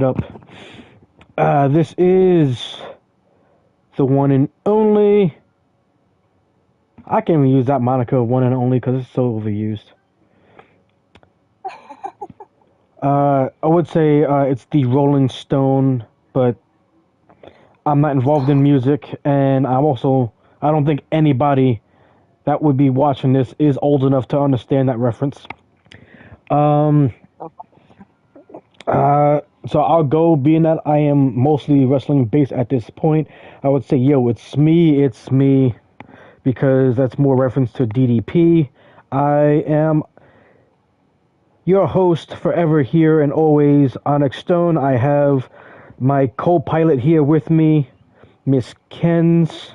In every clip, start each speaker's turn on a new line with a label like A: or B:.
A: Up. This is the one and only. I can't even use that moniker one and only because it's so overused. I would say it's the Rolling Stone, but I'm not involved in music, and I don't think anybody that would be watching this is old enough to understand that reference. Um, so I'll go, being that I am mostly wrestling based at this point, I would say, yo, it's me, because that's more reference to DDP. I am your host forever here and always, Onyx Stone. I have my co-pilot here with me, Miss Kens.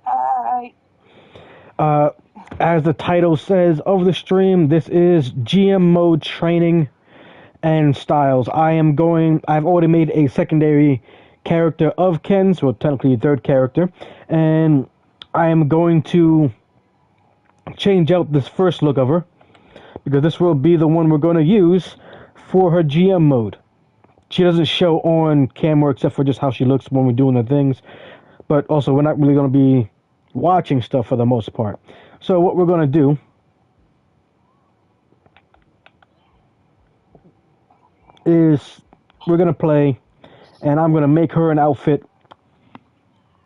B: Hi.
A: As the title says of the stream, this is GM mode training and styles. I've already made a secondary character of Ken's, well, technically third character, and I am going to change out this first look of her, because this will be the one we're going to use for her GM mode. She doesn't show on camera except for just how she looks when we're doing the things, but also we're not really going to be watching stuff for the most part. So what we're going to do is we're going to play, and I'm going to make her an outfit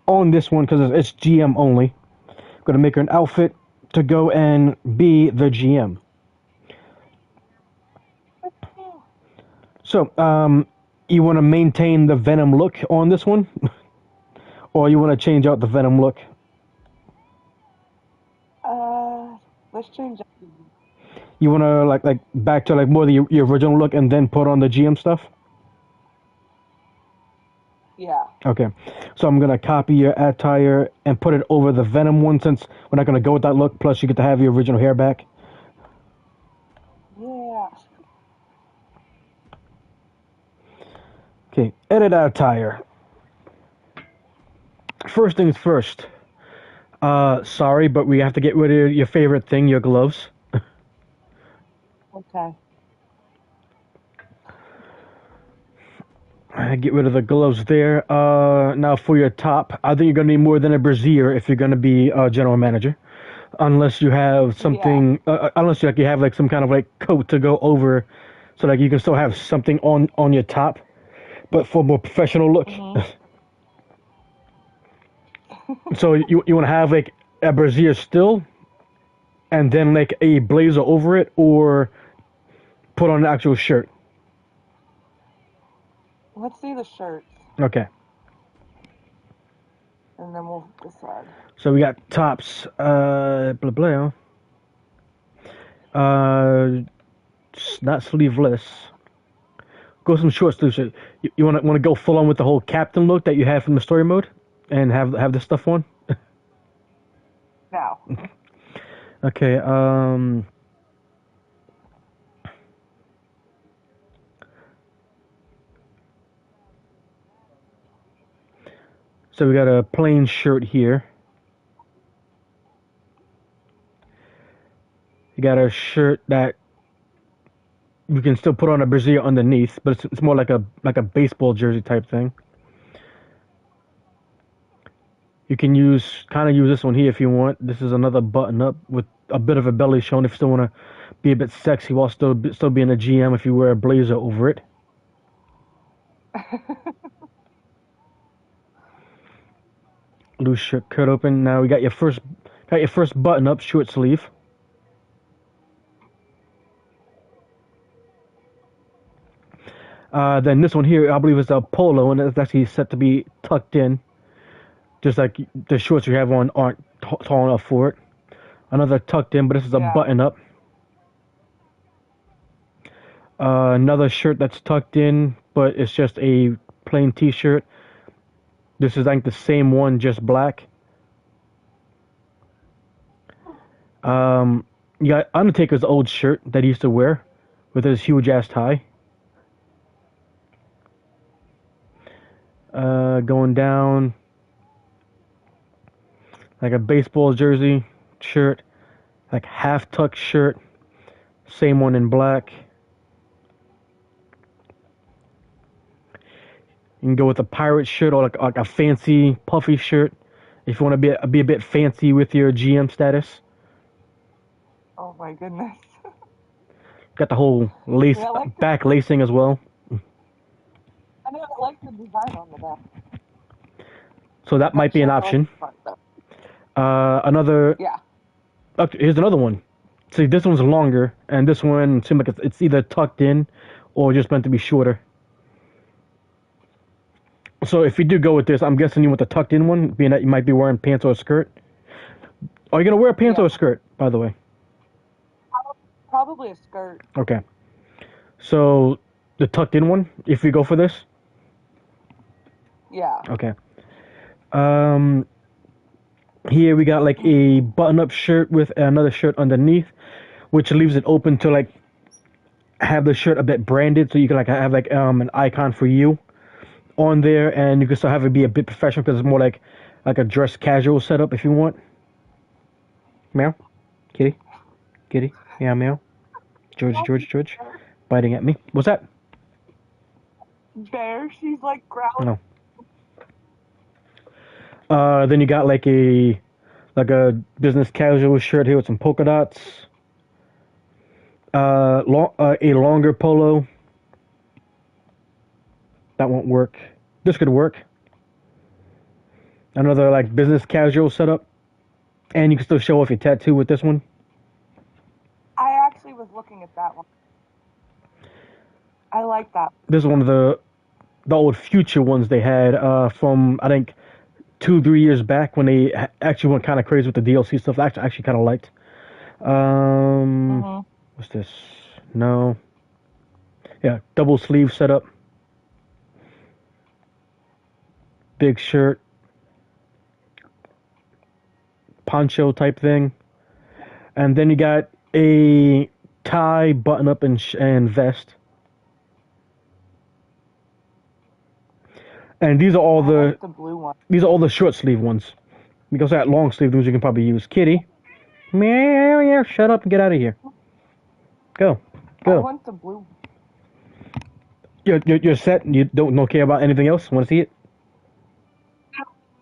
A: on this one because it's GM only. I'm going to make her an outfit to go and be the GM. So, you want to maintain the Venom look on this one? Or you want to change out the Venom look?
B: Let's change up.
A: You want to like back to like more the your original look and then put on the GM stuff?
B: Yeah.
A: Okay. So I'm going to copy your attire and put it over the Venom one, since we're not going to go with that look. Plus you get to have your original hair back.
B: Yeah.
A: Okay, edit attire. First things first. Sorry, but we have to get rid of your favorite thing, your gloves.
B: Okay.
A: Get rid of the gloves there. Now for your top, I think you're gonna need more than a brassiere if you're gonna be a general manager, unless you have something. Unless you have like some kind of like coat to go over, so like you can still have something on your top, but for a more professional look.
B: Mhm.
A: So you want to have like a brassiere still, and then like a blazer over it, or put on an actual shirt.
B: Let's see the shirts,
A: Okay.
B: and then we'll decide.
A: So we got tops. Blah blah. Uh, not sleeveless. Go some short sleeves. You want to go full on with the whole captain look that you had from the story mode, and have this stuff on.
B: Now.
A: Okay. So we got a plain shirt here. You got a shirt that you can still put on a brassiere underneath, but it's more like a baseball jersey type thing. You can kind of use this one here if you want. This is another button up with a bit of a belly showing if you still want to be a bit sexy while still being a GM if you wear a blazer over it. Loose shirt cut open. Now we got your first button up short sleeve. Then this one here, I believe is a polo, and it's actually set to be tucked in, just like the shorts you have on aren't tall enough for it. Another tucked in, but this is a
B: Yeah.
A: button up. Another shirt that's tucked in, but it's just a plain T-shirt. This is like the same one, just black. You got Undertaker's old shirt that he used to wear with his huge ass tie. Going down, like a baseball jersey shirt, like half tuck shirt, same one in black. You can go with a pirate shirt or like a fancy puffy shirt if you want to be a bit fancy with your GM status.
B: Oh my goodness.
A: Got the whole lace
B: Yeah, I like the,
A: back lacing as well.
B: I know I like the design on the back.
A: So that might
B: Front
A: be an
B: shirt, I like
A: option.
B: the front though.
A: Another
B: Yeah.
A: here's another one. See, this one's longer, and this one seems like it's either tucked in or just meant to be shorter. So if you do go with this, I'm guessing you want the tucked in one, being that you might be wearing pants or a skirt. Are you gonna wear pants
B: Yeah.
A: or a skirt, by the way?
B: Probably a skirt.
A: Okay. So the tucked in one, if we go for this.
B: Yeah.
A: Okay. Um, Here we got like a button-up shirt with another shirt underneath, which leaves it open to like have the shirt a bit branded, so you can like have like an icon for you on there, and you can still have it be a bit professional because it's more like a dress casual setup if you want. Meow, kitty, kitty, meow meow. George, biting at me. What's that?
B: Bear, she's like growling.
A: No. Then you got like a business casual shirt here with some polka dots. A longer polo. That won't work. This could work. Another like business casual setup, and you can still show off your tattoo with this one.
B: I actually was looking at that one. I like that.
A: This is one of the old future ones they had from I think 2-3 years back when they actually went kind of crazy with the DLC stuff. I actually kind of liked. What's this? No. Yeah, double sleeve setup. Big shirt. Poncho type thing. And then you got a tie, button up, and vest. And these are all
B: like the blue one.
A: These are all the short sleeve ones. Because that long sleeve ones you can probably use. Kitty. Meow, shut up and get out of here. Go.
B: I want the blue.
A: You're set. You don't care about anything else. Want to see it?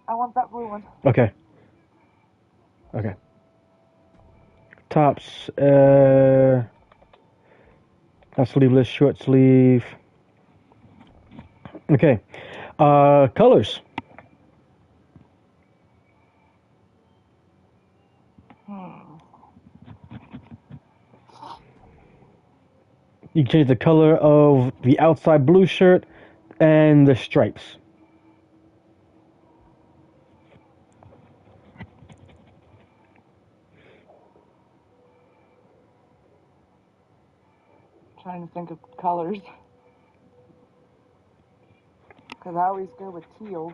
B: I want that blue one.
A: Okay. Tops. Not sleeveless, short sleeve. Okay. Colors. You can change the color of the outside blue shirt and the stripes.
B: Trying to think of colors. Because I always go with teal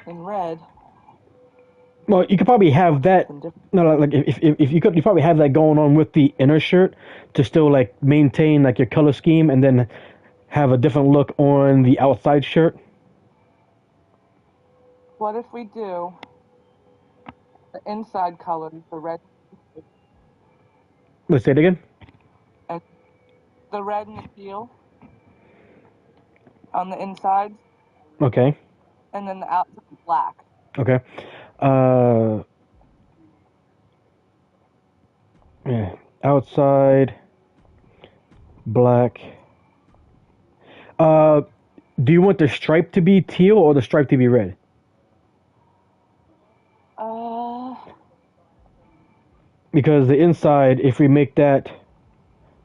B: and red.
A: Well, you could probably have that. No, like if you could, you probably have that going on with the inner shirt to still like maintain like your color scheme, and then have a different look on the outside shirt.
B: What if we do the inside color, the red?
A: Let's say it again.
B: And the red and the teal on the inside.
A: Okay.
B: And then the outside black.
A: Okay. Yeah. Outside black. Do you want the stripe to be teal or the stripe to be red? Because the inside, if we make that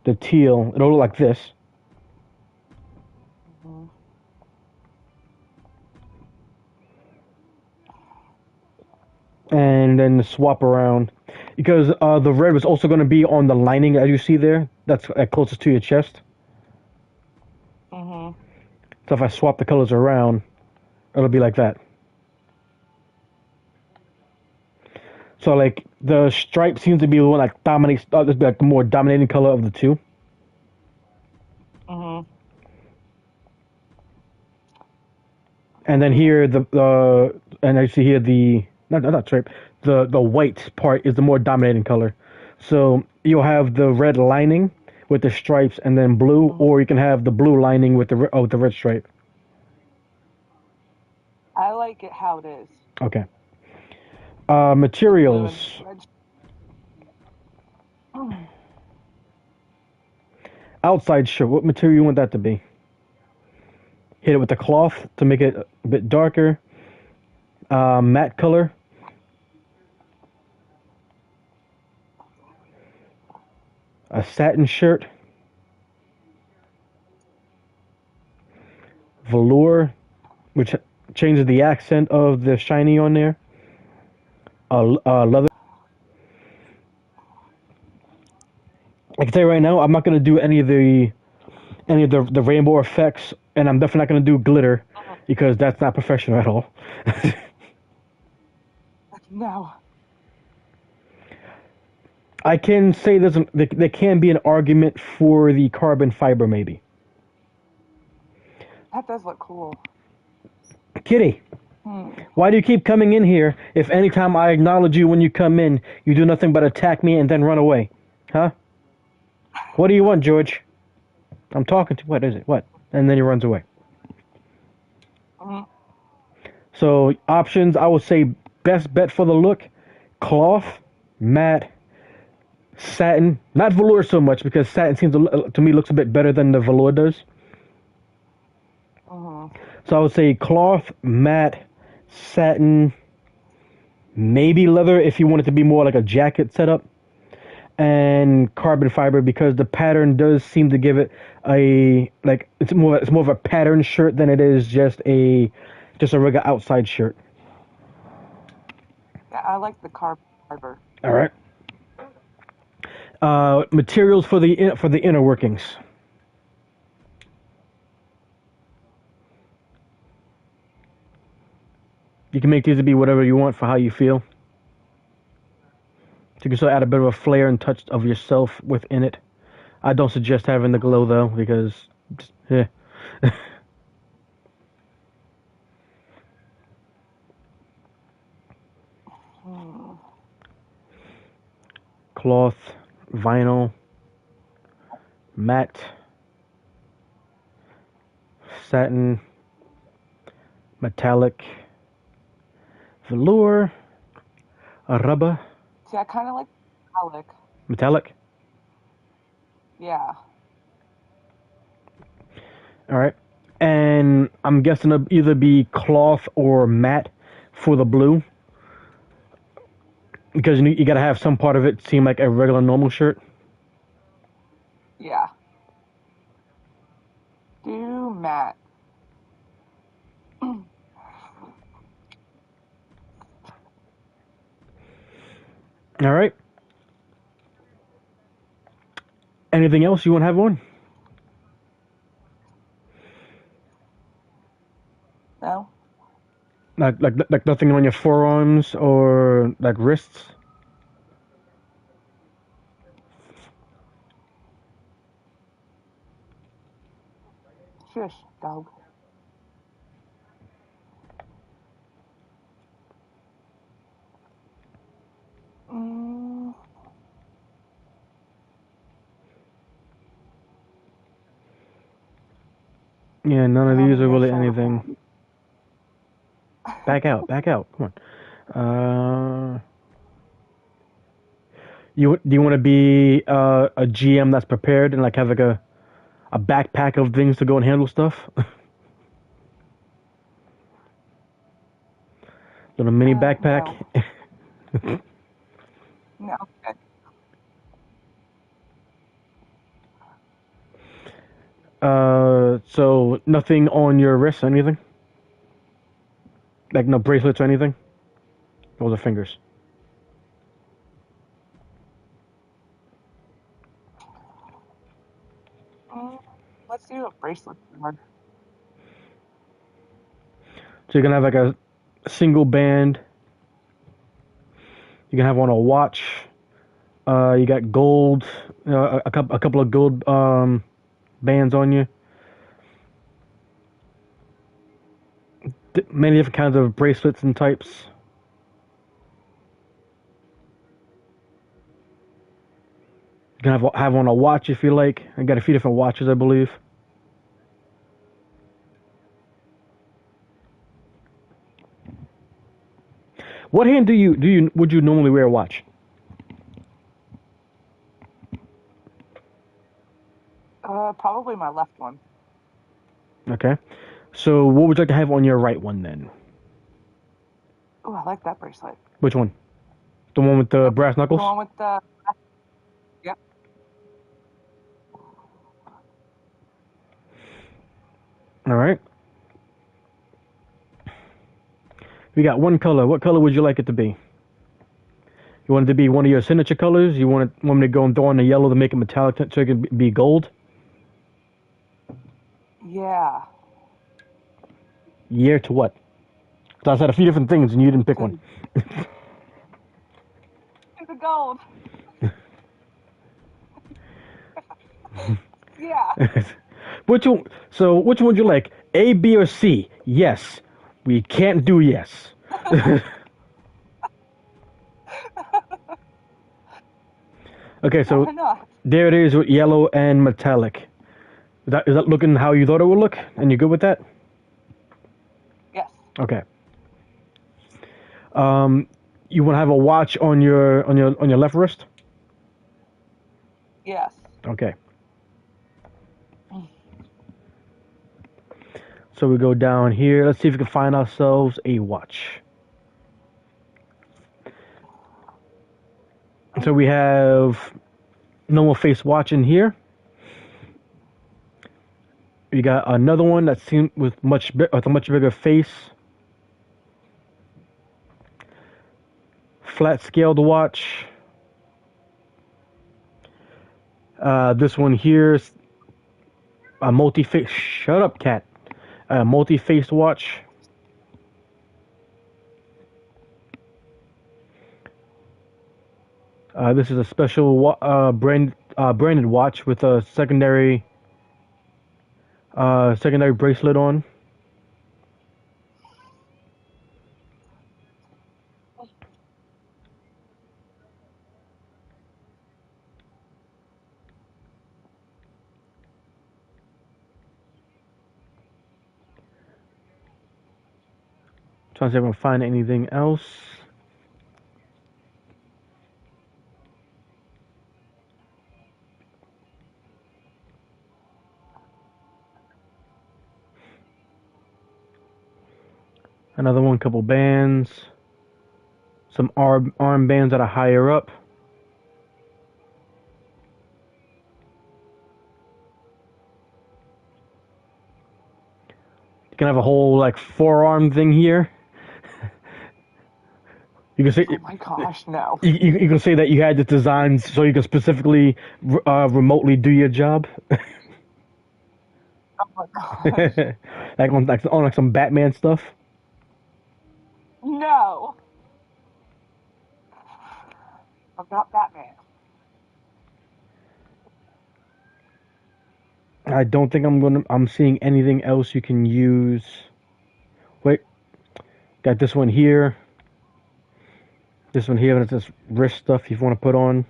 A: the teal, it'll look like this. And then swap around. Because the red was also going to be on the lining, as you see there. That's closest to your chest. So if I swap the colors around, it'll be like that. So like the stripe seems to be the one like dominates. This be like the more dominating color of the two. And then here and I see here the not stripe. The white part is the more dominating color. So you'll have the red lining with the stripes and then blue, or you can have the blue lining with the red stripe.
B: like it how it is.
A: Okay. Materials. Outside shirt. What material you want that to be? Hit it with the cloth to make it a bit darker. Matte color. A satin shirt. Velour, which changes the accent of the shiny on there. Leather. I can tell you right now, I'm not gonna do any of the rainbow effects, and I'm definitely not gonna do glitter because that's not professional at all.
B: No.
A: I can say there can be an argument for the carbon fiber, maybe.
B: That does look cool.
A: Kitty, why do you keep coming in here if anytime I acknowledge you when you come in, you do nothing but attack me and then run away? Huh? What do you want, George? I'm talking to... What is it? What? And then he runs away. So, options, I would say best bet for the look, cloth, matte, satin. Not velour so much because satin seems to me looks a bit better than the velour does. So I would say cloth, matte, satin, maybe leather if you want it to be more like a jacket setup, and carbon fiber because the pattern does seem to give it a it's more of a pattern shirt than it is just a regular outside shirt.
B: Yeah, I like the carbon fiber.
A: All right. Materials for the inner workings. You can make these to be whatever you want for how you feel. So you can still add a bit of a flair and touch of yourself within it. I don't suggest having the glow though because, yeah. Cloth, vinyl, matte, satin, metallic, velour, a rubber.
B: See, I kind of like metallic.
A: Metallic?
B: Yeah.
A: Alright. And I'm guessing it'll either be cloth or matte for the blue. Because you gotta have some part of it seem like a regular normal shirt.
B: Yeah. Do matte.
A: Alright. Anything else you want to have on?
B: No?
A: Like nothing on your forearms or like wrists?
B: Shush, dog.
A: Yeah, none of these are really anything. Back out. Come on. Do you want to be a GM that's prepared and like have like a backpack of things to go and handle stuff? Little mini backpack.
B: No.
A: So nothing on your wrists, anything? Like no bracelets or anything? Those are fingers.
B: Let's do a bracelet.
A: So you're gonna have like a single band. You can have on a watch. You got gold, a couple of gold bands on you. Many different kinds of bracelets and types. You can have on a watch if you like. I got a few different watches, I believe. What hand would you normally wear a watch?
B: Probably my left one.
A: Okay. So what would you like to have on your right one then?
B: Oh, I like that bracelet.
A: Which one? The one with the brass knuckles?
B: The one with the. Yep.
A: All right. We got one color. What color would you like it to be? You want it to be one of your signature colors? You want me to go and throw in the yellow to make it metallic so it can be gold?
B: Yeah.
A: Year to what? Because I said a few different things and you didn't pick one.
B: The gold. Yeah.
A: Which one would you like? A, B, or C? Yes. We can't do yes. Okay, so there it is with yellow and metallic. Is that looking how you thought it would look? And you're good with that?
B: Yes.
A: Okay. You want to have a watch on your left wrist?
B: Yes.
A: Okay. So we go down here. Let's see if we can find ourselves a watch. So we have normal face watch in here. We got another one that's seen with a much bigger face. Flat scaled watch. This one here is a multi-face. Shut up, cat. Multi-faced watch. This is a special branded watch with a secondary bracelet on. Trying to see if I can find anything else. Another one, couple bands. Some arm bands that are higher up. You can have a whole like forearm thing here. You can say,
B: oh my gosh, no.
A: You can say that you had the designs so you can specifically remotely do your job.
B: Oh my gosh.
A: like some Batman stuff.
B: No. I'm not Batman.
A: I don't think I'm seeing anything else you can use. Wait. Got this one here. This one here, that's just wrist stuff you want to put on.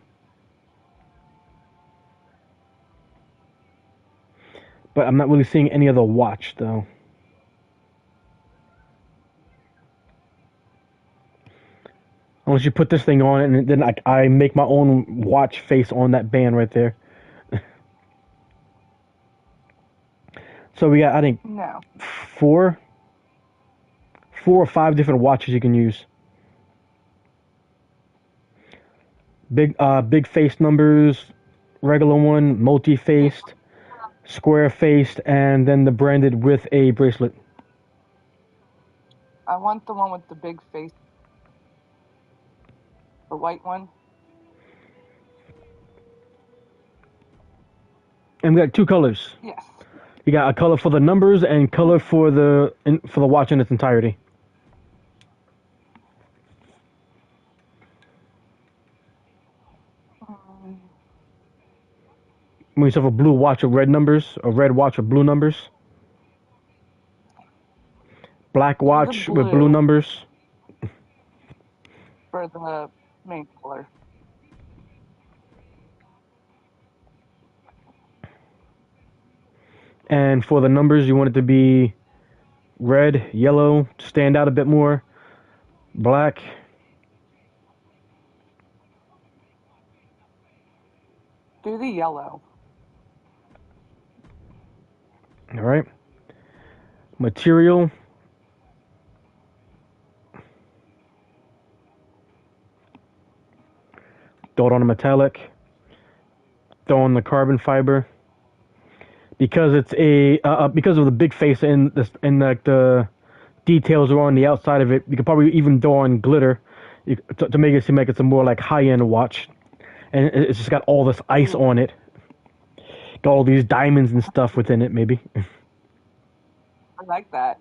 A: But I'm not really seeing any other watch, though. Unless you put this thing on, and then I make my own watch face on that band right there. So we got, I think,
B: No.
A: four or five different watches you can use. Big face numbers, regular one, multi-faced, square-faced, and then the branded with a bracelet.
B: I want the one with the big face. The white one.
A: And we got two colors.
B: Yes.
A: You got a color for the numbers and color for the watch in its entirety. We have a blue watch with red numbers, a red watch with blue numbers, black watch with blue numbers.
B: For the main color.
A: And for the numbers, you want it to be red, yellow, to stand out a bit more, black,
B: Do the yellow.
A: All right. Material. Throw it on a metallic. Throw on the carbon fiber. Because it's because of the big face and the details are on the outside of it, you could probably even throw on glitter to make it seem like it's a more like high-end watch, and it's just got all this ice on it, got all these diamonds and stuff within it. Maybe.
B: I like that.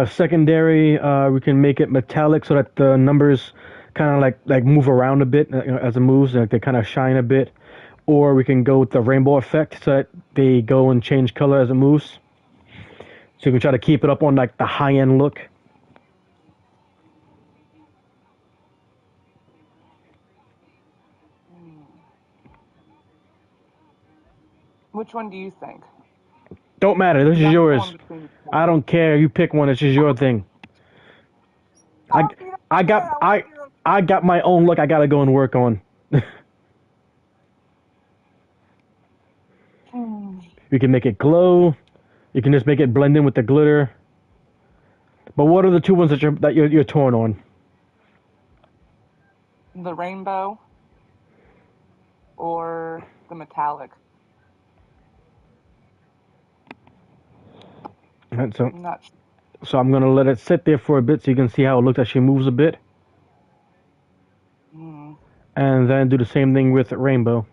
A: Secondary, we can make it metallic so that the numbers kind of like move around a bit as it moves, like they kind of shine a bit. Or we can go with the rainbow effect so that they go and change color as it moves. So you can try to keep it up on like the high end look.
B: Which one do you think?
A: Don't matter. This is
B: I'm
A: yours.
B: torn between the two.
A: I don't care. You pick one. It's just your thing. I
B: Oh, you don't
A: I
B: care.
A: got
B: want
A: I
B: you to-
A: I got my own look. I gotta go and work on.
B: Hmm.
A: You can make it glow. You can just make it blend in with the glitter. But what are the two ones that you're torn on?
B: The rainbow or the metallic?
A: Right,
B: I'm not sure.
A: so I'm gonna let it sit there for a bit so you can see how it looks as she moves a bit,
B: Hmm.
A: and then do the same thing with rainbow.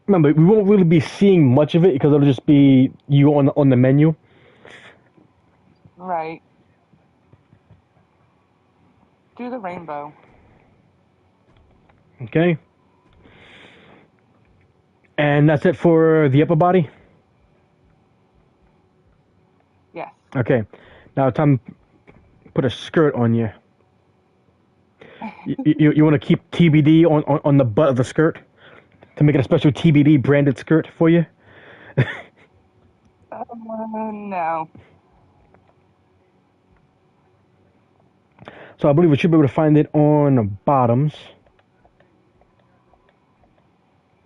A: Remember, we won't really be seeing much of it because it'll just be you on the menu.
B: Right. Do the rainbow.
A: Okay. And that's it for the upper body.
B: Yes.
A: Okay. Now time to put a skirt on you. You want to keep TBD on the butt of the skirt to make it a special TBD branded skirt for you.
B: No.
A: So I believe we should be able to find it on bottoms.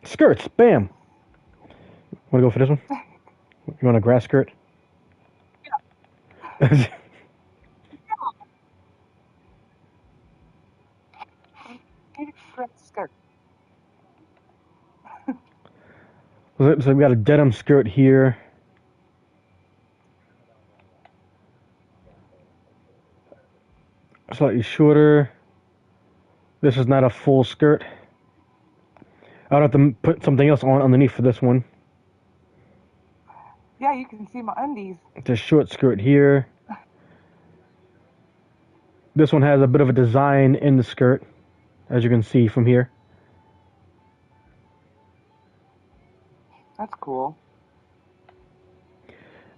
A: Skirts, bam. Want to go for this one? You want a grass skirt?
B: Need a shred skirt.
A: So we've got a denim skirt here. Slightly shorter. This is not a full skirt. I'd have to put something else on underneath for this one.
B: Yeah, you can see my undies.
A: It's a short skirt here. This one has a bit of a design in the skirt, as you can see from here.
B: That's cool.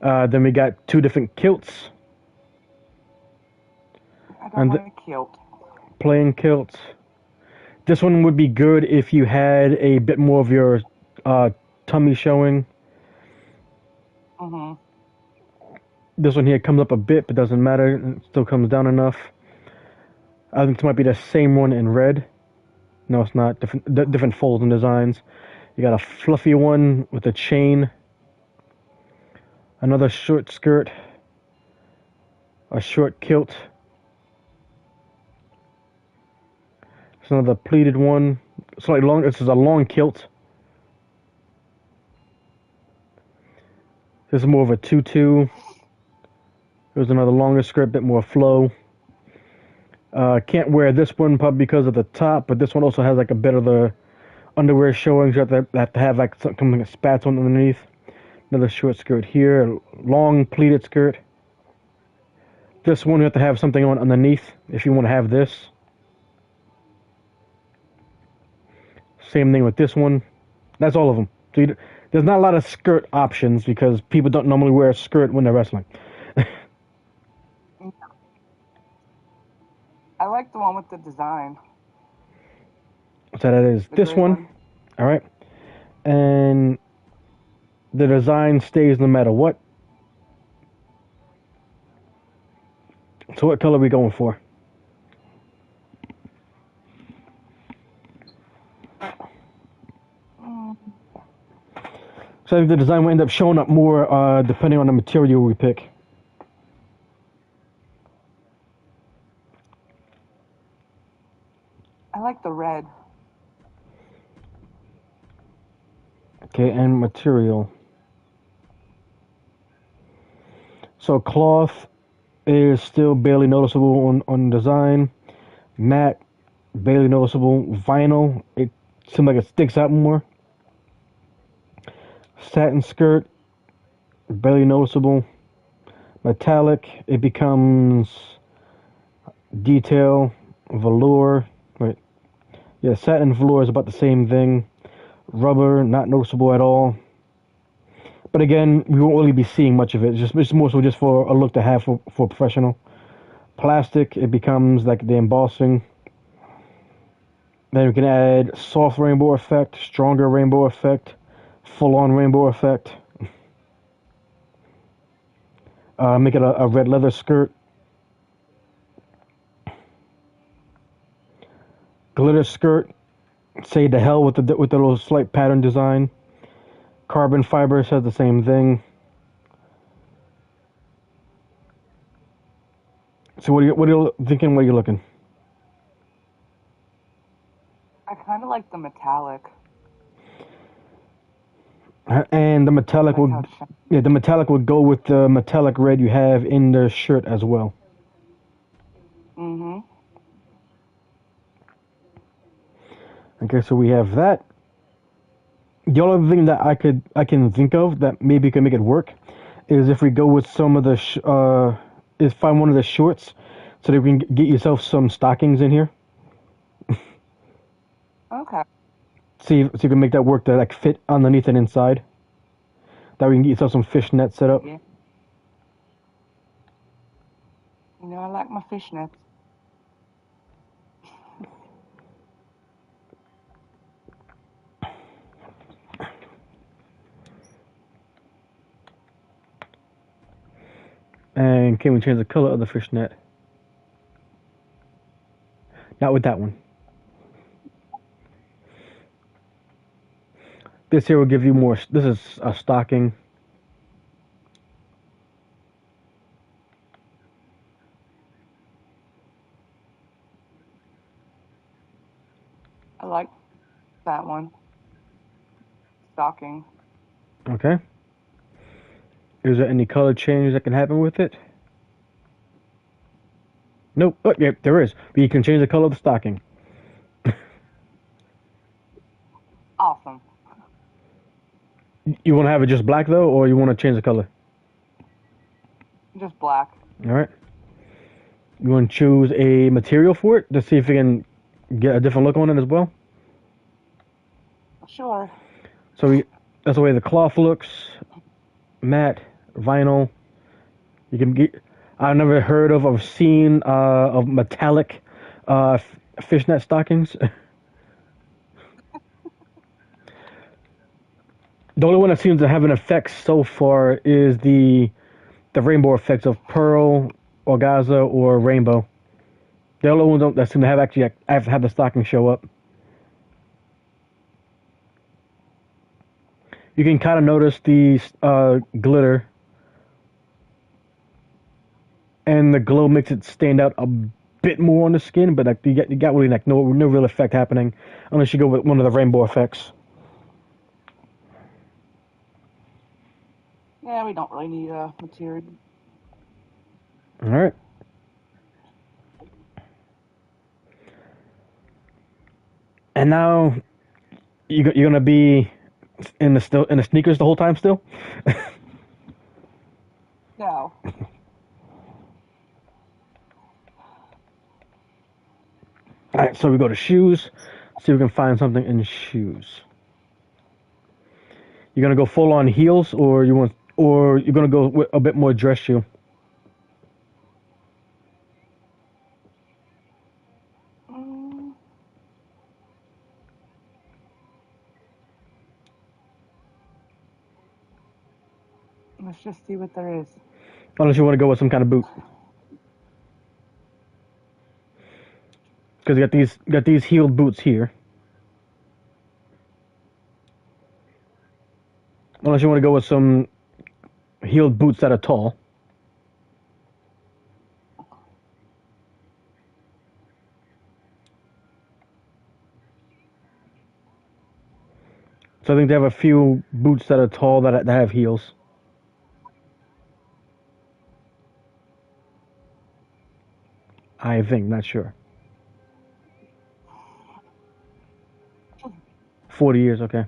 A: Then we got two different kilts.
B: I don't want a kilt.
A: Plain kilts. This one would be good if you had a bit more of your tummy showing.
B: Mm-hmm.
A: This one here comes up a bit, but doesn't matter. It still comes down enough. I think this might be the same one in red. No, it's not. Different folds and designs. You got a fluffy one with a chain. Another short skirt. A short kilt. It's another pleated one. Slightly long. This is a long kilt. This is more of a tutu. There's another longer skirt, bit more flow. Can't wear this one probably because of the top, but this one also has like a bit of the underwear showing. So you have to have like something like spats on underneath. Another short skirt here, long pleated skirt. This one you have to have something on underneath if you want to have this. Same thing with this one. That's all of them. So there's not a lot of skirt options because people don't normally wear a skirt when they're wrestling.
B: I like the one with the design.
A: So that is
B: The
A: this
B: gray
A: one. All right. And the design stays no matter what. So what color are we going for? So I think the design will end up showing up more depending on the material we pick.
B: I like the red.
A: Okay, and material. So cloth is still barely noticeable on design. Matte, barely noticeable. Vinyl, it seems like it sticks out more. Satin skirt, barely noticeable. Metallic, it becomes detail. Velour, wait, yeah, satin and velour is about the same thing. Rubber, not noticeable at all. But again, we won't really be seeing much of it. It's more so just for a look to have for professional. Plastic, it becomes like the embossing. Then we can add soft rainbow effect, stronger rainbow effect, full on rainbow effect. Make it a red leather skirt. Glitter skirt, say to hell with the little slight pattern design. Carbon fiber says the same thing. So what are you thinking? What are you looking?
B: I kind of like the metallic.
A: And the metallic
B: Like
A: will,
B: how shiny.
A: yeah, the metallic will go with the metallic red you have in the shirt as well.
B: Mm-hmm.
A: Okay, so we have that. The only thing that I can think of that maybe could make it work is if we go with some of the is find one of the shorts so that we can get yourself some stockings in here.
B: Okay.
A: See so you can make that work to like fit underneath and inside. That we can get yourself some fishnet set up.
B: Yeah. I like my fishnets.
A: And can we change the color of the fishnet? Not with that one. This here will give you more. This is a stocking.
B: I like that one. Stocking.
A: Okay. Is there any color change that can happen with it? Nope. Oh, yeah, there is. But you can change the color of the stocking.
B: Awesome.
A: You want to have it just black though, or you want to change the color?
B: Just black.
A: All right. You want to choose a material for it to see if you can get a different look on it as well.
B: Sure.
A: So that's the way the cloth looks. Matte, vinyl. You can get. I've never heard of seen of metallic fishnet stockings. The only one that seems to have an effect so far is the rainbow effects of pearl, organza, or rainbow. The only ones that seem to have actually have the stocking show up. You can kind of notice the glitter, and the glow makes it stand out a bit more on the skin. But like you got really like no real effect happening unless you go with one of the rainbow effects.
B: Yeah, we don't really need a material.
A: All right. And now you're gonna be in the sneakers the whole time still.
B: No.
A: All right. So we go to shoes. See if we can find something in shoes. You're gonna go full on heels, or you're gonna go with a bit more dress shoe.
B: Mm, let's just see what there is.
A: Unless you want to go with some kind of boot. Because you got these heeled boots here. Unless you want to go with some heeled boots that are tall. So I think they have a few boots that are tall that have heels. I think, not sure. 40 years, okay.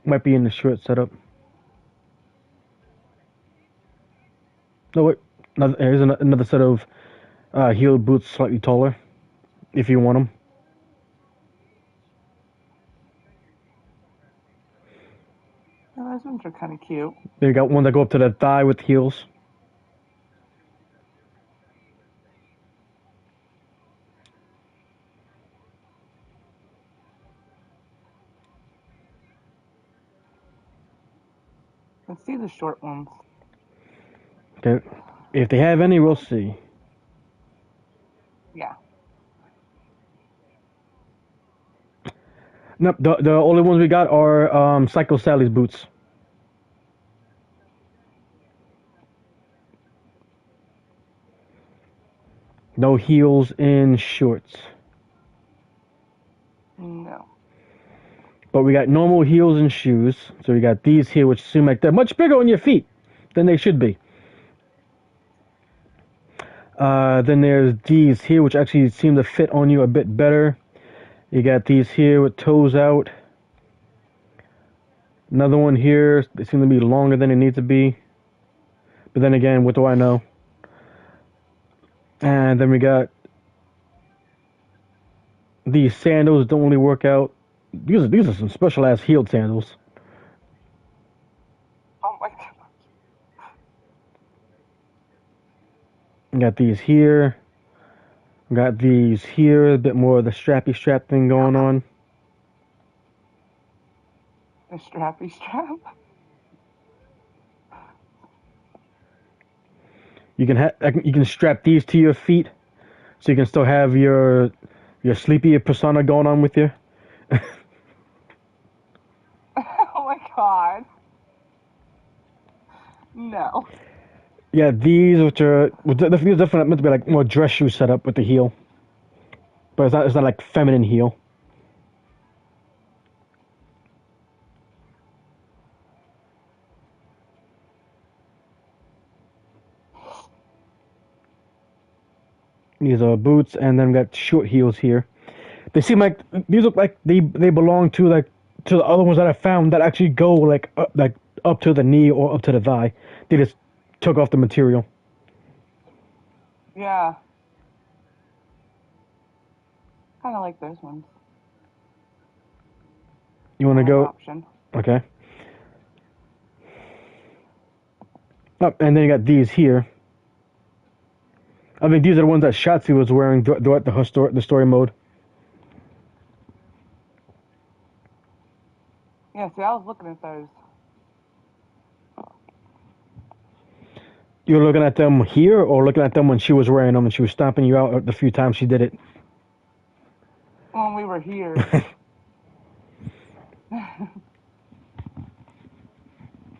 A: Might be in the shirt setup. No, wait. Here's another set of heeled boots, slightly taller, if you want them.
B: Oh, those ones are kind of cute.
A: Then you got ones that go up to the thigh with heels.
B: Let's see the short ones.
A: Okay. If they have any, we'll see.
B: Yeah.
A: Nope, the only ones we got are Psycho Sally's boots. No heels in shorts.
B: No.
A: But we got normal heels and shoes. So we got these here, which seem like they're much bigger on your feet than they should be. Then there's these here, which actually seem to fit on you a bit better. You got these here with toes out. Another one here. They seem to be longer than they need to be. But then again, what do I know? And then we got these sandals. Don't really work out. These are some special ass heeled sandals.
B: Oh my god.
A: Got these here. Got these here. A bit more of the strappy strap thing going on.
B: The strappy strap.
A: You can strap these to your feet, so you can still have your sleepy persona going on with you.
B: Oh my god. No.
A: Yeah, these which are these definitely meant to be like more dress shoe setup with the heel, but it's not like feminine heel. These are boots, and then we got short heels here. They seem like these look like they belong to the other ones that I found that actually go like up to the knee or up to the thigh. They just took off the material.
B: Yeah. Kind of like those ones.
A: You want to go?
B: Option.
A: Okay. Oh, and then you got these here. I think these are the ones that Shotzi was wearing throughout the story mode.
B: Yeah, see, I was looking at those.
A: You were looking at them here, or looking at them when she was wearing them and she was stomping you out the few times she did it?
B: When we were here.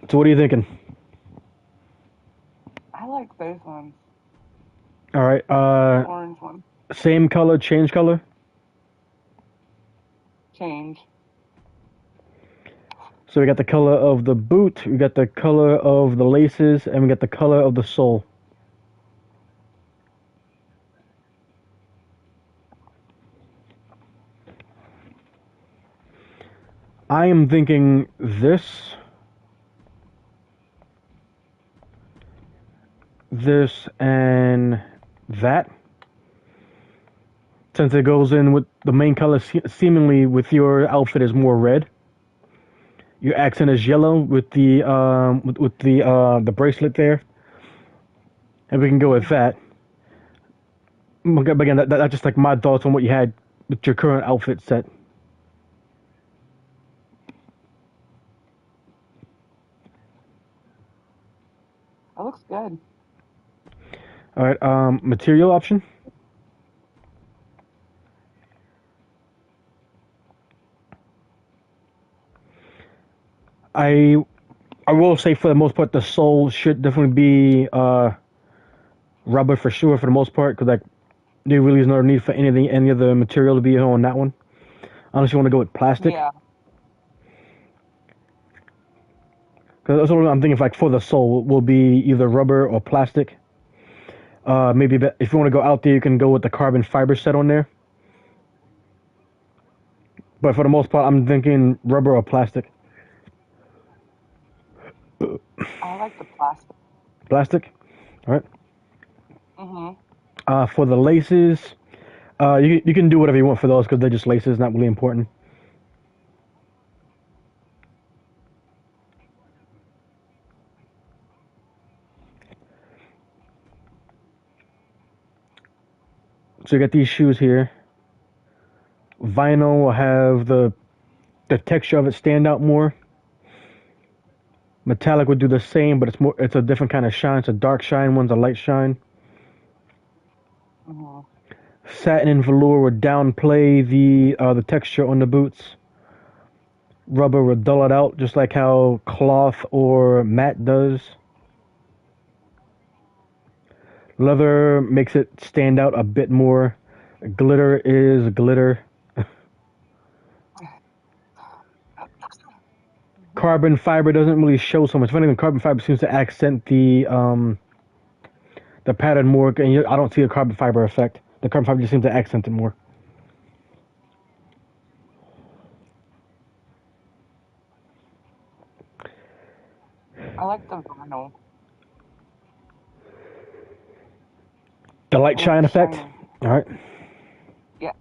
A: So what are you thinking?
B: I like those ones.
A: All right.
B: The orange one.
A: Same color, change color.
B: Change.
A: So we got the color of the boot, we got the color of the laces, and we got the color of the sole. I am thinking this, and that. Since it goes in with the main color, seemingly with your outfit is more red. Your accent is yellow with the the bracelet there, and we can go with that. But again, that's just like my thoughts on what you had with your current outfit set.
B: That looks good.
A: All right. Material option. I I will say for the most part, the sole should definitely be rubber for sure for the most part, because like there really is no need for any other material to be on that one, unless you want to go with plastic.
B: Yeah.
A: Because that's what I'm thinking. Like for the sole, will be either rubber or plastic. Maybe if you want to go out there, you can go with the carbon fiber set on there. But for the most part, I'm thinking rubber or plastic.
B: I like the plastic.
A: Plastic. All right.
B: Mhm.
A: For the laces, you can do whatever you want for those because they're just laces, not really important. So you got these shoes here. Vinyl will have the texture of it stand out more. Metallic would do the same, but it's a different kind of shine. It's a dark shine, one's a light shine.
B: Mhm.
A: Satin and velour would downplay the texture on the boots. Rubber would dull it out, just like how cloth or matte does. Leather makes it stand out a bit more. Glitter is glitter. Carbon fiber doesn't really show so much. If anything, carbon fiber seems to accent the pattern more. And I don't see a carbon fiber effect. The carbon fiber just seems to accent it more.
B: I like the vinyl.
A: The light
B: I like
A: shine
B: the
A: effect.
B: shiny.
A: All right.
B: Yeah.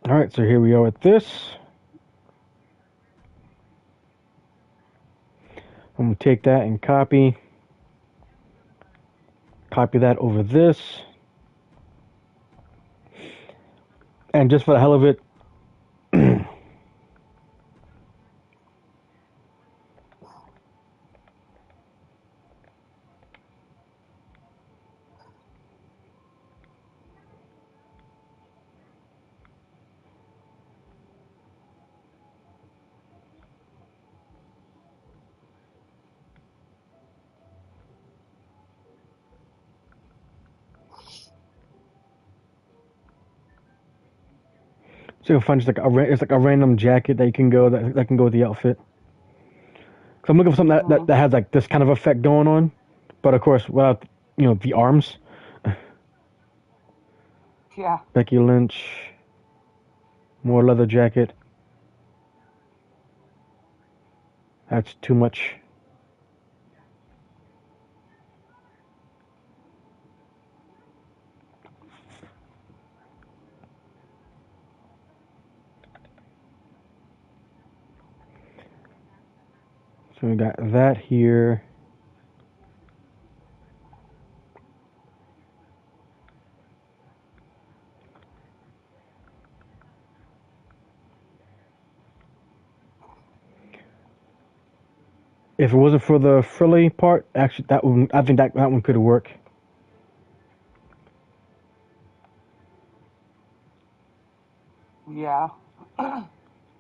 A: All right. So here we are with this. I'm gonna take that and copy that over this. And just for the hell of it, so you can find just like it's like a random jacket that you can go that can go with the outfit. So I'm looking for something
B: Mhm.
A: that has like this kind of effect going on, but of course without the arms.
B: Yeah.
A: Becky Lynch, more leather jacket. That's too much. So we got that here. If it wasn't for the frilly part, actually that one I think that one could work.
B: Yeah.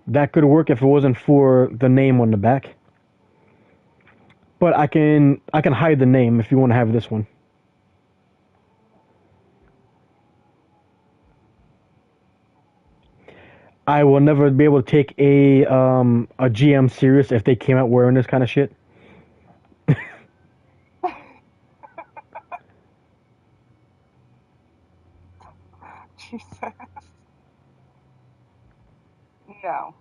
A: That could work if it wasn't for the name on the back. But I can hide the name if you want to have this one. I will never be able to take a GM serious if they came out wearing this kind of shit.
B: Jesus. No.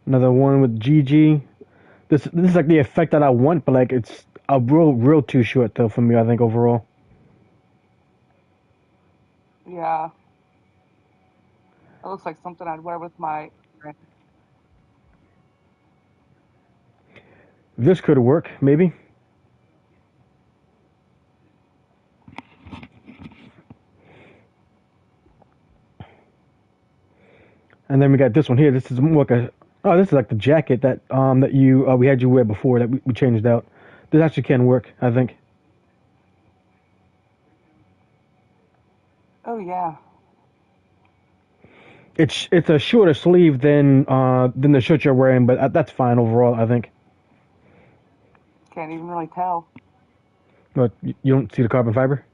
A: Another one with GG. This is like the effect that I want, but like it's a real too short though for me. I think overall.
B: Yeah. It looks like something I'd wear with my.
A: This could work, maybe. And then we got this one here. This is more like a. Oh, this is like the jacket that that you we had you wear before that we changed out. This actually can work, I think.
B: Oh yeah.
A: It's a shorter sleeve than the shirt you're wearing, but that's fine overall, I think.
B: Can't even really tell.
A: But you don't see the carbon fiber,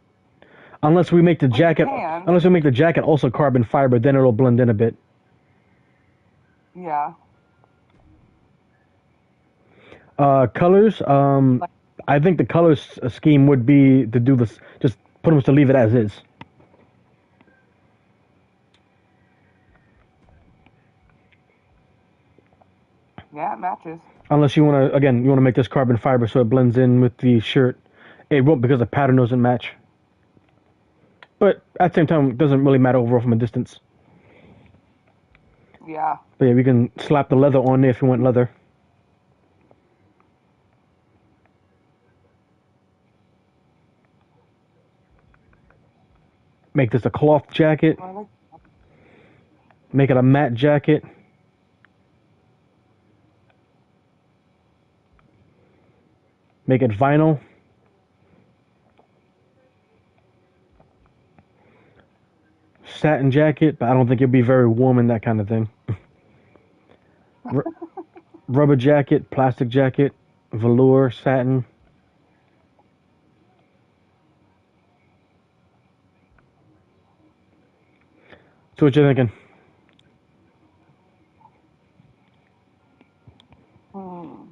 A: unless we make the
B: Well, you
A: jacket.
B: can.
A: Unless we make the jacket also carbon fiber, then it'll blend in a bit.
B: Yeah.
A: Colors.
B: Like,
A: I think the colors scheme would be to do this. Just pretty much to leave it as is.
B: yeah, it matches.
A: Unless you want to, again, you want to make this carbon fiber so it blends in with the shirt. It won't because the pattern doesn't match. But at the same time, it doesn't really matter overall from a distance.
B: Yeah.
A: But yeah, we can slap the leather on there if you want leather. Make this a cloth jacket.
B: I like.
A: Make it a matte jacket. Make it vinyl. Satin jacket, but I don't think it'll be very warm and that kind of thing. R- rubber jacket, plastic jacket, velour, satin. So what you thinking?
B: Hmm.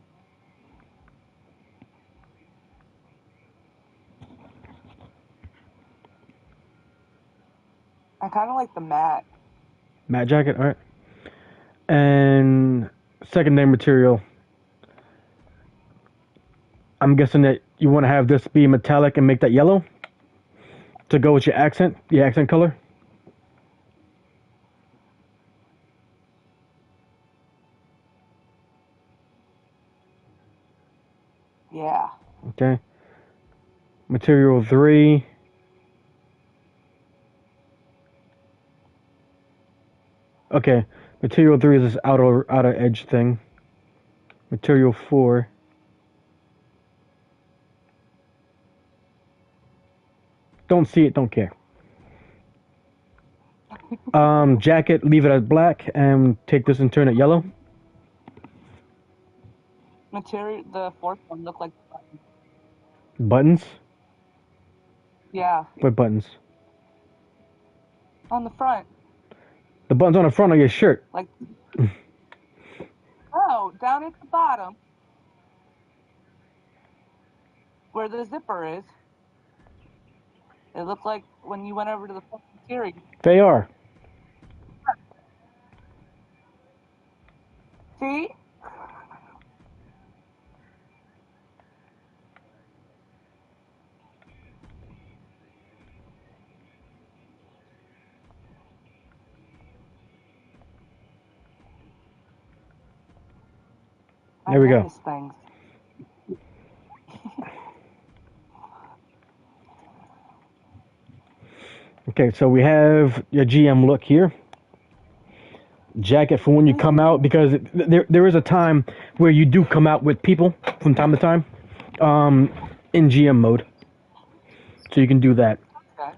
B: I kind of like the matte.
A: Matte jacket, all right. And secondary material. I'm guessing that you want to have this be metallic and make that yellow to go with your accent color.
B: Yeah.
A: Okay. Material 3. Okay. Material 3 is this outer edge thing. Material 4. Don't see it, don't care. Jacket, leave it as black and take this and turn it yellow.
B: Material. The fourth one looked like.
A: Buttons.
B: Yeah.
A: What buttons?
B: On the front.
A: The buttons on the front of your shirt.
B: Like. Oh, down at the bottom where the zipper is. It looked like when you went over to the front material.
A: They are.
B: See? I
A: There we go.
B: noticed things.
A: Okay, so we have your GM look here. Jacket for when you come out, because there is a time where you do come out with people from time to time in GM mode. So you can do that.
B: Okay.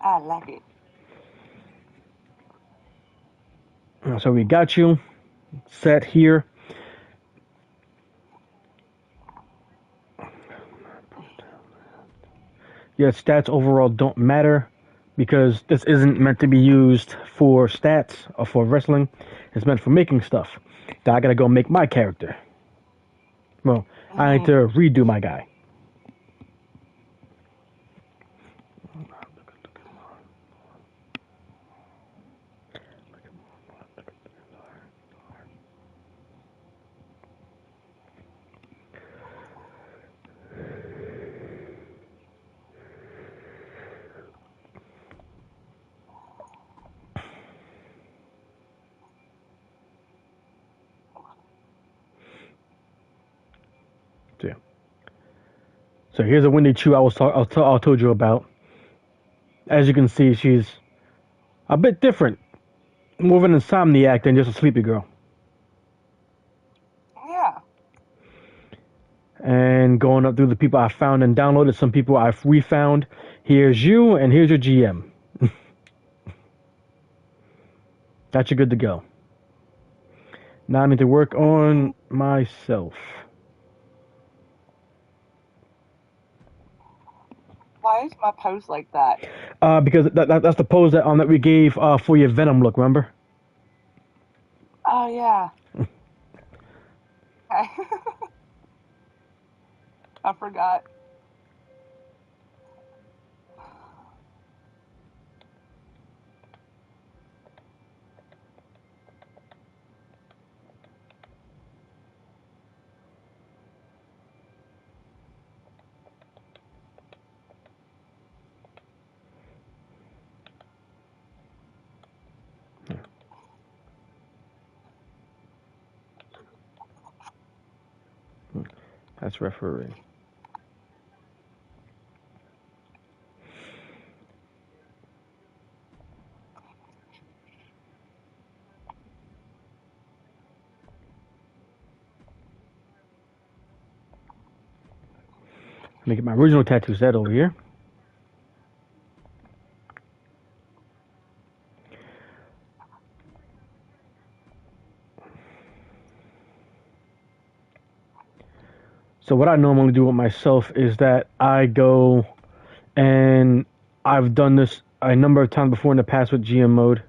B: I like it.
A: So we got you set here. Your stats overall don't matter because this isn't meant to be used for stats or for wrestling. It's meant for making stuff. Now I gotta go make my character. Well, I need to redo my guy. So here's a Winnie Chu I told you about. As you can see, she's a bit different, more of an insomniac than just a sleepy girl.
B: Yeah.
A: And going up through the people I found and downloaded, some people I've refound. Here's you, and here's your GM. Got you good to go. Now I need to work on myself.
B: Why is my pose like that?
A: Because that's the pose that we gave for your Venom look, remember?
B: Oh, yeah. Okay. I forgot.
A: That's referee. Let me get my original tattoo set over here. So what I normally do with myself is that I go, and I've done this a number of times before in the past with GM mode.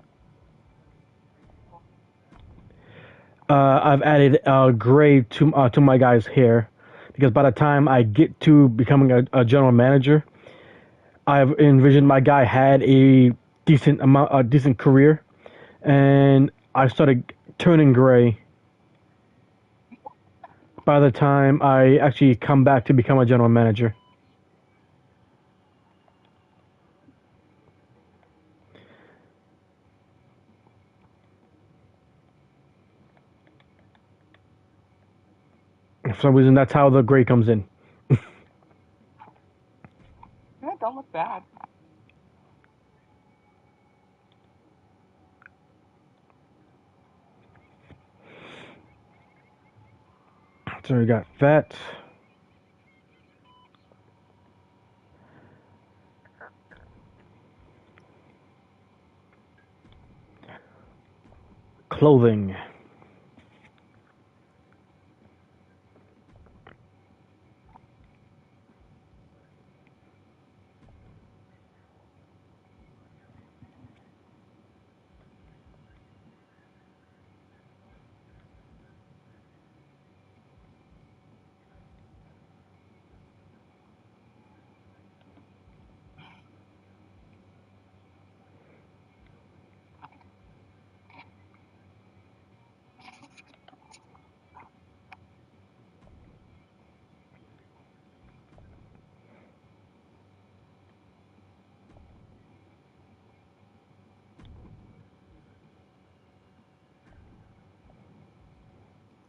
A: I've added gray to my guy's hair, because by the time I get to becoming a general manager, I've envisioned my guy had a decent career, and I started turning gray by the time I actually come back to become a general manager. For some reason, that's how the gray comes in.
B: Yeah, don't look bad.
A: So we got that. Clothing.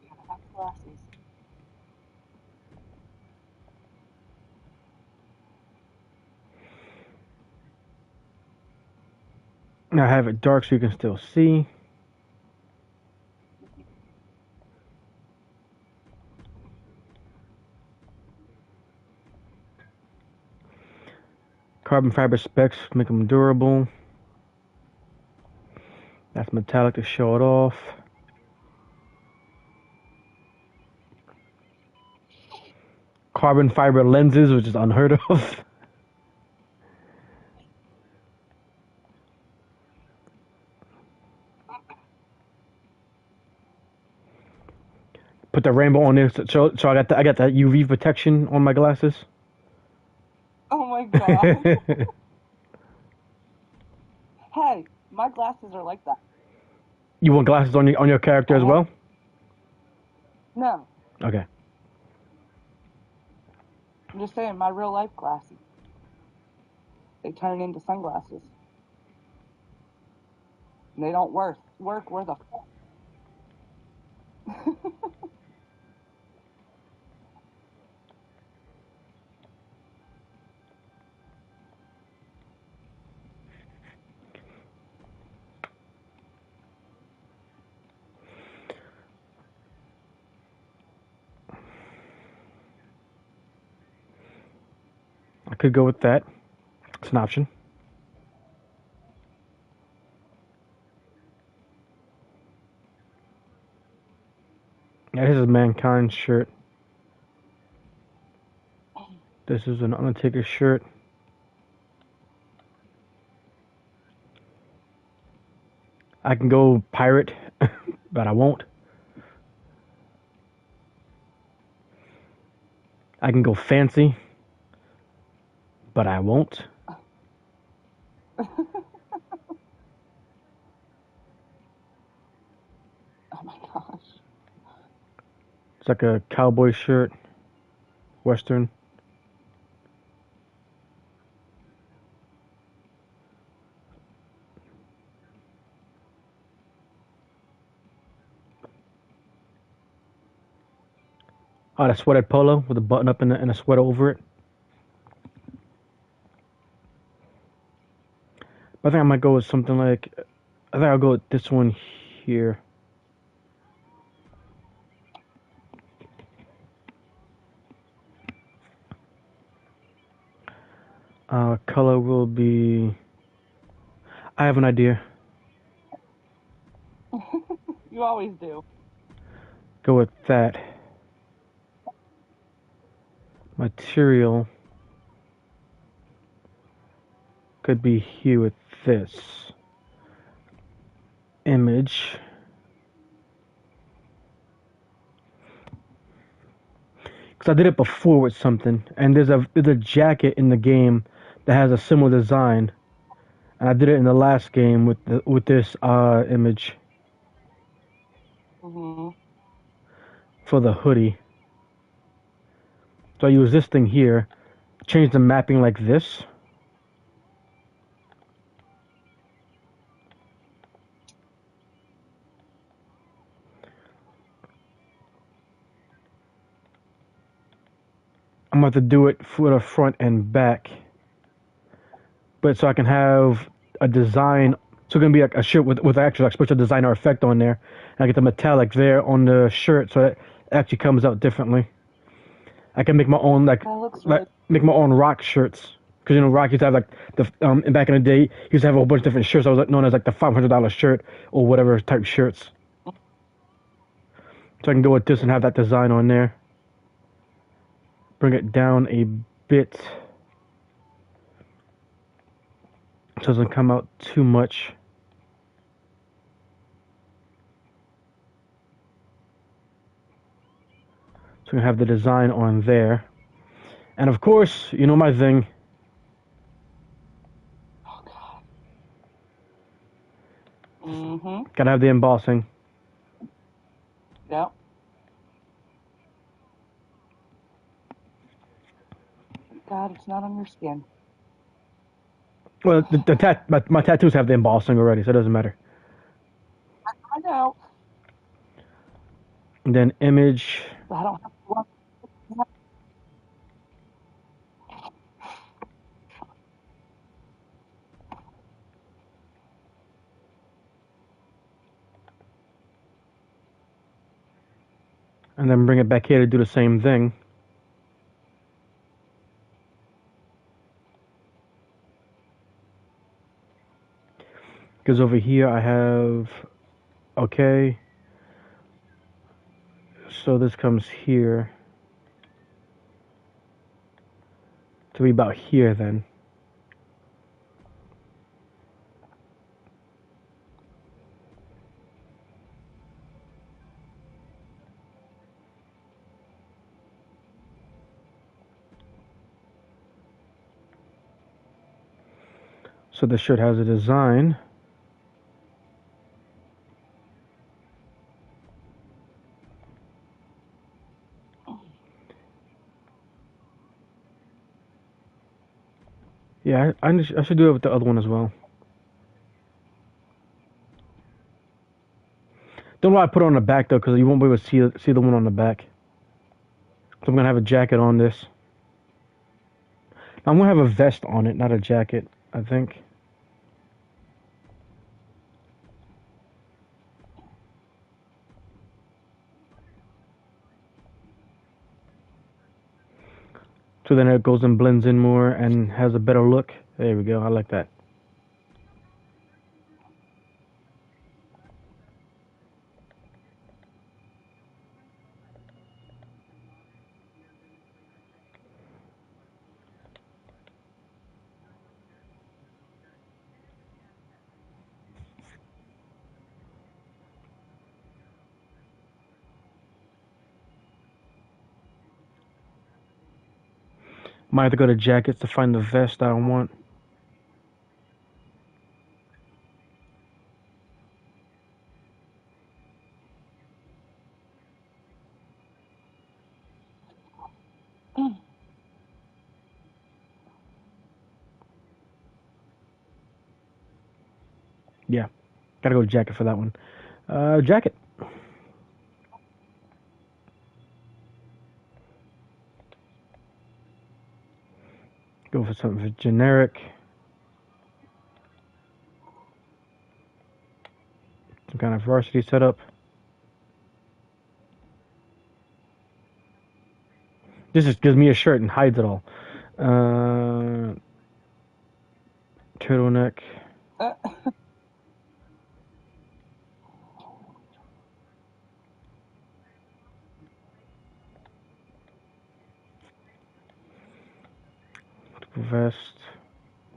B: You gotta have glasses.
A: I have it dark so you can still see. Carbon fiber specs make them durable. That's metallic to show it off. Carbon fiber lenses, which is unheard of. Put the rainbow on there, so I got that UV protection on my glasses.
B: Oh my god. Hey, my glasses are like that.
A: You want glasses on your character as well?
B: No,
A: Okay.
B: I'm just saying, my real life glasses. They turn into sunglasses. And they don't work worth a fuck.
A: could go with that. It's an option. Yeah, this is a Mankind shirt. This is an Undertaker shirt. I can go pirate, but I won't. I can go fancy, but I won't.
B: Oh my gosh.
A: It's like a cowboy shirt, Western. Oh, the sweater polo with a button up and a sweater over it. I think I might go with something like, I think I'll go with this one here. Color will be, I have an idea.
B: You always do.
A: Go with that. Material could be here with this. Image. Because I did it before with something, and there's a jacket in the game that has a similar design, and I did it in the last game with this image
B: Mm-hmm.
A: for the hoodie. So I use this thing here, change the mapping like this. I'm going to do it for the front and back, but so I can have a design. So it's gonna be like a shirt with actual like special designer effect on there, and I get the metallic there on the shirt, so it actually comes out differently. I can make my own
B: That looks really
A: make my own rock shirts, because Rock used to have like the back in the day he used to have a whole bunch of different shirts. I was like known as like the $500 shirt or whatever type shirts. So I can go with this and have that design on there. Bring it down a bit so it doesn't come out too much. So we have the design on there. And of course, you know my thing.
B: Oh God. Mm-hmm.
A: Gotta have the embossing.
B: Yep. God, it's not on your skin.
A: Well, my tattoos have the embossing already, so it doesn't matter.
B: I know.
A: And then image.
B: But I don't have one.
A: And then bring it back here to do the same thing. Because over here I have, okay, so this comes here to be about here then. So the shirt has a design. Yeah, I should do it with the other one as well. Don't know why I put it on the back though, because you won't be able to see the one on the back. So I'm gonna have a jacket on this. I'm gonna have a vest on it, not a jacket, I think. So then it goes and blends in more and has a better look. There we go. I like that. Might have to go to jackets to find the vest I want. Yeah, gotta go to jacket for that one. Jacket. Go for something generic. Some kind of varsity setup. This just gives me a shirt and hides it all. Turtleneck. Vest.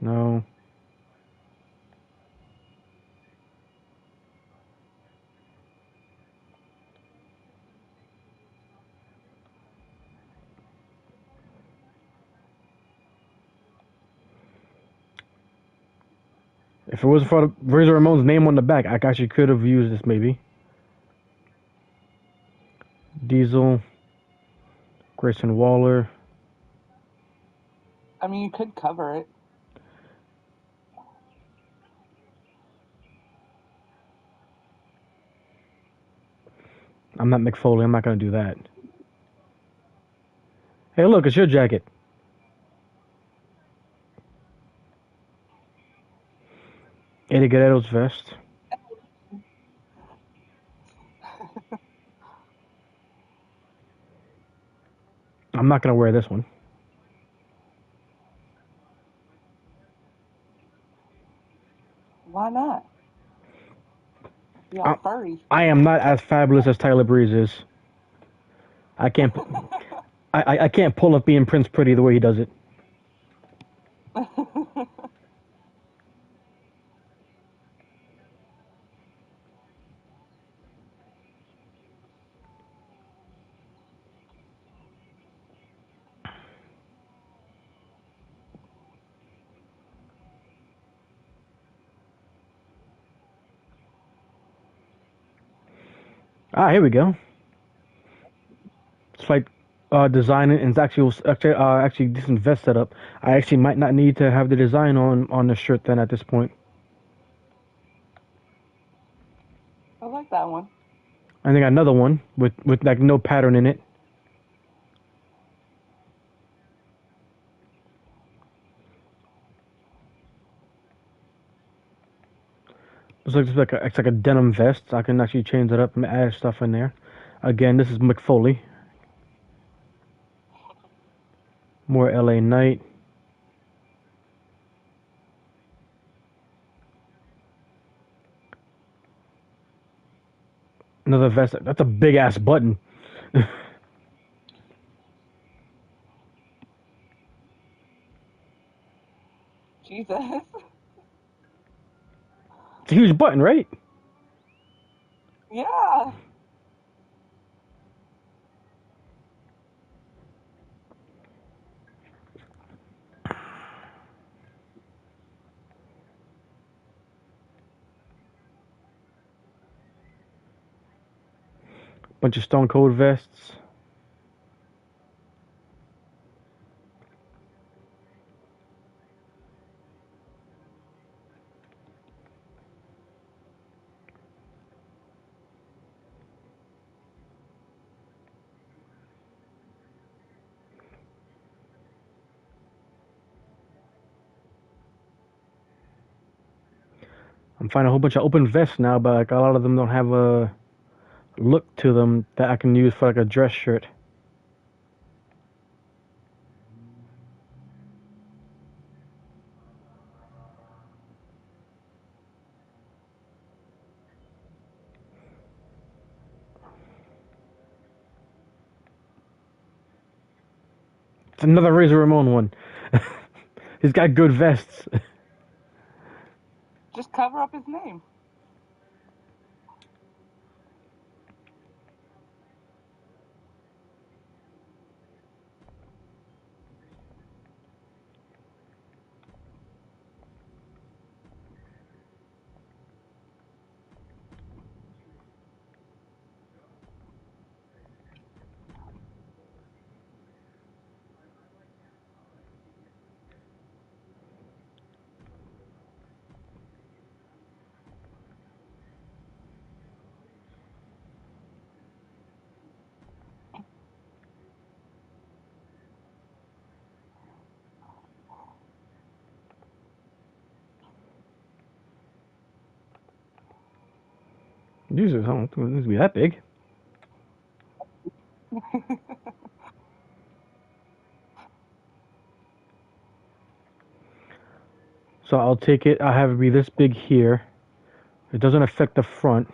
A: No. If it wasn't for Razor Ramon's name on the back, I actually could have used this maybe. Diesel. Grayson Waller.
B: I mean, you could cover it.
A: I'm not McFoley. I'm not gonna do that. Hey, look, it's your jacket. Eddie Guerrero's vest. I'm not gonna wear this one.
B: Why not? Be all furry.
A: I am not as fabulous as Tyler Breeze is. I can't. I can't pull up being Prince Pretty the way he does it. Here we go. It's like designing and it's actually decent vest setup. I actually might not need to have the design on the shirt then at this point.
B: I like that one.
A: I think another one with like no pattern in it. It's like a denim vest. I can actually change it up and add stuff in there. Again, this is McFoley. More LA Knight. Another vest. That's a big ass button.
B: Jesus.
A: It's a huge button, right?
B: Yeah.
A: Bunch of Stone Cold vests. I'm finding a whole bunch of open vests now, but like a lot of them don't have a look to them that I can use for like a dress shirt. It's another Razor Ramon one. He's got good vests.
B: Just cover up his name.
A: Jesus, I don't think it needs to be that big. So I'll take it. I have it be this big here. It doesn't affect the front.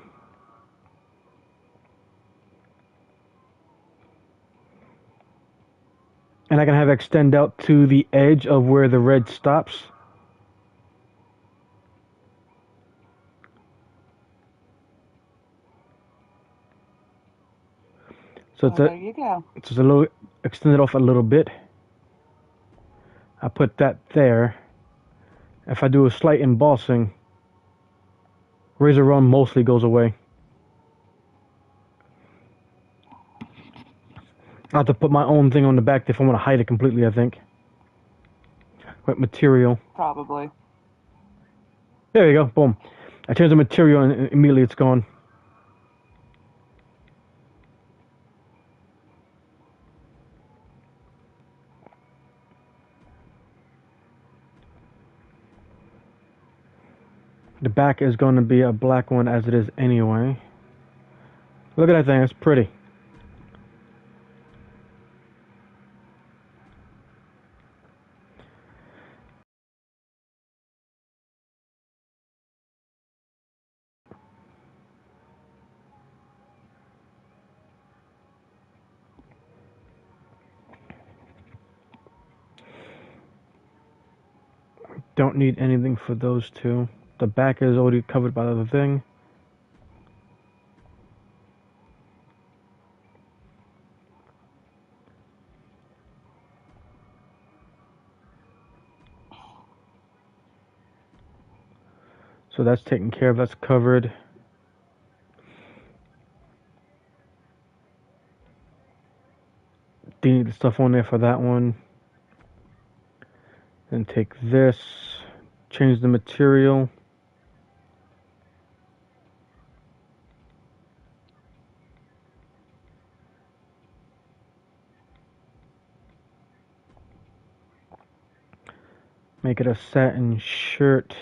A: And I can have it extend out to the edge of where the red stops. So it's
B: There you go.
A: it's just a little, extend it off a little bit. I put that there. If I do a slight embossing, Razor Run mostly goes away. I have to put my own thing on the back if I want to hide it completely, I think. What material?
B: Probably.
A: There you go, boom. I change the material and immediately it's gone. The back is going to be a black one as it is anyway. Look at that thing, it's pretty. Don't need anything for those two. The back is already covered by the other thing. So that's taken care of, that's covered. Need the stuff on there for that one. Then take this, change the material. Make it a satin shirt.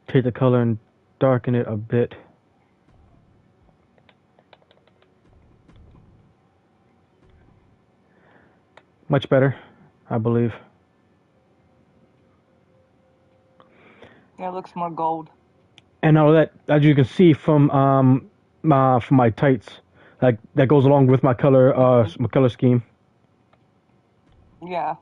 A: Take the color and darken it a bit. Much better, I believe.
B: Yeah, it looks more gold.
A: And now that, as you can see from my tights, like that goes along with my color scheme.
B: Yeah.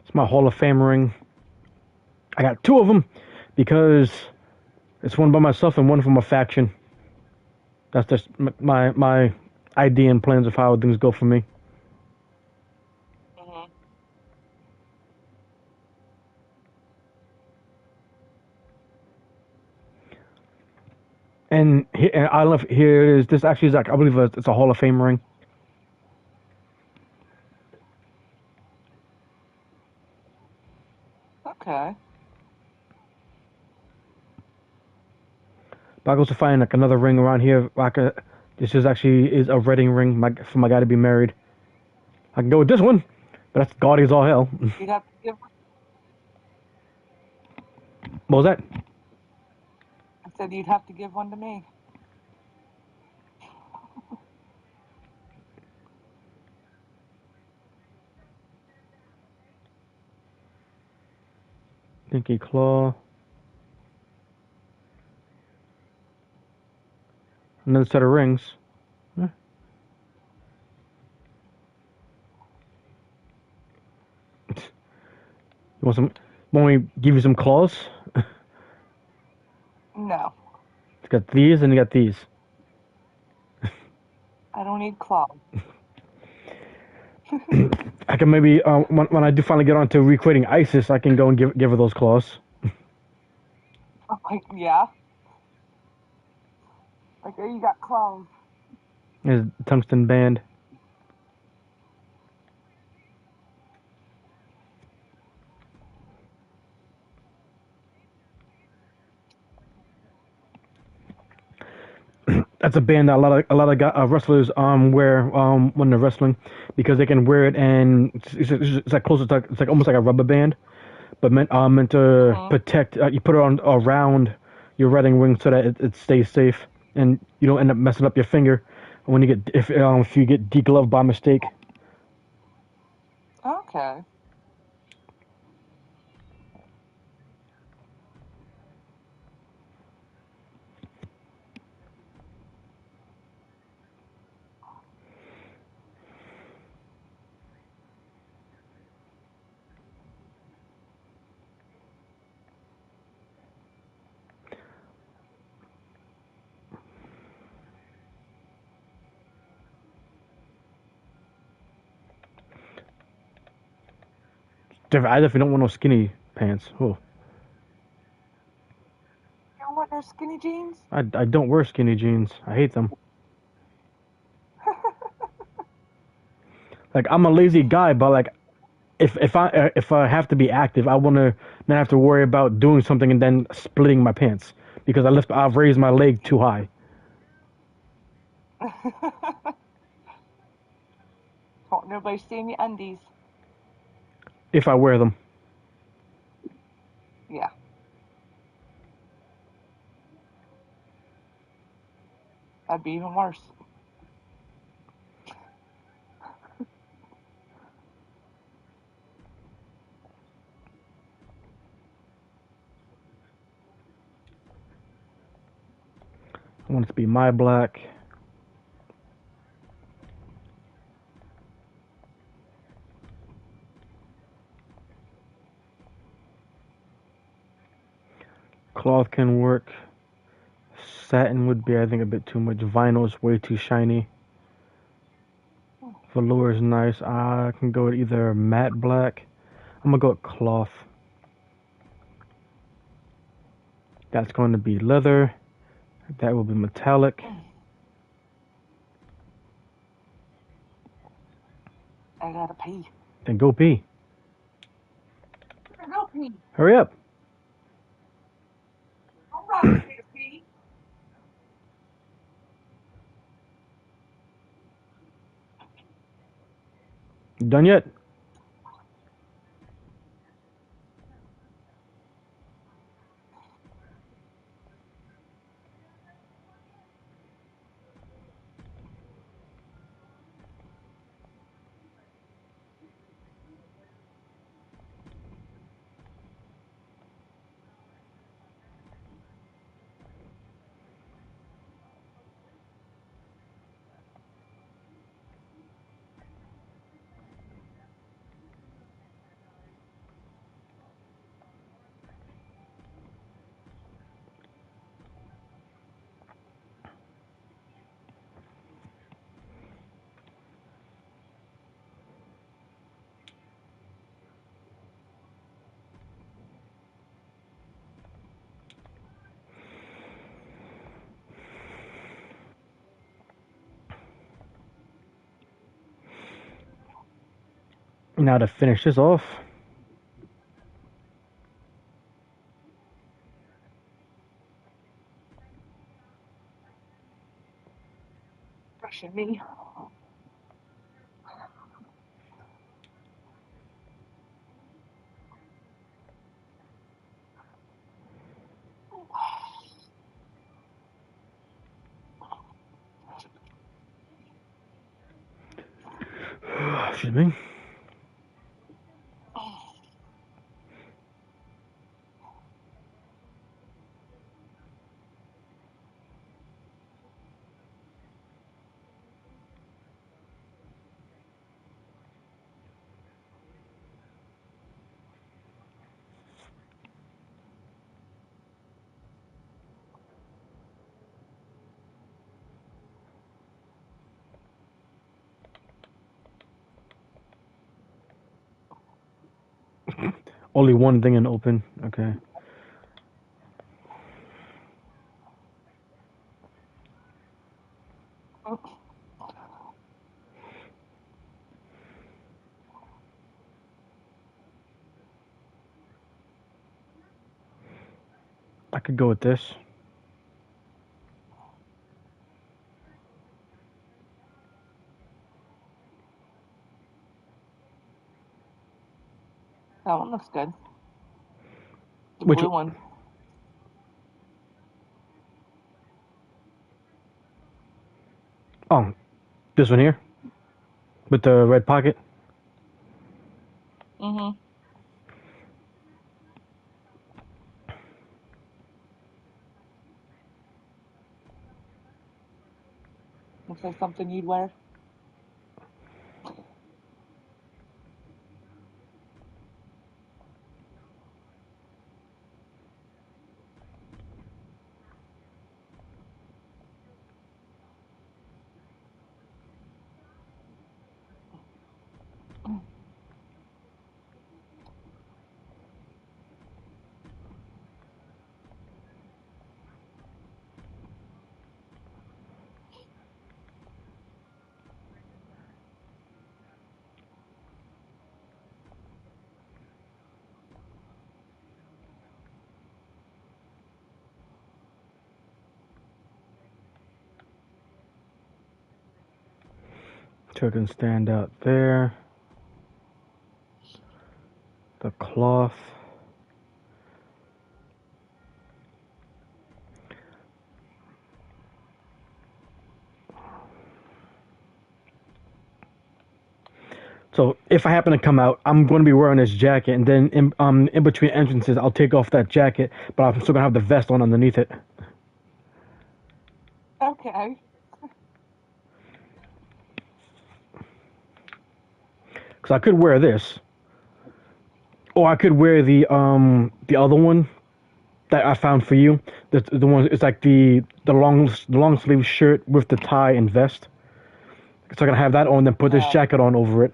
A: It's my Hall of Fame ring. I got two of them because it's one by myself and one from a faction. That's just my idea and plans of how things go for me.
B: Hmm.
A: And, and I don't know if here it is. This actually is like I believe it's a Hall of Fame ring.
B: Okay.
A: But I go to find like another ring around here. This is a wedding ring for my guy to be married. I can go with this one, but that's gaudy as all hell.
B: You'd have to give.
A: What was that?
B: I said you'd have to give one to me.
A: Pinky claw. Another set of rings. Huh. You want some? Want me to give you some claws?
B: No,
A: You got these and you got these.
B: I don't need claws.
A: I can maybe when I do finally get on to recreating ISIS, I can go and give her those claws.
B: Like, yeah. Like, there you got claws.
A: There's tungsten band. That's a band that wrestlers wear when they're wrestling because they can wear it and it's like closer to it's like almost like a rubber band, but meant to
B: Mm-hmm.
A: protect. You put it on around your wedding ring so that it stays safe and you don't end up messing up your finger when you get if you get degloved by mistake.
B: Okay.
A: I definitely don't want no skinny pants. Oh,
B: You don't want no skinny jeans?
A: I don't wear skinny jeans. I hate them. Like I'm a lazy guy, but like if I have to be active, I want to not have to worry about doing something and then splitting my pants because I've raised my leg too high.
B: Want nobody seeing your undies?
A: If I wear them,
B: Yeah. That'd be even worse.
A: I want it to be my black. Cloth can work. Satin would be, I think, a bit too much. Vinyl is way too shiny. Velour is nice. I can go with either matte black. I'm gonna go with cloth. That's going to be leather. That will be metallic.
B: I gotta pee.
A: Then go pee.
B: Go pee.
A: Hurry up.
B: Don't rush me to pee.
A: You done yet? Now to finish this off,
B: Brushing me.
A: excuse me. Only one thing in open. Okay. I could go with this.
B: That one looks good. The
A: Which
B: blue one.
A: oh, this one here with the red pocket.
B: Mm-hmm. Looks like something you'd wear.
A: So it can stand out there. The cloth. So if I happen to come out, I'm going to be wearing this jacket, and then in between entrances, I'll take off that jacket, but I'm still gonna have the vest on underneath it.
B: Okay.
A: Because I could wear this, or I could wear the other one that I found for you. The one it's like the long sleeve shirt with the tie and vest. So I can have that on, then put this
B: Yeah.
A: jacket on over it.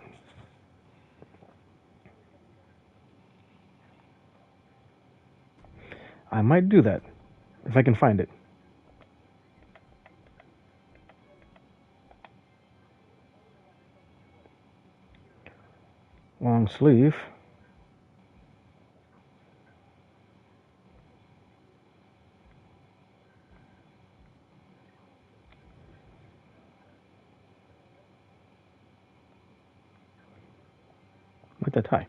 A: I might do that if I can find it. Long sleeve. With the tie.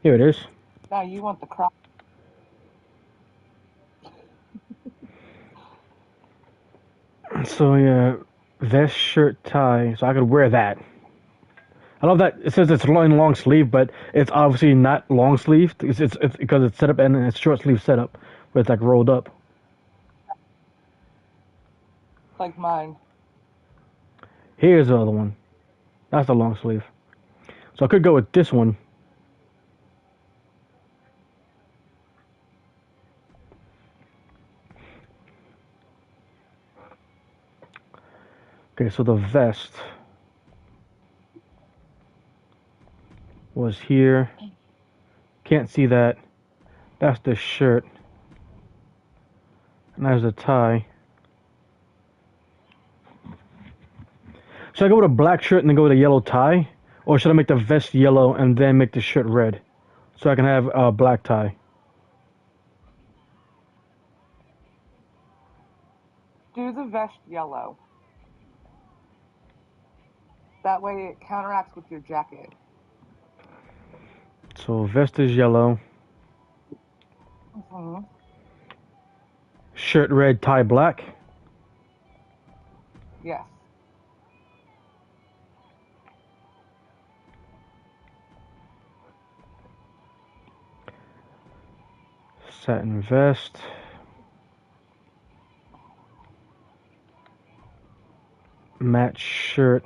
A: Here it is.
B: Now you want the crop.
A: So yeah, vest, shirt, tie. So I could wear that. I love that it says it's long sleeve, but it's obviously not long sleeve. It's because it's set up and it's short sleeve setup, where it's like rolled up.
B: Like mine.
A: Here's the other one. That's the long sleeve. So I could go with this one. Okay, so the vest was here. Can't see that. That's the shirt. And there's the tie. Should I go with a black shirt and then go with a yellow tie? Or should I make the vest yellow and then make the shirt red? So I can have a black tie.
B: Do the vest yellow. That way it counteracts with your jacket.
A: So vest is yellow.
B: Mm-hmm.
A: Shirt red, tie black.
B: Yes.
A: Satin vest. Match shirt.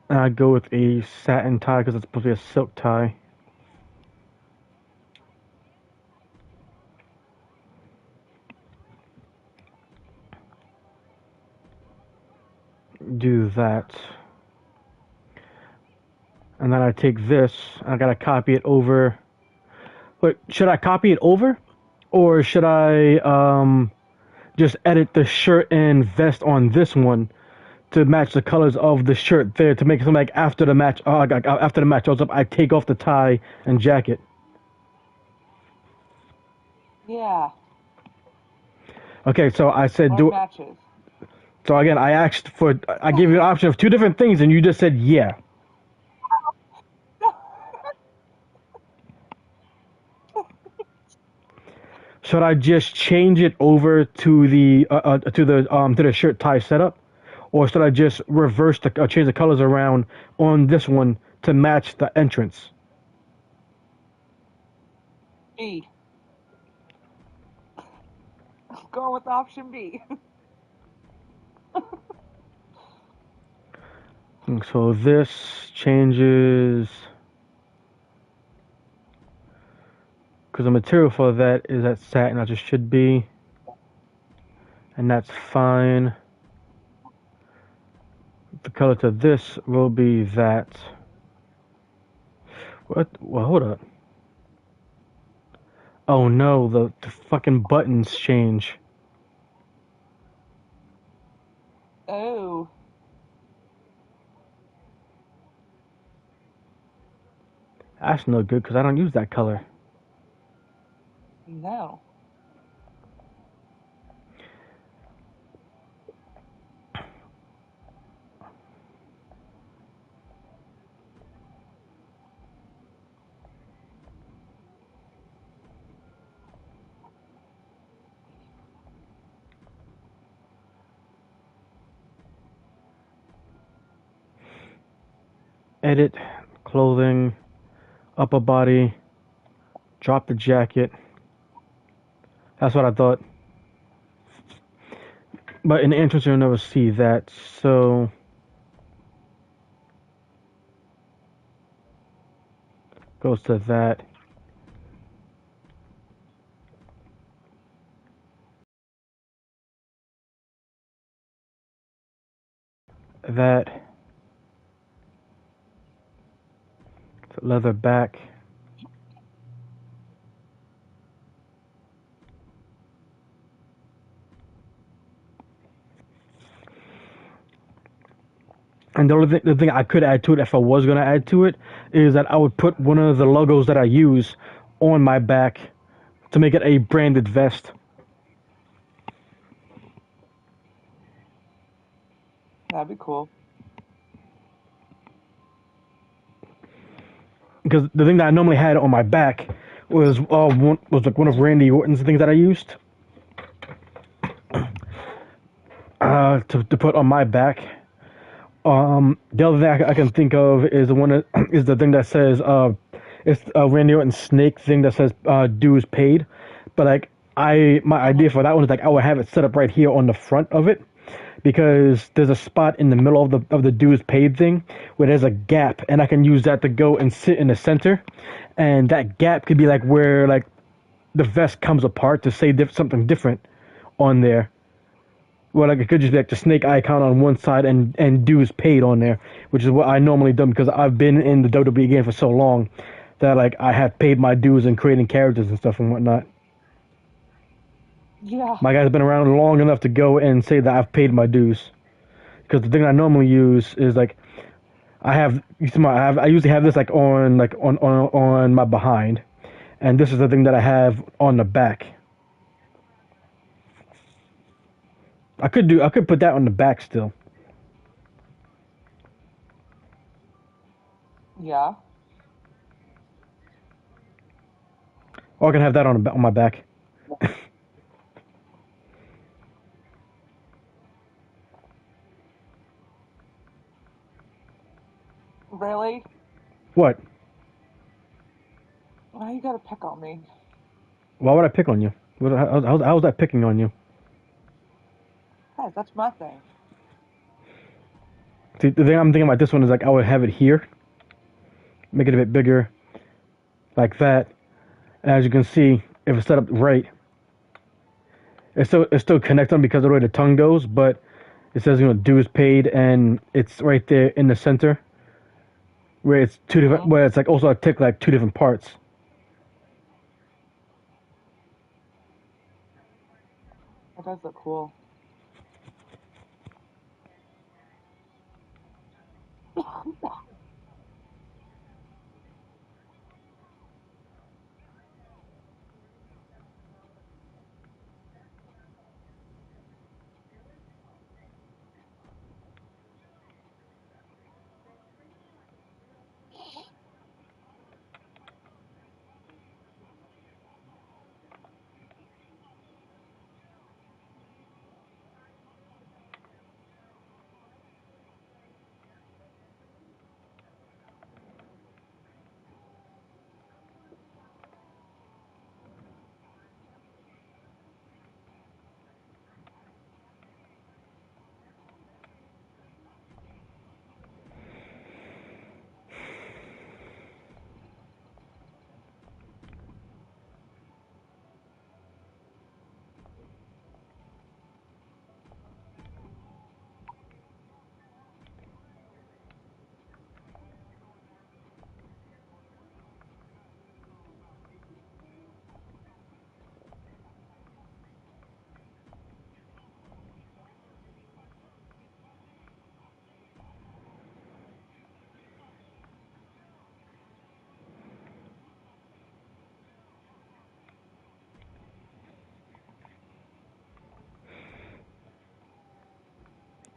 A: And I go with a satin tie because it's supposed to be a silk tie. Do that. And then I take this, and I gotta copy it over. Wait, should I copy it over? Or should I just edit the shirt and vest on this one to match the colors of the shirt there to make it like after the match? After the match goes up, I take off the tie and jacket.
B: Yeah.
A: Okay, so I said do.
B: Matches.
A: So again, I gave you an option of two different things, and you just said yeah. Should I just change it over to the shirt tie setup, or should I just change the colors around on this one to match the entrance?
B: B. Going with option B.
A: So this changes because the material for that is that satin, as it should be, and that's fine. The color to this will be that. What? Well, hold up. Oh no, the fucking buttons change.
B: Oh.
A: That's no good because I don't use that color.
B: No.
A: Edit, clothing, upper body, drop the jacket. That's what I thought. But in the entrance, you'll never see that. So goes to that. That. Leather back. And the thing I could add to it if I was going to add to it is that I would put one of the logos that I use on my back to make it a branded vest.
B: That'd be cool.
A: Because the thing that I normally had on my back was like one of Randy Orton's things that I used to put on my back. The other thing I can think of is the thing that says it's a Randy Orton snake thing that says dues paid, but like my idea for that one is like I would have it set up right here on the front of it, because there's a spot in the middle of the dues paid thing where there's a gap, and I can use that to go and sit in the center, and that gap could be like where like the vest comes apart to say something different on there. Well, like it could just be like the snake icon on one side and dues paid on there, which is what I normally do because I've been in the WWE game for so long that like I have paid my dues in creating characters and stuff and whatnot.
B: Yeah.
A: My guy's been around long enough to go and say that I've paid my dues. Because the thing I normally use is like I usually have this like on my behind, and this is the thing that I have on the back. I could put that on the back still.
B: Yeah.
A: Or I can have that on my back.
B: Really?
A: What?
B: Why you gotta pick on me?
A: Why would I pick on you? How's that picking on you?
B: Guys, that's my thing.
A: See, the thing I'm thinking about this one is like I would have it here, make it a bit bigger, like that. As you can see, if it's set up right, it still connects them because of the way the tongue goes, but it says dues paid, and it's right there in the center where it's two different,
B: Mm-hmm.
A: where it's like also a tick like two different parts.
B: That does look cool.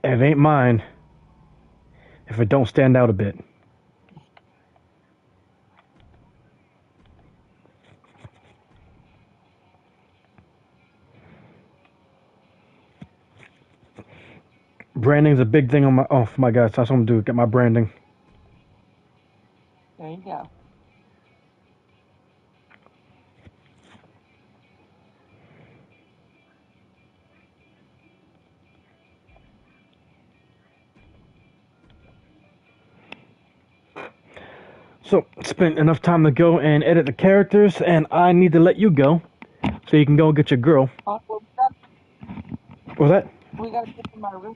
A: It ain't mine if it don't stand out a bit. Branding's a big thing on my. Oh my God, that's what I'm gonna do. Get my branding.
B: There you go.
A: So spent enough time to go and edit the characters, and I need to let you go so you can go and get your girl.
B: Well,
A: What was that?
B: we gotta get to my room.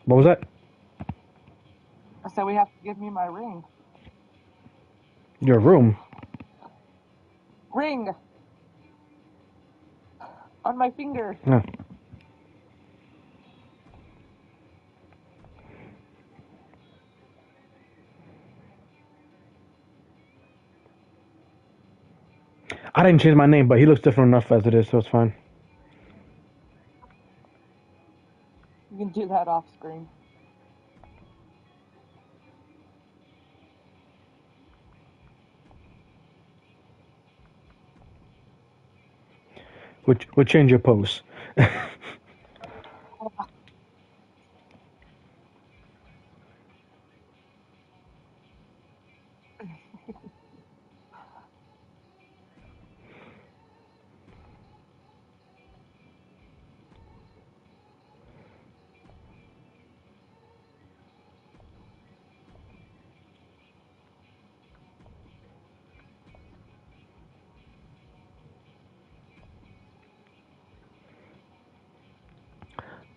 A: What was that?
B: I said we have to give me my ring.
A: Your room.
B: Ring on my finger.
A: No. I didn't change my name, but he looks different enough as it is, so it's fine.
B: You can do that off screen.
A: We'll change your pose.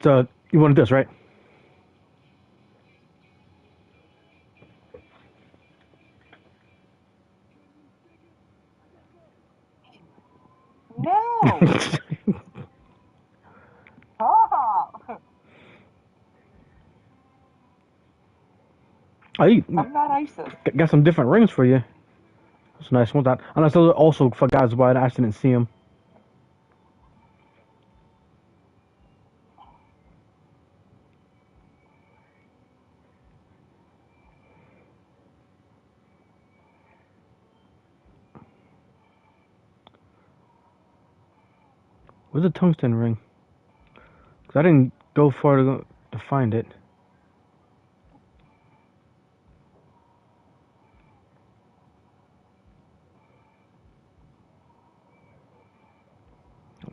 A: So you wanted this, right?
B: Stop.
A: I'm
B: not ISIS.
A: got some different rings for you. That's a nice one. And I still also for guys why I didn't see him. Where's the tungsten ring? Cause I didn't go far to find it.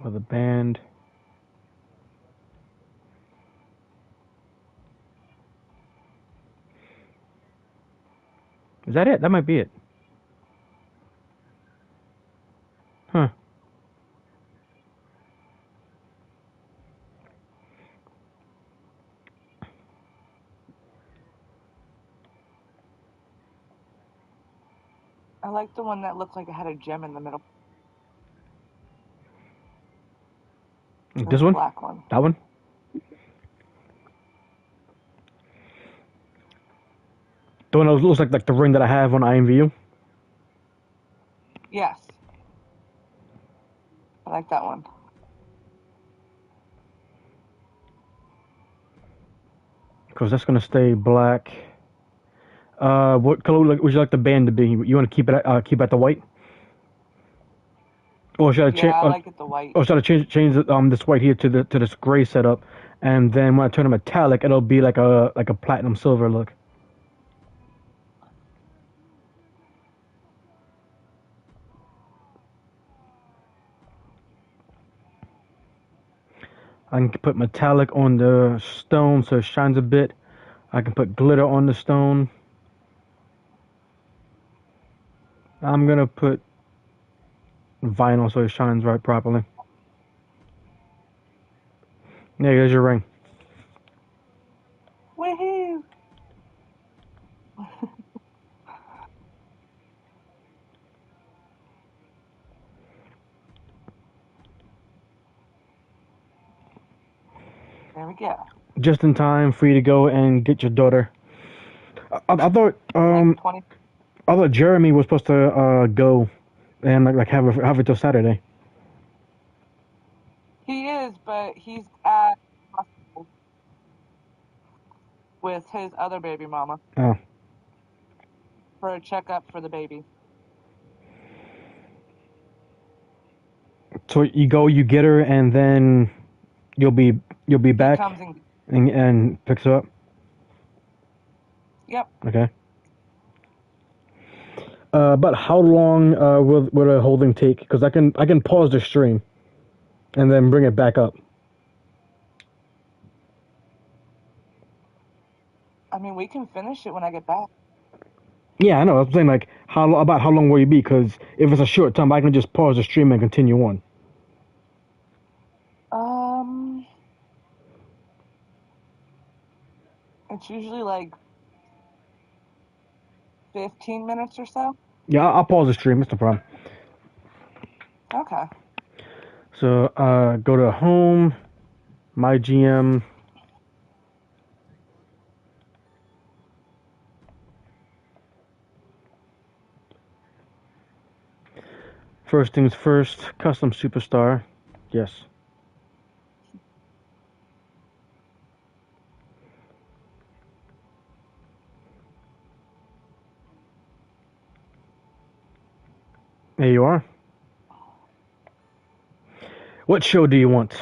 A: Or the band. Is that it? That might be it. Huh.
B: I like the one that looked like it had a gem in the middle.
A: This one?
B: Black one.
A: That one? The one that looks like the ring that I have on IMVU?
B: Yes. I like that one.
A: Because that's going to stay black. What color would you like the band to be? You want to keep it at the white? Or should I change?
B: Yeah, I like it the white.
A: Or should I change this white here to this gray setup, and then when I turn it metallic, it'll be like a platinum silver look. I can put metallic on the stone so it shines a bit. I can put glitter on the stone. I'm gonna put vinyl so it shines right properly. Yeah, here's your ring.
B: Woohoo! There we go.
A: Just in time for you to go and get your daughter. I thought
B: Like
A: I thought Jeremy was supposed to go and have it till Saturday.
B: He is, but he's at hospital with his other baby mama.
A: Oh.
B: For a checkup for the baby.
A: So you go, you get her, and then you'll be back and picks her up.
B: Yep.
A: Okay. But how long will the holding take? Because I can pause the stream, and then bring it back up.
B: I mean, we can finish it when I get back.
A: Yeah, I know. I'm saying like how long will you be? Because if it's a short time, I can just pause the stream and continue on.
B: It's usually like 15 minutes or so.
A: Yeah, I'll pause the stream. That's no problem.
B: Okay.
A: So go to home, my GM. First things first, custom superstar. Yes. There you are. What show do you want?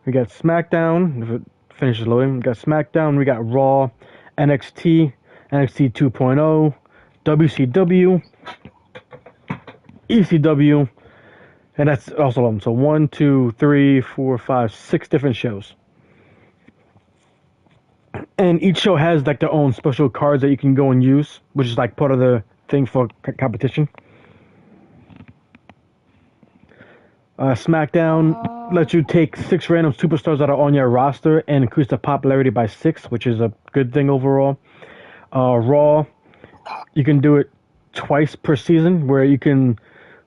A: We got SmackDown, if it finishes loading. We got SmackDown, we got Raw, NXT, NXT 2.0, WCW, ECW, and that's also them. So 1, 2, 3, 4, 5, 6 different shows. And each show has like their own special cards that you can go and use, which is like part of the thing for competition. SmackDown lets you take 6 random superstars that are on your roster and increase the popularity by 6, which is a good thing overall. Raw, you can do it twice per season, where you can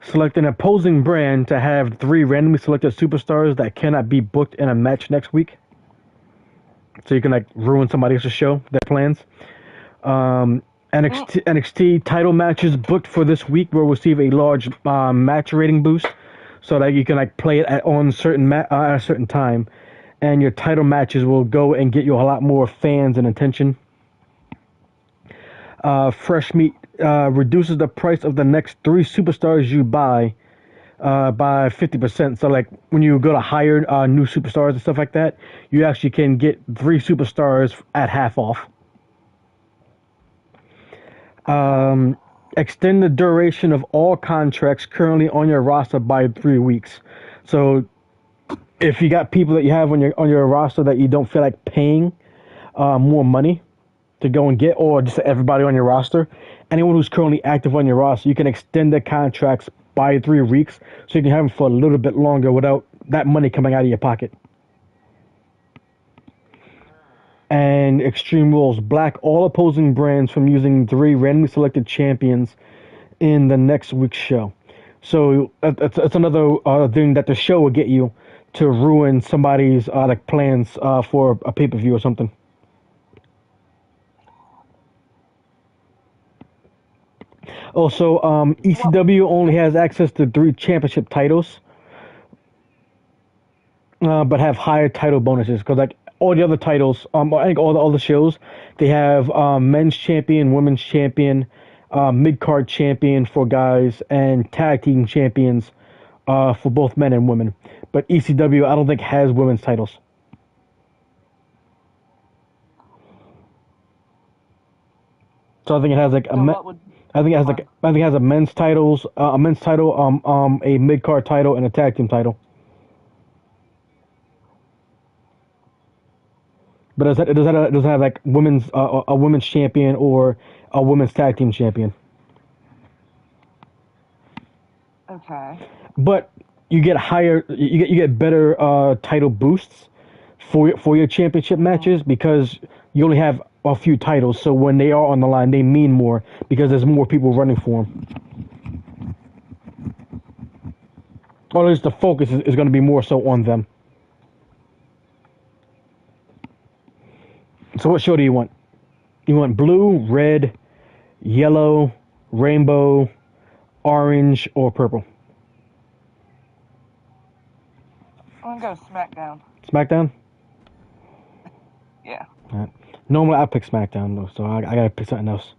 A: Select an opposing brand to have 3 randomly selected superstars that cannot be booked in a match next week. So you can like ruin somebody else's show, their plans. NXT title matches booked for this week will receive a large match rating boost, so that you can like play it on certain at a certain time, and your title matches will go and get you a lot more fans and attention. Fresh meat reduces the price of the next 3 superstars you buy by 50%. So like when you go to hire new superstars and stuff like that, you actually can get 3 superstars at half off. Extend the duration of all contracts currently on your roster by 3 weeks. So if you got people that you have on your roster that you don't feel like paying more money to go and get, or just everybody on your roster, anyone who's currently active on your roster, you can extend their contracts by 3 weeks, so you can have them for a little bit longer without that money coming out of your pocket. And Extreme Rules block all opposing brands from using 3 randomly selected champions in the next week's show. So that's another thing that the show will get you to ruin somebody's like plans for a pay-per-view or something. Also, ECW only has access to 3 championship titles, but have higher title bonuses, because like all the other titles, I think all the shows, they have men's champion, women's champion, mid card champion for guys, and tag team champions for both men and women. But ECW, I don't think has women's titles. So I think it has like I think it has a men's titles, a men's title, a mid card title, and a tag team title. But it doesn't have like women's a women's champion or a women's tag team champion.
B: Okay.
A: But you get better title boosts for your championship matches, because you only have a few titles. So when they are on the line, they mean more because there's more people running for them. Or at least the focus is going to be more so on them. So what show do you want? You want blue, red, yellow, rainbow, orange, or purple?
B: I'm gonna go SmackDown.
A: SmackDown?
B: Yeah.
A: Right. Normally I pick SmackDown though, so I gotta pick something else.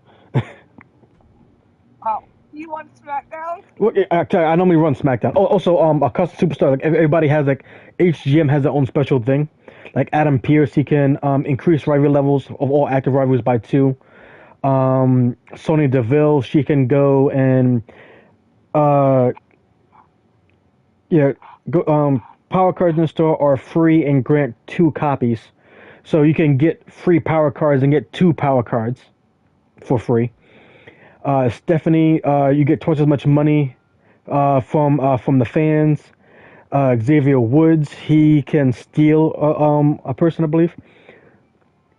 B: Oh, you want SmackDown?
A: Well, I normally run SmackDown. Oh, also, a custom superstar. Like everybody has like HGM has their own special thing. Like Adam Pearce, he can increase rivalry levels of all active rivalries by 2. Sonya Deville, she can go and power cards in the store are free and grant 2 copies. So you can get free power cards and get 2 power cards for free. Stephanie, you get twice as much money from the fans. Xavier Woods, he can steal a person, I believe.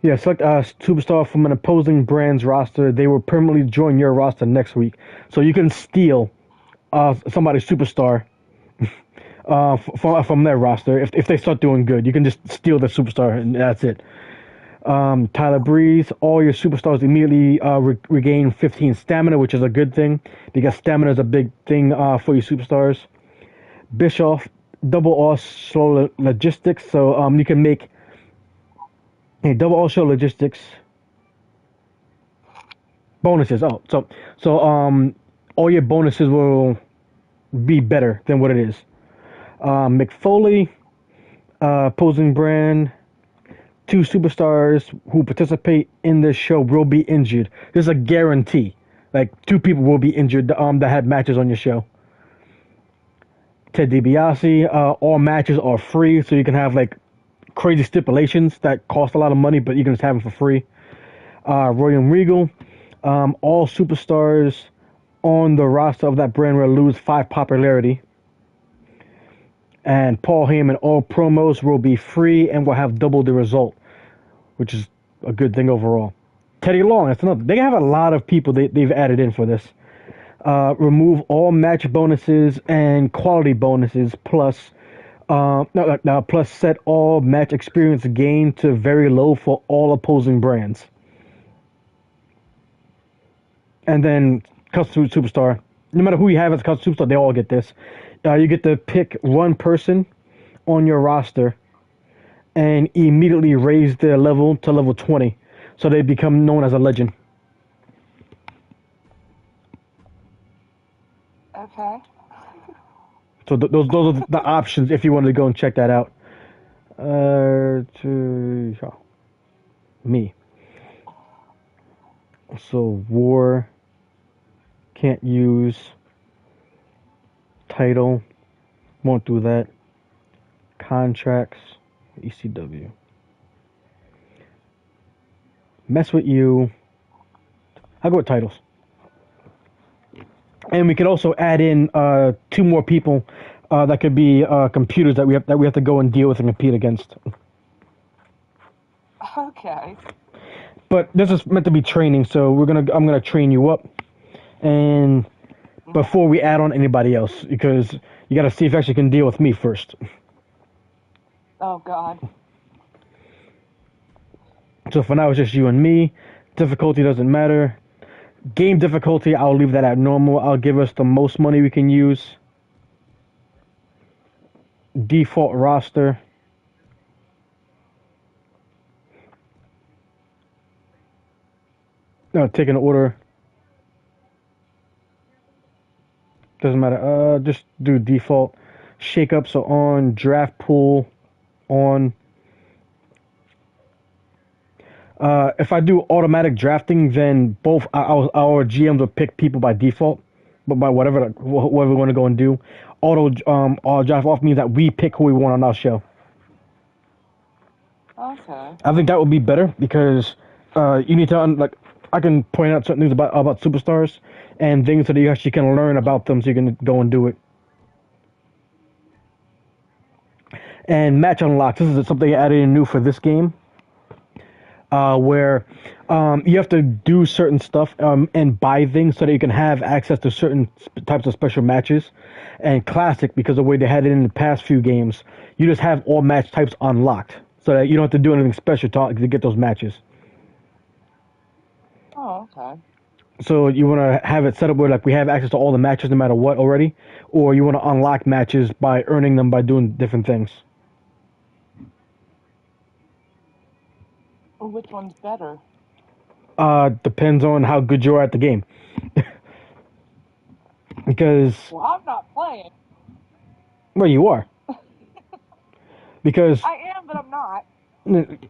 A: Yeah, select a superstar from an opposing brand's roster. They will permanently join your roster next week. So you can steal somebody's superstar from their roster. If they start doing good, you can just steal the superstar and that's it. Tyler Breeze, all your superstars immediately regain 15 stamina, which is a good thing because stamina is a big thing for your superstars. Bischoff, double all show logistics, so you can make a double all show logistics bonuses. So all your bonuses will be better than what it is. McFoley, opposing brand, 2 superstars who participate in this show will be injured. This is a guarantee. Like 2 people will be injured that had matches on your show. Ted DiBiase, all matches are free, so you can have like crazy stipulations that cost a lot of money, but you can just have them for free. William Regal, all superstars on the roster of that brand will lose 5 popularity. And Paul Heyman, all promos will be free and will have double the result, which is a good thing overall. Teddy Long, that's another. They have a lot of people they've added in for this. Remove all match bonuses and quality bonuses, plus no, plus set all match experience gain to very low for all opposing brands. And then custom superstar. No matter who you have as custom superstar, they all get this. You get to pick one person on your roster and immediately raise their level to level 20, so they become known as a legend.
B: Okay.
A: So those are the options if you wanted to go and check that out. Me. So war, can't use, title, won't do that. Contracts, ECW. Mess with you. I'll go with titles. And we could also add in two more people that could be computers that we have to go and deal with and compete against.
B: Okay.
A: But this is meant to be training, so I'm gonna train you up, and before we add on anybody else, because you got to see if you actually can deal with me first.
B: Oh God.
A: So for now, it's just you and me. Difficulty doesn't matter. Game difficulty, I'll leave that at normal. I'll give us the most money we can use. Default roster. No, take an order. Doesn't matter. Just do default. Shakeups are on. Draft pool on. If I do automatic drafting, then both our GMs will pick people by default, but by whatever we want to go and do. Auto draft off means that we pick who we want on our show.
B: Okay.
A: I think that would be better because you need to like I can point out certain things about superstars and things that you actually can learn about them, so you can go and do it. And match unlocks. This is something added in new for this game. Where you have to do certain stuff and buy things so that you can have access to certain types of special matches. And classic, because of the way they had it in the past few games, you just have all match types unlocked so that you don't have to do anything special to get those matches.
B: Oh, okay.
A: So you want to have it set up where like we have access to all the matches no matter what already, or you want to unlock matches by earning them by doing different things.
B: Well, which one's better?
A: Depends on how good you are at the game. Because
B: Well, I'm not playing.
A: well, you are. Because
B: I am, but I'm not.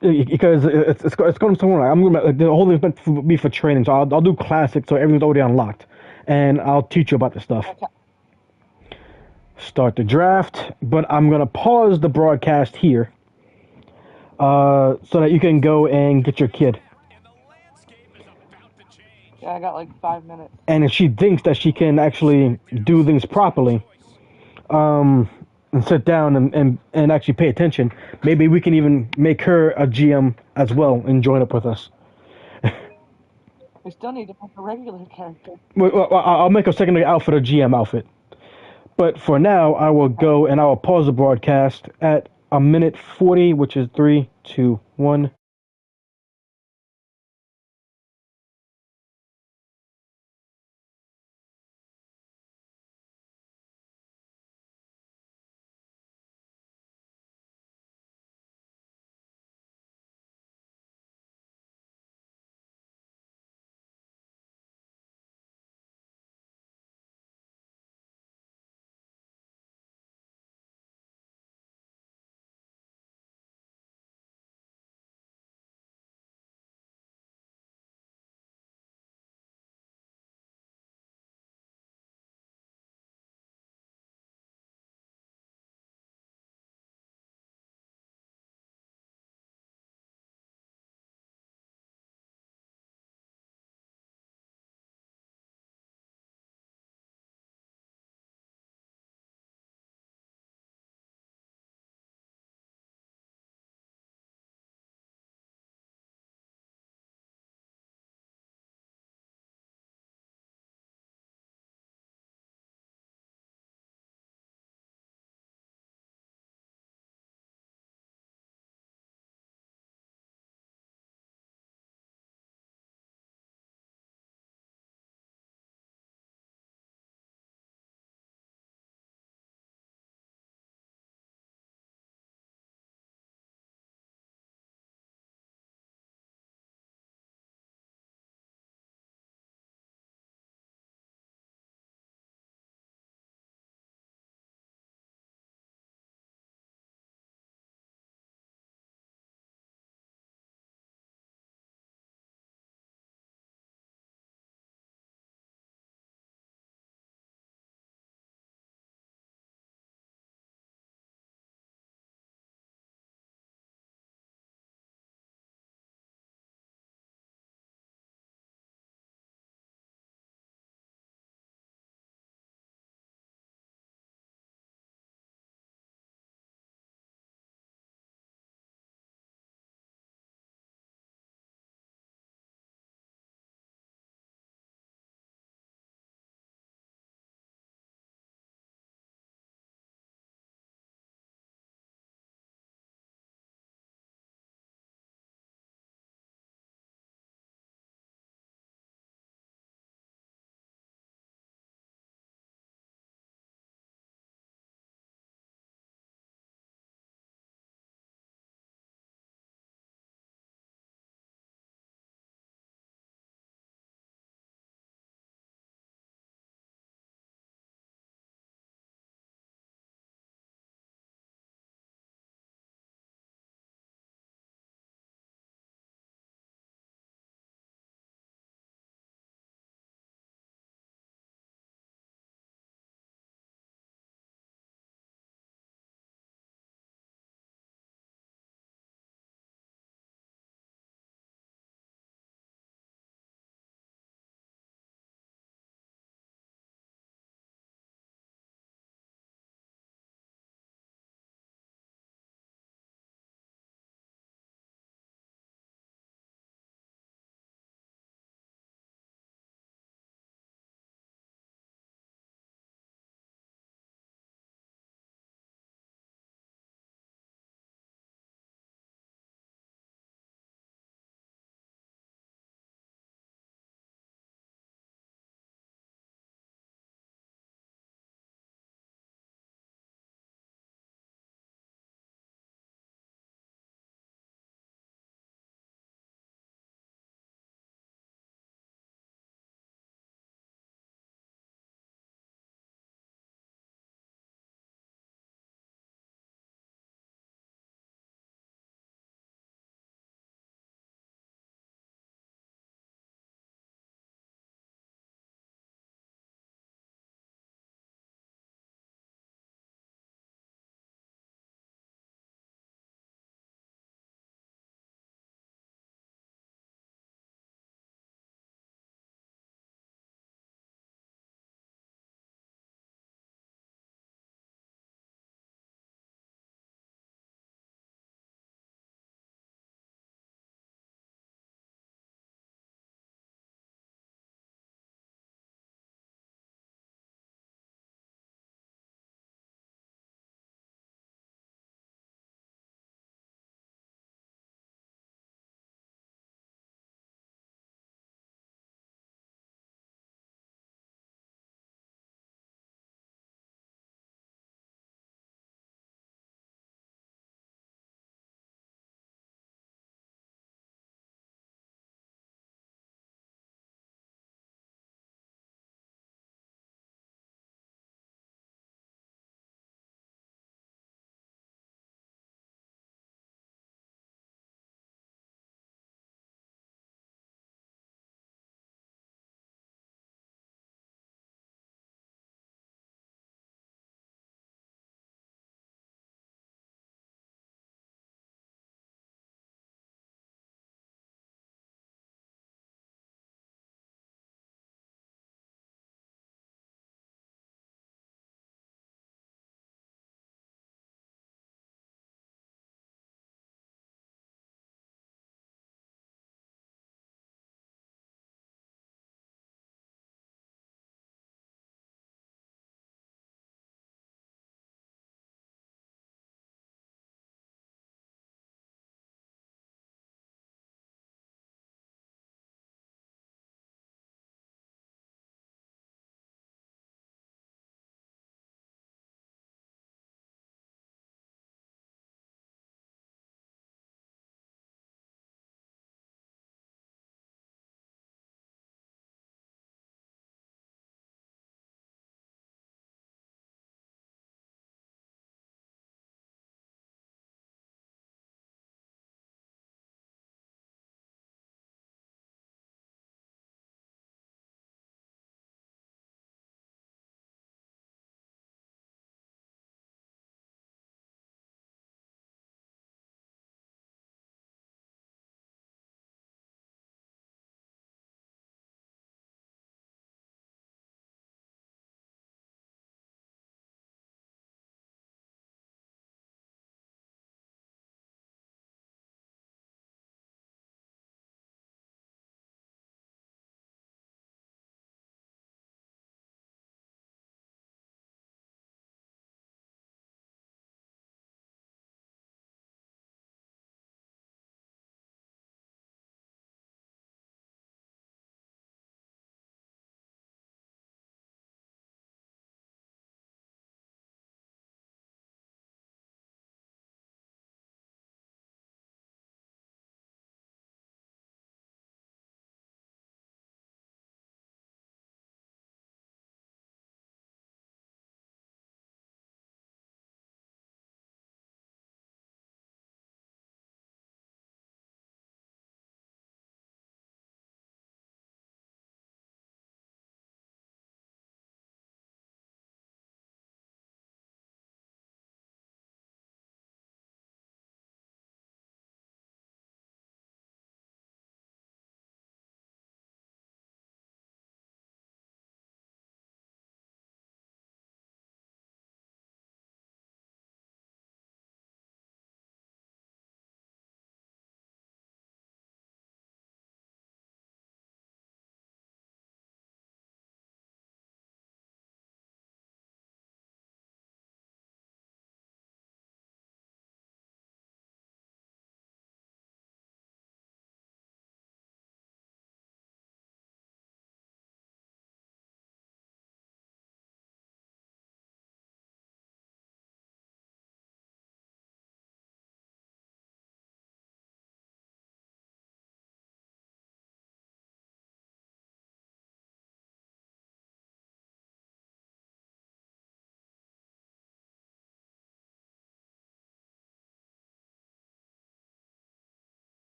A: because it's going somewhere. I'm gonna like, the whole thing's meant to be for training, so I'll do classic, so everything's already unlocked, and I'll teach you about the stuff.
B: Okay.
A: Start the draft, but I'm gonna pause the broadcast here, so that you can go and get your kid.
B: Yeah, I got like 5 minutes.
A: And if she thinks that she can actually do things properly, and sit down and actually pay attention, maybe we can even make her a GM as well and join up with us.
B: We still need to make a regular character.
A: Well, I'll make a secondary outfit a GM outfit. But for now, I will go and I will pause the broadcast at a minute 40, which is 3, 2, 1.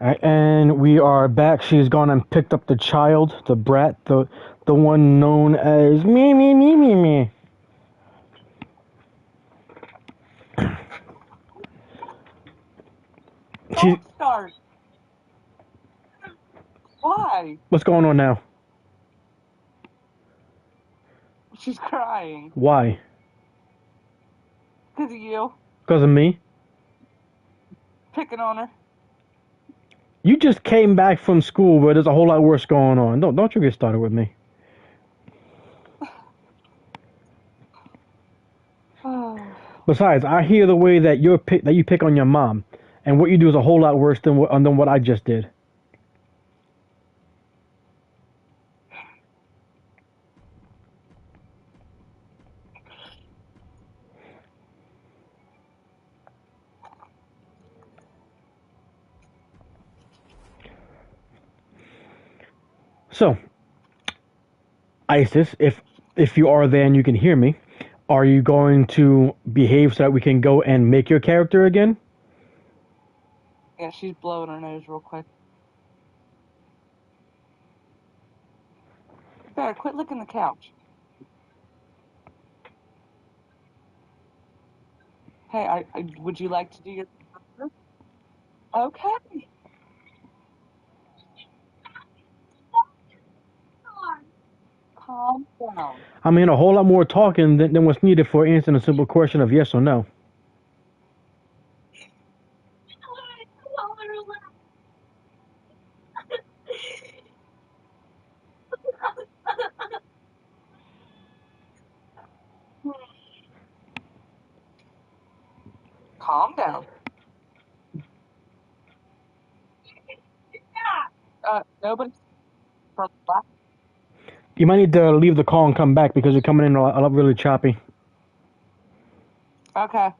A: Alright, and we are back. She's gone and picked up the child, the brat, the one known as me me me me me. She,
B: Don't start. Why?
A: what's going on now?
B: She's crying.
A: Why?
B: Because of you.
A: Because of me?
B: Picking on her.
A: You just came back from school where there's a whole lot worse going on. Don't you get started with me. Besides, I hear the way that you pick on your mom, and what you do is a whole lot worse than what I just did. So, Isis, if you are there and you can hear me, are you going to behave so that we can go and make your character again?
B: Yeah, she's blowing her nose real quick. Better quit licking the couch. Hey, would you like to do your... Okay. Calm down.
A: I mean, a whole lot more talking than what's needed for answering a simple question of yes or no.
B: Calm down. Nobody's from last.
A: You might need to leave the call and come back because you're coming in a lot really choppy.
B: Okay.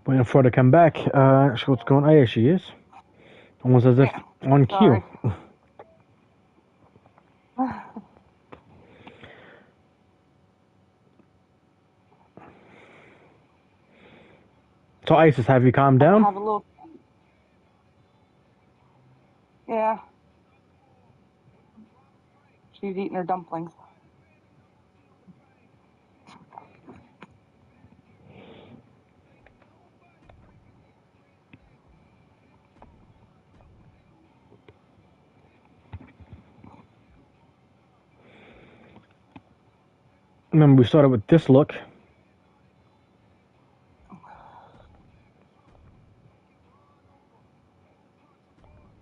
A: Waiting for her to come back. What's going on? Oh, yeah, she is. Almost as if
B: Yeah.
A: on cue.
B: Sorry.
A: So, Isis, have you calmed
B: I
A: down?
B: have a little... Yeah. She's eating her dumplings.
A: Remember, we started with this look.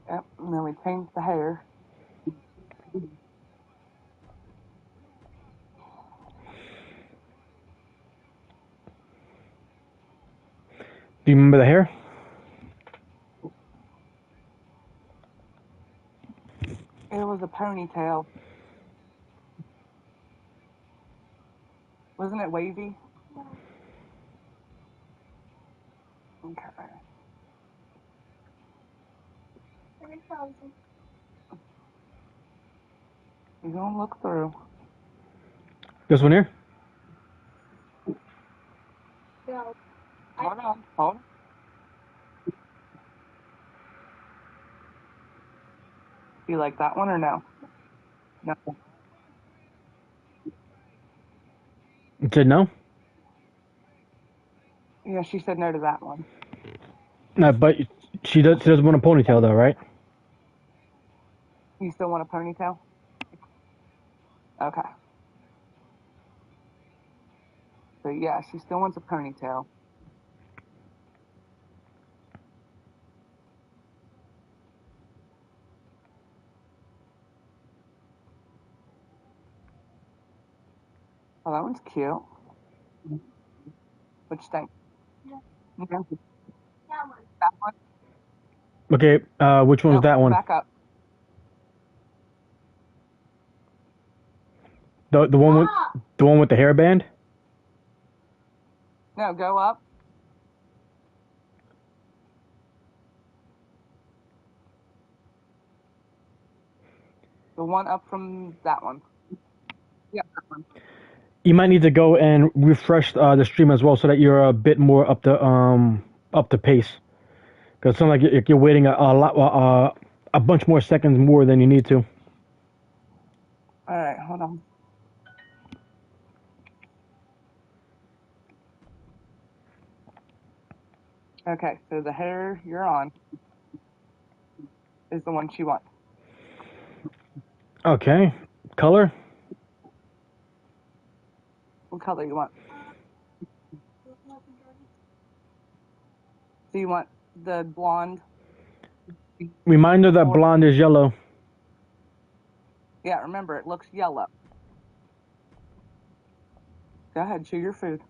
B: Yep. And then we changed the hair.
A: Do you remember the hair?
B: It was a ponytail. Wasn't it wavy? Okay. You gonna look through.
A: This one here?
B: Hold on. Hold on. You like that one or no? No.
A: You said no?
B: Yeah, she said no to that one.
A: No, but she doesn't want a ponytail though, right?
B: You still want a ponytail? Okay. So yeah, she still wants a ponytail. Oh, that one's cute. Which thing? Yeah. That one?
A: Okay, which one's
B: No,
A: that one?
B: back up.
A: The one with the hairband?
B: No, go up. The one up from that one. Yeah, that one.
A: You might need to go and refresh the stream as well, so that you're a bit more up to pace. Because it sounds like you're waiting a lot, a bunch more seconds more than you need to.
B: All right, hold on. Okay, so the hair you're on is the one she wants.
A: Okay, color.
B: What color you want? So you want the blonde?
A: Reminder that blonde is yellow.
B: Yeah, remember, it looks yellow. Go ahead, chew your food.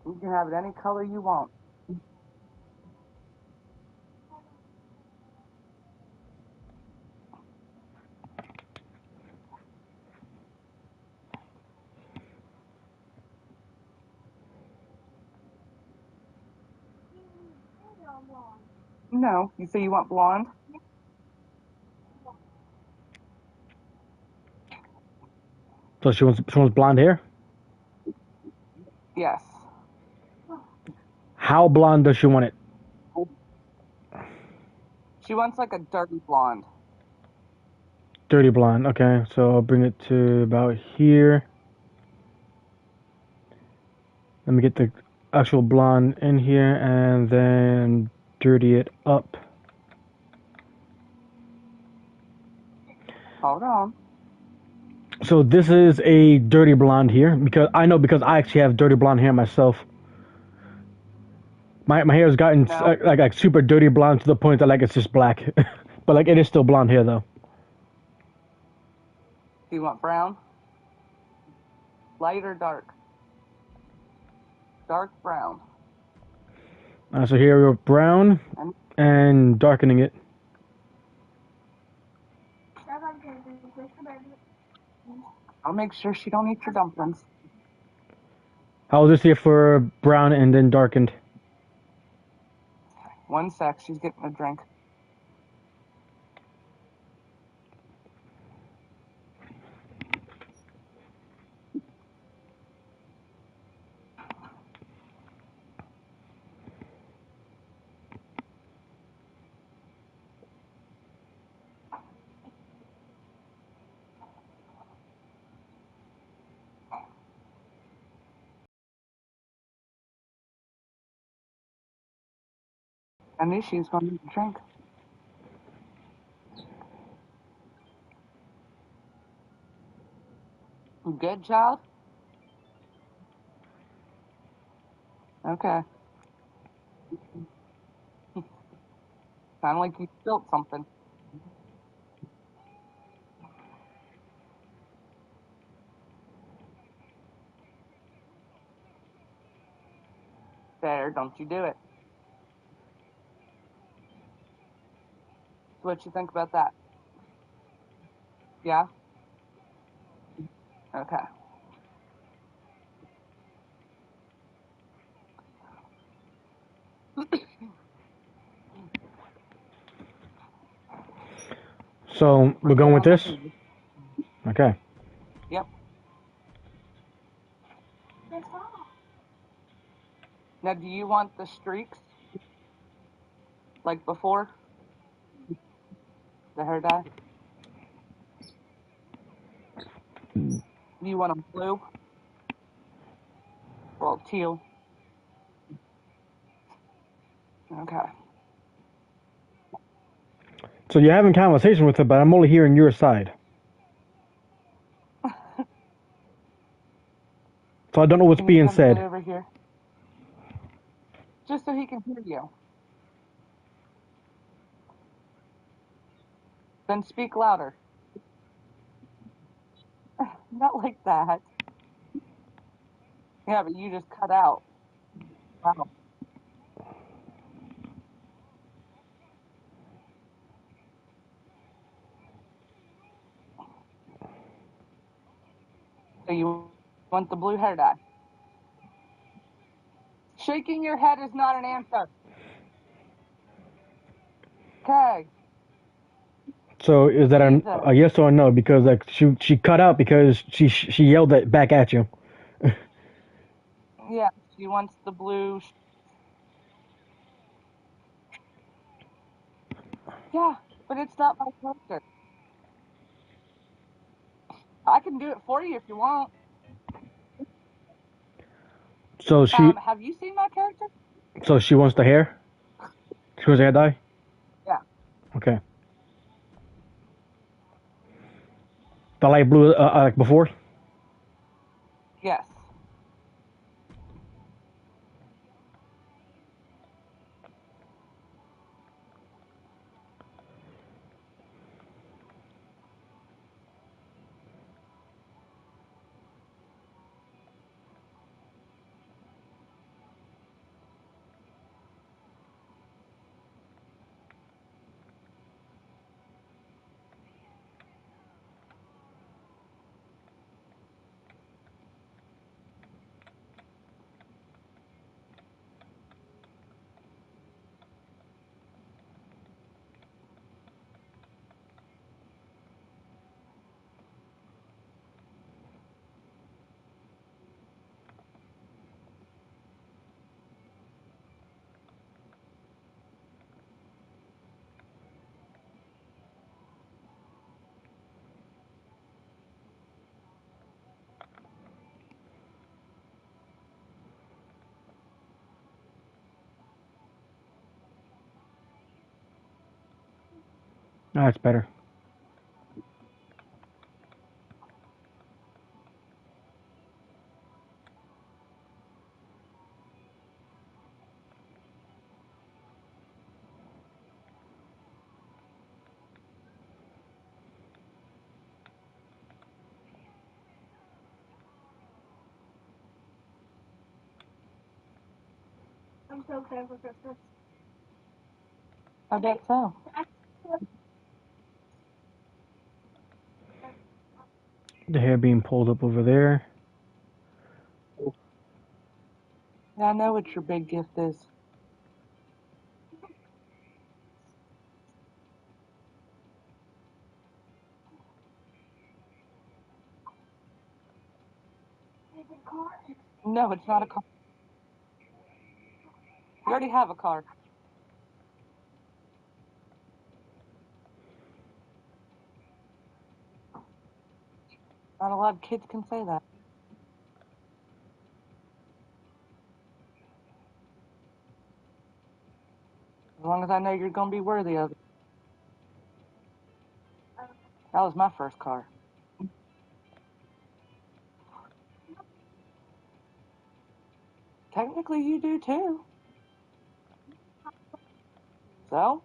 B: You can have it any color you want. No, you say you want blonde?
A: So she wants blonde hair.
B: Yes.
A: How blonde does she want it?
B: She wants like a dirty blonde.
A: Dirty blonde. Okay, so I'll bring it to about here. Let me get the actual blonde in here and then dirty it up.
B: Hold on.
A: So this is a dirty blonde here because I actually have dirty blonde hair myself. My hair has gotten
B: No.
A: like super dirty blonde to the point that like it's just black, but like it is still blonde hair though.
B: Do you want brown? Light or dark? Dark brown.
A: So here we're brown and darkening it.
B: I'll make sure she don't eat your dumplings.
A: How was this here for brown and then darkened?
B: 1 sec, she's getting a drink. I knew she was going to drink. You good, child? Okay. Sound like you spilled something. There, don't you do it. So what you think about that? Yeah? Okay.
A: So we're going with this. Okay.
B: Yep. Now, do you want the streaks like before? The hair dye? Do you want them blue? Well, teal. Okay.
A: So you're having conversation with her, but I'm only hearing your side. So I don't know what's
B: Can you
A: being
B: come sit
A: said.
B: over here? Just so he can hear you. Then speak louder. Not like that. Yeah, but you just cut out. Wow. So you want the blue hair dye? Shaking your head is not an answer. Okay.
A: So is that
B: Jesus.
A: a yes or a no? Because like she cut out because she yelled that back at you.
B: Yeah, she wants the blue. Yeah, but it's not my character. I can do it for you if you want.
A: So
B: Have you seen my character?
A: she wants the hair. She wants the hair dye.
B: Yeah.
A: Okay. The light blue like before.
B: Yes.
A: Oh, that's better.
C: I'm so excited for Christmas.
B: I bet so.
A: The hair being pulled up over there.
B: Yeah, I know what your big gift is. No, it's not a car. You already have a car. Not a lot of kids can say that. As long as I know you're going to be worthy of it. That was my first car. Technically, you do too. So,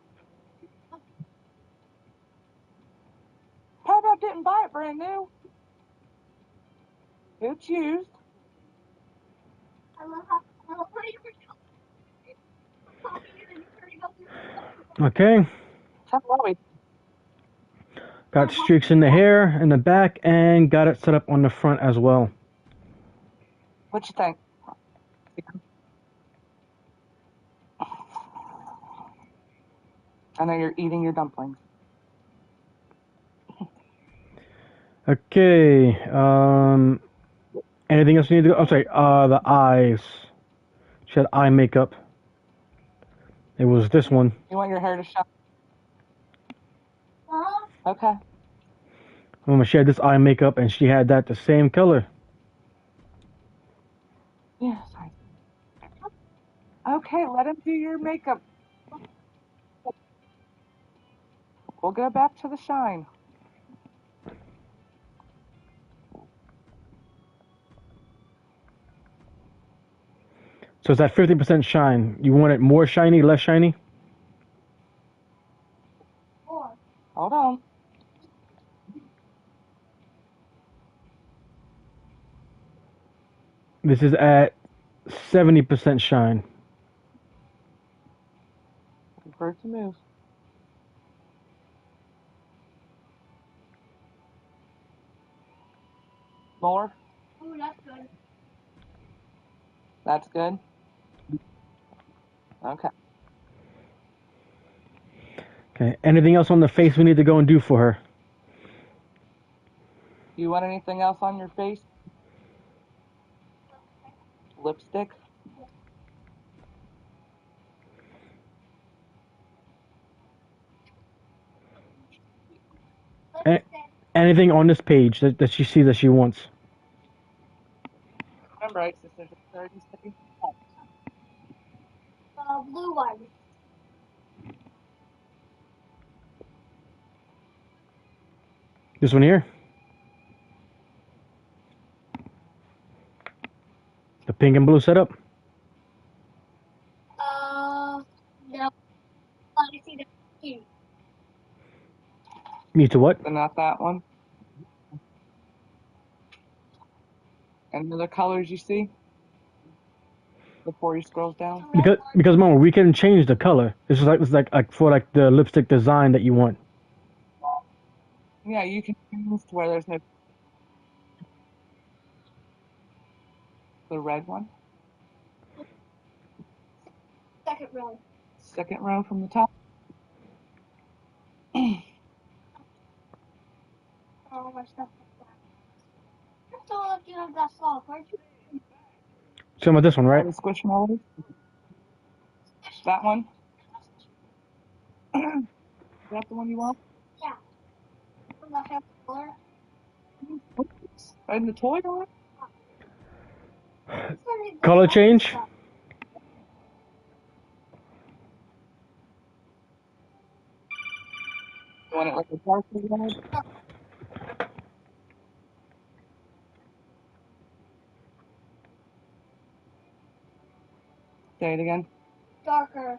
B: how about didn't buy it brand new? It's used.
C: I love how
A: Okay.
B: That's always.
A: Got streaks in the hair in the back and got it set up on the front as well.
B: What you think? I know you're eating your dumplings.
A: Okay. Anything else you need to go? I'm sorry. The eyes. She had eye makeup. It was this one.
B: You want your hair to shine? Okay.
A: She had this eye makeup and she had that the same color.
B: Yes. Okay, let him do your makeup. We'll go back to the shine.
A: So it's at 50% shine. You want it more shiny, less shiny?
C: Four.
B: Hold on.
A: This is at 70% shine.
B: Wait for it to move. More.
C: Ooh, that's good.
B: That's good. Okay.
A: Okay. Anything else on the face we need to go and do for her?
B: Do you want anything else on your face? Lipstick?
C: Lipstick.
A: Anything on this page that she sees that she wants?
B: Remember, right, since there's a 30-second.
C: Blue one.
A: This one here? The pink and blue setup?
C: No. I see the pink.
A: Me to what?
B: So not that one. Any other colors you see? Before you scroll down?
A: Because Mama, we can change the color. It's like for like the lipstick design that you want.
B: Yeah, you can choose to where there's no. The red one.
C: Second row.
B: Second row from the top.
C: Oh, my stuff like that. I thought you have that soft, aren't you?
A: So about this one, right?
B: The Squishmallows. That one. Is that the one you want?
C: Yeah. Does that have color?
B: And the toy one?
A: Color change?
B: You want it like a darker red? Say it again.
C: Darker.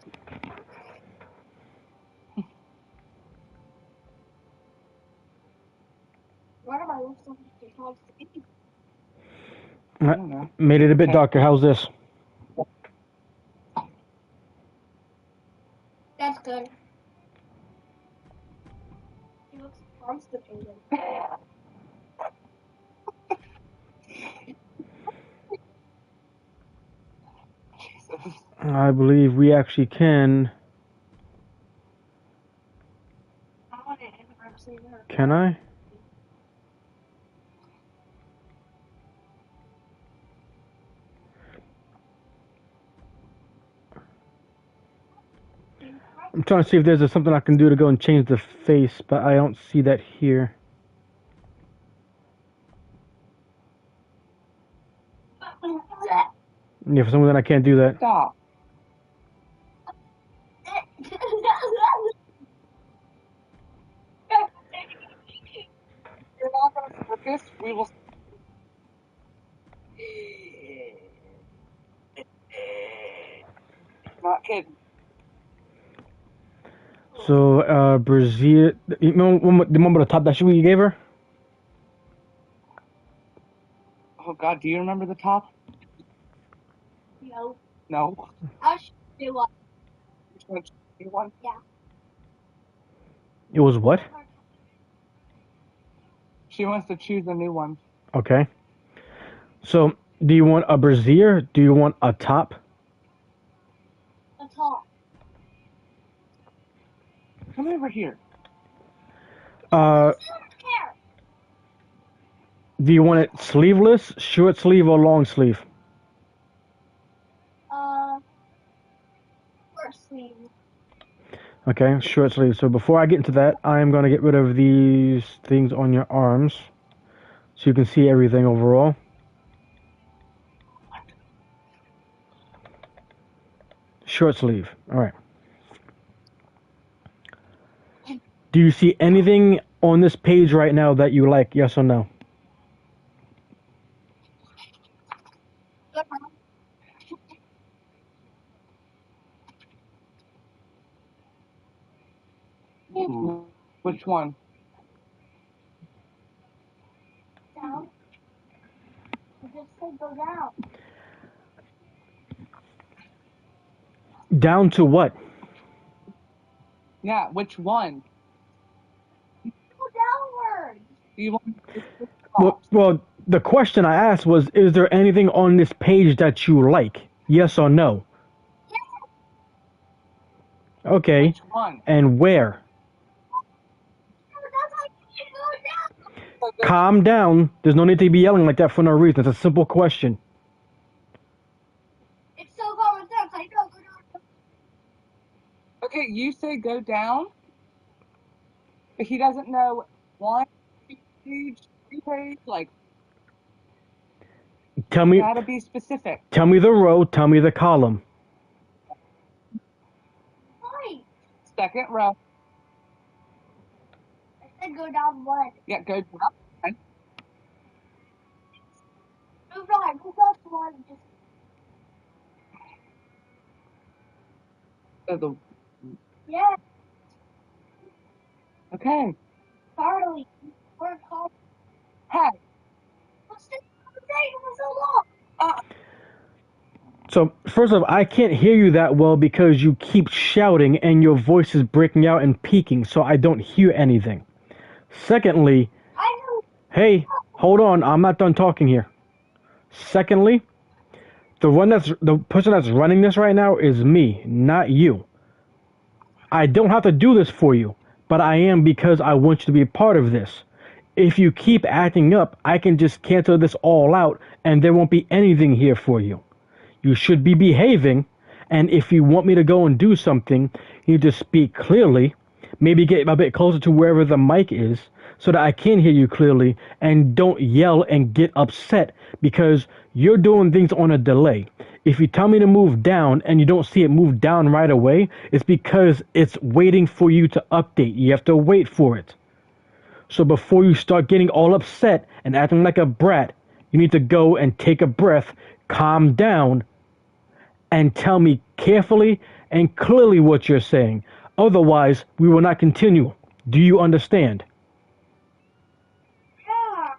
C: What am I lipstick called?
B: I don't know.
A: Made it a bit darker. How's this?
C: That's good. He looks constipated.
B: Jesus.
A: I believe we actually can.
C: I want it in her seeing her.
A: Can I? I'm trying to see if there's something I can do to go and change the face, but I don't see that here. Yeah, for some reason I can't do that.
B: Stop. You're not going to focus. We will. Not kidding.
A: So, Brazil, you remember the top that shoe you gave her?
B: Oh, God. Do you remember the top?
C: No.
B: No.
C: I'll show you what.
B: Which one's the new one?
C: Yeah.
A: It was what?
B: She wants to choose a new one.
A: Okay. So, do you want a brassiere? Do you want a top?
C: A top.
B: Come over here.
A: Uh,
C: Care.
A: do you want it sleeveless, short sleeve, or long sleeve?
C: First sleeve.
A: Okay, short sleeve. So before I get into that, I am going to get rid of these things on your arms so you can see everything overall. Short sleeve. All right. Do you see anything on this page right now that you like? Yes or no?
B: Which one?
C: Down. You just said go down.
A: Down to what?
B: Yeah, which one?
C: Go downward.
B: Do you want
A: Well, the question I asked was, is there anything on this page that you like? Yes or no? Okay.
B: which one?
A: And where?
C: That's like you go down.
A: Calm down. There's no need to be yelling like that for no reason. It's a simple question.
C: It's so common sense. I know. Go down.
B: Okay, you say go down, but he doesn't know one page, two page. Like,
A: Tell me,
B: gotta be specific.
A: tell me the row. Tell me the column.
C: Right.
B: Second row.
C: I said go down one.
B: Yeah, go down.
C: Move on. Move on to one. Just
B: So the
C: yeah.
B: okay.
C: Charlie. We're called.
B: Hey.
C: What's this thing for so long?
A: So, first off, I can't hear you that well because you keep shouting and your voice is breaking out and peaking, so I don't hear anything. Secondly,
C: I know.
A: hey, hold on, I'm not done talking here. Secondly, the person that's running this right now is me, not you. I don't have to do this for you, but I am because I want you to be a part of this. If you keep acting up, I can just cancel this all out and there won't be anything here for you. You should be behaving, and if you want me to go and do something, you need to speak clearly, maybe get a bit closer to wherever the mic is so that I can hear you clearly, and don't yell and get upset because you're doing things on a delay. If you tell me to move down and you don't see it move down right away, it's because it's waiting for you to update. You have to wait for it. So before you start getting all upset and acting like a brat, you need to go and take a breath, calm down, and tell me carefully and clearly what you're saying. Otherwise, we will not continue. Do you understand?
C: Yeah.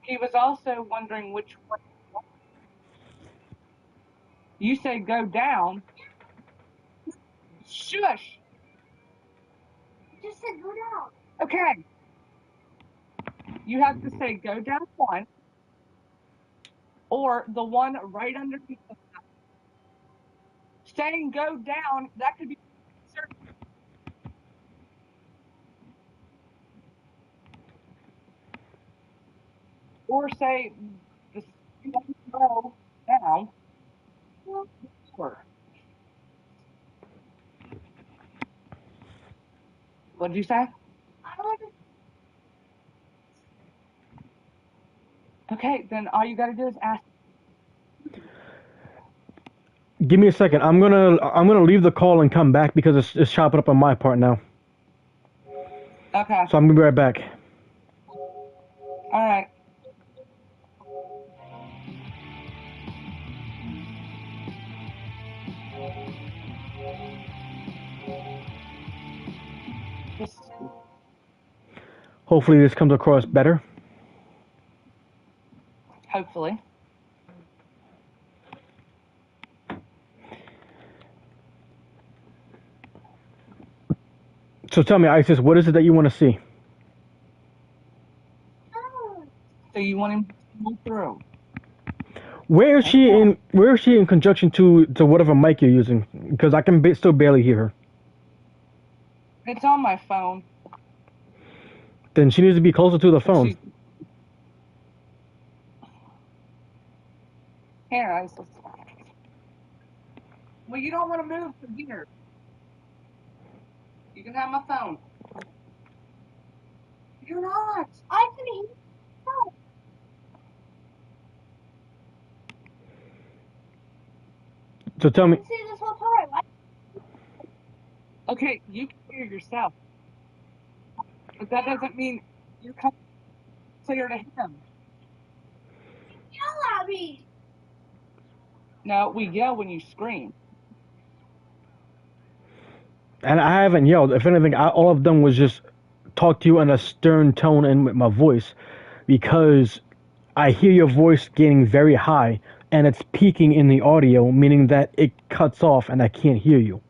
B: He was also wondering which one. You say go down. Shush.
C: Just said go down.
B: Okay. You have to say go down one, or the one right underneath. Saying go down, that could be certain. Or say the second row down. Or what did you say?
C: I want to.
B: Okay, then all you got to do is ask.
A: Give me a second. I'm gonna leave the call and come back because it's chopping up on my part now.
B: Okay.
A: So I'm gonna be right back.
B: All right. Just
A: Hopefully this comes across better.
B: hopefully.
A: So tell me, Isis, what is it that you want to see?
B: So you want him to pull through.
A: Where is she in? Where is she in conjunction to whatever mic you're using? Because I can still barely hear her.
B: It's on my phone.
A: Then she needs to be closer to the phone.
B: She's... Here, Isis. Well, you don't want to move from here. You can have my phone. You're not.
C: I can hear.
A: So tell me.
C: See this whole time.
B: Okay, you can hear yourself, but that doesn't mean you're coming clear to him.
C: Yell at me.
B: No, we yell when you scream.
A: And I haven't yelled. If anything, all I've done was just talk to you in a stern tone and with my voice, because I hear your voice getting very high and it's peaking in the audio, meaning that it cuts off and I can't hear you.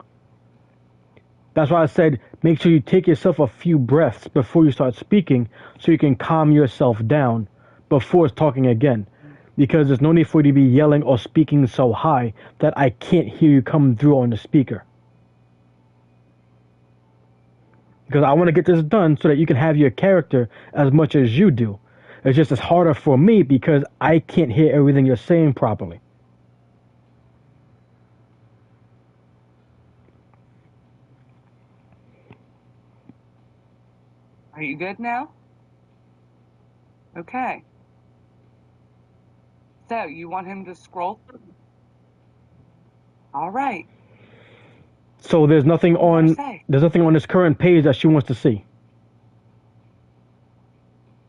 A: That's why I said make sure you take yourself a few breaths before you start speaking so you can calm yourself down before talking again. Because there's no need for you to be yelling or speaking so high that I can't hear you come through on the speaker. Because I want to get this done so that you can have your character as much as you do. It's just it's harder for me because I can't hear everything you're saying properly.
B: Are you good now? Okay. So you want him to scroll through? All right.
A: So there's nothing
B: What do you
A: on
B: gotta say?
A: there's nothing on this current page that she wants to see.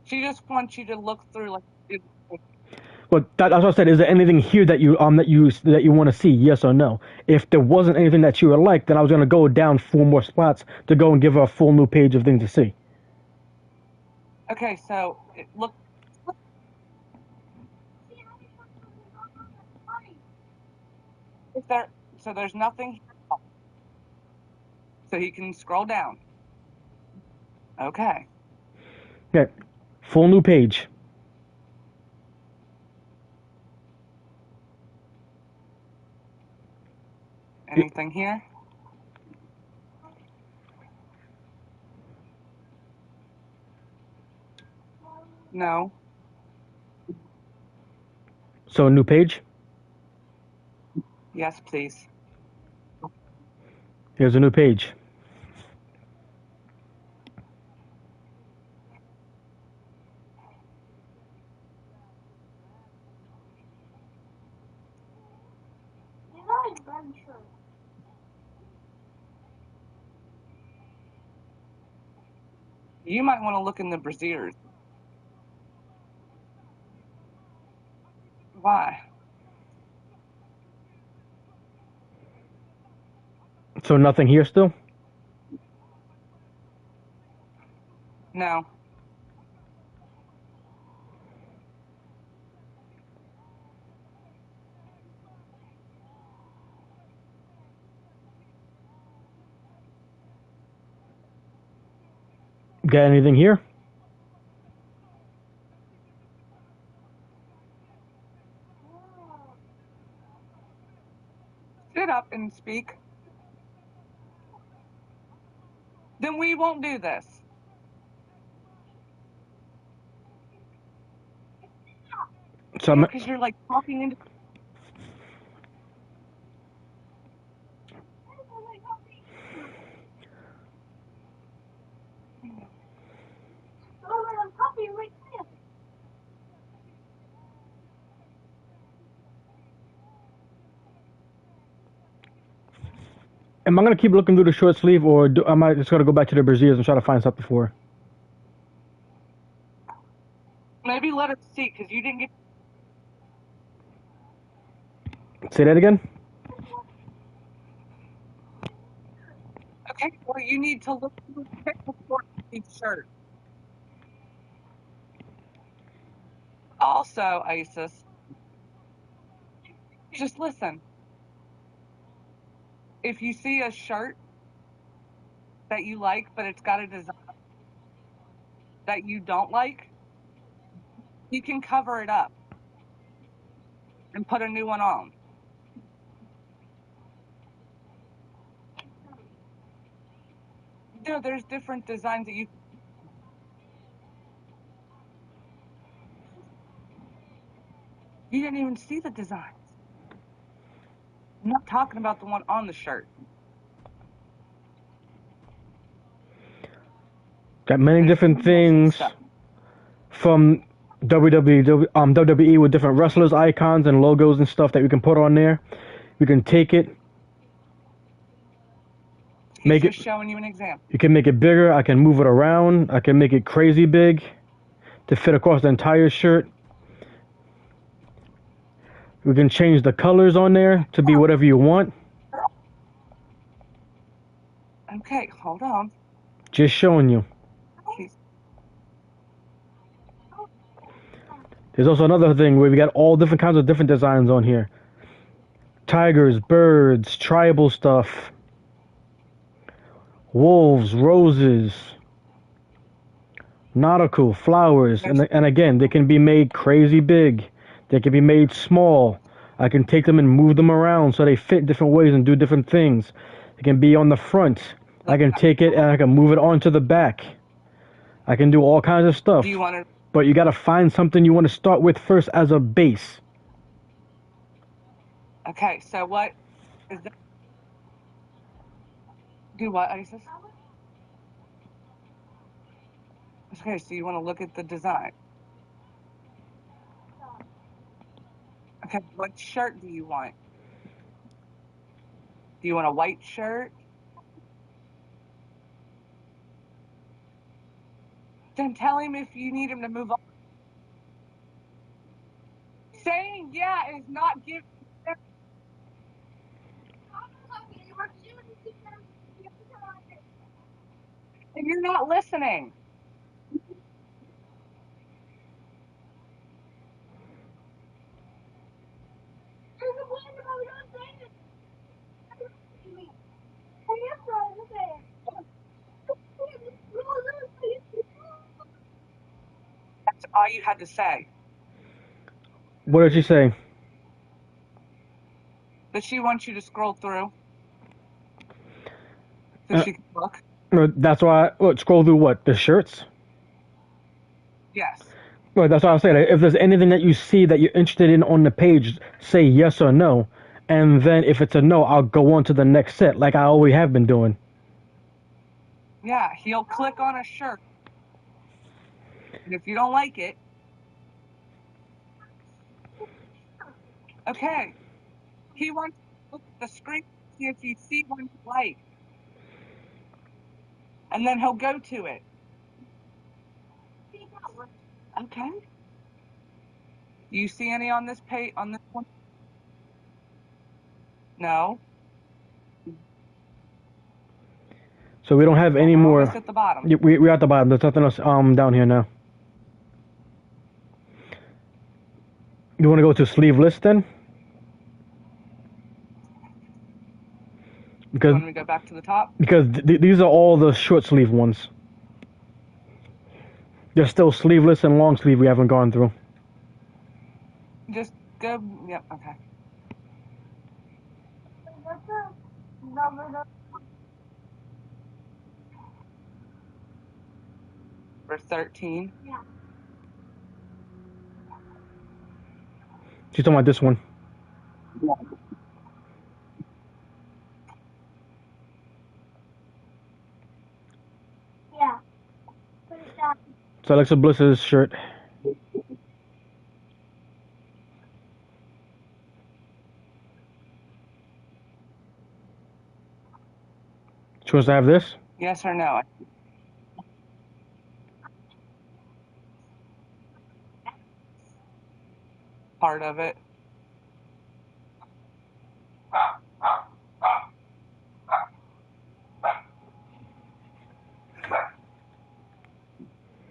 B: She just wants you to look through like.
A: But that's what I said. Is there anything here that you want to see? Yes or no? If there wasn't anything that you would like, then I was gonna go down 4 more spots to go and give her a full new page of things to see.
B: Okay, so look. Is there? So there's nothing here. So he can scroll down. Okay.
A: Okay, full new page.
B: Anything here? No.
A: So a new page.
B: Yes, please.
A: Here's a new page.
C: You're not adventure.
B: You might want to look in the braziers. Why?
A: So nothing here still.
B: No.
A: Got anything here?
B: Sit up and speak. Then we won't do this.
A: So
B: Yeah, because you're like talking into.
C: Oh, I'm puppy right there.
A: am I gonna keep looking through the short sleeve, or am I just gonna go back to the braziers and try to find something for her?
B: Maybe let her see, because you didn't get.
A: Say that again.
B: Okay, well, you need to look through the before each shirt. Also, Isis, just listen. If you see a shirt that you like, but it's got a design that you don't like, you can cover it up and put a new one on. There's different designs that you. You didn't even see the designs. I'm not talking about the one on the shirt.
A: Got many
B: There's
A: different
B: symbols and
A: things
B: stuff.
A: from WWE with different wrestlers icons and logos and stuff that we can put on there. We can take it,
B: He's
A: make
B: just
A: it.
B: showing you an example.
A: You can make it bigger. I can move it around. I can make it crazy big to fit across the entire shirt. We can change the colors on there to be whatever you want.
B: Okay, hold on.
A: Just showing you.
B: He's,
A: There's also another thing where we got all different kinds of different designs on here. Tigers, birds, tribal stuff, wolves, roses, nautical, flowers, and again, they can be made crazy big. They can be made small. I can take them and move them around so they fit different ways and do different things. It can be on the front. I can take it and I can move it onto the back. I can do all kinds of stuff.
B: do you want to?
A: But you gotta find something you want to start with first as a base.
B: Okay, so what is that? Do what, Isis? Okay, so you want to look at the design. Okay, what shirt do you want? Do you want a white shirt? Then tell him if you need him to move on. Saying yeah is not giving. And you're not listening. That's all you had to say.
A: What did she say?
B: But she wants you to scroll through so she can look.
A: That's why. What, scroll through what? The shirts?
B: Yes.
A: Well, that's what I said. If there's anything that you see that you're interested in on the page, say yes or no. And then if it's a no, I'll go on to the next set like I always have been doing.
B: Yeah, he'll click on a shirt. And if you don't like it, okay. He wants to look at the screen to see if you see one you like. And then he'll go to it. Okay. Do you see any on this page, on this one? No.
A: So we don't have any
B: We're
A: more.
B: almost at the bottom.
A: We're at the bottom. There's nothing else down here now. You want to go to sleeveless then? Because
B: When we go back to the top.
A: these are all the short sleeve ones. There's still sleeveless and long sleeve we haven't gone through.
B: Just go. Yep. Okay. For 13.
A: She's talking about this one.
C: Yeah.
A: So Alexa Bliss's shirt. She wants to have this.
B: Yes or no? Part of it.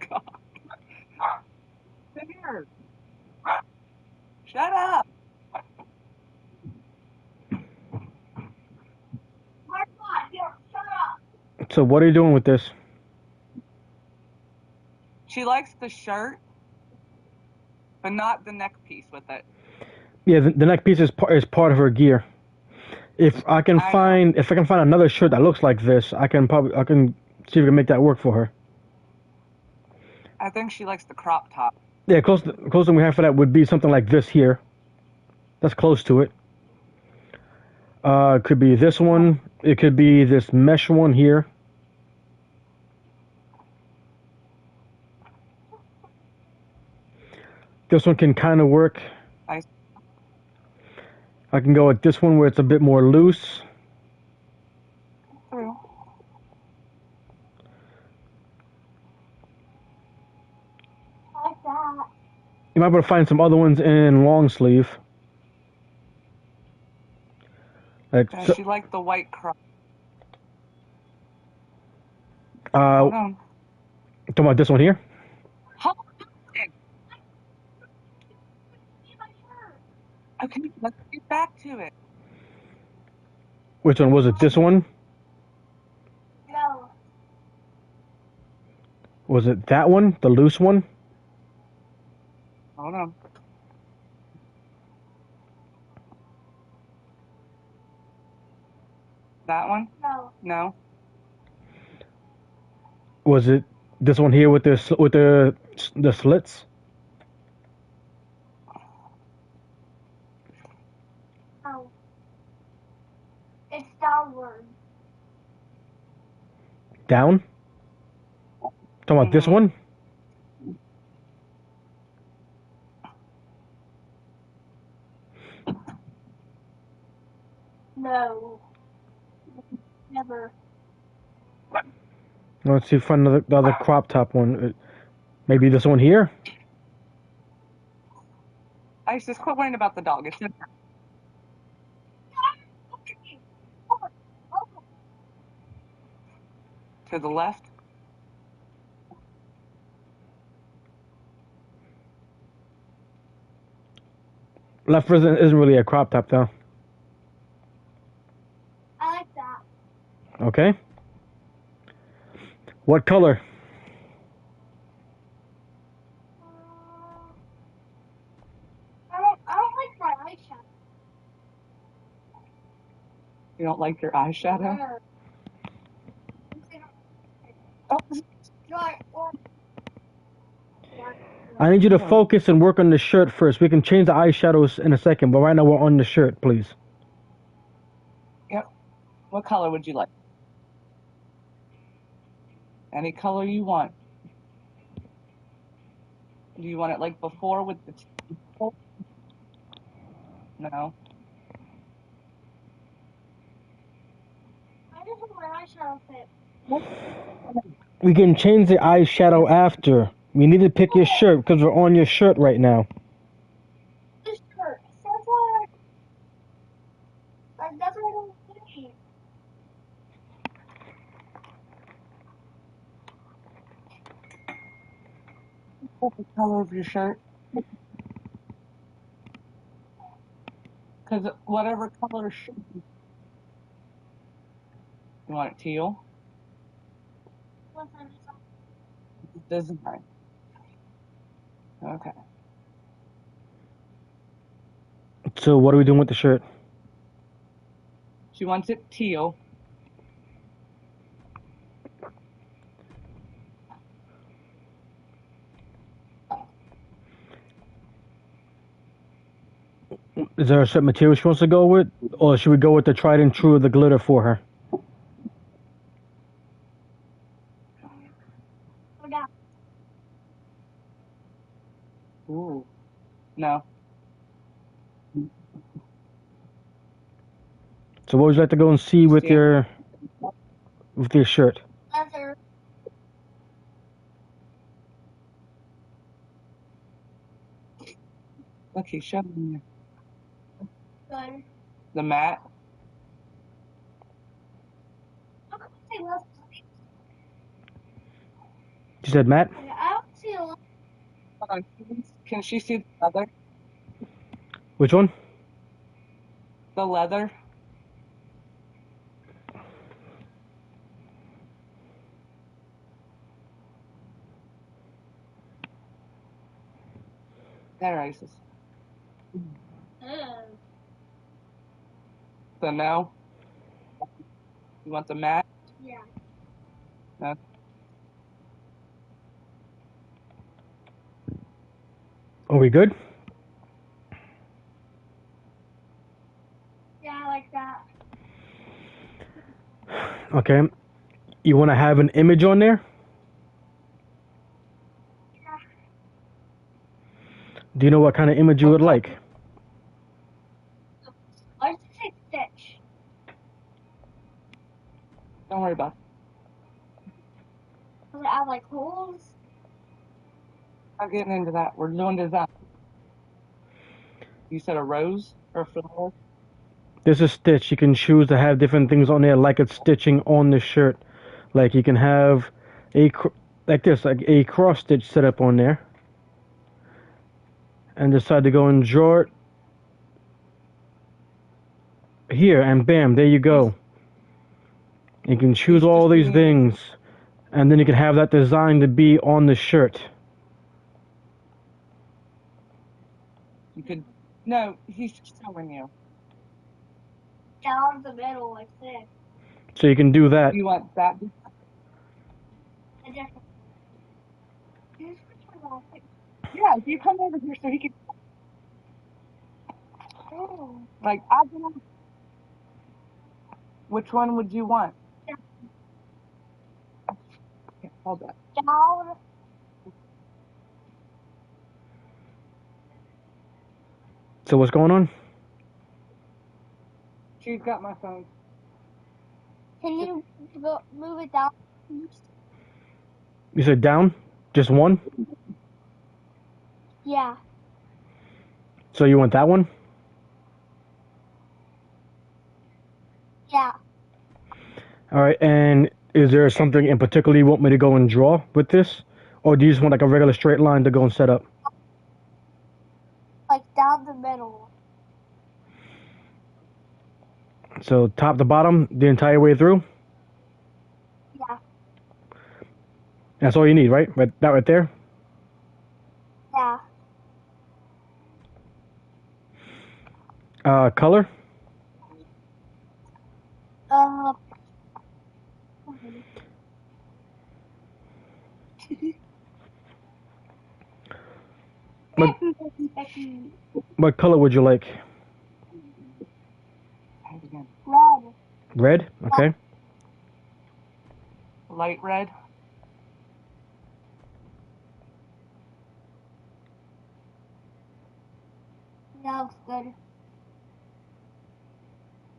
B: God. There. Shut up.
A: So what are you doing with this?
B: She likes the shirt, but not the neck piece with it.
A: Yeah, the neck piece is part of her gear. If I can find another shirt that looks like this, I can see if we can make that work for her.
B: I think she likes the crop top.
A: Yeah, closest we have for that would be something like this here. That's close to it. It could be this one. It could be this mesh one here. This one can kind of work. I can go with this one where it's a bit more loose.
B: Through.
C: I like that.
A: You might be able to find some other ones in long sleeve. Like,
B: Yeah,
A: so,
B: she liked the white crop.
A: talking
B: Hold on.
A: about this one here.
B: Hold on. Okay, let's get back to it.
A: Which one was it? This one?
C: No.
A: Was it that one? The loose one?
B: Hold on. That one?
C: No.
B: No.
A: Was it this one here with the slits?
C: No. It's downward.
A: Down? Talking about this
B: Mhm.
A: one?
C: No. Never.
A: Let's see, find the other crop top one. Maybe this one here?
B: Isis, quit worrying about the dog. It's in to the left.
A: Left isn't really a crop top though.
C: I like that.
A: Okay. What color?
C: I don't like my eyeshadow.
B: You don't like your eyeshadow? Oh,
A: I need you to focus and work on the shirt first. We can change the eyeshadows in a second, but right now we're on the shirt, please.
B: yep. What color would you like? Any color you want. Do you want it like before with the No.
C: Why doesn't my eyeshadow fit?
A: We can change the eyeshadow after. We need to pick your shirt because we're on your shirt right now.
C: This shirt. That's what I don't think.
B: What's the color of your shirt? Because whatever color shirt you want it teal. Design. Okay.
A: So what are we doing with the shirt?
B: She wants it teal.
A: Is there a certain material she wants to go with? Or should we go with the tried and true of the glitter for her?
C: Go down.
B: Ooh. No.
A: So what would you like to go and see with your shirt?
C: Leather.
B: Look, he's showing you
C: Good.
B: the mat.
C: How come I say leather?
A: You said matte?
C: Yeah, I don't see a leather.
B: Hold on. Can she see the leather?
A: Which one?
B: The leather? There, Isis. So no? You want the mat?
C: Yeah.
B: No.
A: Are we good?
C: Yeah, I like that.
A: Okay. You want to have an image on there?
C: Yeah.
A: Do you know what kind of image you would like?
B: Don't worry about it.
C: Does it have like holes?
B: I'm not getting into that. We're doing design. You said a rose or a flower?
A: This is stitch. You can choose to have different things on there, like it's stitching on the shirt. Like you can have like this, like a cross stitch set up on there, and decide to go and draw it here, and bam, there you go. You can choose all these things, and then you can have that design to be on the shirt.
B: You could. No, he's just showing you.
C: Down the middle like this.
A: So you can do that.
B: You want that?
C: A different.
B: Yeah, you come over here so he can.
C: Oh.
B: Like, I don't know. Which one would you want? Yeah, hold that.
C: Down.
A: So what's going on?
B: She's got my phone.
C: Can you move it down?
A: You said down? Just one?
C: Yeah.
A: So you want that one?
C: Yeah.
A: Alright, and is there something in particular you want me to go and draw with this? Or do you just want like a regular straight line to go and set up?
C: Like down the middle.
A: So top to bottom, the entire way through?
C: Yeah.
A: That's all you need, right? That right there?
C: Yeah.
A: Color?
C: Uh.
A: What, what color would you like?
C: Red.
A: Red? Okay.
B: Light red.
C: That looks good.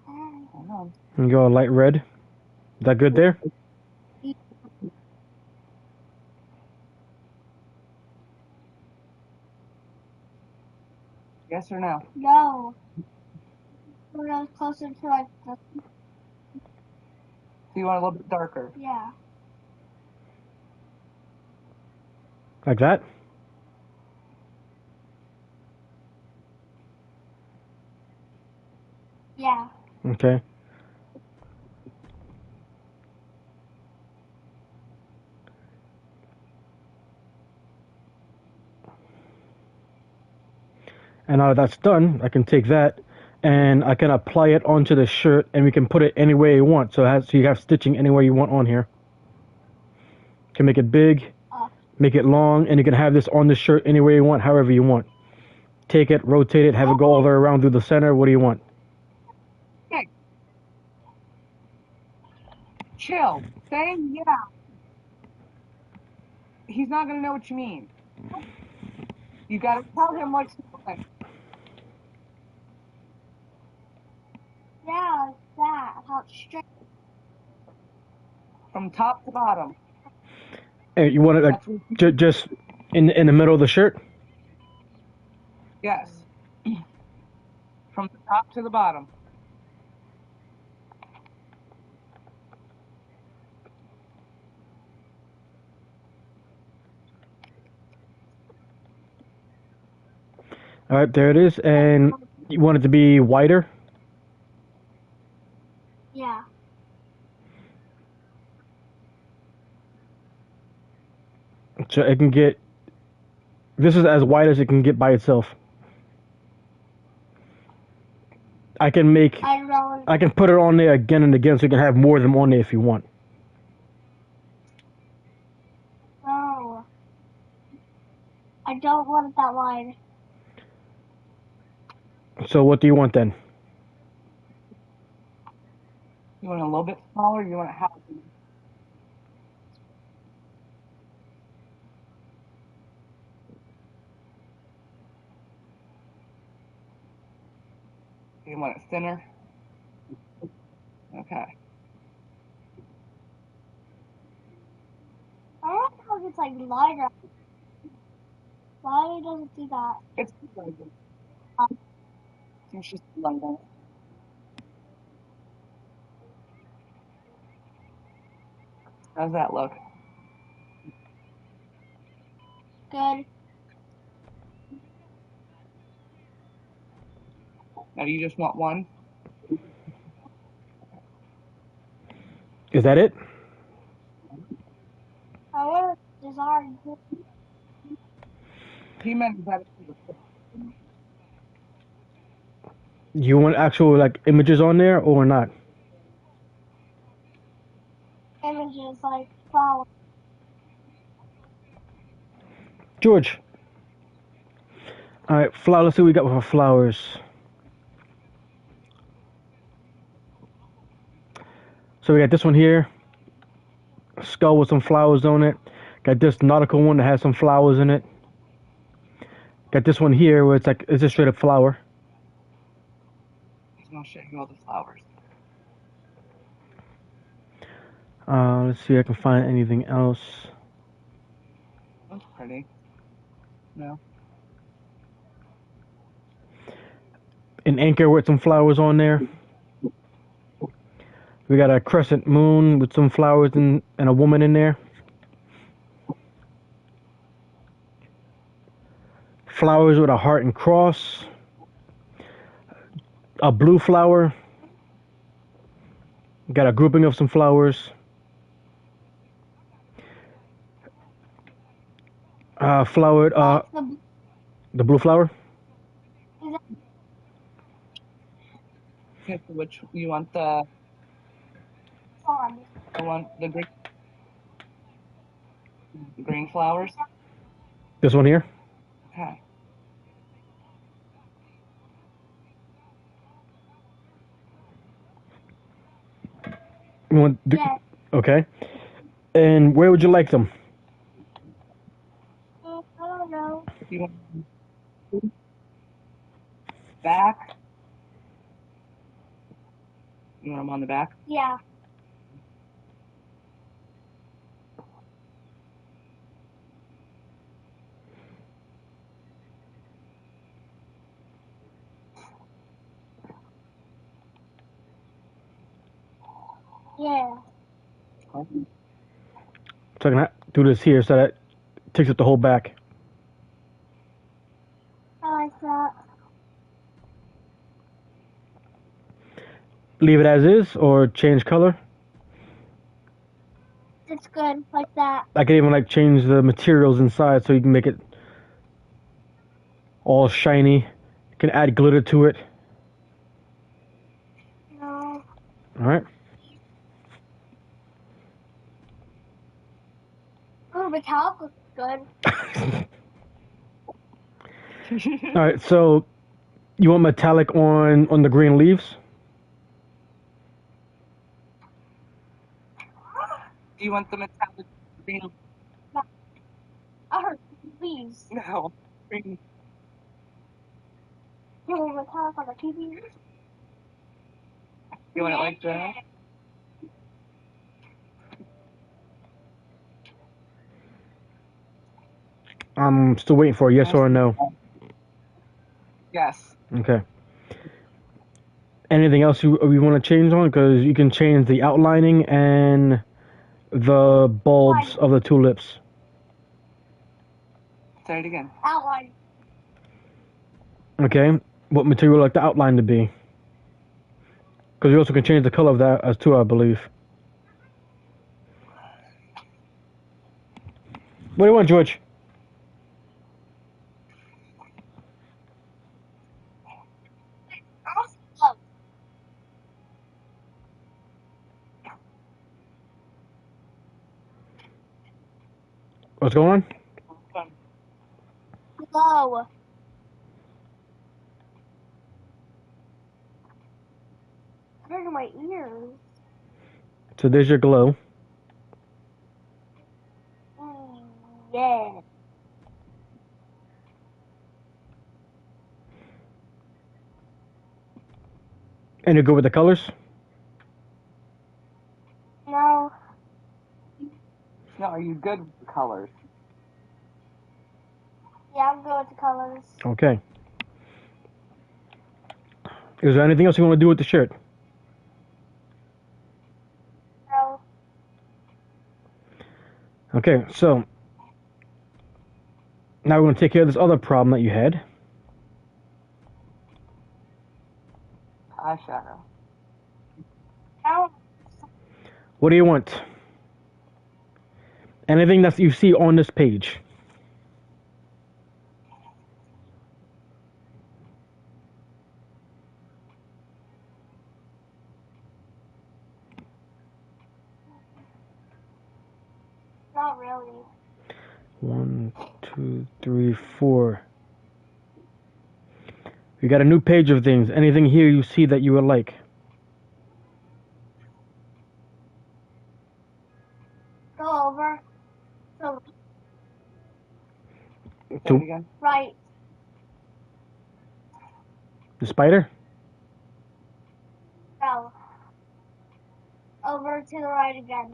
B: Hold on.
A: You go light red. Is that good there?
B: Yes or no?
C: No. We're closer to like the.
B: So you want a little bit darker?
C: Yeah.
A: Like that?
C: Yeah.
A: Okay. And now that that's done, I can take that and I can apply it onto the shirt, and we can put it any way you want. So you have stitching anywhere you want on here. You can make it big, make it long, and you can have this on the shirt any way you want, however you want. Take it, rotate it, have it go all the way around through the center. What do you want?
B: Okay. Chill. Saying yeah. He's not gonna know what you mean. You gotta tell him what you want.
C: Yeah, like that. How it's straight.
B: From top to bottom.
A: Hey, you want it like
B: That's what
A: just in the middle of the shirt?
B: yes. From the top to the bottom.
A: All right, there it is. And you want it to be wider?
C: Yeah.
A: So it can get. This is as wide as it can get by itself. I can make. I can put it on there again and again, so you can have more of them on there if you want.
C: No. I don't want it that wide.
A: So what do you want then?
B: You want it a little bit smaller? You want it half? You want it thinner? Okay.
C: if it's like lighter. Why does it do that?
B: It's lighter. It's just lighter. How's that look?
C: Good.
B: Now, do you just want one?
A: Is that it?
C: I want to design.
B: He meant that.
A: You want actual like images on there or not?
C: Images like flowers.
A: George. All right, flower. Let's see what we got with our flowers. So we got this one here, skull with some flowers on it. Got this nautical one that has some flowers in it. Got this one here where it's a straight up flower.
B: He's gonna show you all the flowers.
A: Let's see if I can find anything else.
B: That's pretty. No.
A: An anchor with some flowers on there. We got a crescent moon with some flowers and a woman in there. Flowers with a heart and cross. A blue flower. Got a grouping of some flowers. Flowered. The blue flower.
B: Okay, so which you want the green flowers?
A: This one here.
B: Okay.
A: You want
C: Yeah.
A: Okay. And where would you like them?
C: I don't know.
B: You want back? You want them on the back?
C: Yeah. Yeah.
A: So I can do this here so that takes up the whole back.
C: I like that.
A: Leave it as is or change color.
C: It's good like that.
A: I can even like change the materials inside so you can make it all shiny. You can add glitter to it.
C: No.
A: Alright.
C: Oh, metallic looks good.
A: Alright, so you want metallic on the green leaves?
B: Do you want the metallic green?
C: I heard leaves.
B: No. Green.
C: You want metallic on the TV?
B: You want it like that?
A: I'm still waiting for a yes or a no.
B: Yes.
A: Okay. Anything else you want to change on? Because you can change the outlining and the bulbs of the tulips.
B: Say it again.
C: Outline.
A: Okay. What material would you like the outline to be? Because you also can change the color of that as too, I believe. What do you want, George? What's going on?
C: Glow. Under my ears.
A: So there's your glow.
C: Yeah.
A: And you're good with the colors?
C: No.
B: No, are you you good with the colors?
C: Yeah, I'm good with the colors.
A: Okay. Is there anything else you want to do with the shirt?
C: So,
A: Okay, so now we're going to take care of this other problem that you had.
B: Eyeshadow.
C: now,
A: What do you want? Anything that you see on this page.
C: not really.
A: 1, 2, 3, 4. You got a new page of things. Anything here you see that you would like?
C: Go over. So,
B: Say it
A: To
B: again.
C: right.
A: the spider?
C: No. Over to the right again.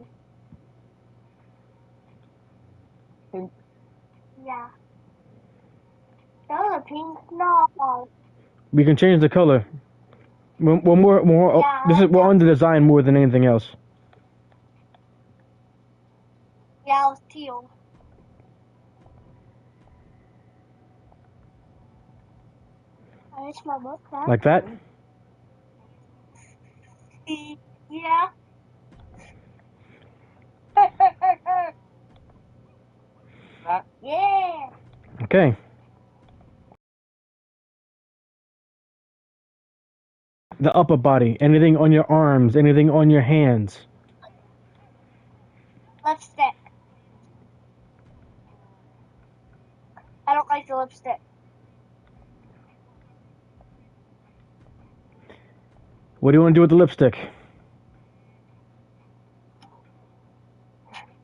B: Pink.
C: Yeah. That was a pink. No.
A: We can change the color. We're
C: Yeah,
A: this is we're
C: that-
A: on the design more than anything else.
C: Yeah, it was teal. I wish my book that.
A: Like that?
C: Yeah.
B: That.
C: Yeah.
A: Okay. The upper body. Anything on your arms, anything on your hands.
C: Lipstick. I don't like the lipstick.
A: What do you want to do with the lipstick?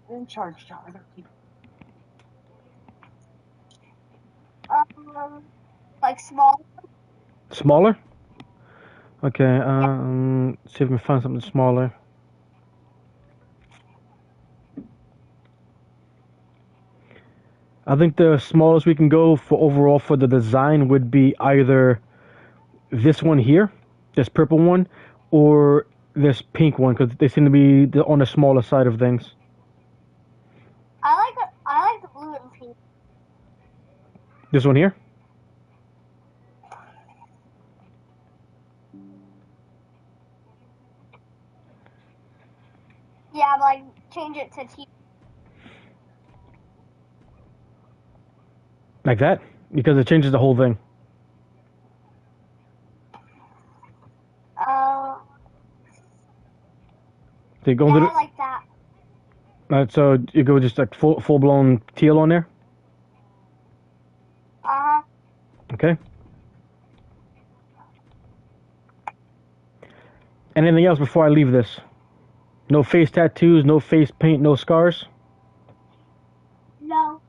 B: In charge, to other people.
C: Like small.
A: Smaller? Okay, see if we can find something smaller. I think the smallest we can go for overall for the design would be either this one here, this purple one, or this pink one, because they seem to be on the smaller side of things.
C: I like the blue and pink.
A: This one here?
C: Yeah, but like change it to teal.
A: Like that? Because it changes the whole thing.
C: Uh,
A: So you go
C: yeah,
A: into
C: I like that.
A: so you go just like full blown teal on there.
C: Uh-huh.
A: Okay. Anything else before I leave this? No face tattoos, no face paint, no scars.
C: No.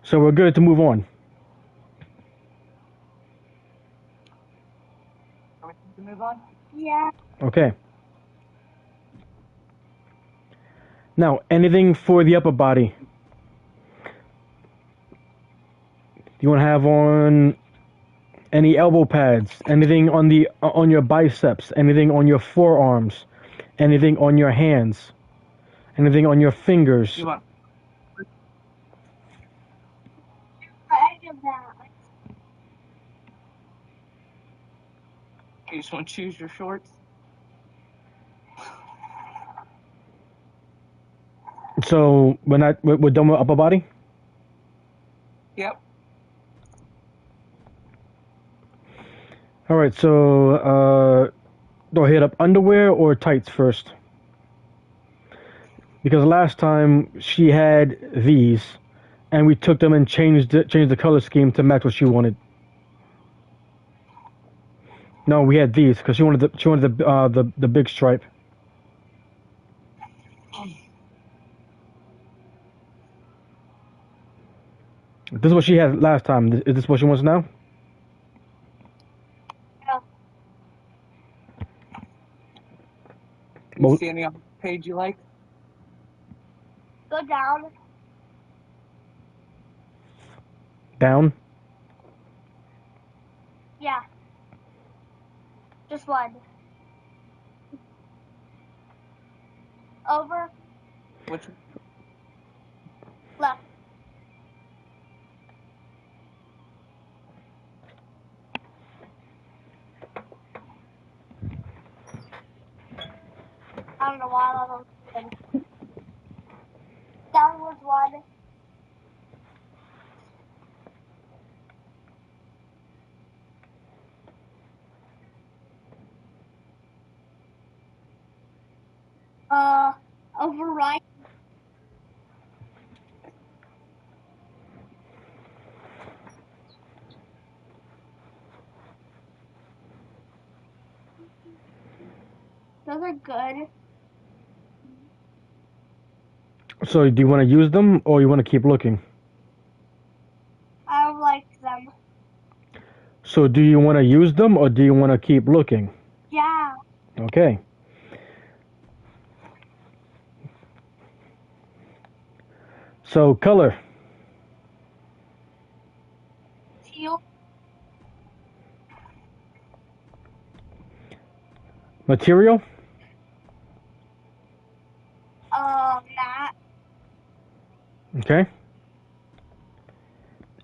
A: So we're good to move on.
B: Are we going to move on?
C: Yeah.
A: Okay. Now, anything for the upper body? You want to have on any elbow pads? Anything on your biceps? Anything on your forearms? Anything on your hands? Anything on your fingers?
B: You want?
C: I give that.
B: You just want to choose your shorts?
A: So we're done with upper body.
B: Yep.
A: All right. So do I hit up underwear or tights first? Because last time she had these, and we took them and changed the color scheme to match what she wanted. No, we had these because she wanted the big stripe. This is what she had last time. Is this what she wants now?
C: Yeah.
B: You
A: Well,
B: see any on the page you like?
C: Go Go down.
A: Down.
C: Yeah. Just one. Over.
B: Which
C: Left. I don't know why I don't know. Downwards one. Over right. Those are good.
A: So do you want to use them or you want to keep looking?
C: I like them.
A: So do you want to use them or do you want to keep looking?
C: Yeah.
A: Okay. So color.
C: Teal.
A: Material.
C: Matte.
A: Okay.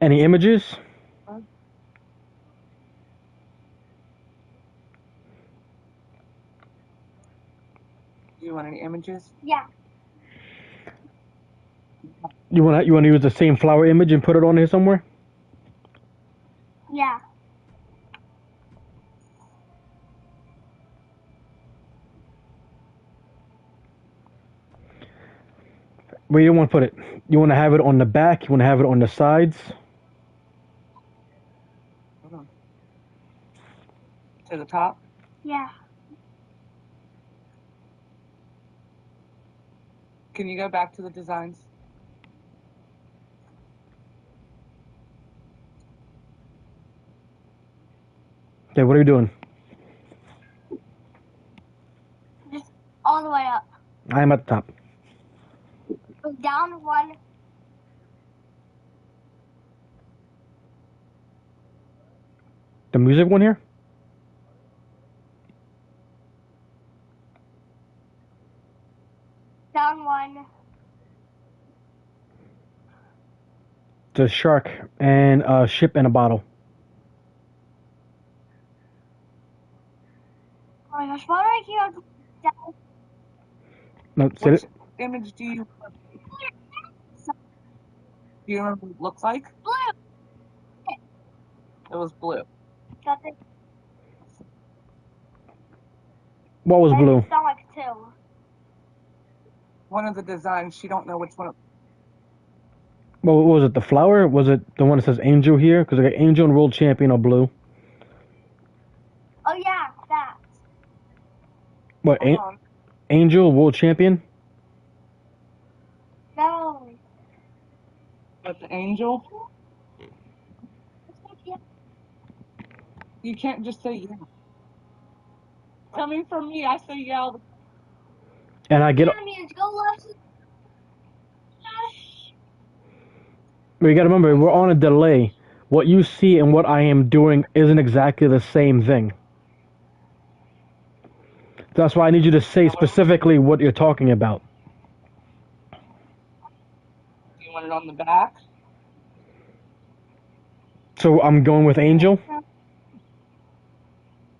A: Any images?
B: do you want any images?
C: Yeah.
A: You want to use the same flower image and put it on here somewhere?
C: Yeah.
A: Where you want to put it? You want to have it on the back? You want to have it on the sides?
B: Hold on. To the top?
C: Yeah.
B: Can you go back to the designs?
A: Okay, what are you doing?
C: Just all the way up.
A: I am at the top.
C: Go down one.
A: The music one here?
C: Down one.
A: The shark and a ship in a bottle.
C: Oh my gosh, why do I keep on down?
A: No, say
B: Which
A: it.
B: image do you remember what it looked like?
C: Blue.
B: It was blue.
C: Got it.
A: What was blue?
C: Sound like two.
B: One of the designs, she don't know which one.
A: What was it? The flower? Was it the one that says angel here? Because I got angel and world champion are blue.
C: Oh yeah, that.
A: What?
B: Hold on.
A: Angel, world champion?
C: No.
B: But the angel, you can't just say yeah. Coming from me, I say yeah all the time.
A: And I get.
C: Yeah, I mean, go left.
A: You got to remember, we're on a delay. What you see and what I am doing isn't exactly the same thing. That's why I need you to say specifically what you're talking about.
B: You want it on the back?
A: So I'm going with angel.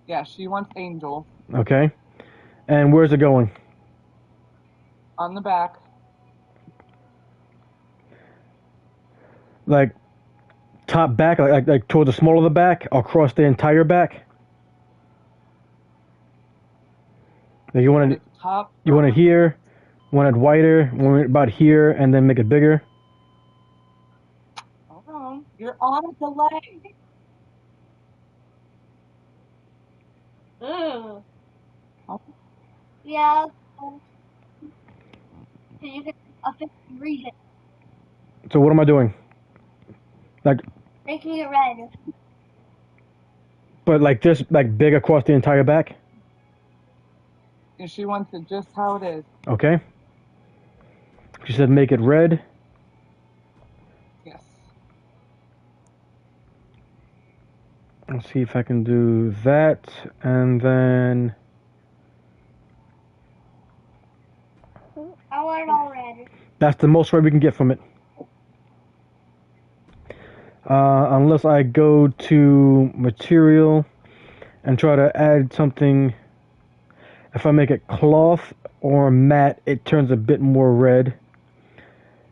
B: Yeah, she wants angel
A: Okay. And where's it going?
B: on the back.
A: Like top back, like toward the small of the back, across the entire back. Like you want it,
B: At the top.
A: you want it here, want it wider, want it about here, and then make it bigger.
B: Hold on. You're on a delay.
C: Ooh.
B: Oh,
C: Yeah. So you can read it.
A: So what am I doing? Like,
C: Making it red.
A: but like this, like big across the entire back.
B: and she wants it just how it is.
A: Okay. You said make it red.
B: Yes.
A: Let's see if I can do that, and then
C: I want it all red.
A: that's the most red we can get from it. Unless I go to material and try to add something. If I make it cloth or matte, it turns a bit more red.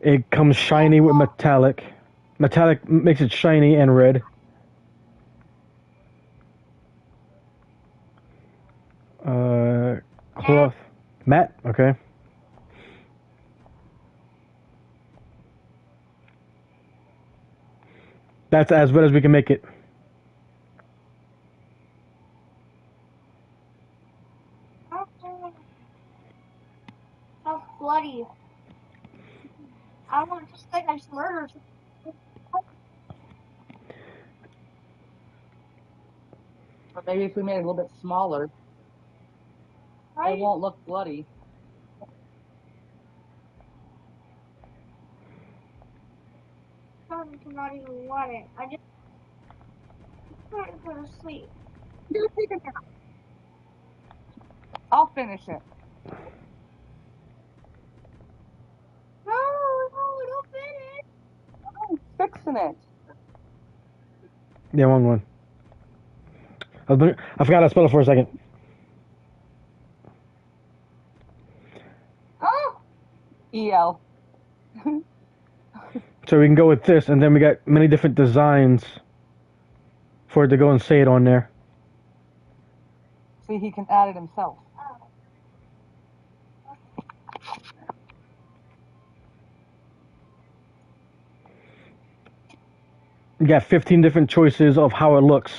A: It comes shiny with metallic. Metallic makes it shiny and red. Cloth. Matte? Okay. That's as red as we can make it.
C: How bloody. I want just like I just murdered.
B: Or maybe if we made it a little bit smaller, it won't look bloody.
C: I do not even want it. I just want to go to sleep.
B: You take a nap. I'll finish it.
C: No, don't finish.
B: I'm fixing it.
A: Yeah, one. I forgot how to spell it for a second.
C: Oh,
B: EL.
A: So we can go with this, and then we got many different designs for it to go and say it on there.
B: See, he can add it himself.
A: You got 15 different choices of how it looks.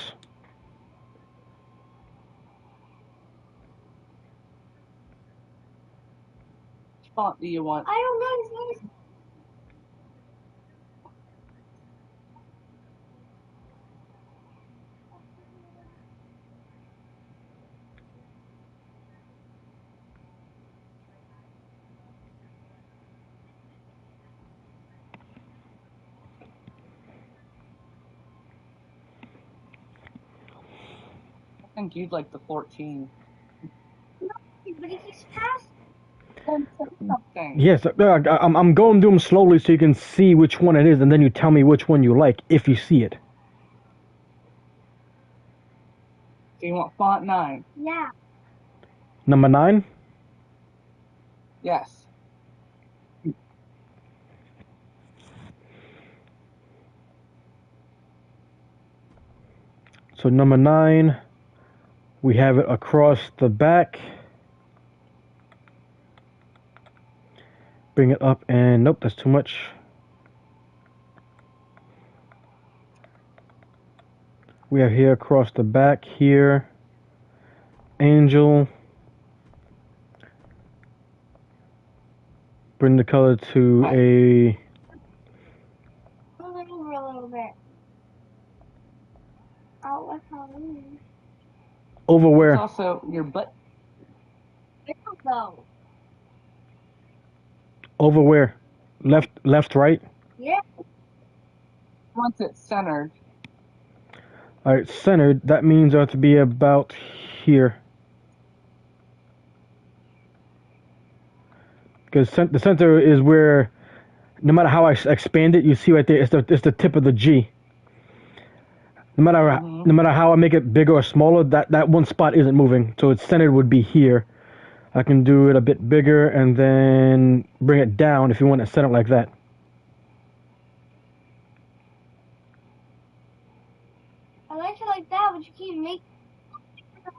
B: Which font do you want?
C: I don't know his name.
B: I think you'd like the 14.
C: But he keeps passing.
B: Then say something.
A: Yes, I'm going through them slowly so you can see which one it is, and then you tell me which one you like if you see it.
B: Do you want font 9?
C: Yeah.
A: Number 9.
B: Yes.
A: So number 9, we have it across the back. Bring it up, and nope, that's too much. We have here across the back here, Angel. Bring the color to a
C: A little bit. Oh, what's Halloween?
A: over
B: It's
A: where?
B: also your butt.
C: I don't know.
A: Over where? Left, right?
C: Yeah.
B: Once it's centered.
A: Alright, centered. That means I have to be about here. Because the center is where, no matter how I expand it, you see right there, it's the tip of the G. No matter how I make it bigger or smaller, that one spot isn't moving. So its centered would be here. I can do it a bit bigger and then bring it down if you want it centered like that.
C: I like it like that, but you keep making it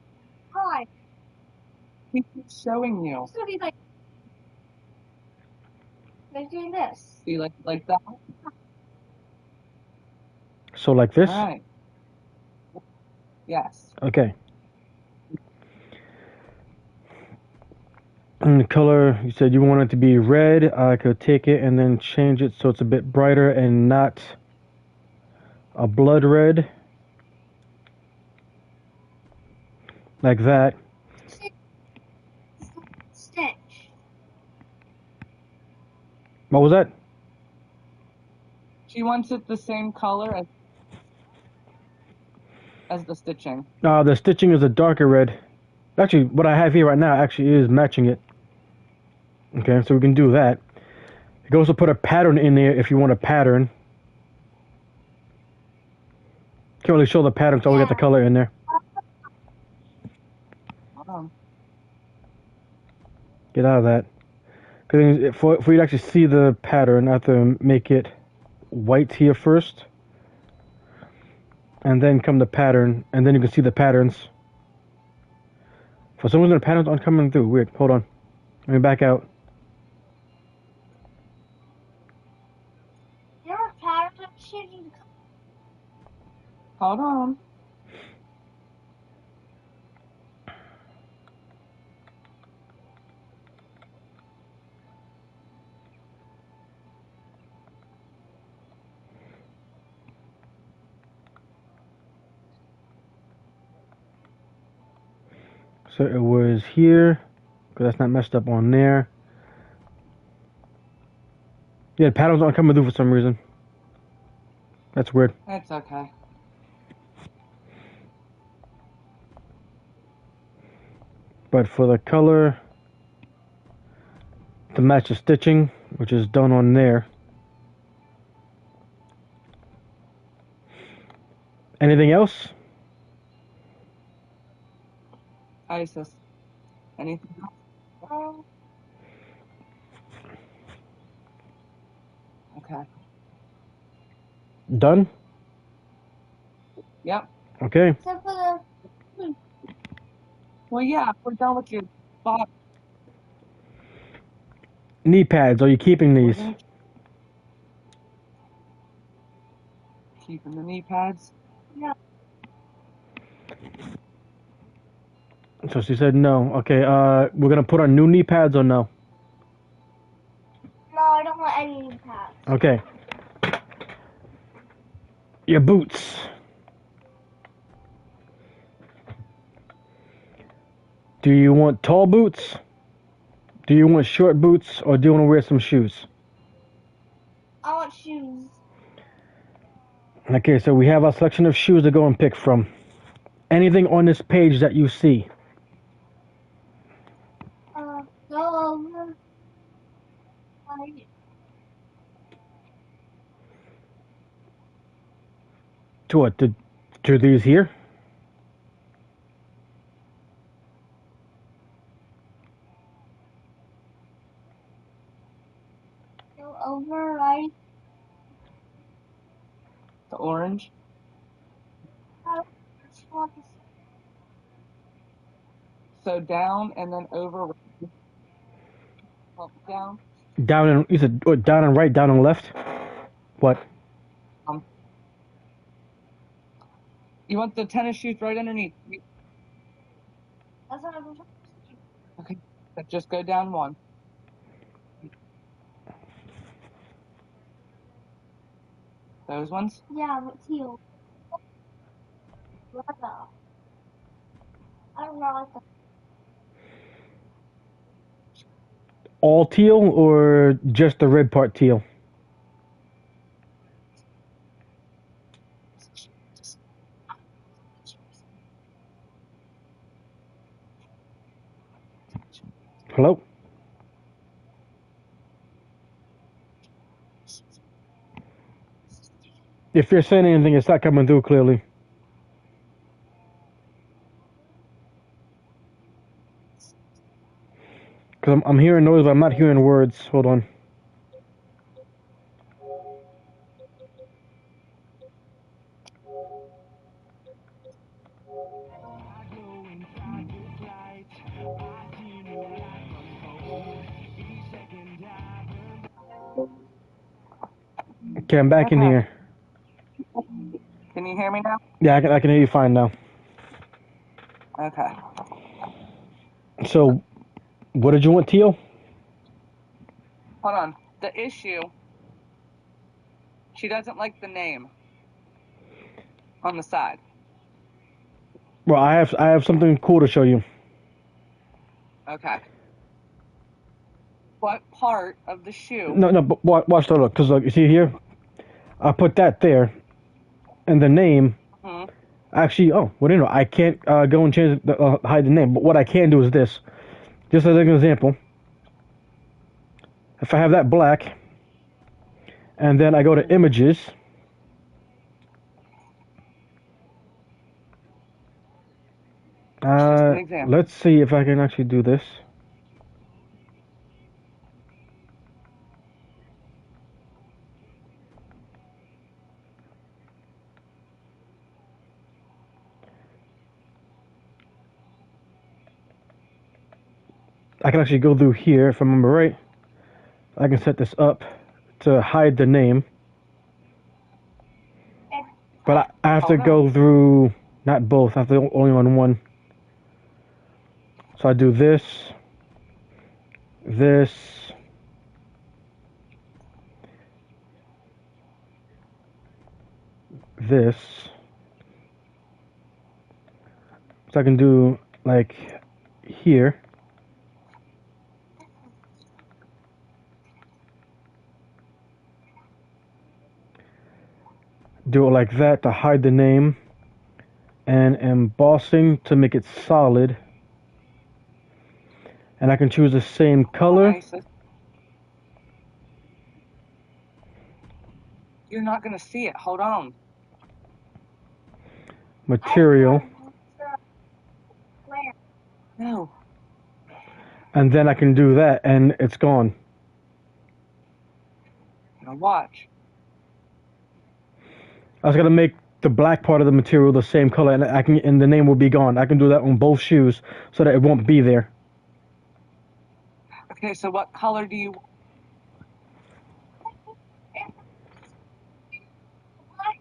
C: high.
B: He keeps showing you.
C: It's gonna be like doing this.
B: See, like that?
A: So like this?
B: All right. Yes.
A: Okay. And the color, you said you want it to be red. I could take it and then change it so it's a bit brighter and not a blood red. Like that.
C: Stitch.
A: What was that?
B: She wants it the same color as the stitching.
A: The stitching is a darker red. Actually, what I have here right now actually is matching it. Okay, so we can do that. You can also put a pattern in there if you want a pattern. Can't really show the pattern, so we got the color in there. Get out of that. Because for you to actually see the pattern, I have to make it white here first. And then come the pattern, and then you can see the patterns. For some reason, the patterns aren't coming through. Weird. Hold on. Let me back out.
C: There are patterns of changing.
B: Hold on.
A: So it was here, because that's not messed up on there. Yeah, the patterns aren't coming through for some reason. That's weird.
B: It's okay.
A: But for the color, to match the stitching, which is done on there. Anything else?
B: Isis. Anything else? Okay.
A: Done?
B: Yep.
A: Okay.
C: Except for the.
B: Well, yeah, we're done with your box.
A: Knee pads, are you keeping these?
B: Keeping the knee pads.
C: No.
A: So she said no. Okay, we're gonna put on new knee pads or no?
C: No, I don't want any new pads.
A: Okay. Your boots. Do you want tall boots? Do you want short boots, or do you want to wear some shoes?
C: I want shoes.
A: Okay, so we have our selection of shoes to go and pick from. Anything on this page that you see?
C: Go over. Like,
A: To what? To these here?
C: go over, right?
B: The orange.
C: I just want to.
B: So down and then over. Up, down.
A: Down and you said what, down and right, down and left? What?
B: You want the tennis shoes right underneath.
C: That's what I'm trying.
B: Okay. So just go down one. Those ones?
C: Yeah, but teal. Leather. I don't know like the.
A: All teal or just the red part teal? Hello? If you're saying anything, it's not coming through clearly. Because I'm hearing noise, but I'm not hearing words. Hold on. Okay, I'm back in here.
B: Can you hear me now?
A: Yeah, I can hear you fine now.
B: Okay.
A: So, what did you want, teal?
B: Hold on. The issue. She doesn't like the name on the side.
A: Well, I have something cool to show you.
B: Okay. What part of the shoe?
A: No, but watch the look, because look, you see here, I put that there, and the name.
B: Hmm.
A: Actually, oh, what do you know? I can't go and change hide the name, but what I can do is this. Just as an example, if I have that black, and then I go to images,
B: Just an example.
A: let's see if I can actually do this. I can actually go through here, if I remember right. I can set this up to hide the name. But I have to go through, not both, I have to only on one. So I do this, this, this. So I can do like here. Do it like that to hide the name. And embossing to make it solid. And I can choose the same color.
B: Nice. You're not going to see it. Hold on.
A: Material.
B: No.
A: And then I can do that and it's gone.
B: Now watch.
A: I was gonna make the black part of the material the same color and the name will be gone. I can do that on both shoes so that it won't be there.
B: Okay, so what color do you want?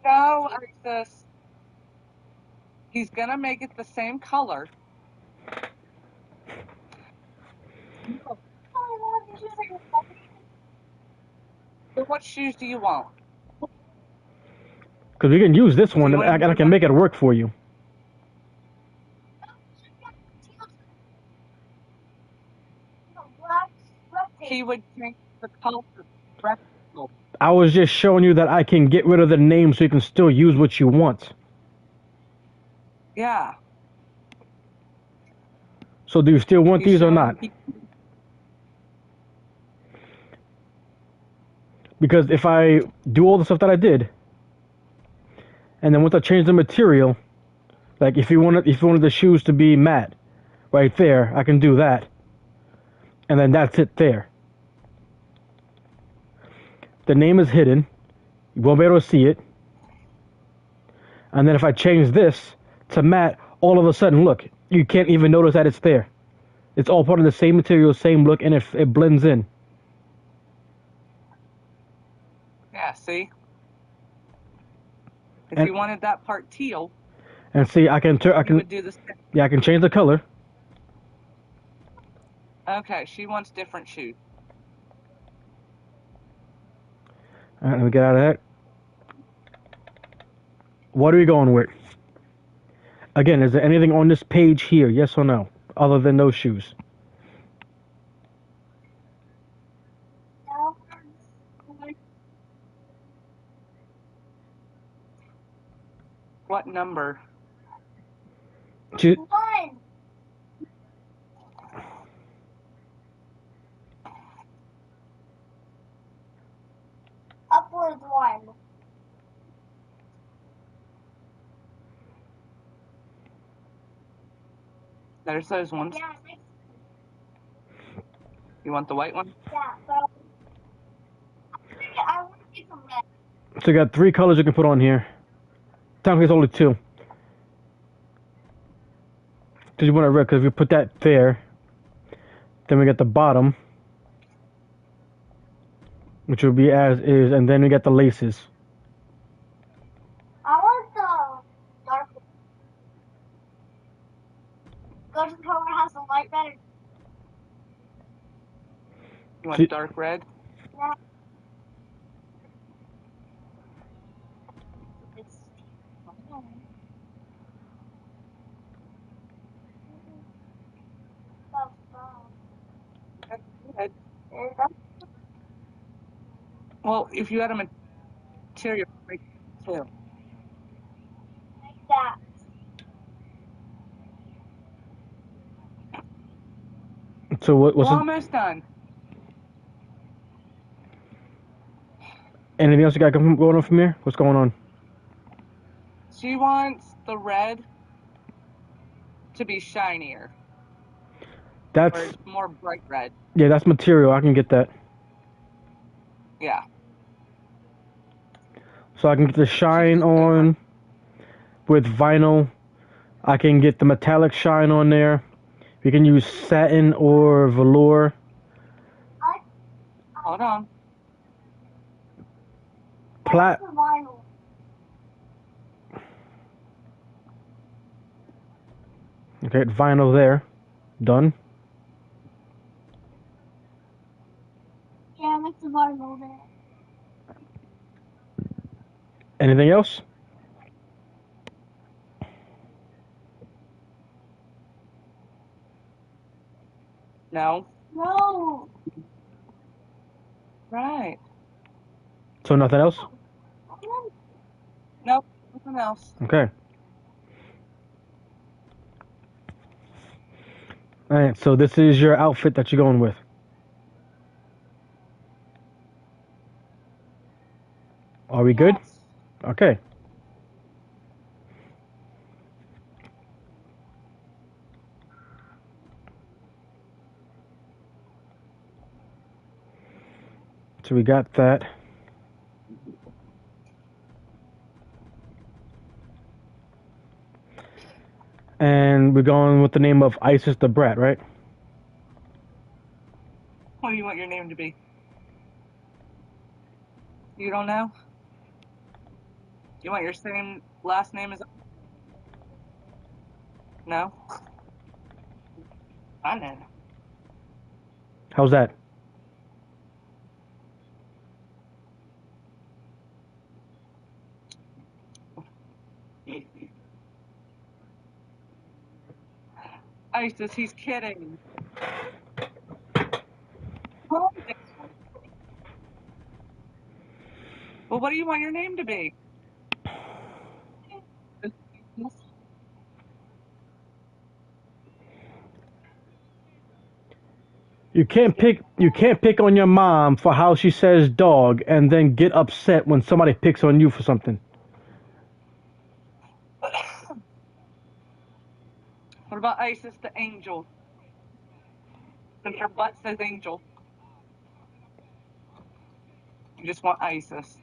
B: No, Isis. He's going to make it the same color. So what shoes do you want?
A: Because we can use this one
B: you
A: and
B: want
A: I can make it work for you.
B: He would change the color. Rectangle.
A: I was just showing you that I can get rid of the name so you can still use what you want.
B: Yeah.
A: So do you still want
B: He's
A: these or
B: showing
A: not?
B: you-
A: Because if I do all the stuff that I did, and then once I change the material, like if you wanted the shoes to be matte, right there, I can do that. And then that's it there. The name is hidden. You won't be able to see it. And then if I change this to matte, all of a sudden, look, you can't even notice that it's there. It's all part of the same material, same look, and it blends in.
B: Yeah, see? If
A: And-
B: you wanted that part teal,
A: And see, I
B: you
A: can
B: would do the same.
A: yeah, I can change the color.
B: Okay, she wants different shoes.
A: All right, let me get out of that. What are we going with? Again, is there anything on this page here, yes or no, other than those shoes?
B: What number?
C: One. Upwards one.
B: There's those ones.
C: Yeah,
B: You want the white one?
C: but I want to get some red.
A: So you got 3 colors you can put on here. Technically, it's only 2. Because you want it red, because if you put that there, then we get the bottom, which will be as is, and then we get the laces.
C: I want the dark one. Go to the color that has the light red.
B: You want
A: See-
B: dark red?
C: Yeah.
B: Red. Well, if you had a material, make it too.
C: Like that.
A: So what's
B: We're
A: it,
B: almost done.
A: anything else you got going on from here? What's going on?
B: She wants the red to be shinier,
A: That's
B: or more bright red.
A: yeah, that's material. I can get that.
B: Yeah.
A: So I can get the shine on with vinyl. I can get the metallic shine on there. We can use satin or velour.
B: Hold on.
A: Plat.
C: Vinyl.
A: Okay, vinyl there. Done.
C: Yeah, that's the vinyl there.
A: Anything else?
B: No.
C: No.
B: Right.
A: So nothing else?
B: Nope. Nothing else.
A: Okay. Alright, so this is your outfit that you're going with. Are we good?
C: Yes.
A: Okay. So we got that. And we're going with the name of Isis the Brat, right?
B: What do you want your name to be? You don't know? You want your same last name as... No? I know.
A: How's that?
B: Isis, he's kidding. Calm down. Well, what do you want your name to be?
A: You can't pick on your mom for how she says dog and then get upset when somebody picks on you for something.
B: What about Isis the angel? Since your butt says angel. You just want Isis.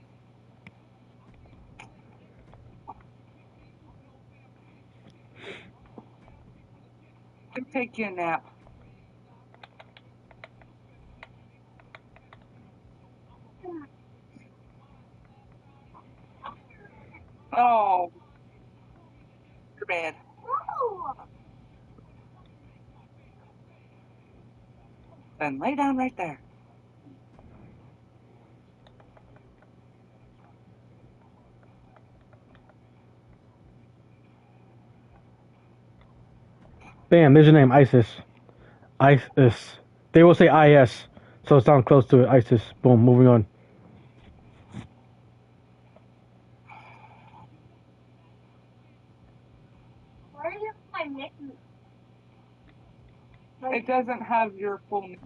B: Go take you a nap. Oh, you're bad.
C: No.
B: Then lay down right there.
A: Bam, there's your name, Isis. Isis. They will say IS, so it sounds close to it. Isis. Boom, moving on.
C: Where is my mitten?
B: It doesn't have your full name.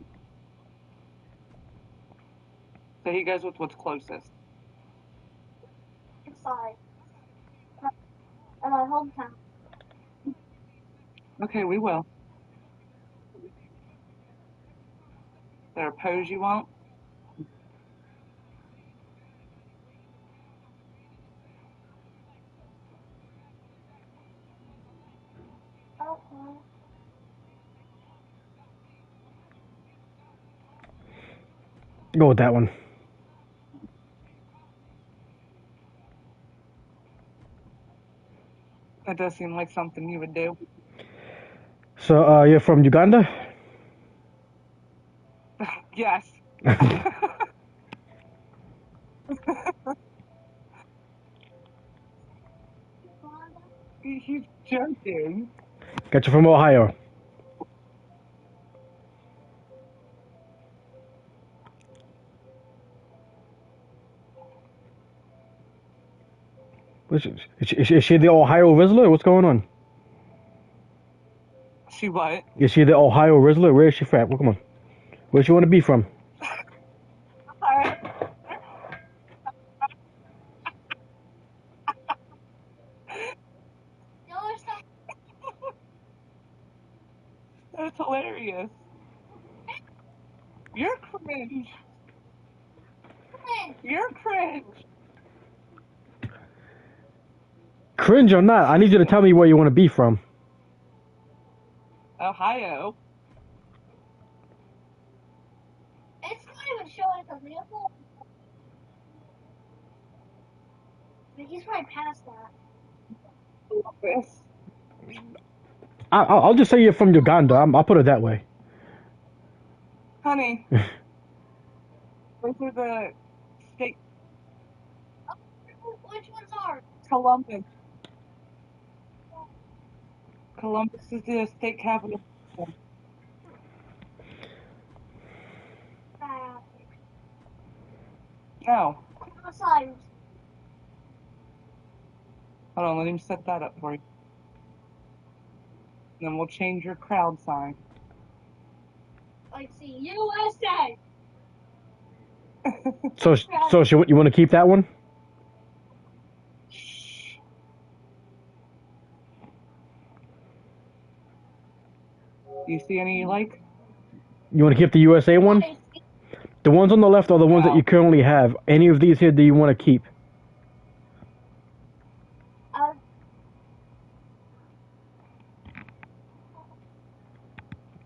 B: So he goes with what's closest.
C: Inside. In my hometown.
B: Okay, we will. Is there a pose you want?
C: Okay.
A: Go with that one.
B: That does seem like something you would do.
A: So, you're from Uganda?
B: Yes. He's joking.
A: Got you from Ohio. Is she the Ohio Rizzler? What's going on?
B: She what?
A: Is she the Ohio Rizzler? Where is she from? Well, come on. Where she want to be from?
B: That's hilarious. You're cringe. You're cringe.
A: Cringe or not, I need you to tell me where you want to be from.
B: Ohio.
C: It's not even showing the vehicle. But he's probably past that.
B: Yes.
A: I'll just say you're from Uganda. I'll put it that way.
B: Honey. Those are the state.
C: Which ones are?
B: Columbus. Columbus is the state capital. No.
C: Outside.
B: Hold on, let him set that up for you. Then we'll change your crowd sign.
C: Let's see, USA.
A: So you want to keep that one?
B: Do you see any you like?
A: You want to keep the USA one? The ones on the left are the ones that you currently have. Any of these here do you want to keep?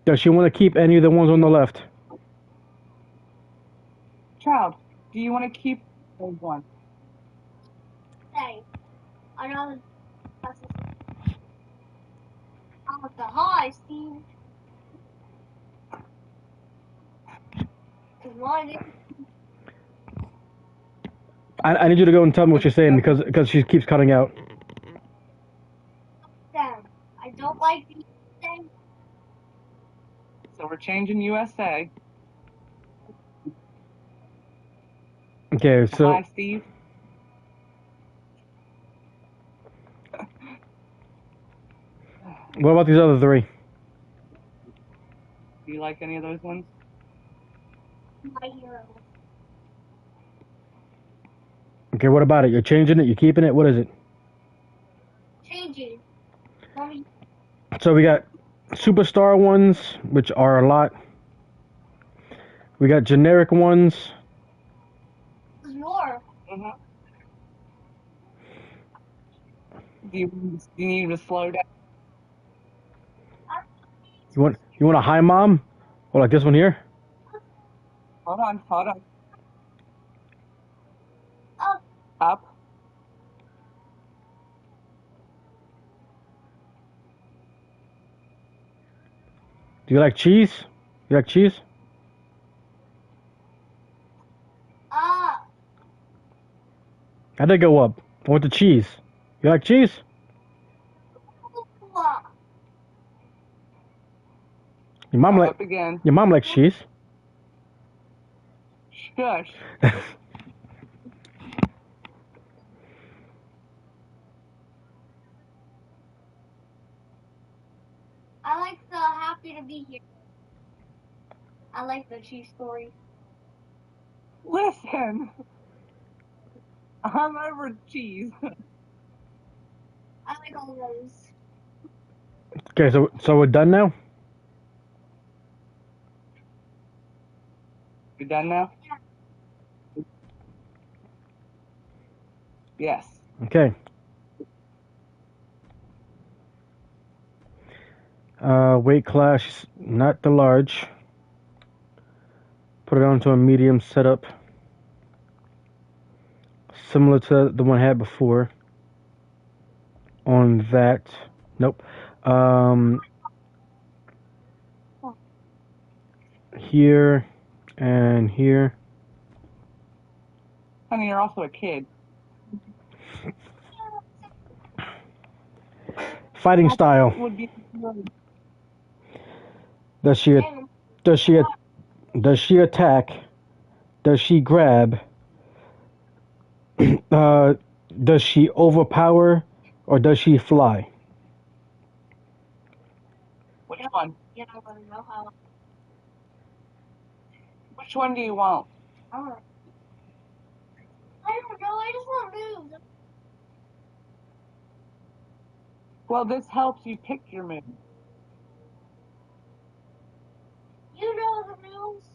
A: Does she want to keep any of the ones on the left?
B: Child, do you want to keep those ones?
C: Hey, I know. Oh, the high, Steve.
A: I need you to go and tell me what you're saying because she keeps cutting out.
C: I don't like these things.
B: So we're changing USA.
A: Okay, so
B: Hi, Steve.
A: What about these other three?
B: Do you like any of those ones?
C: My hero.
A: Okay, what about it? You're changing it? You're keeping it? What is it?
C: Changing. Mommy.
A: So we got superstar ones, which are a lot. We got generic ones.
C: There's more.
B: Mm-hmm. Do you need to slow down?
A: You want a high mom? Or like this one here?
B: Hold on.
C: Up.
B: Up.
A: Do you like cheese? You like cheese?
C: Up.
A: I did go up. I want the cheese. You like cheese? Your mom
B: Up again.
A: Your mom likes cheese.
B: Shush.
C: I like the happy to be here. I like the cheese story.
B: Listen. I'm over cheese.
C: I like all those.
A: Okay, so we're done now?
B: You done now?
C: Yeah.
B: Yes.
A: Okay. Weight class, not the large. Put it onto a medium setup. Similar to the one I had before. On that. Nope. Here and here.
B: Honey, you're also a kid.
A: Fighting style. Does she attack? Does she grab? Does she overpower or does she fly?
B: Which one?
C: Yeah, I want to know how.
B: Which one do you want?
C: I don't know. I just want to move.
B: Well, this helps you pick your move.
C: You know the moves.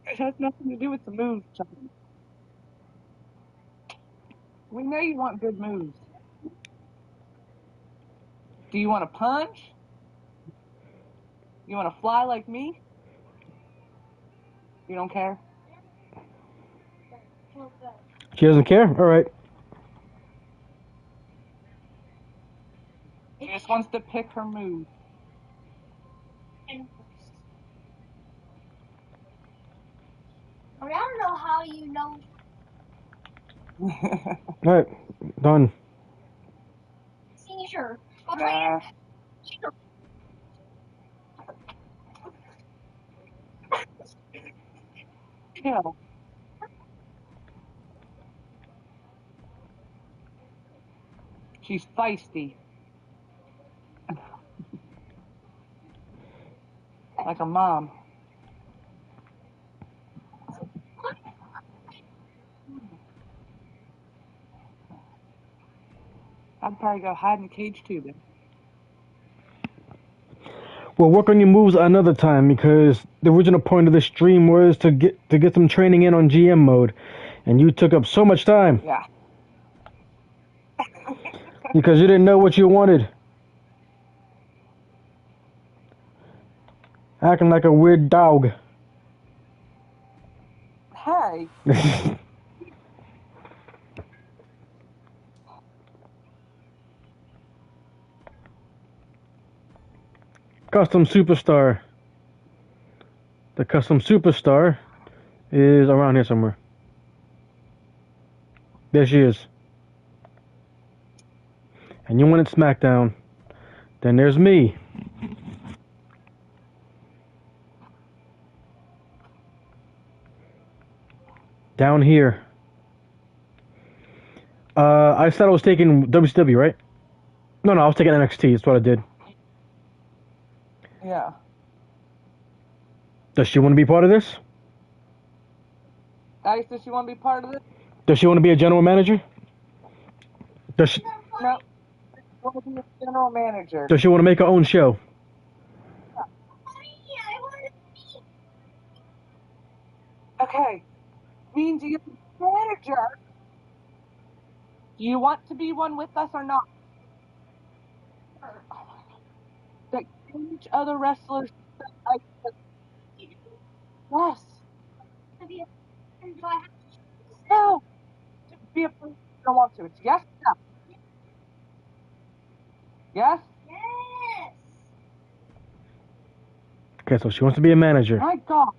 B: It has nothing to do with the moves, John. We know you want good moves. Do you want to punch? You want to fly like me? You don't care?
A: She doesn't care? Alright.
B: She just wants to pick her move.
C: I don't know how you know.
A: Alright. Done.
C: Seizure.
B: Nah. Chill. She's feisty. Like her mom. I'd probably go hide in a cage too then.
A: We'll work on your moves another time because the original point of the stream was to get some training in on GM mode, and you took up so much time
B: Yeah.
A: because you didn't know what you wanted. Acting like a weird dog.
B: Hey.
A: Custom Superstar. The Custom Superstar is around here somewhere. There she is. And you wanted SmackDown. Then there's me. Down here. I said I was taking WCW, right? No, I was taking NXT. That's what I did.
B: Yeah.
A: Does she want to be part of this?
B: Dice, does she want to be part of this?
A: Does she want to be a general manager? Does she,
B: No. She want to be a general manager.
A: does she want to make her own show?
B: Okay. Means you're the manager. Do you want to be one with us or not? That each other wrestlers. Yes. No. To be a person you don't want to. It's yes or no. Yes?
C: Yes.
A: Okay, so she wants to be a manager.
B: My God.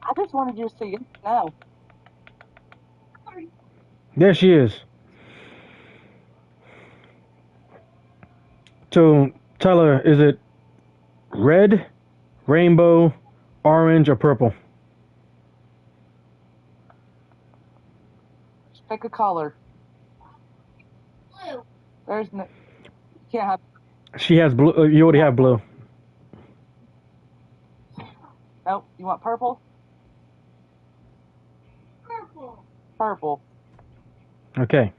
B: I just wanted you to say yes or no.
A: There she is. So tell her, is it red, rainbow, orange, or purple?
B: Just pick a color.
C: Blue.
B: There's no. You can't have.
A: She has blue. You already have blue.
B: Nope. You want purple?
C: Purple.
B: Purple.
A: Okay.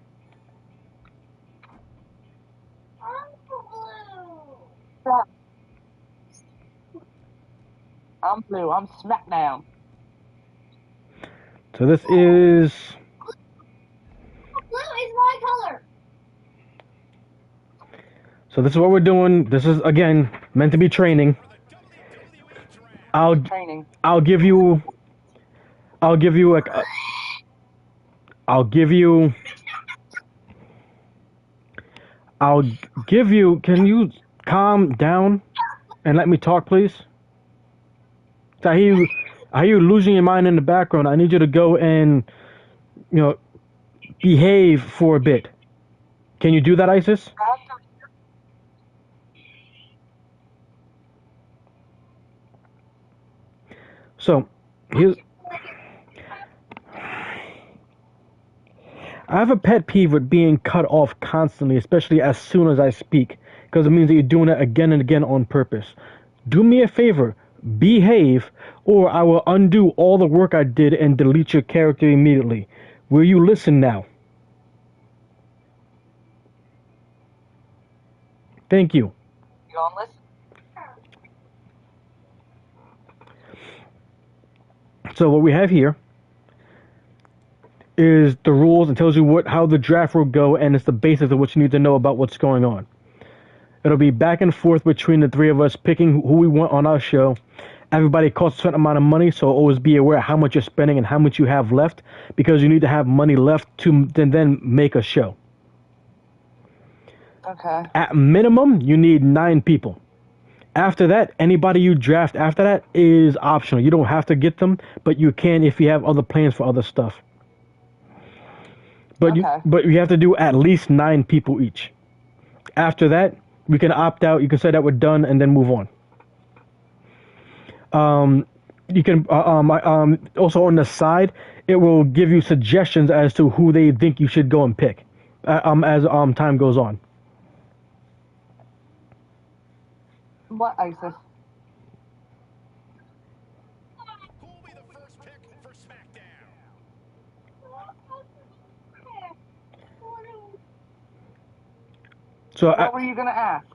C: Blue.
B: I'm blue. I'm SmackDown.
A: So this is.
C: Blue is my color.
A: So this is what we're doing. This is again meant to be training.
B: Training.
A: I'll give you like I'll give you can you calm down and let me talk, please? I hear you losing your mind in the background. I need you to go and behave for a bit. Can you do that, Isis? So, here's. I have a pet peeve with being cut off constantly, especially as soon as I speak, because it means that you're doing it again and again on purpose. Do me a favor, behave, or I will undo all the work I did and delete your character immediately. Will you listen now? Thank you.
B: You gonna listen?
A: So what we have here is the rules and tells you how the draft will go, and it's the basis of what you need to know about what's going on. It'll be back and forth between the three of us picking who we want on our show. Everybody costs a certain amount of money, so always be aware of how much you're spending and how much you have left, because you need to have money left to then make a show.
B: Okay.
A: At minimum, you need 9 people. After that, anybody you draft after that is optional. You don't have to get them, but you can if you have other plans for other stuff. But you have to do at least 9 people each. After that, we can opt out. You can say that we're done and then move on. You can also on the side, it will give you suggestions as to who they think you should go and pick as time goes on.
B: What, Isis?
D: Who will be the first pick for SmackDown?
A: So
B: what were you gonna ask?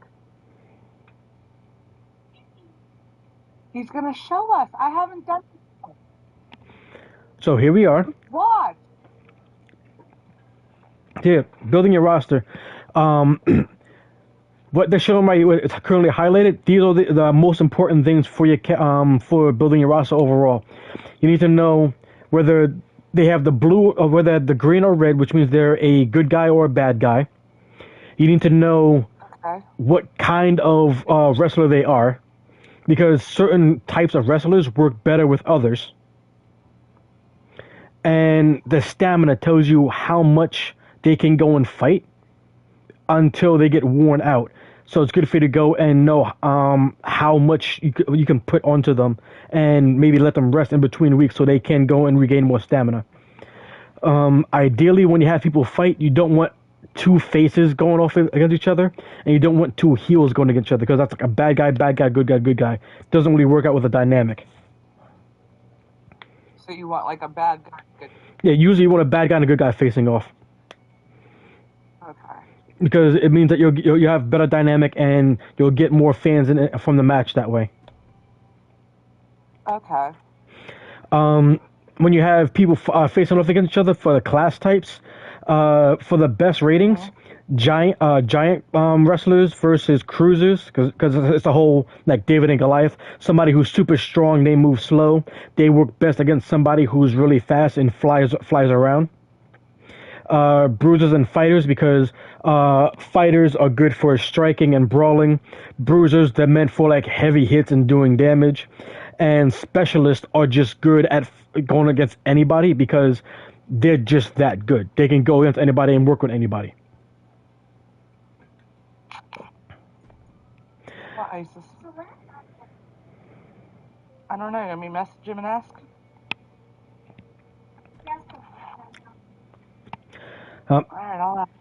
B: He's gonna show us. I haven't done.
A: So here we are.
B: What?
A: Here, building your roster. What they're showing right, it's currently highlighted. These are the most important things for your for building your roster overall. You need to know whether they have the blue or whether the green or red, which means they're a good guy or a bad guy. You need to know what kind of wrestler they are, because certain types of wrestlers work better with others. And the stamina tells you how much they can go and fight until they get worn out. So it's good for you to go and know how much you can put onto them and maybe let them rest in between weeks so they can go and regain more stamina. Ideally, when you have people fight, you don't want 2 faces going off against each other, and you don't want 2 heels going against each other, because that's like a bad guy, good guy, good guy. Doesn't really work out with a dynamic.
B: So you want like a bad guy? Good.
A: Yeah, usually you want a bad guy and a good guy facing off.
B: Okay.
A: Because it means that you have better dynamic and you'll get more fans from the match that way.
B: Okay.
A: When you have people facing off against each other for the class types, for the best ratings, giant wrestlers versus cruisers, because it's a whole like David and Goliath. Somebody who's super strong, they move slow. They work best against somebody who's really fast and flies around. Bruisers and fighters, because fighters are good for striking and brawling. Bruisers, they're meant for like heavy hits and doing damage. And specialists are just good at going against anybody, because they're just that good. They can go against anybody and work with anybody.
B: What, Isis? I don't know. I mean, message him and ask. All right, I'll ask.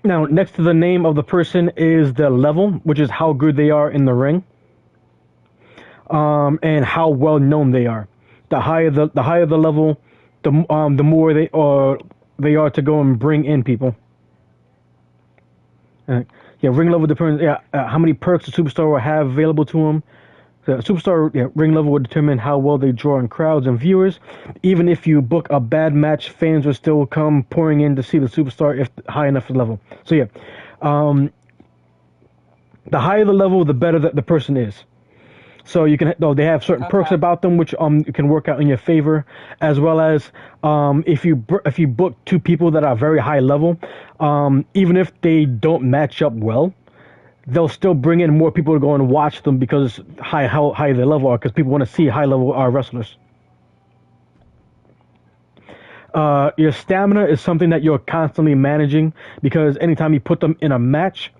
A: Now, next to the name of the person is the level, which is how good they are in the ring, and how well known they are. The higher the level, the more they are to go and bring in people. Ring level depends. How many perks a superstar will have available to them. The superstar ring level will determine how well they draw in crowds and viewers. Even if you book a bad match, fans will still come pouring in to see the superstar if high enough level. So the higher the level, the better the person is. So you can they have certain perks about them which can work out in your favor, as well as if you book 2 people that are very high level, even if they don't match up well, they'll still bring in more people to go and watch them because how high their level are, because people want to see high level wrestlers. Your stamina is something that you're constantly managing, because anytime you put them in a match,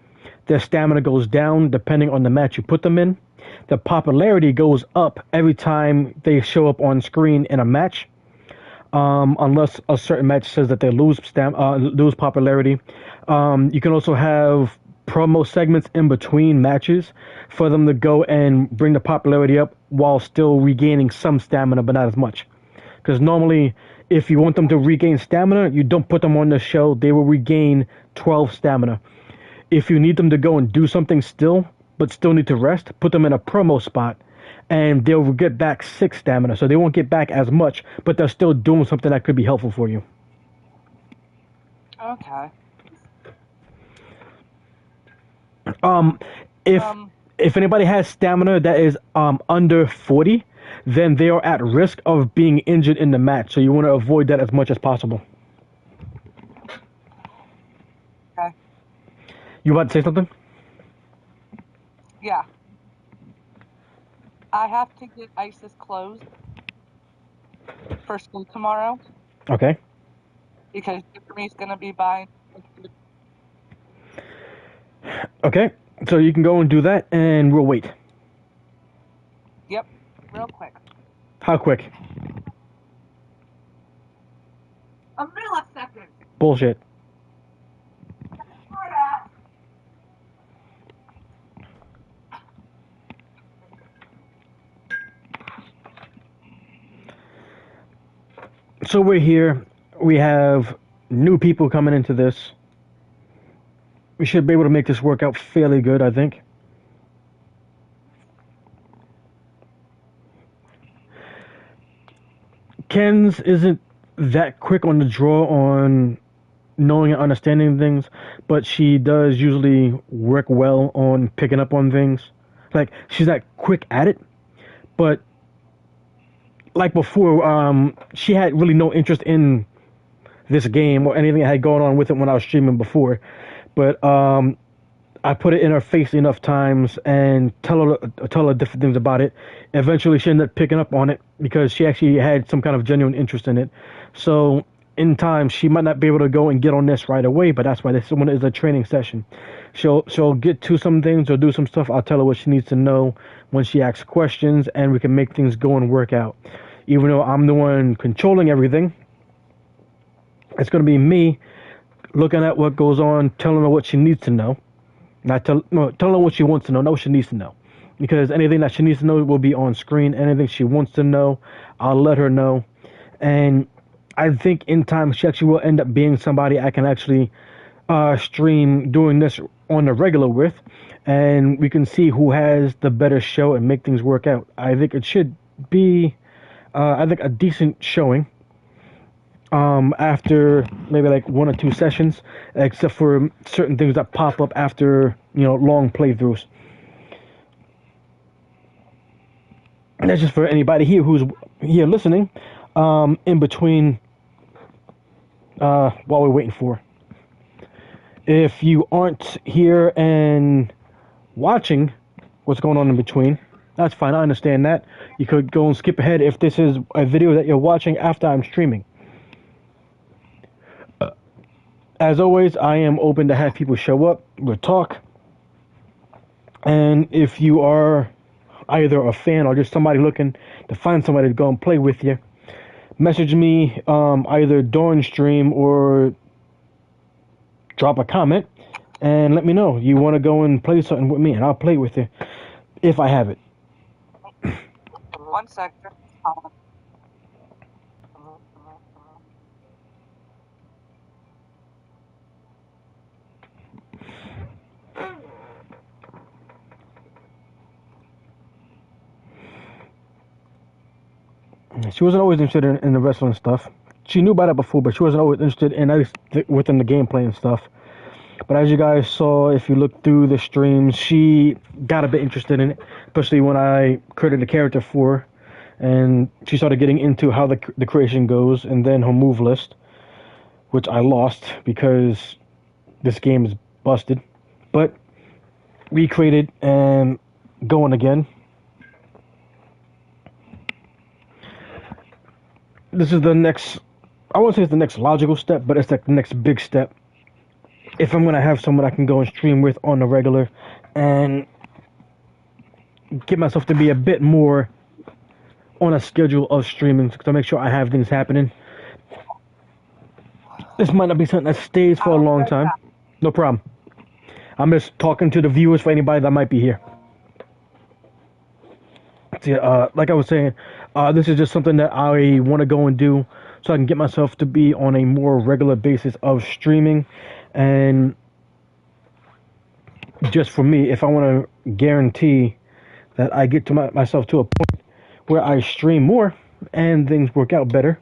A: their stamina goes down depending on the match you put them in. the popularity goes up every time they show up on screen in a match. Unless a certain match says that they lose popularity. You can also have promo segments in between matches for them to go and bring the popularity up while still regaining some stamina, but not as much. Because normally, if you want them to regain stamina, you don't put them on the show. They will regain 12 stamina. If you need them to go and do something still, but still need to rest, put them in a promo spot, and they'll get back 6 stamina. So they won't get back as much, but they're still doing something that could be helpful for you.
B: Okay.
A: If anybody has stamina that is under 40, then they are at risk of being injured in the match. So you want to avoid that as much as possible.
B: Okay.
A: You about to say something?
B: Yeah. I have to get Isis clothes for school tomorrow
A: Okay.
B: because Jeremy's going to be buying.
A: Okay. So you can go and do that, and we'll wait.
B: Yep. Real quick.
A: How quick?
C: A millisecond.
A: Bullshit. So we're here. We have new people coming into this. We should be able to make this work out fairly good, I think. Ken's isn't that quick on the draw on knowing and understanding things, but she does usually work well on picking up on things. Like, she's not quick at it, but like before, she had really no interest in this game or anything that had gone on with it when I was streaming before. But I put it in her face enough times and tell her different things about it. Eventually, she ended up picking up on it because she actually had some kind of genuine interest in it. So in time, she might not be able to go and get on this right away, but that's why this one is a training session. She'll get to some things or do some stuff. I'll tell her what she needs to know when she asks questions, and we can make things go and work out. Even though I'm the one controlling everything, it's going to be me looking at what goes on, telling her what she needs to know. Telling her what she wants to know, not what she needs to know. Because anything that she needs to know will be on screen. Anything she wants to know, I'll let her know. And I think in time she actually will end up being somebody I can actually stream doing this on the regular with. And we can see who has the better show and make things work out. I think it should be, a decent showing. After maybe like 1 or 2 sessions, except for certain things that pop up after, long playthroughs. And that's just for anybody here who's here listening, in between, while we're waiting for. If you aren't here and watching what's going on in between, that's fine, I understand that. You could go and skip ahead if this is a video that you're watching after I'm streaming. As always, I am open to have people show up, we'll talk. And if you are either a fan or just somebody looking to find somebody to go and play with you, message me either during stream or drop a comment and let me know you want to go and play something with me, and I'll play with you if I have it.
B: 1 second.
A: She wasn't always interested in the wrestling stuff. She knew about it before, but she wasn't always interested in within the gameplay and stuff. But as you guys saw, if you look through the streams, she got a bit interested in it, especially when I created a character for her. And she started getting into how the creation goes, and then her move list, which I lost because this game is busted. But recreated and going again. This is the next, I won't say it's the next logical step, but it's like the next big step. If I'm going to have someone I can go and stream with on the regular and get myself to be a bit more on a schedule of streaming to make sure I have things happening. This might not be something that stays for a
B: I'll
A: long
B: say
A: time.
B: that.
A: No problem. I'm just talking to the viewers for anybody that might be here. So, like I was saying, this is just something that I want to go and do so I can get myself to be on a more regular basis of streaming. And just for me, if I want to guarantee that I get to myself to a point where I stream more and things work out better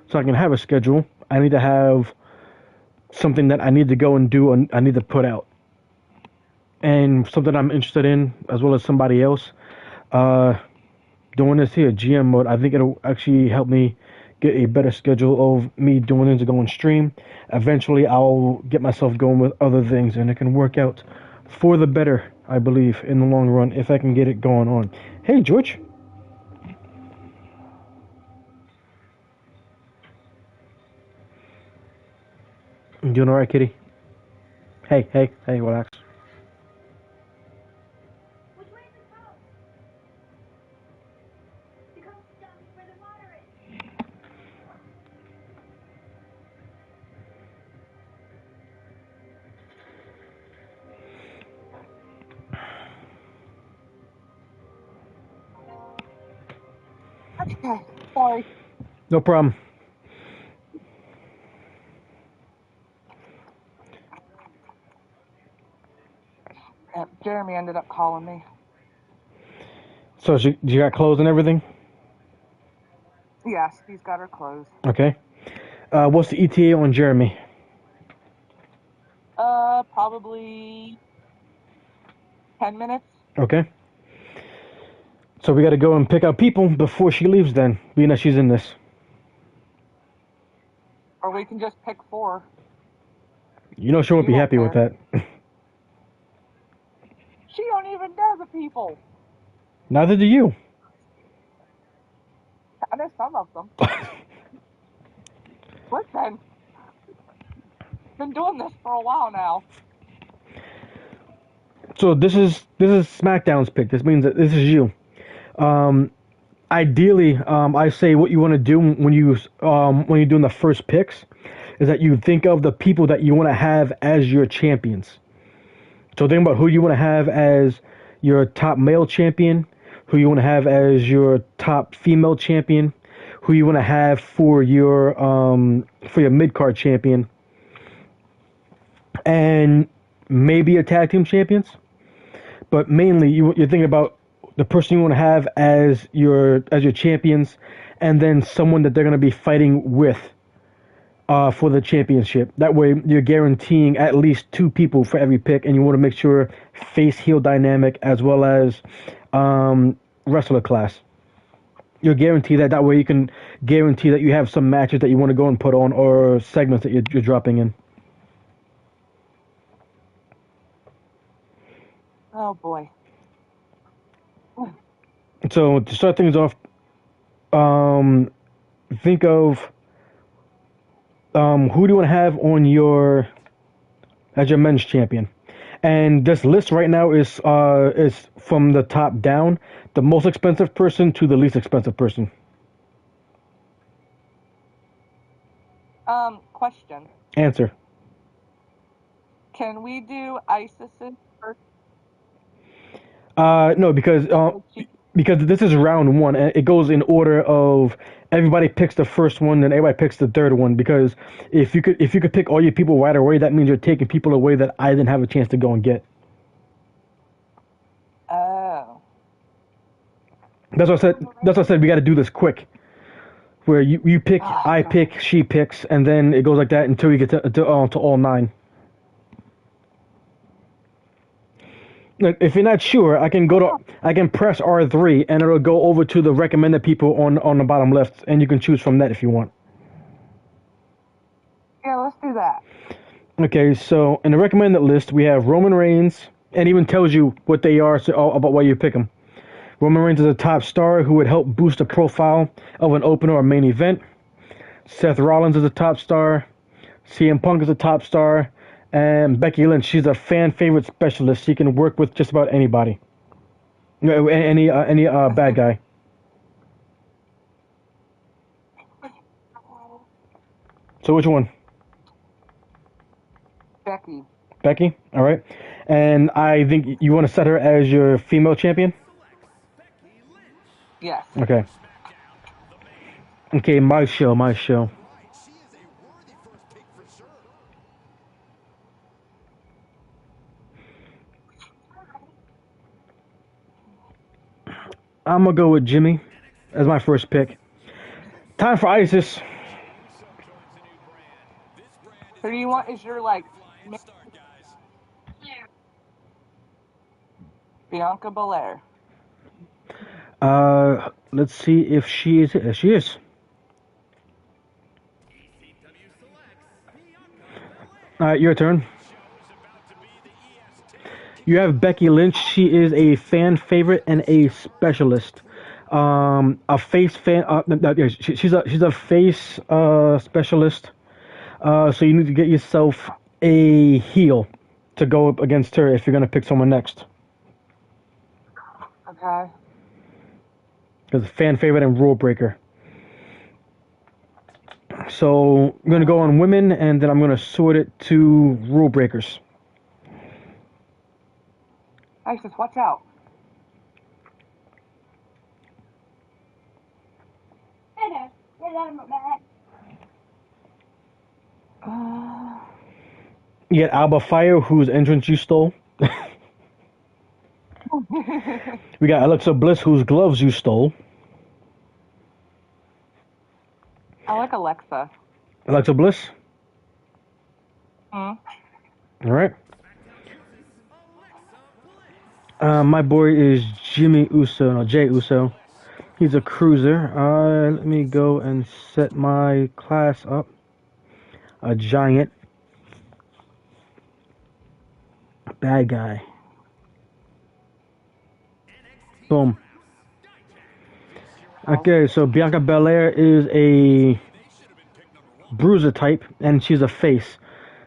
A: so I can have a schedule, I need to have something that I need to go and do and I need to put out. And something I'm interested in, as well as somebody else, doing this here, GM mode, I think it'll actually help me get a better schedule of me doing things to go and stream. Eventually, I'll get myself going with other things, and it can work out for the better, I believe, in the long run, if I can get it going on. Hey, George. You doing alright, kitty? Hey, relax.
C: Which way is it go? Because that's where the water is.
B: Okay. Sorry.
A: No problem.
B: Jeremy ended up calling me.
A: So, you got clothes and everything?
B: Yes, he's got her clothes.
A: Okay. What's the ETA on Jeremy?
B: Probably 10 minutes.
A: Okay. So we got to go and pick up people before she leaves then, being that she's in this.
B: Or we can just pick 4.
A: You know she won't
B: You
A: be
B: won't
A: happy with that.
B: She don't even know the people.
A: Neither do you.
B: I know some of them. Listen, been doing this for a while now.
A: So this is SmackDown's pick. This means that this is you. Ideally, I say what you want to do when you're doing the first picks is that you think of the people that you want to have as your champions. So think about who you want to have as your top male champion, who you want to have as your top female champion, who you want to have for your mid card champion, and maybe your tag team champions. But mainly, you're thinking about the person you want to have as your champions, and then someone that they're going to be fighting with for the championship. That way, you're guaranteeing at least 2 people for every pick, and you want to make sure face heel dynamic as well as wrestler class. You'll guarantee that. That way, you can guarantee that you have some matches that you want to go and put on, or segments that you're dropping in.
B: Oh boy.
A: So to start things off, think of who do you want to have on as your men's champion, and this list right now is from the top down, the most expensive person to the least expensive person.
B: Question.
A: Answer.
B: Can we do ISIS's first?
A: No, because this is round 1, and it goes in order of everybody picks the first one, then everybody picks the third one. Because if you could pick all your people right away, that means you're taking people away that I didn't have a chance to go and get.
B: Oh.
A: That's what I said. We got to do this quick, where you pick, I pick, she picks, and then it goes like that until you get to all 9. If you're not sure, I can press R3 and it'll go over to the recommended people on the bottom left, and you can choose from that if you want.
B: Yeah, let's do that.
A: Okay, so in the recommended list we have Roman Reigns, and even tells you what they are, so about why you pick them. Roman Reigns is a top star who would help boost the profile of an opener or main event. Seth Rollins is a top star. CM Punk is a top star. And Becky Lynch, she's a fan favorite specialist. She can work with just about anybody. Any bad guy. So which one?
B: Becky.
A: Becky? All right. And I think you want to set her as your female champion?
B: Yes.
A: Okay. Okay, my show.
D: Right, she is a worthy first pick for sure.
A: I'm going to go with Jimmy as my first pick. Time for ISIS.
B: Who do you want as your like Bianca Belair?
A: Let's see if she is. She is. All right, your turn. You have Becky Lynch. She is a fan favorite and a specialist. A face fan. She's a face specialist. So you need to get yourself a heel to go up against her if you're gonna pick someone next.
B: Okay.
A: Because fan favorite and rule breaker. So I'm gonna go on women, and then I'm gonna sort it to rule breakers.
B: Isis, watch out.
C: Hey there. Get out of my bag.
A: You get Alba Fire, whose entrance you stole. We got Alexa Bliss, whose gloves you stole.
B: I like Alexa.
A: Alexa Bliss.
B: Hmm.
A: All right. My boy is Jimmy Uso, no, Jay Uso. He's a cruiser. Let me go and set my class up. A giant. Bad guy. Boom. Okay, so Bianca Belair is a bruiser type, and she's a face.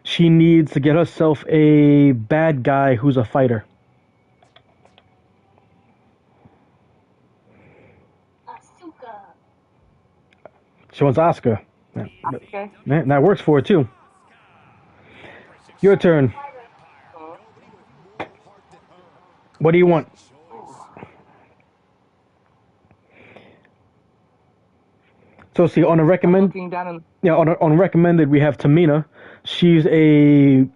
A: She needs to get herself a bad guy who's a fighter.
C: Asuka.
A: She wants Asuka.
B: Okay.
A: Man, that works for her too. Your turn. What do you want? So see on a recommend,
B: Looking down in
A: yeah, on recommended we have Tamina. She's a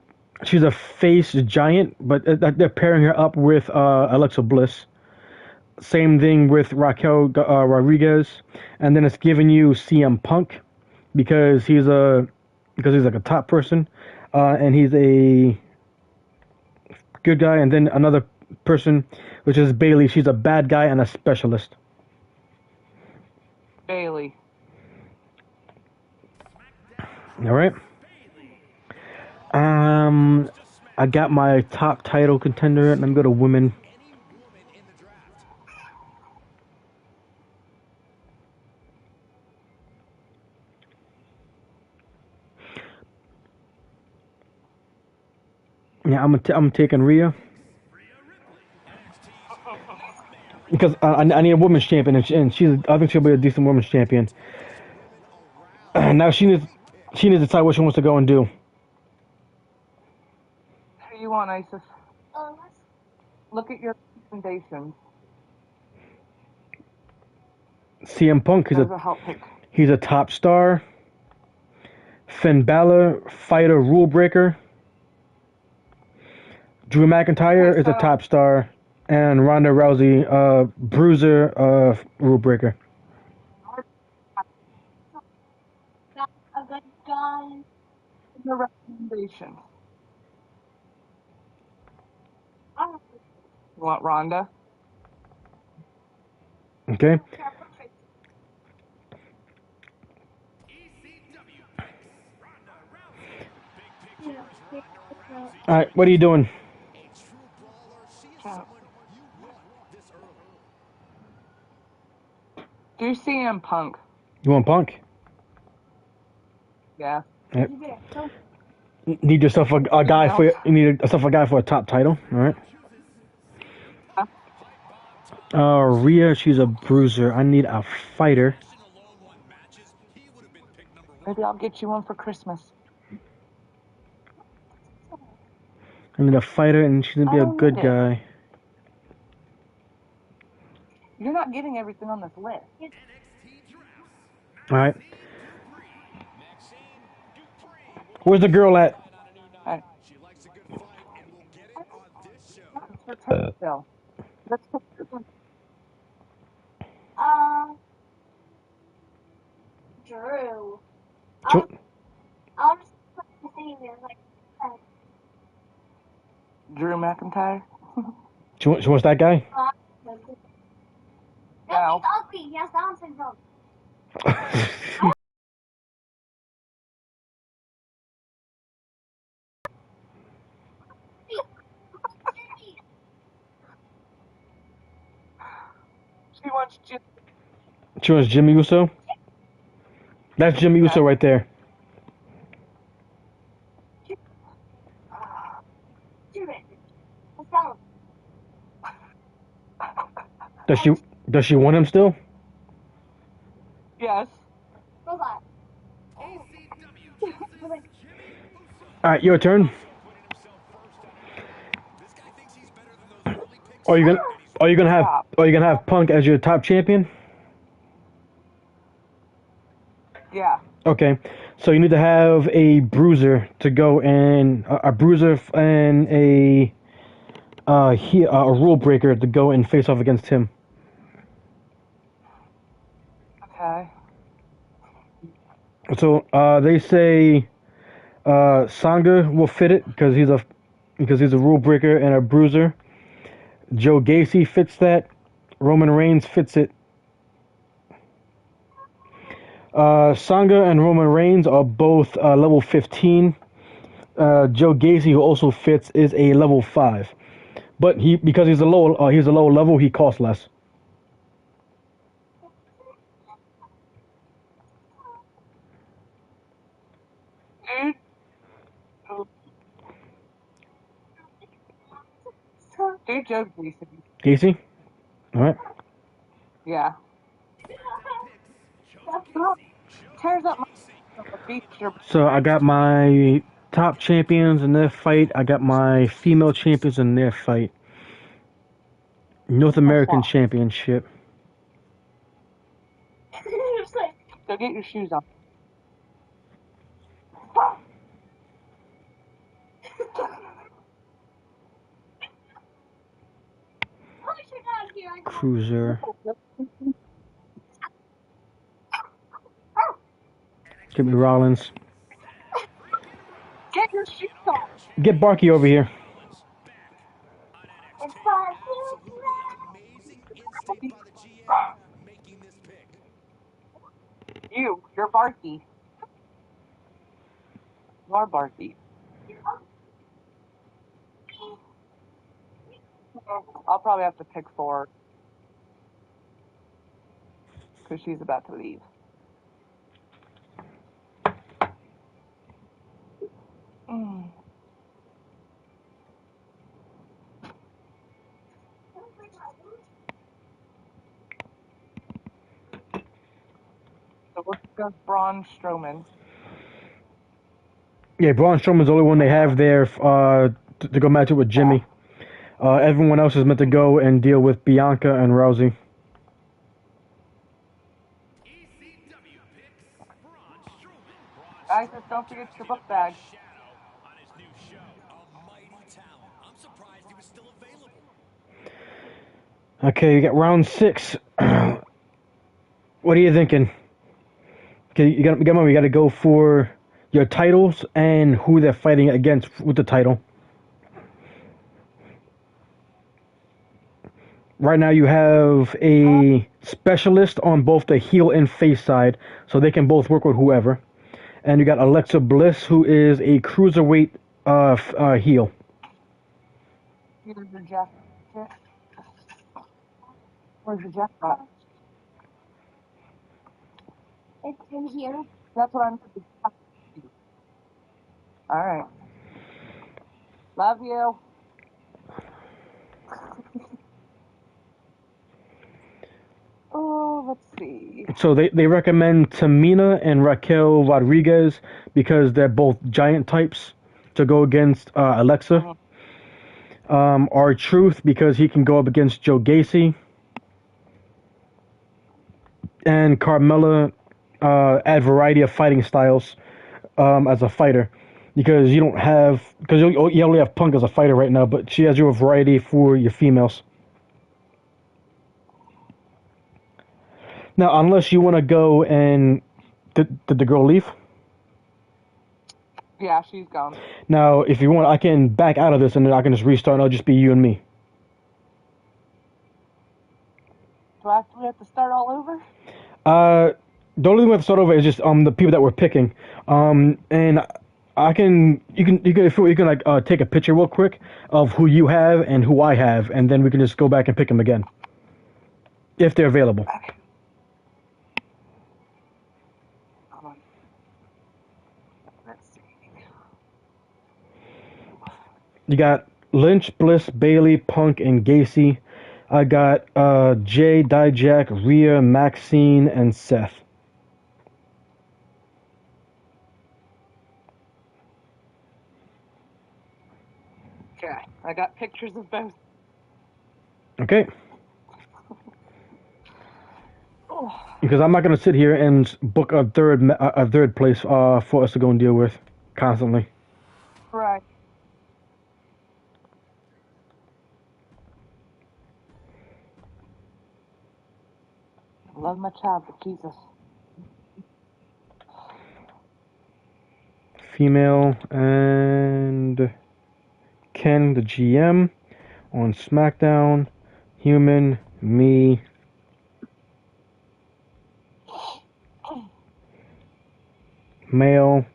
A: face giant, but they're pairing her up with Alexa Bliss. Same thing with Raquel Rodriguez, and then it's giving you CM Punk because he's like a top person, and he's a good guy, and then another person, which is Bailey. She's a bad guy and a specialist.
B: Bailey.
A: All right. I got my top title contender, and I'm going to women. Yeah, I'm taking Rhea because I need a women's champion, and I think she'll be a decent women's champion. Now she needs to decide what she wants to go and do.
B: Who do you want, Isis?
C: Let's
B: Look at your recommendations.
A: CM Punk
B: There's a help pick.
A: he's a top star. Finn Balor, fighter, rule breaker. Drew McIntyre
B: Okay,
A: is a
B: so-
A: top star, and Ronda Rousey, bruiser, rule breaker.
C: got a good guy.
B: The recommendations.
C: Oh,
B: You want Rhonda?
A: Okay.
C: yeah, perfect.
A: All right. What are you doing?
B: Do CM Punk.
A: You want Punk?
B: Yeah.
A: Yep.
C: You better go.
A: Need yourself a guy for you need yourself a guy for a top title. All right. Rhea, she's a bruiser. I need a fighter.
D: Action alone won matches. He would have been pick number one.
B: Maybe I'll get you one for Christmas.
A: I need a fighter, and she's gonna be
B: I
A: a
B: don't
A: good
B: need it.
A: guy.
B: You're not getting everything on this list.
D: NXT drafts.
A: All right.
D: Maxine Dupree.
A: Where's the girl at?
D: On a new night.
B: Alright.
D: She likes a good fight and will get it on this show.
B: It's her turn still. Let's put
C: Drew.
A: Cho-
C: I'll just put the thing there, like,
B: Drew McIntyre.
A: She wants that guy.
C: no,
B: No.
C: he's ugly. He has Down syndrome.
B: She wants Jim.
A: She wants Jimmy Uso. That's Jimmy Uso right there. Does she want him still?
B: Yes.
C: Hold on.
A: All right, your turn.
D: This guy thinks he's better than those early picks.
A: Are you gonna have Punk as your top champion?
B: Yeah.
A: Okay, so you need to have a bruiser to go and a bruiser and a rule breaker to go and face off against him.
B: Okay.
A: So they say Sanga will fit it because he's a rule breaker and a bruiser. Joe Gacy fits that. Roman Reigns fits it. Sanga and Roman Reigns are both level 15. Joe Gacy, who also fits, is a level 5. But because he's a low level, he costs less.
B: Dude, Joe Gacy.
A: Gacy? Alright.
B: Yeah. Tears up my feature.
A: So I got my top champions in their fight. I got my female champions in their fight. North American Championship.
B: Go get your shoes on.
A: Cruiser. Give me Rollins.
B: Get your shoes on.
A: Get Barky over here.
D: Absolutely amazing instinct by the GM making this pick.
B: You're Barky. You're Barky. I'll probably have to pick 4 because she's about to leave. So let's go Braun Strowman.
A: Yeah, Braun Strowman's the only one they have there to go match up with Jimmy. Everyone else is meant to go and deal with Bianca and Rousey.
D: ECW picks Braun Strowman.
B: Guys, just don't forget your book bag.
D: Shadow on his new show. A mighty talent. I'm surprised he was still available.
A: Okay, you got round 6. What are you thinking? Okay, you got to go for your titles and who they're fighting against with the title. Right now you have a specialist on both the heel and face side, so they can both work with whoever. And you got Alexa Bliss, who is a cruiserweight heel.
B: Here's your jacket. Where's your jacket?
C: It's in here.
B: That's what I'm thinking. All right. Love you. let's see.
A: So they recommend Tamina and Raquel Rodriguez because they're both giant types to go against Alexa. R-Truth because he can go up against Joe Gacy. And Carmella add variety of fighting styles as a fighter. Because you only have Punk as a fighter right now, but she has your variety for your females. Now, unless you want to go and... Did the girl leave?
B: Yeah, she's gone.
A: Now, if you want, I can back out of this and then I can just restart and it'll just be you and me.
B: Do we have to start all over?
A: The only thing we have to start over is just the people that we're picking. And you can take a picture real quick of who you have and who I have, and then we can just go back and pick them again. If they're available.
B: Okay. Hold on. Let's see.
A: You got Lynch, Bliss, Bailey, Punk, and Gacy. I got Jay, Dijak, Rhea, Maxine, and Seth.
B: Okay, I got pictures of both.
A: Okay.
B: Oh.
A: Because I'm not gonna sit here and book a third place for us to go and deal with constantly.
B: Right. Love my child, but Jesus.
A: Female and Ken, the GM, on SmackDown. Human, me. Male,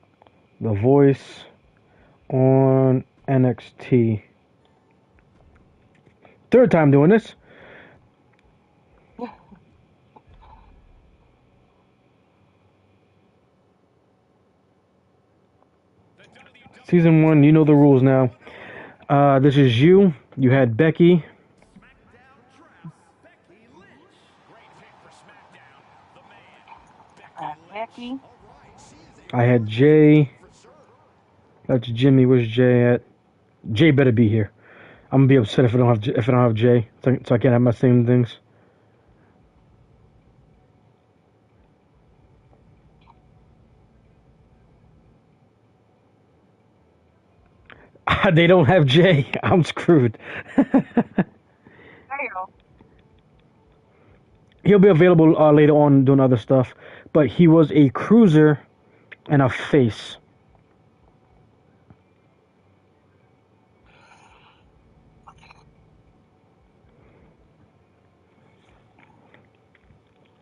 A: The Voice, on NXT. Third time doing this. Season 1, you know the rules now. This is you. You had Becky.
B: Becky.
A: I had Jay. That's Jimmy. Where's Jay at? Jay better be here. I'm gonna be upset if I don't have Jay, so I can't have my same things. They don't have Jay. I'm screwed. He'll be available later on doing other stuff, but he was a cruiser and a face.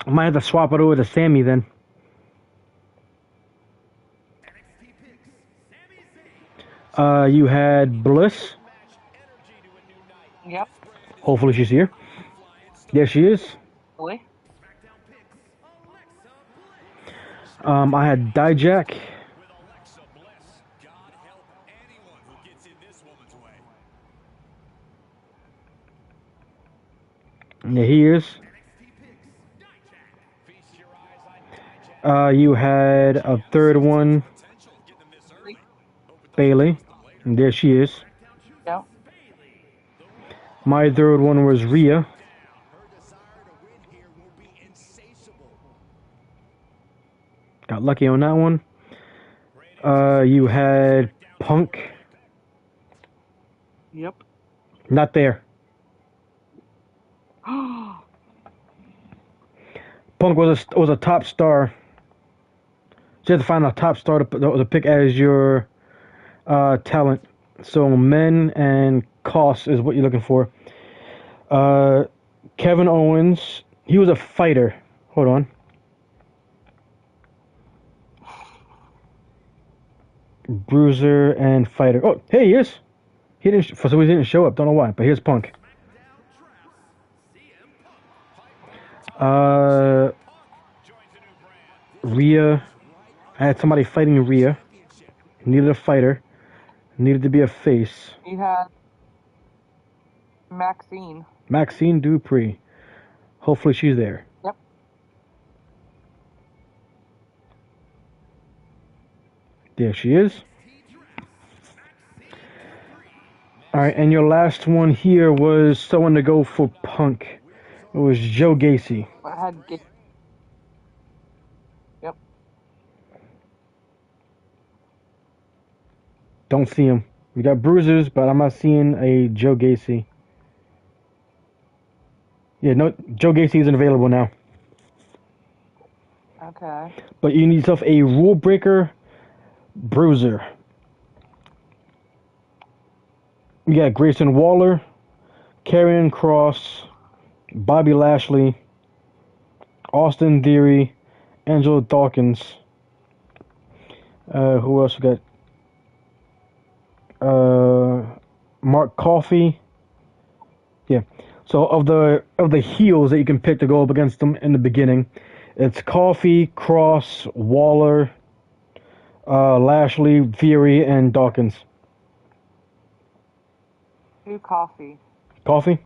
A: I might have to swap it over to Sammy then. You had Bliss.
B: Yep.
A: Hopefully she's here. Yes, she is.
B: Really?
A: I had Dijak. Yeah, he is. You had a third one, Bailey. And there she is.
B: Yep.
A: My third one was Rhea. Got lucky on that one. You had Punk.
B: Yep.
A: Not there. Punk was a top star. So you have to find a top star to pick as your talent. So men and cost is what you're looking for. Kevin Owens, he was a fighter. Hold on. Bruiser and fighter. Oh, hey, he is. He didn't show up. Don't know why, but here's Punk. Rhea. I had somebody fighting Rhea. Needed a fighter. Needed to be a face.
B: You had Maxine.
A: Maxine Dupree. Hopefully she's there.
B: Yep.
A: There she is. All right, and your last one here was someone to go for Punk. It was Joe Gacy.
B: I had Yep.
A: Don't see him. We got bruisers, but I'm not seeing a Joe Gacy. Yeah, no, Joe Gacy isn't available now.
B: Okay.
A: But you need yourself a rule breaker bruiser. You got Grayson Waller, Karrion Kross, Bobby Lashley, Austin Theory, Angelo Dawkins. Who else we got? Mark Coffey. Yeah. So of the heels that you can pick to go up against them in the beginning, it's Coffey, Cross, Waller, Lashley, Theory, and Dawkins.
B: Do coffee.
A: Coffee?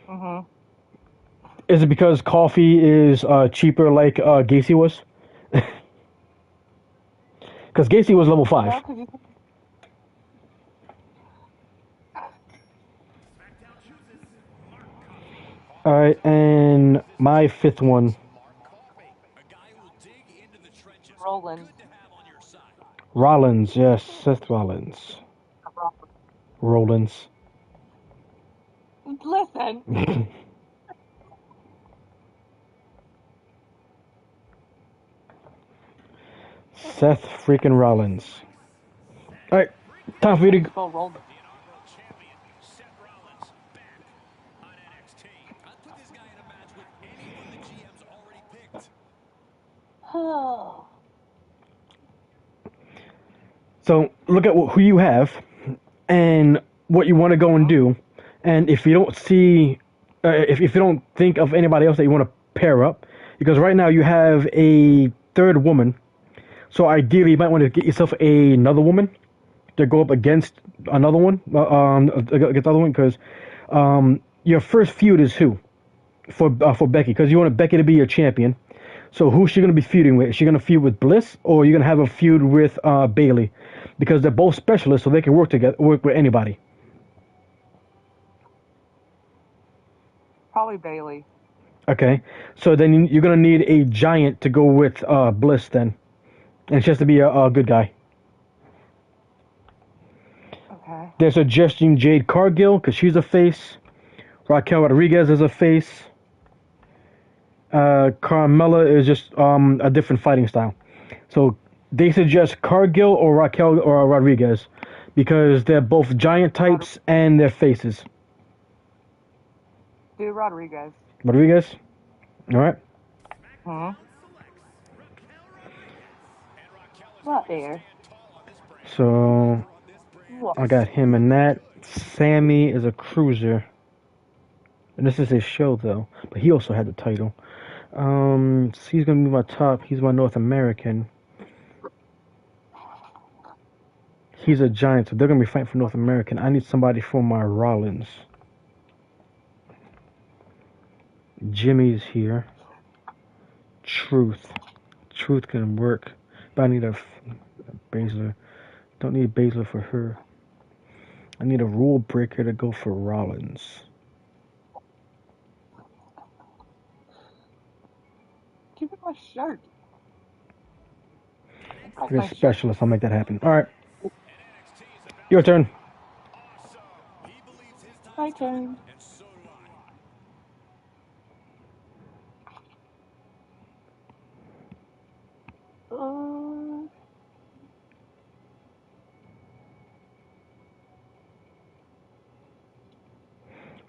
B: Mhm.
A: Is it because Coffee is cheaper like Gacy was? Because Gacy was level 5.
B: No, 'cause you
A: Alright, and my fifth one.
B: Roland.
A: Rollins, yes, Seth Rollins. Rollins.
B: Listen.
A: Seth freaking Rollins. Alright, time for you to...
B: Spell Roland. Oh.
A: So, look at who you have, and what you want to go and do, and if you don't see... if you don't think of anybody else that you want to pair up, because right now you have a third woman, so ideally you might want to get yourself another woman to go up against another one, against the other one, because your first feud is who for Becky, because you want Becky to be your champion. So who's she gonna be feuding with? Is she gonna feud with Bliss, or are you gonna have a feud with Bayley? Because they're both specialists, so they can work together, work with anybody.
B: Probably Bailey.
A: Okay, so then you're gonna need a giant to go with Bliss then, and she has to be a good guy.
B: Okay.
A: They're suggesting Jade Cargill because she's a face. Raquel Rodriguez is a face. Carmella is just a different fighting style. So they suggest Cargill or Raquel or Rodriguez because they're both giant types and they're faces.
B: Do Rodriguez.
A: Rodriguez? Alright.
B: Hmm. Not there.
A: So I got him in that. Sammy is a cruiser. And this is his show though. But he also had the title. So he's gonna be my top. He's my North American. He's a giant, so they're gonna be fighting for North American. I need somebody for my Rollins. Jimmy's here. Truth can work, but I need a Baszler. Don't need Baszler for her. I need a rule breaker to go for Rollins.
B: Give me my shirt.
A: You're a specialist. I'll make that happen. All right. Your turn.
B: My turn.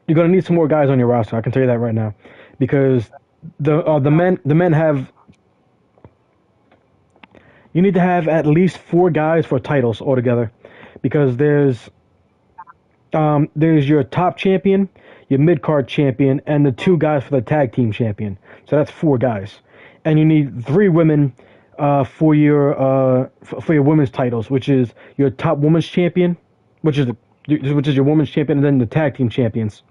A: You're gonna need some more guys on your roster. I can tell you that right now, because the men have. You need to have at least 4 guys for titles altogether, because there's your top champion, your mid card champion, and the 2 guys for the tag team champion. So that's 4 guys, and you need 3 women for your women's titles, which is your top women's champion, which is your women's champion, and then the tag team champions.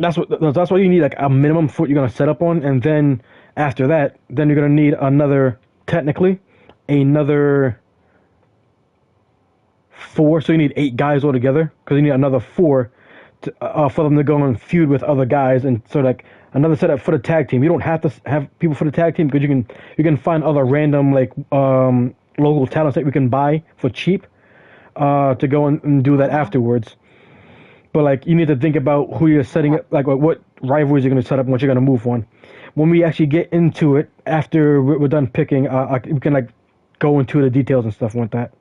A: That's what you need, like a minimum for what you're gonna set up on, and then After that, then you're going to need technically, another 4. So you need 8 guys altogether, because you need another 4 for them to go and feud with other guys, and so like another setup for the tag team. You don't have to have people for the tag team, because you can find other random like local talents that we can buy for cheap to go and do that afterwards. But like you need to think about who you're setting up, like what rivalries you're going to set up and what you're going to move on. When we actually get into it, after we're done picking, we can like go into the details and stuff like that.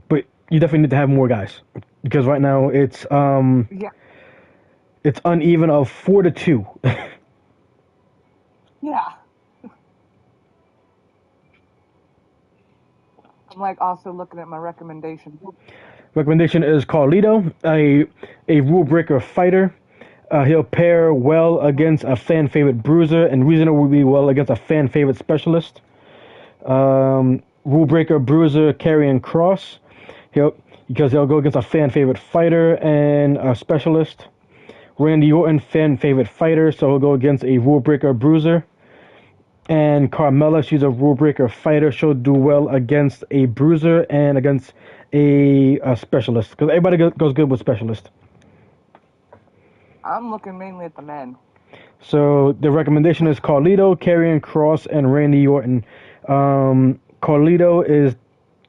A: But you definitely need to have more guys, because right now it's
B: Yeah.
A: it's uneven of 4-2.
B: Yeah. I'm like also looking at my recommendation.
A: Recommendation is Carlito, a rule breaker fighter. He'll pair well against a fan favorite bruiser, and Reasoner will be well against a fan favorite specialist. Rule breaker bruiser carrying cross. Because he'll go against a fan favorite fighter and a specialist. Randy Orton, fan favorite fighter, so he'll go against a rule breaker bruiser. And Carmella, she's a rule breaker fighter. She'll do well against a bruiser and against a specialist, because everybody goes good with specialist.
B: I'm looking mainly at the men.
A: So the recommendation is Carlito, Karrion Kross, and Randy Orton. Carlito is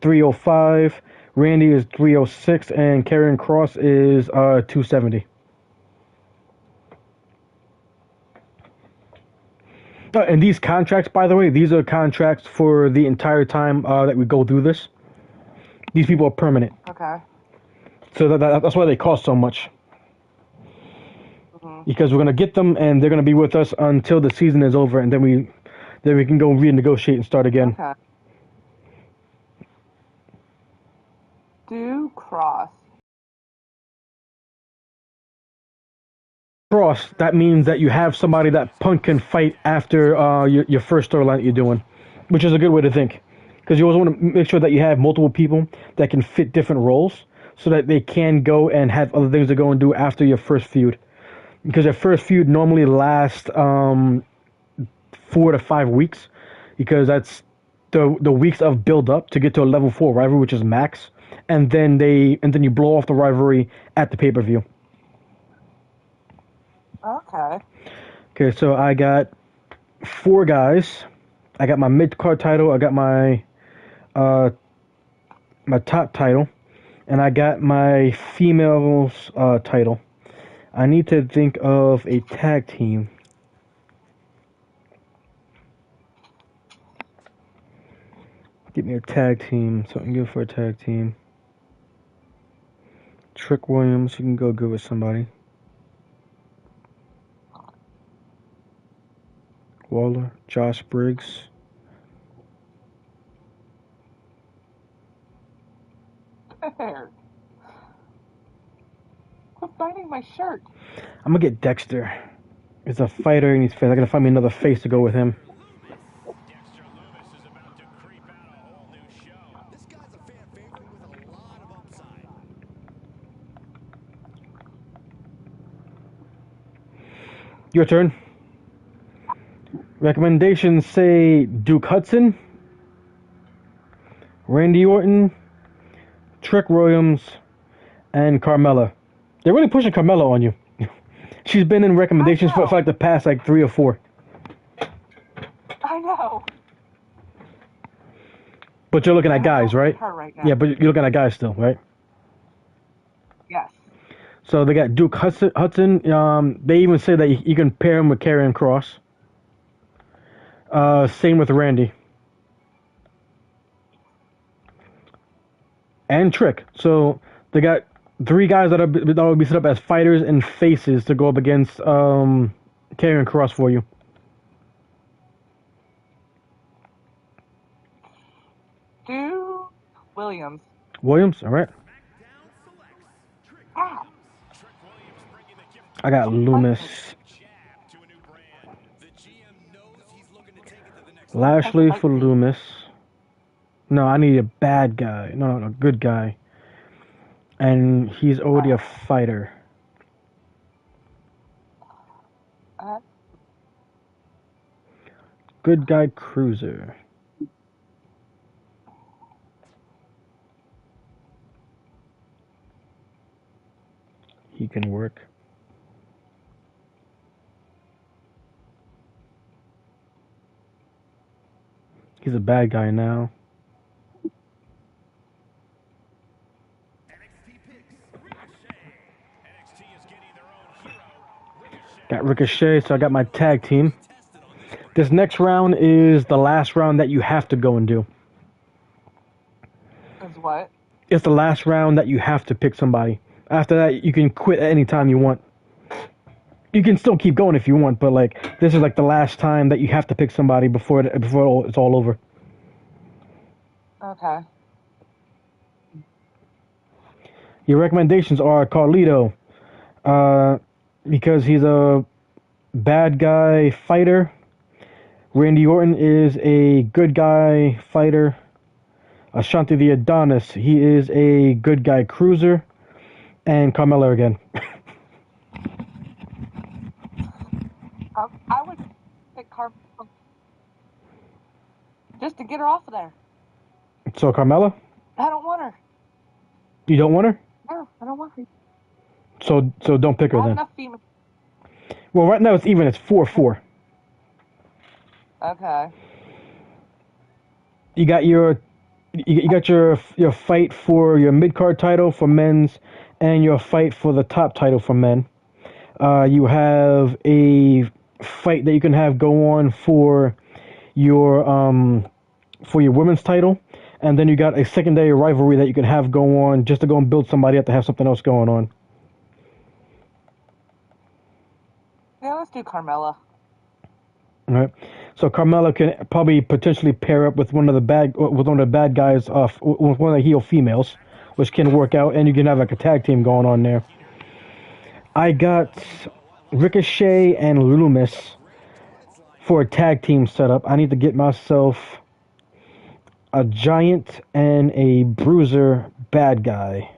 A: 305, Randy is 306, and Karrion Kross is 270. And these contracts, by the way, these are contracts for the entire time that we go through this. These people are permanent.
B: Okay.
A: So that's why they cost so much. Because we're going to get them, and they're going to be with us until the season is over, and then we can go renegotiate and start again.
B: Okay. Do cross.
A: Cross, that means that you have somebody that Punk can fight after your first storyline that you're doing, which is a good way to think. Because you always want to make sure that you have multiple people that can fit different roles, so that they can go and have other things to go and do after your first feud. Because your first feud normally lasts 4 to 5 weeks, because that's the weeks of build up to get to a level 4 rivalry, which is max, and then you blow off the rivalry at the pay-per-view.
B: Okay.
A: Okay, so I got 4 guys. I got my mid-card title, I got my my top title, and I got my females title. I need to think of a tag team. Get me a tag team, something good for a tag team. Trick Williams, you can go good with somebody. Waller, Josh Briggs.
B: Quit biting my shirt.
A: I'm gonna get Dexter. He's a fighter and he's face. I gotta find me another face to go with him.
D: Dexter Loomis is about to creep out a whole new show. This guy's a fan favorite with a lot of upside.
A: Your turn. Recommendations say Duke Hudson, Randy Orton, Trick Williams, and Carmella. They're really pushing Carmella on you. She's been in recommendations for like the past like 3 or 4.
B: I know.
A: But you're looking at guys, right?
B: Her right now.
A: Yeah, but you're looking at guys still, right?
B: Yes.
A: So they got Duke Hudson. They even say that you can pair him with Karrion Kross. Same with Randy. And Trick. So they got 3 guys that will be set up as fighters and faces to go up against Karrion Kross for you.
B: Do Williams.
A: Williams, all right.
B: Ah.
A: I got Loomis. Lashley for Loomis. No, I need a bad guy. No, good guy. And he's already a fighter.
B: Uh,
A: Good guy cruiser. He can work. He's a bad guy now. Got Ricochet, so I got my tag team. This next round is the last round that you have to go and do.
B: is what?
A: It's the last round that you have to pick somebody. After that, you can quit at any time you want. You can still keep going if you want, but like this is like the last time that you have to pick somebody before it's all over.
B: Okay.
A: Your recommendations are Carlito, because he's a bad guy fighter. Randy Orton is a good guy fighter. Ashanti the Adonis, he is a good guy cruiser. And Carmella again.
B: I would pick Carmella just to get her off of there.
A: So Carmella?
B: I don't want her.
A: You don't want her?
B: No, I don't want her.
A: So don't pick her
B: I have
A: then.
B: enough female.
A: Well, right now it's even. It's 4-4.
B: Okay.
A: You got your fight for your mid card title for men's, and your fight for the top title for men. You have a fight that you can have go on for your women's title, and then you got a secondary rivalry that you can have go on just to go and build somebody up to have something else going on.
B: Yeah, let's do Carmella.
A: All right. So Carmella can probably potentially pair up with one of the bad guys, with one of the heel females, which can work out, and you can have like a tag team going on there. I got Ricochet and Loomis for a tag team setup. I need to get myself a giant and a bruiser bad guy.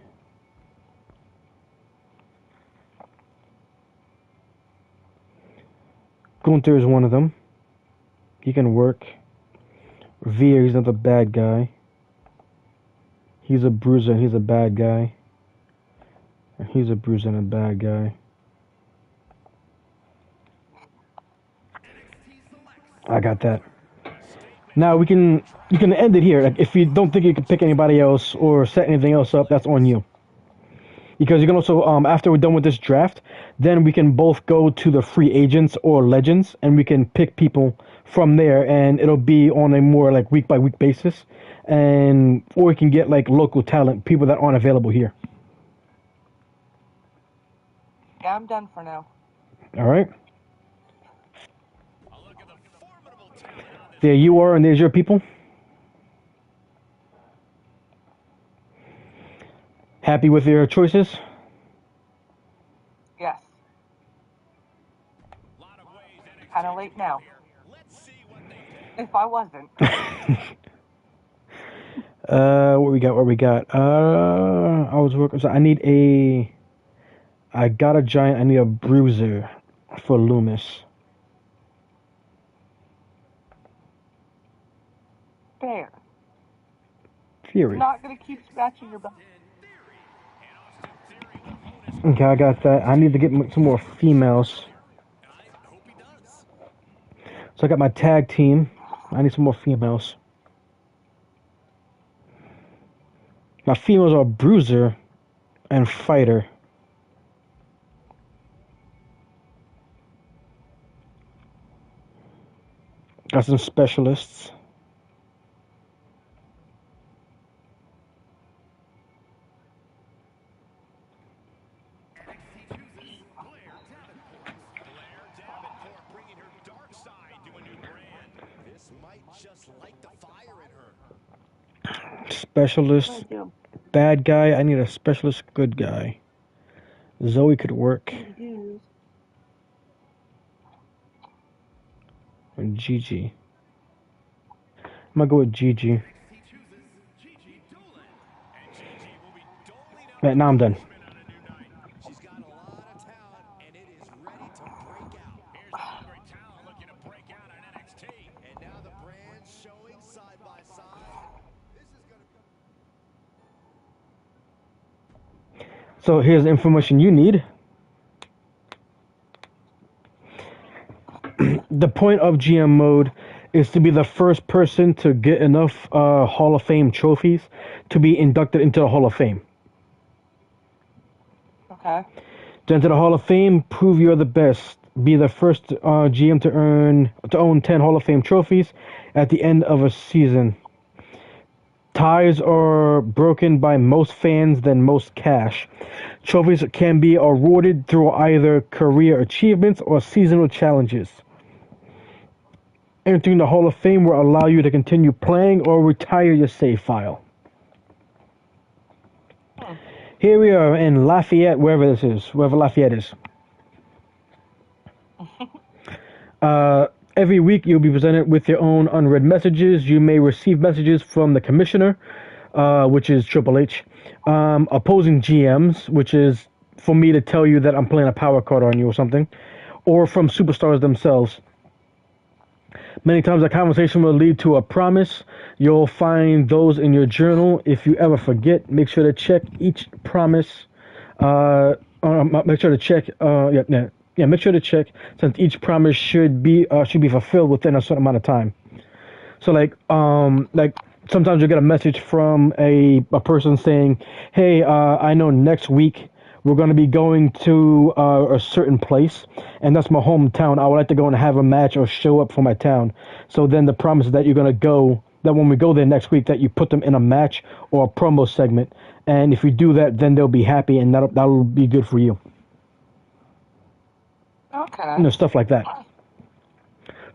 A: Gunther is one of them. He can work. Veer, he's another bad guy. He's a bruiser and he's a bad guy. And he's a bruiser and a bad guy. I got that. Now you can end it here. Like, if you don't think you can pick anybody else or set anything else up, that's on you. Because you can also, after we're done with this draft, then we can both go to the free agents or legends, and we can pick people from there, and it'll be on a more like week by week basis, or we can get like local talent, people that aren't available here.
B: Yeah, I'm done for now.
A: All right. There you are, and there's your people. Happy with your choices?
B: Yes. Kind of late now. If I wasn't.
A: What we got? I was working. So I got a giant. I need a bruiser for Loomis.
B: Fair.
A: Fury.
B: You're not gonna keep scratching your back.
A: Okay, I got that. I need to get some more females. So I got my tag team. I need some more females. My females are bruiser and fighter. Got some specialists. Specialist, bad guy. I need a specialist, good guy. Zoe could work. And Gigi. I'm gonna go with Gigi. Right, now I'm done. So here's the information you need. The point of GM mode is to be the first person to get enough Hall of Fame trophies to be inducted into the Hall of Fame.
B: Okay.
A: To enter the Hall of Fame, prove you're the best. Be the first GM to own 10 Hall of Fame trophies at the end of a season. Ties are broken by most fans than most cash. Trophies can be awarded through either career achievements or seasonal challenges. Entering the Hall of Fame will allow you to continue playing or retire your save file. Here we are in Lafayette, wherever Lafayette is. Every week you'll be presented with your own unread messages. You may receive messages from the commissioner, which is Triple H, opposing GMs, which is for me to tell you that I'm playing a power card on you or something, or from superstars themselves. Many times a conversation will lead to a promise. You'll find those in your journal. If you ever forget, make sure to check each promise. Make sure to check. Make sure to check, since each promise should be fulfilled within a certain amount of time. So like sometimes you get a message from a person saying, "Hey, I know next week we're going to be going to a certain place, and that's my hometown. I would like to go and have a match or show up for my town." So then the promise is that you're going to go, that when we go there next week, that you put them in a match or a promo segment. And if you do that, then they'll be happy, and that'll be good for you.
B: Okay.
A: Stuff like that.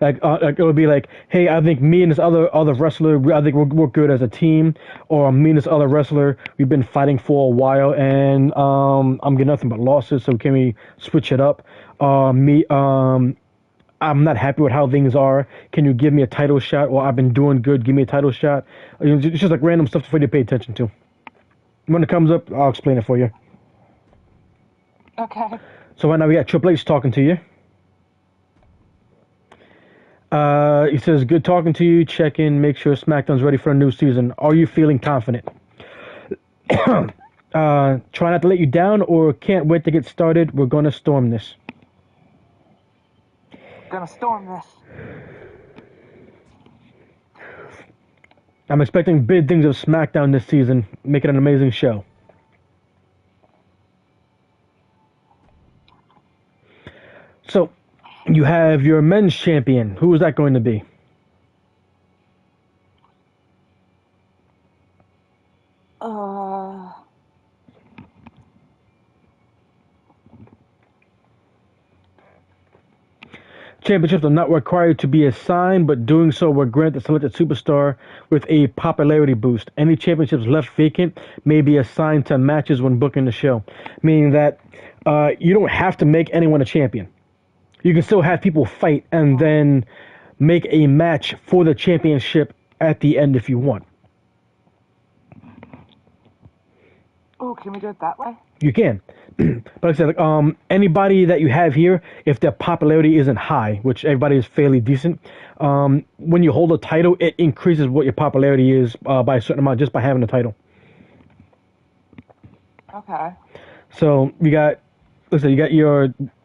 A: Like it would be like, hey, I think me and this other wrestler, I think we're good as a team, or me and this other wrestler, we've been fighting for a while, and I'm getting nothing but losses. So can we switch it up? I'm not happy with how things are. Can you give me a title shot? Or I've been doing good. Give me a title shot. It's just like random stuff for you to pay attention to. When it comes up, I'll explain it for you.
B: Okay.
A: So right now we got Triple H talking to you. He says, "Good talking to you. Check in. Make sure SmackDown's ready for a new season. Are you feeling confident? Try not to let you down, or can't wait to get started. We're gonna storm this."
B: Gonna storm this.
A: I'm expecting big things of SmackDown this season. Make it an amazing show. So, you have your men's champion. Who is that going to be? Championships are not required to be assigned, but doing so will grant the selected superstar with a popularity boost. Any championships left vacant may be assigned to matches when booking the show, meaning that you don't have to make anyone a champion. You can still have people fight and then make a match for the championship at the end if you want.
B: Oh, can we do it that way?
A: You can. But like I said, anybody that you have here, if their popularity isn't high, which everybody is fairly decent, when you hold a title, it increases what your popularity is by a certain amount just by having the title.
B: Okay.
A: So you got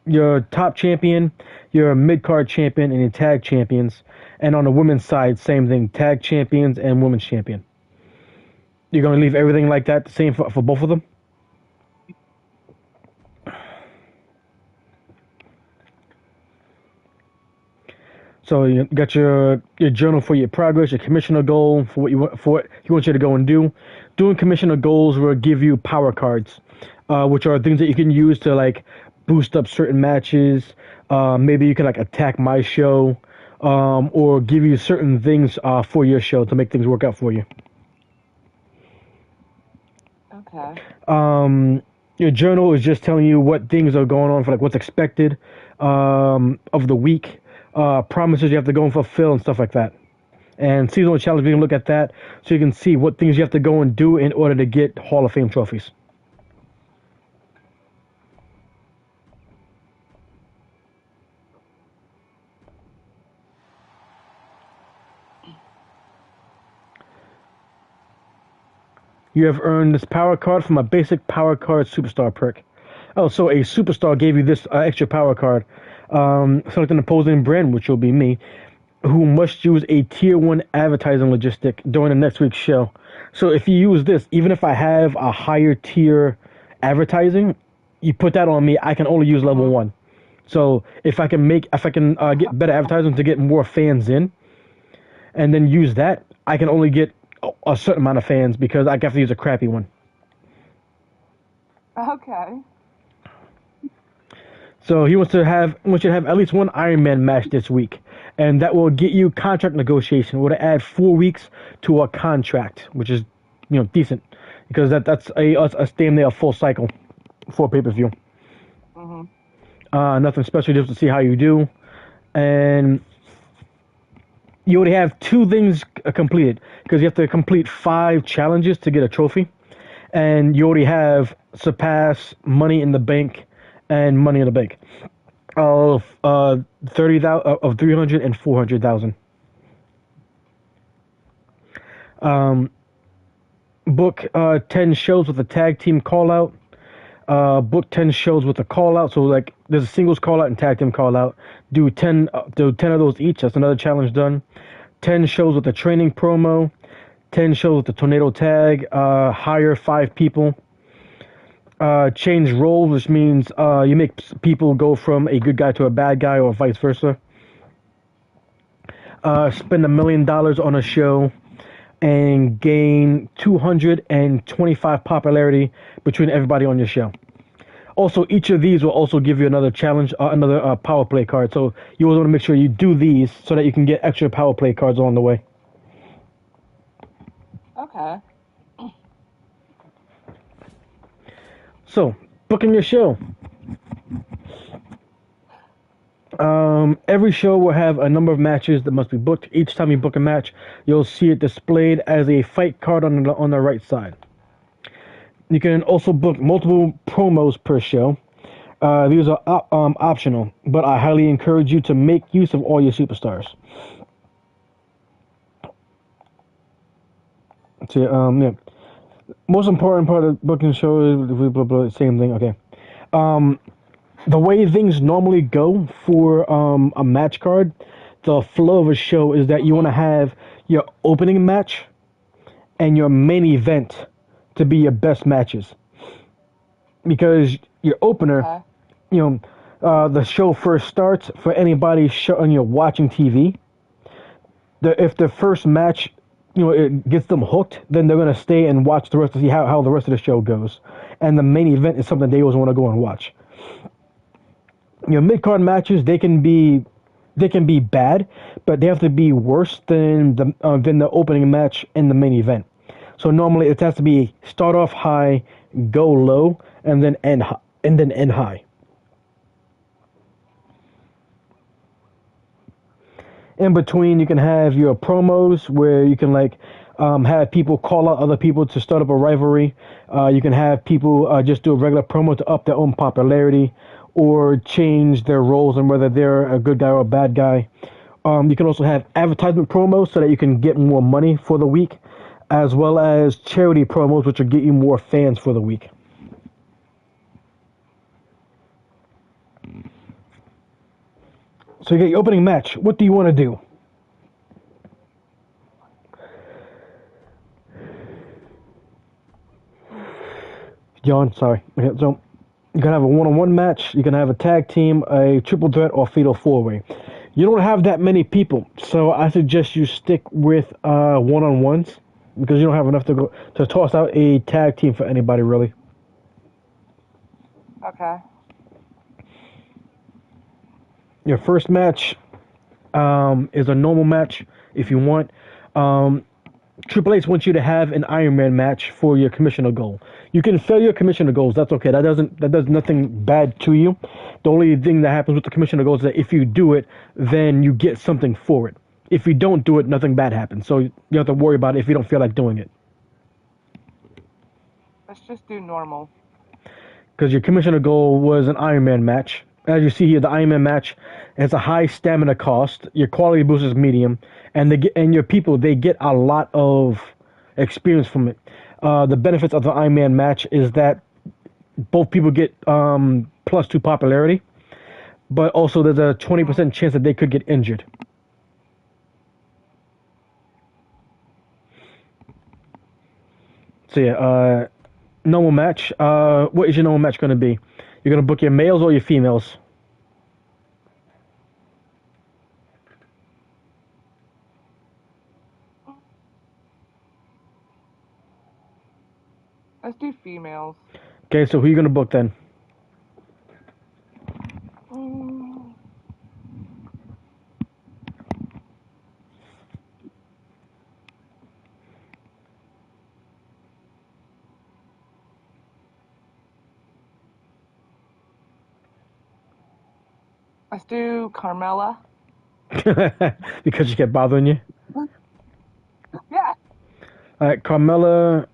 A: your top champion, your mid card champion, and your tag champions. And on the women's side, same thing: tag champions and women's champion. You're gonna leave everything like that the same for both of them. So you got your journal for your progress, your commissioner goal for what he wants you to go and do. Doing commissioner goals will give you power cards, which are things that you can use to like boost up certain matches. Maybe you can like attack my show, or give you certain things for your show to make things work out for you.
B: Okay.
A: Your journal is just telling you what things are going on for like what's expected of the week. Promises you have to go and fulfill and stuff like that. And seasonal challenge, we can look at that so you can see what things you have to go and do in order to get Hall of Fame trophies. You have earned this power card from a basic power card superstar perk. Oh, so a superstar gave you this extra power card. Select an opposing brand, which will be me, who must use a tier 1 advertising logistic during the next week's show. So if you use this, even if I have a higher tier advertising, you put that on me, I can only use level 1. So if I can get better advertising to get more fans in, and then use that, I can only get a certain amount of fans because I have to use a crappy one.
B: Okay.
A: So he wants you to have at least one Iron Man match this week, and that will get you contract negotiation. Will add 4 weeks to a contract, which is, decent, because that's a damn near full cycle for pay-per-view. Nothing special, just to see how you do, and you already have 2 things completed because you have to complete 5 challenges to get a trophy, and you already have surpass Money in the Bank and Money in the Bank of 30,000 of 300 and 400,000. Book 10 shows with a tag team call out. Book 10 shows with a call out. So like there's a singles call out and tag team call out. Do 10 of those each. That's another challenge done. 10 shows with a training promo. 10 shows with the tornado tag. Hire 5 people. Change roles, which means you make people go from a good guy to a bad guy or vice versa. Spend $1 million on a show and gain 225 popularity between everybody on your show. Also, each of these will also give you another challenge, another power play card. So you always want to make sure you do these so that you can get extra power play cards along the way.
B: Okay.
A: So, booking your show. Every show will have a number of matches that must be booked. Each time you book a match, you'll see it displayed as a fight card on the right side. You can also book multiple promos per show. These are optional, but I highly encourage you to make use of all your superstars. So, yeah. Most important part of booking show is blah, blah, blah, same thing. Okay. The way things normally go for a match card, the flow of a show is that you want to have your opening match and your main event to be your best matches. Because your opener, the show first starts for anybody watching TV. If the first match, it gets them hooked, then they're going to stay and watch the rest to see how the rest of the show goes. And the main event is something they always want to go and watch. Mid-card matches, they can be bad, but they have to be worse than the opening match and the main event. So normally it has to be start off high, go low, and then end high. In between, you can have your promos where you can have people call out other people to start up a rivalry. You can have people just do a regular promo to up their own popularity, or change their roles and whether they're a good guy or a bad guy. You can also have advertisement promos so that you can get more money for the week, as well as charity promos, which will get you more fans for the week. So you get your opening match. What do you want to do? John, sorry. Okay, so you can have a one-on-one match. You can have a tag team, a triple threat, or fatal four-way. You don't have that many people, so I suggest you stick with one-on-ones because you don't have enough to toss out a tag team for anybody really.
B: Okay.
A: Your first match is a normal match if you want. Triple H wants you to have an Iron Man match for your commissioner goal. You can fail your commissioner goals. That's okay. That does nothing bad to you. The only thing that happens with the commissioner goals is that if you do it, then you get something for it. If you don't do it, nothing bad happens. So you have to worry about it if you don't feel like doing it.
B: Let's just do normal.
A: Because your commissioner goal was an Iron Man match. As you see here, the Iron Man match has a high stamina cost. Your quality boost is medium, and your people, they get a lot of experience from it. The benefits of the Iron Man match is that both people get +2 popularity, but also there's a 20% chance that they could get injured. So yeah, normal match. What is your normal match going to be? You're going to book your males or your females?
B: Let's do females.
A: Okay, so who are you going to book then?
B: Mm. Let's do Carmella.
A: Because she kept bothering you.
B: Yeah.
A: All right, Carmella.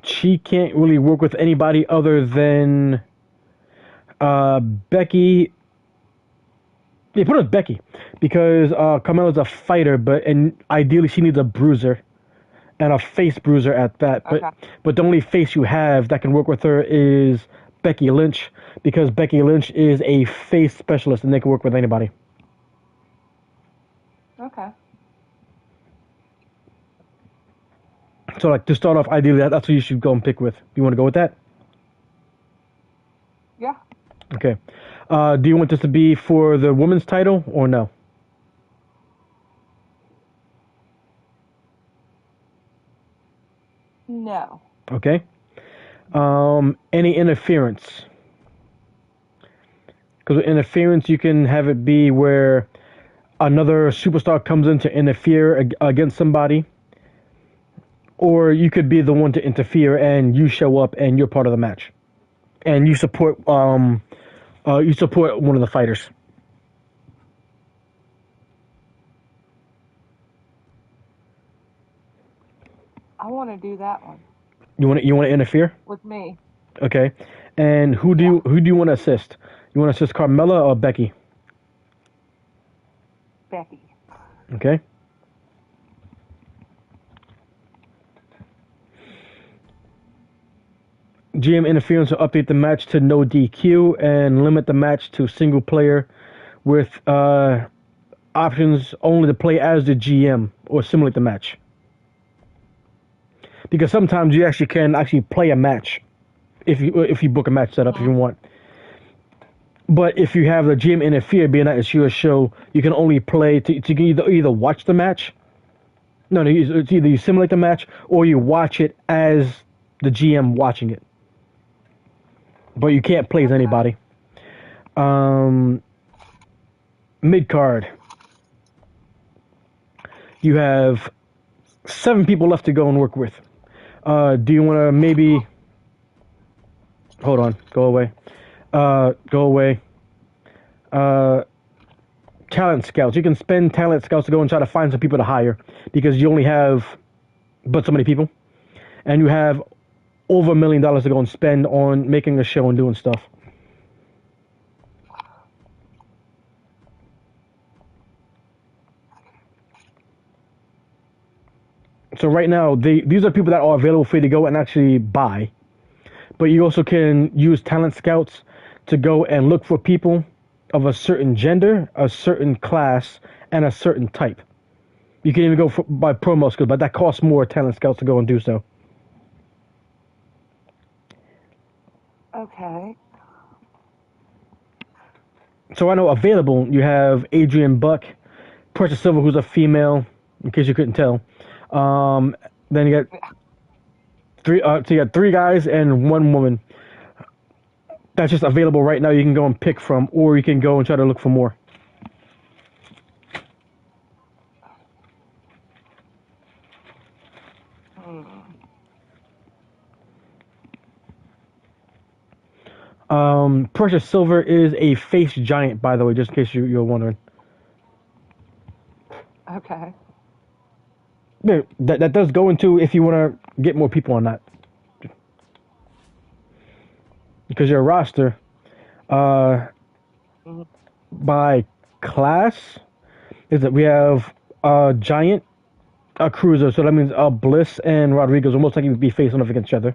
A: She can't really work with anybody other than Becky. Yeah, put it with Becky because Carmella's a fighter, and ideally she needs a bruiser and a face bruiser at that.
B: Okay.
A: But the only face you have that can work with her is Becky Lynch because Becky Lynch is a face specialist and they can work with anybody.
B: Okay.
A: So like to start off, ideally that's what you should go and pick with. You want to go with that?
B: Yeah.
A: Okay. Do you want this to be for the women's title or no?
B: No.
A: Okay. Any interference? Because with interference, you can have it be where another superstar comes in to interfere against somebody, or you could be the one to interfere and you show up and you're part of the match, and you support one of the fighters.
B: I want to do that one
A: You want to interfere?
B: with me.
A: Okay. And who do you want to assist? You want to assist Carmella or Becky?
B: Becky.
A: Okay. GM interference will update the match to no DQ and limit the match to single player with options only to play as the GM or simulate the match. Because sometimes you actually can play a match if you book a match setup if you want. But if you have the GM interfere, being that it's your show, you can only play to either watch the match. No, it's either you simulate the match or you watch it as the GM watching it. But you can't play as anybody. Mid card. You have 7 people left to go and work with. Do you want to maybe... Hold on. Go away. Go away. Talent scouts. You can spend talent scouts to go and try to find some people to hire because you only have but so many people. And you have over $1 million to go and spend on making a show and doing stuff. So right now, these are people that are available for you to go and actually buy. But you also can use talent scouts to go and look for people of a certain gender, a certain class, and a certain type. You can even go by promo skills, but that costs more talent scouts to go and do so.
B: Okay.
A: So I know available, you have Adrian Buck, Precious Silver, who's a female, in case you couldn't tell. Then you got three. So you got 3 guys and 1 woman. That's just available right now. You can go and pick from, or you can go and try to look for more. Precious Silver is a face giant, by the way, just in case you're wondering.
B: Okay.
A: Yeah, that does go into if you want to get more people on that. Because your roster, by class, is that we have Giant, a cruiser, so that means Bliss and Rodriguez will most likely be facing off against each other.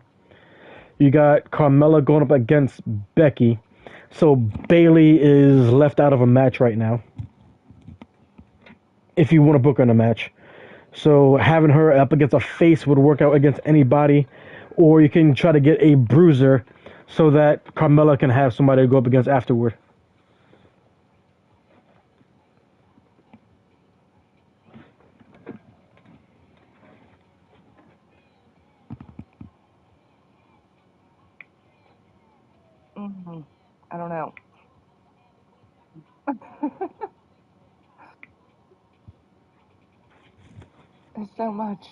A: You got Carmella going up against Becky. So Bailey is left out of a match right now. If you want to book her in a match. So having her up against a face would work out against anybody. Or you can try to get a bruiser so that Carmella can have somebody to go up against afterward.
B: I don't know. It's so much.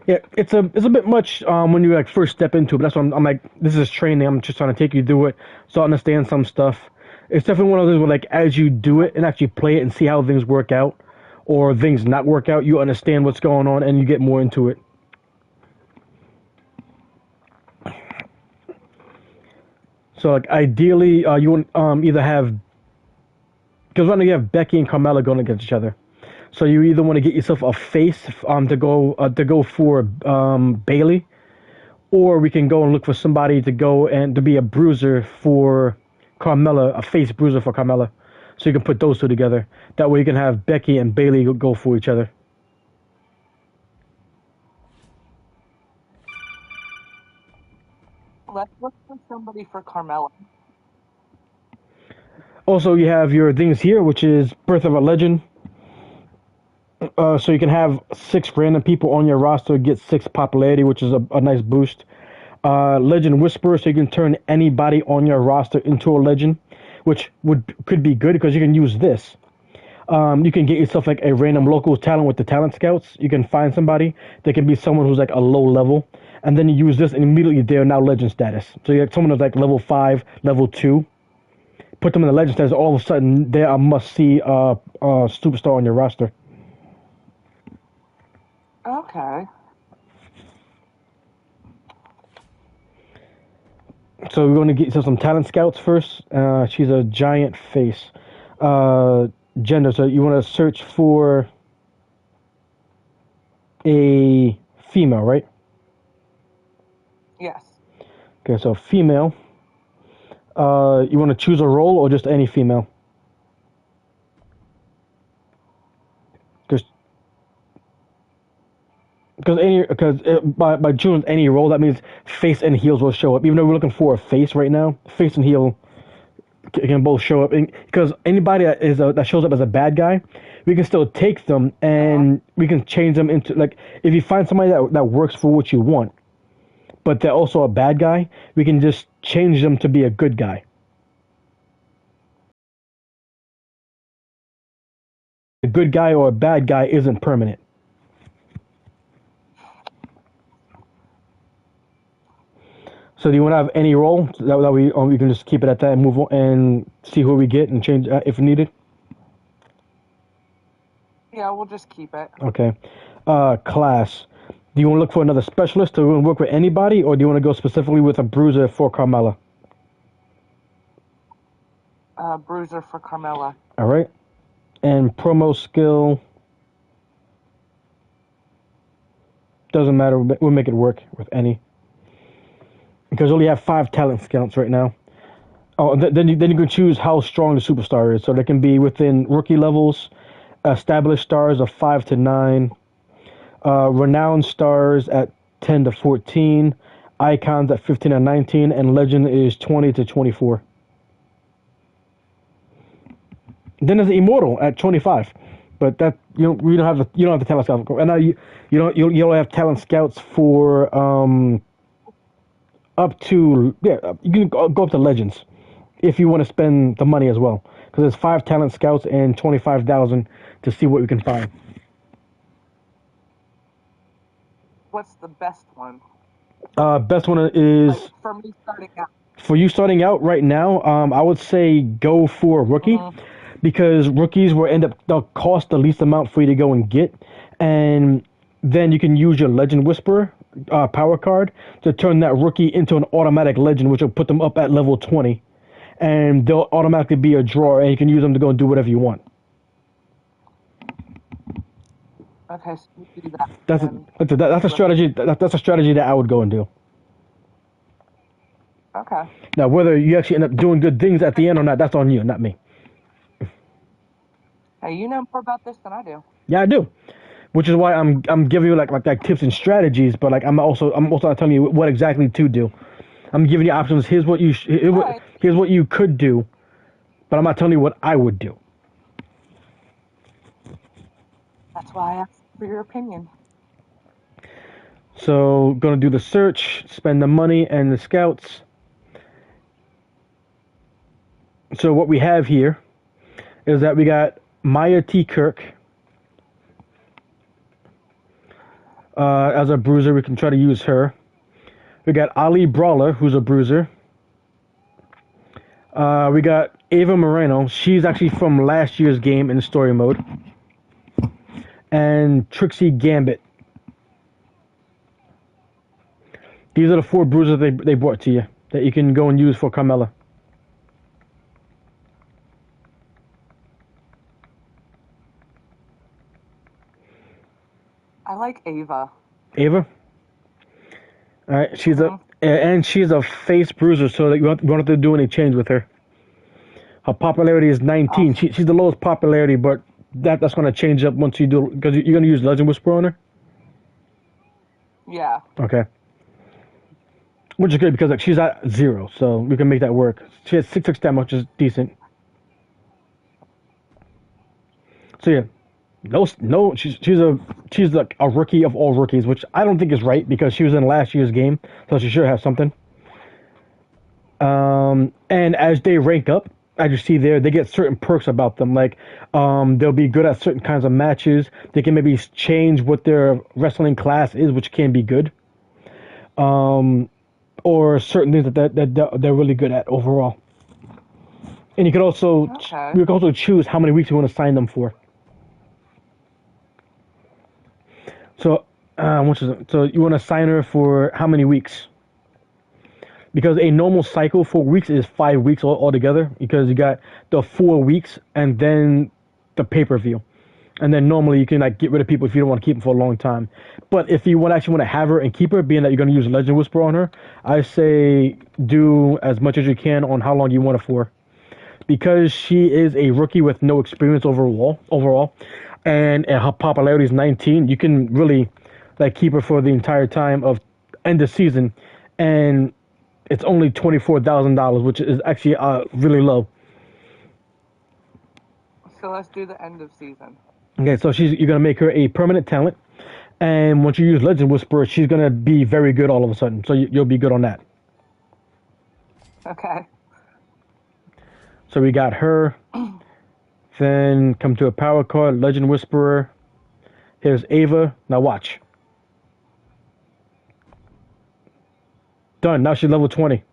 A: Yeah, it's a bit much when you like first step into it. But that's why I'm like, this is training. I'm just trying to take you through it so I understand some stuff. It's definitely one of those where like as you do it and actually play it and see how things work out or things not work out, you understand what's going on and you get more into it. So like ideally, you want either have because right now you have Becky and Carmella going against each other. So you either want to get yourself a face to go for Bailey, or we can go and look for somebody to go and to be a bruiser for Carmella, a face bruiser for Carmella. So you can put those two together. That way you can have Becky and Bailey go for each other.
B: Let's look for somebody for Carmella.
A: Also, you have your things here, which is Birth of a Legend. So you can have 6 random people on your roster get 6 popularity, which is a nice boost. Legend Whisperer, so you can turn anybody on your roster into a legend, which could be good because you can use this. You can get yourself like a random local talent with the talent scouts. You can find somebody that can be someone who's like a low level, and then you use this and immediately they're now legend status. So you have someone who's like level 5, level 2. Put them in the legend status. All of a sudden, they're a must-see superstar on your roster.
B: Okay.
A: So we're going to get yourself some talent scouts first. She's a giant face. Gender. So you want to search for a female, right?
B: Yes.
A: Okay, so female. You want to choose a role or just any female? Because by choosing any role, that means face and heels will show up. Even though we're looking for a face right now, face and heel can both show up. Because anybody that shows up as a bad guy, we can still take them and we can change them into like if you find somebody that works for what you want, but they're also a bad guy, we can just change them to be a good guy. A good guy or a bad guy isn't permanent. So do you want to have any role that we can just keep it at that and move on and see who we get and change if needed?
B: Yeah, we'll just keep it.
A: Okay. Class. Do you want to look for another specialist to work with anybody, or do you want to go specifically with a bruiser for Carmella?
B: Bruiser for Carmella.
A: All right. And promo skill. Doesn't matter. We'll make it work with any. Because we only have 5 talent scouts right now. Oh, then you can choose how strong the superstar is. So they can be within rookie levels, established stars of 5 to 9, renowned stars at 10 to 14, icons at 15 to 19, and legend is 20 to 24. Then there's immortal at 25, but that you don't have the talent scouts. And now you don't have talent scouts for up to you can go up to legends if you want to spend the money as well, because there's 5 talent scouts and 25,000 to see what we can find.
B: What's the best one?
A: Best one is
B: like for me starting out.
A: For you starting out right now, I would say go for rookie, because rookies will they'll cost the least amount for you to go and get, and then you can use your legend whisperer power card to turn that rookie into an automatic legend, which will put them up at level 20. And they'll automatically be a draw, and you can use them to go and do whatever you want.
B: Okay, so you do that.
A: That's a strategy. That's a strategy that I would go and do.
B: Okay.
A: Now, whether you actually end up doing good things at the end or not, that's on you, not me.
B: Hey, you know more about this than I do.
A: Yeah, I do. Which is why I'm giving you like tips and strategies, but like I'm also not telling you what exactly to do. I'm giving you options. Here's what you could do, but I'm not telling you what I would do.
B: That's why I asked for your opinion.
A: So, gonna do the search, spend the money and the scouts. So what we have here is that we got Maya T. Kirk as a bruiser. We can try to use her. We got Ali Brawler, who's a bruiser. We got Ava Moreno. She's actually from last year's game in story mode. And Trixie Gambit. These are the 4 bruisers they brought to you that you can go and use for Carmella.
B: I like Ava.
A: Ava? Alright, she's a face bruiser, so that you won't have to do any change with her. Her popularity is 19. Oh. She's the lowest popularity, but that's going to change up once you do, because you're going to use Legend Whisper on her?
B: Yeah.
A: Okay. Which is good, because like she's at 0, so we can make that work. She has 6 damage, which is decent. So yeah. No, she's like a rookie of all rookies, which I don't think is right because she was in last year's game, so she should have something. And as they rank up, as you see there, they get certain perks about them, like they'll be good at certain kinds of matches. They can maybe change what their wrestling class is, which can be good. Or certain things that they're really good at overall. And you can also choose how many weeks you want to sign them for. So, so you want to sign her for how many weeks? Because a normal cycle for weeks is 5 weeks altogether. Because you got the 4 weeks and then the pay-per-view, and then normally you can like get rid of people if you don't want to keep them for a long time. But if you actually want to have her and keep her, being that you're going to use Legend Whisper on her, I say do as much as you can on how long you want it for. Because she is a rookie with no experience overall. And her popularity is 19. You can really like keep her for the entire time of end of season, and it's only $24,000, which is actually really low.
B: So let's do the end of season.
A: Okay, so you're gonna make her a permanent talent, and once you use Legend Whisperer, she's gonna be very good all of a sudden. So you'll be good on that.
B: Okay.
A: So we got her. Then come to a power card, Legend Whisperer. Here's Ava. Now watch. Done. Now she's level 20.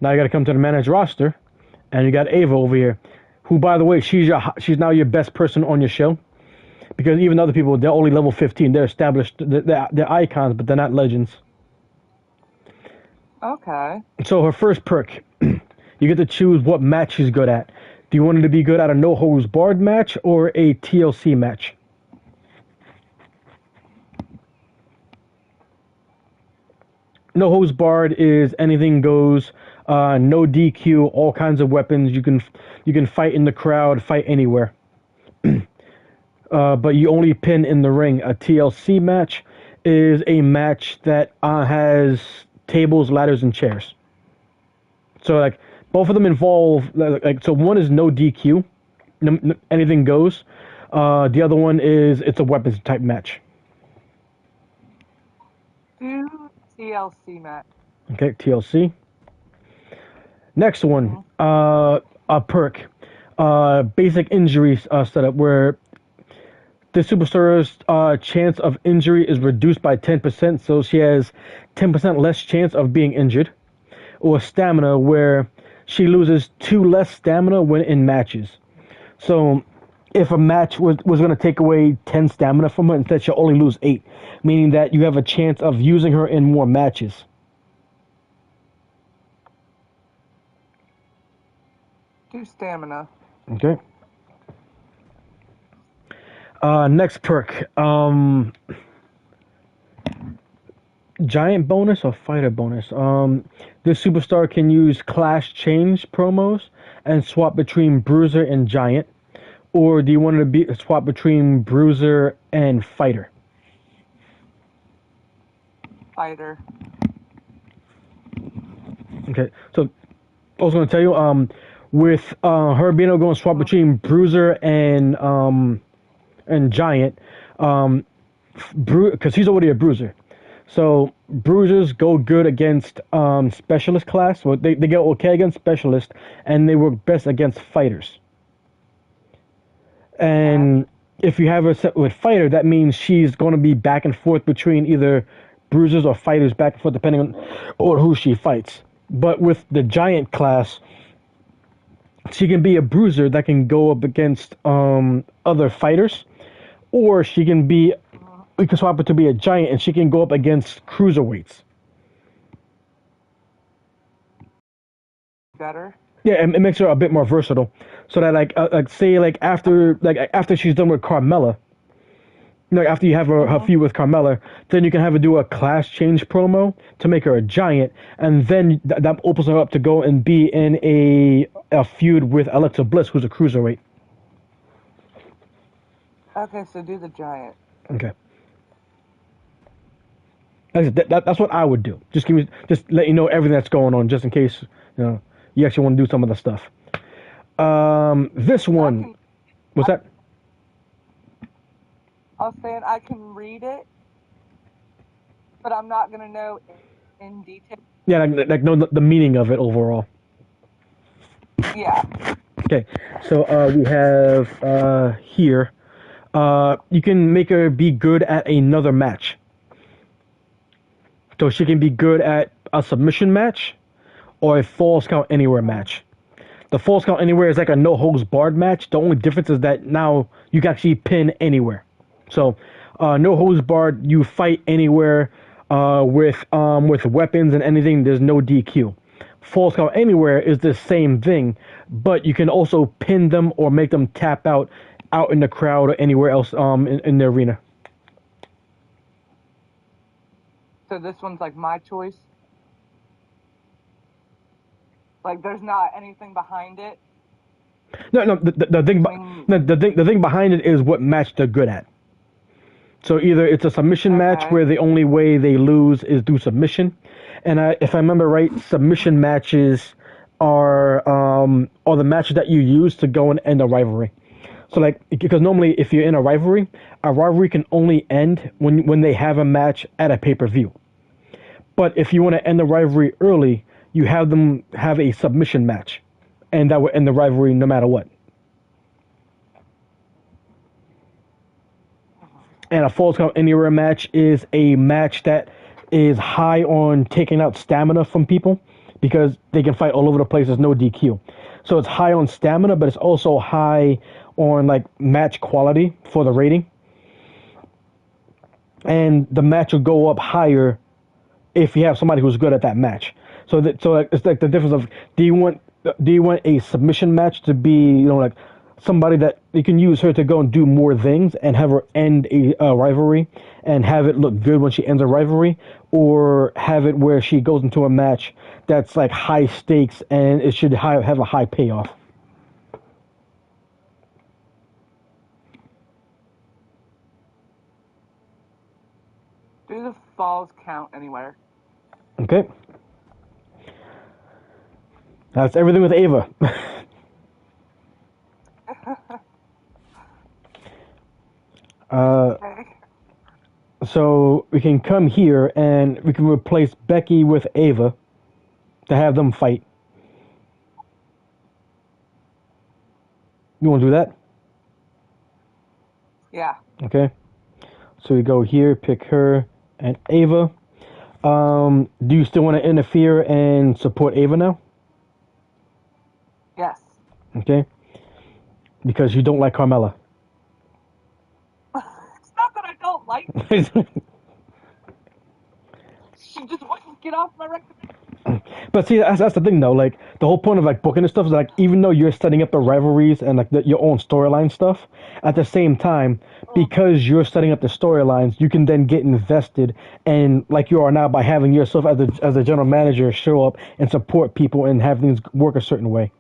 A: Now you got to come to the managed roster, and you got Ava over here, who, by the way, she's now your best person on your show, because even other people, they're only level 15. They're established. They're icons, but they're not legends.
B: Okay.
A: So her first perk, you get to choose what match she's good at. Do you want her to be good at a no-holds-barred match or a TLC match? No-holds-barred is anything goes, no DQ, all kinds of weapons. You can fight in the crowd, fight anywhere. But you only pin in the ring. A TLC match is a match that has tables, ladders, and chairs. So like both of them involve so one is no DQ, anything goes. The other one is it's a weapons type match.
B: Do TLC match.
A: Okay, TLC. Next one, a perk, basic injury setup where the superstar's chance of injury is reduced by 10%, so she has 10% less chance of being injured. Or stamina, where she loses 2 less stamina when in matches. So if a match was going to take away 10 stamina from her, instead she'll only lose 8, meaning that you have a chance of using her in more matches.
B: Do stamina.
A: Okay. Next perk. Giant bonus or fighter bonus? This superstar can use class change promos and swap between bruiser and giant. Or do you want to be swap between bruiser and fighter?
B: Fighter.
A: Okay, so I was going to tell you, with her being able to go and swap between bruiser and giant, because he's already a bruiser. So bruisers go good against specialist class. So they get okay against specialist, and they work best against fighters. And if you have her set with fighter, that means she's going to be back and forth between either bruisers or fighters, back and forth depending on who she fights. But with the giant class, she can be a bruiser that can go up against other fighters, or she can be, we can swap it to be a giant and she can go up against cruiserweights.
B: Better.
A: Yeah, it makes her a bit more versatile. So that like after she's done with Carmella, after you have her feud with Carmella, then you can have her do a class change promo to make her a giant, and then that opens her up to go and be in a feud with Alexa Bliss, who's a cruiserweight.
B: Okay, so do the giant.
A: Okay. That's what I would do. Just let you know everything that's going on, just in case you actually want to do some of the stuff. This one, what's that?
B: I was saying I can read it, but I'm not gonna know in detail.
A: Yeah, like know the meaning of it overall.
B: Yeah.
A: Okay, so we have here. You can make her be good at another match. So she can be good at a submission match or a falls count anywhere match. The falls count anywhere is like a no holds barred match. The only difference is that now you can actually pin anywhere. So no holds barred, you fight anywhere with weapons and anything. There's no DQ. Falls count anywhere is the same thing, but you can also pin them or make them tap out in the crowd or anywhere else in the arena.
B: So this one's like my choice. Like there's not anything behind it.
A: No. The thing behind it is what match they're good at. So either it's a submission match where the only way they lose is through submission, and if I remember right, submission matches are the matches that you use to go and end a rivalry. So like, because normally if you're in a rivalry can only end when they have a match at a pay-per-view. But if you want to end the rivalry early, you have them have a submission match, and that will end the rivalry no matter what. And a falls count anywhere match is a match that is high on taking out stamina from people because they can fight all over the place. There's no DQ. So it's high on stamina, but it's also high on like match quality for the rating. And the match will go up higher if you have somebody who's good at that match. So it's like the difference of do you want a submission match to be like somebody that you can use her to go and do more things and have her end a rivalry and have it look good when she ends a rivalry, or have it where she goes into a match that's like high stakes and it should have a high payoff.
B: Do the falls count anywhere?
A: Okay. That's everything with Ava.
B: Okay.
A: So we can come here and we can replace Becky with Ava to have them fight. You want to do that?
B: Yeah.
A: Okay. So we go here, pick her and Ava. Do you still want to interfere and support Ava now?
B: Yes.
A: Okay. Because you don't like Carmella.
B: She just wants to get off my record.
A: But see, that's the thing though. Like the whole point of like booking this stuff is like even though you're setting up the rivalries and like your own storyline stuff, at the same time, because you're setting up the storylines, you can then get invested and like you are now by having yourself as a general manager show up and support people and have things work a certain way.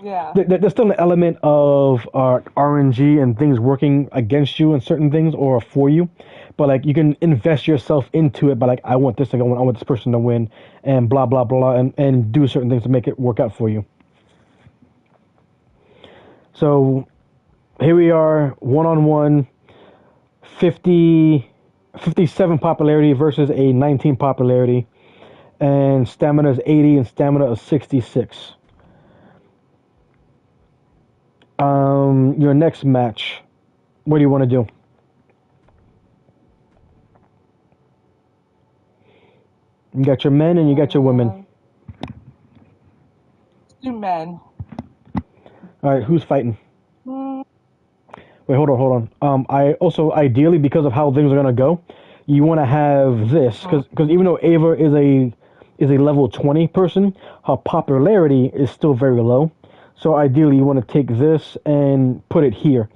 B: Yeah.
A: There's still an element of RNG and things working against you and certain things or for you, but like you can invest yourself into it by like I want this thing, I want this person to win, and blah blah blah, and do certain things to make it work out for you. So here we are, 1-on-1, 57 popularity versus a 19 popularity, and stamina is 80 and stamina is 66. Your next match, what do you want to do? You got your men and you got your women.
B: Two men.
A: All right, who's fighting?
B: Mm,
A: Wait, hold on. I also ideally because of how things are gonna go, you want to have this because even though Ava is a level 20 person, her popularity is still very low. So ideally, you want to take this and put it here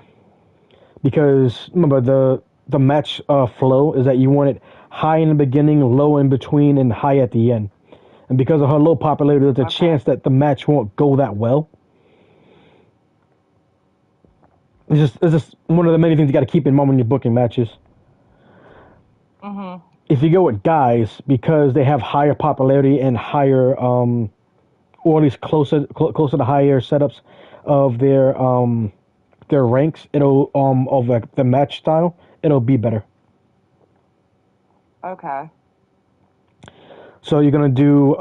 A: because remember the match flow is that you want it high in the beginning, low in between, and high at the end. And because of her low popularity, there's a chance that the match won't go that well. It's just one of the many things you got to keep in mind when you're booking matches.
B: mm-hmm.
A: If you go with guys, because they have higher popularity and higher, or at least closer to higher setups of their ranks, it'll of like the match style, it'll be better.
B: Okay.
A: So you're gonna do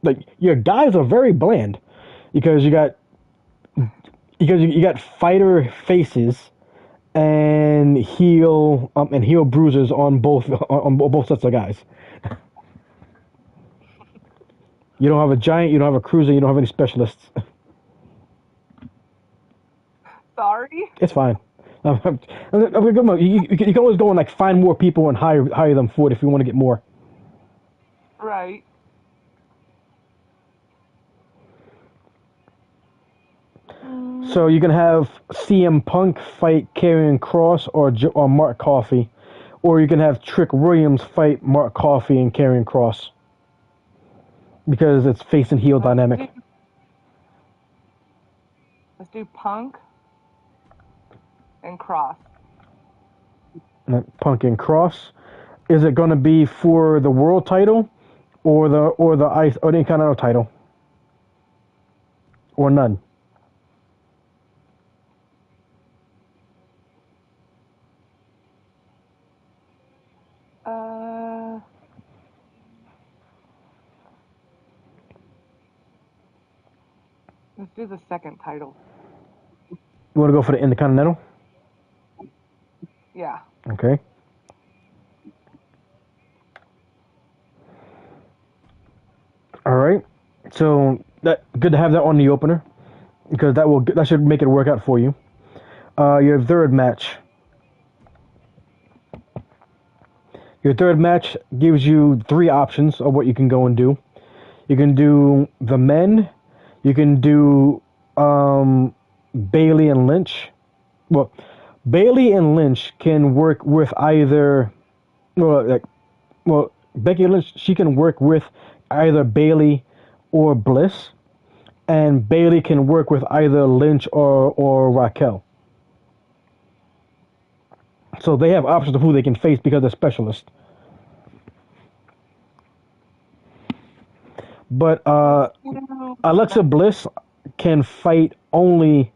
A: like your guys are very bland because you got fighter faces and heel bruisers on both sets of guys. You don't have a giant, you don't have a cruiser, you don't have any specialists.
B: Sorry.
A: It's fine. You can always go and like find more people and hire them for it if you want to get more.
B: Right.
A: So you can have CM Punk fight Karrion Kross or Mark Coffey, or you can have Trick Williams fight Mark Coffey and Karrion Kross because it's face and heel dynamic.
B: Let's do Punk and Cross.
A: Punk and Kross. Is it going to be for the world title, or the ice or any kind of title, or none?
B: Let's do the second title.
A: You want to go for the Intercontinental?
B: Yeah.
A: Okay. All right. So that good to have that on the opener because that should make it work out for you. Your third match. Your third match gives you three options of what you can go and do. You can do the men. You can do Bailey and Lynch. Well, Bailey and Lynch can work with either. Becky Lynch, she can work with either Bailey or Bliss, and Bailey can work with either Lynch or Raquel. So they have options of who they can face because they're specialists. But Alexa Bliss can fight only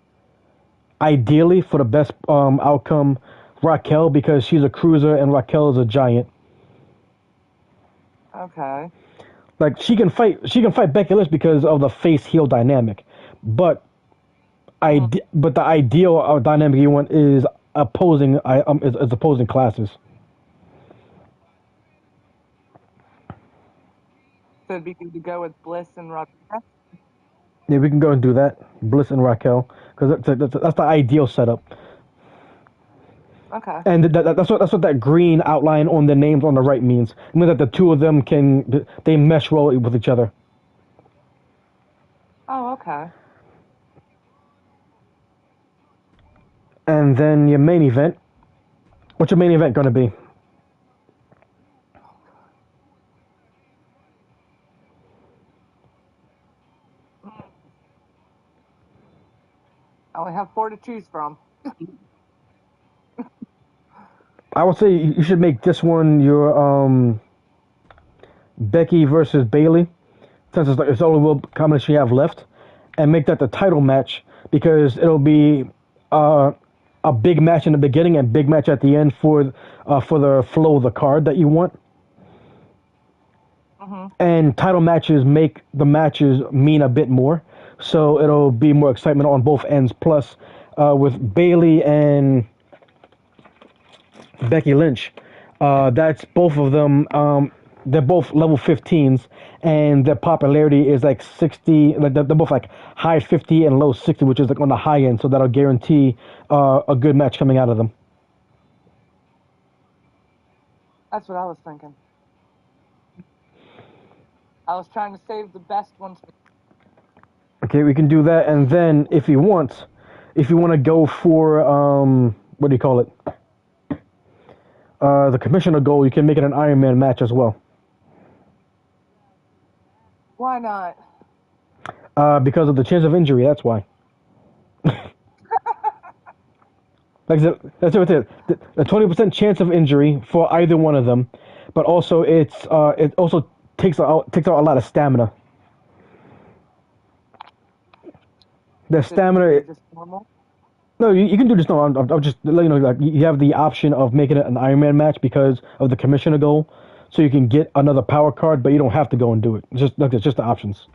A: ideally for the best outcome Raquel because she's a cruiser and Raquel is a giant.
B: Okay.
A: Like she can fight Becky Lynch because of the face heel dynamic, but but the ideal dynamic you want is opposing classes.
B: So it'd be good to go with Bliss and Raquel.
A: Yeah, we can go and do that. Bliss and Raquel, because that's the ideal setup.
B: Okay.
A: And that's what that green outline on the names on the right means. It means that the two of them they mesh well with each other.
B: Oh, okay.
A: And then your main event. What's your main event going to be?
B: I only have 4 to choose from.
A: I would say you should make this one your Becky versus Bailey, since it's the only real combination you have left, and make that the title match because it'll be uh, a big match in the beginning and big match at the end for the flow of the card that you want.
B: Mm-hmm.
A: And title matches make the matches mean a bit more, so it'll be more excitement on both ends. Plus, with Bailey and Becky Lynch, that's both of them. They're both level 15s, and their popularity is like 60. Like they're both like high 50 and low 60, which is like on the high end. So that'll guarantee a good match coming out of them.
B: That's what I was thinking. I was trying to save the best ones.
A: Okay, we can do that, and then if you want to go for what do you call it? The commissioner goal, you can make it an Iron Man match as well.
B: Why not?
A: Because of the chance of injury, that's why. Like I said, that's what it is. The 20% chance of injury for either one of them, but also it also takes out a lot of stamina. The
B: Just
A: stamina.
B: just normal.
A: No, you can do this. No, I'm just letting you know. Like you have the option of making it an Iron Man match because of the commissioner goal, so you can get another power card, but you don't have to go and do it. It's just the options.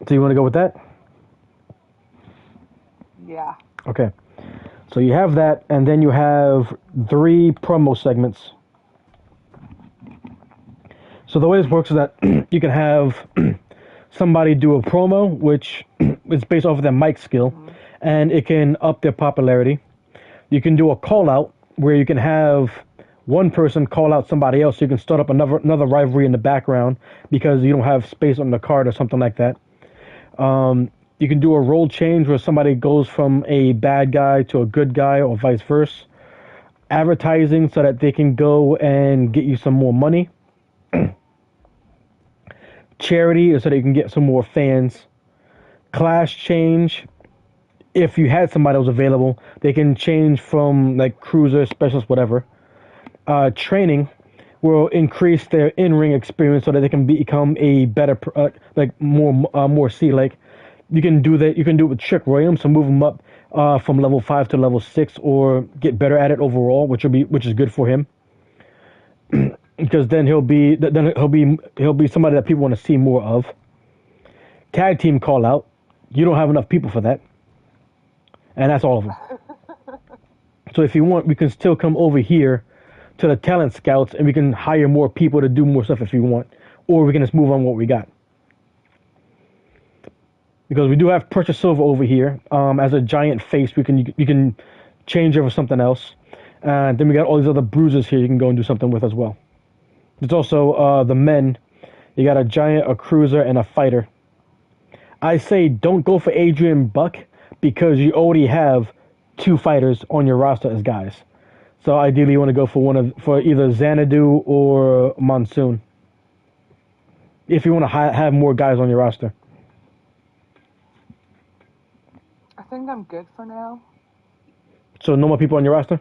A: So you want to go with that?
B: Yeah.
A: Okay. So you have that, and then you have 3 promo segments. So the way this works is that you can have somebody do a promo, which is based off of their mic skill,
B: Mm-hmm.
A: and it can up their popularity. You can do a call out where you can have one person call out somebody else, so you can start up another rivalry in the background because you don't have space on the card or something like that. You can do a role change where somebody goes from a bad guy to a good guy or vice versa. Advertising so that they can go and get you some more money. Charity is so that you can get some more fans. Class change. If you had somebody that was available, they can change from like cruiser, specialist, whatever. Training will increase their in-ring experience so that they can become a better, like more C. Like you can do that. You can do it with Trick Williams, so move him up from level 5 to level 6, or get better at it overall, which is good for him. Because then he'll be somebody that people want to see more of. Tag team call out. You don't have enough people for that, and that's all of them. So if you want, we can still come over here to the talent scouts, and we can hire more people to do more stuff if you want, or we can just move on what we got. Because we do have Precious Silver over here as a giant face. You can change over something else. And then we got all these other bruisers here you can go and do something with as well. There's also the men. You got a giant, a cruiser, and a fighter. I say don't go for Adrian Buck because you already have 2 fighters on your roster as guys. So ideally you want to go for either Xanadu or Monsoon. If you want to have more guys on your roster.
B: I think I'm good for now.
A: So no more people on your roster?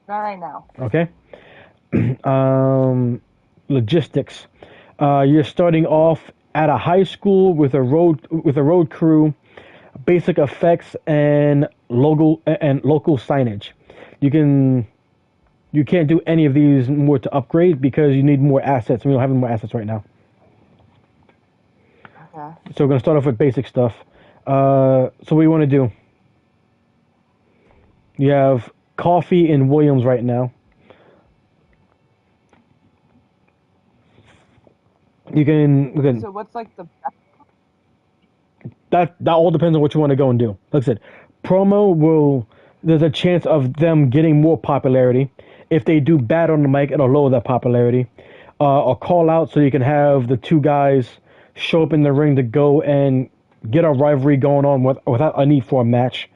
B: Not right now.
A: Okay. Logistics. You're starting off at a high school with a road crew, basic effects, and local signage. You can't do any of these more to upgrade because you need more assets. We don't have any more assets right now.
B: Okay.
A: So we're gonna start off with basic stuff. So what do you want to do? You have Coffee and Williams right now. You can
B: So what's like the
A: that all depends on what you want to go and do. Like I said, promo will there's a chance of them getting more popularity. If they do bad on the mic, it'll lower that popularity. A call out so you can have the two guys show up in the ring to go and get a rivalry going on without a need for a match.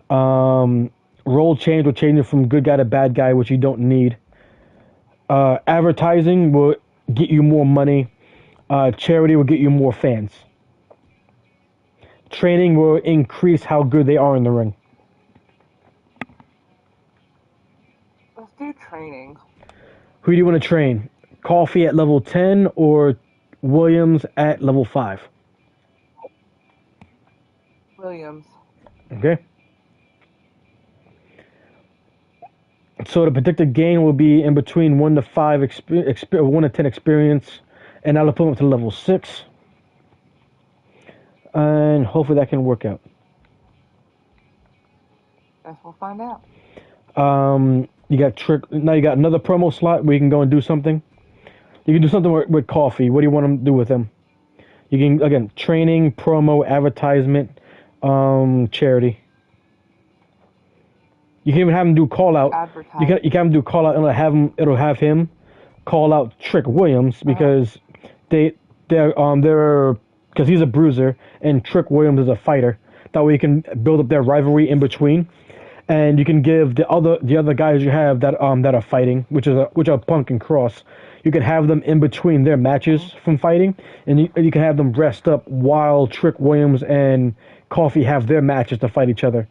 A: Role change will change it from good guy to bad guy, which you don't need. Advertising will get you more money. Charity will get you more fans. Training will increase how good they are in the ring.
B: let's do training.
A: Who do you want to train? Coffee at level 10 or Williams at level 5?
B: Williams.
A: Okay. So the predicted gain will be in between 1 to 5 1 to 10 experience, and that'll put him up to level 6. And hopefully that can work out.
B: Guess we'll find out.
A: You got trick. Now you got another promo slot where you can go and do something. You can do something with Coffee. What do you want him to do with him? You can again training, promo, advertisement, charity. You can even have him do call out. You can have him do call out and it'll have him call out Trick Williams because they're because he's a bruiser and Trick Williams is a fighter. That way you can build up their rivalry in between, and you can give the other guys you have that are fighting, which are Punk and Cross. You can have them in between their matches from fighting, and you can have them rest up while Trick Williams and Coffee have their matches to fight each other.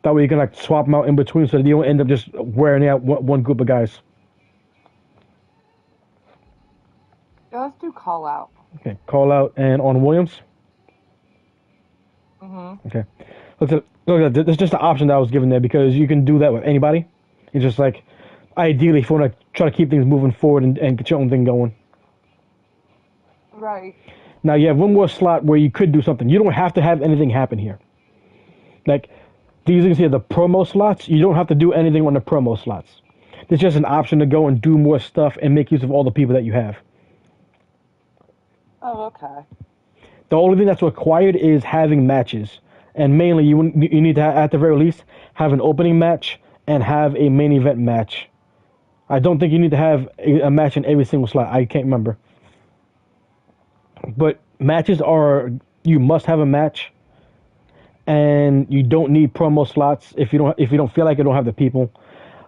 A: That way you can like swap them out in between so that you don't end up just wearing out one group of guys.
B: Yeah, let's do call out.
A: Okay, call out and on Williams. Okay, look, this is just an option that I was given there because you can do that with anybody. It's just like ideally if you want to try to keep things moving forward and get your own thing going.
B: Right.
A: Now you have one more slot where you could do something. You don't have to have anything happen here. Like these things here, the promo slots, you don't have to do anything on the promo slots. It's just an option to go and do more stuff and make use of all the people that you have.
B: Oh, okay.
A: The only thing that's required is having matches. And mainly, you need to, at the very least, have an opening match and have a main event match. I don't think you need to have a match in every single slot. I can't remember. But matches you must have a match. And you don't need promo slots if you don't feel like you don't have the people.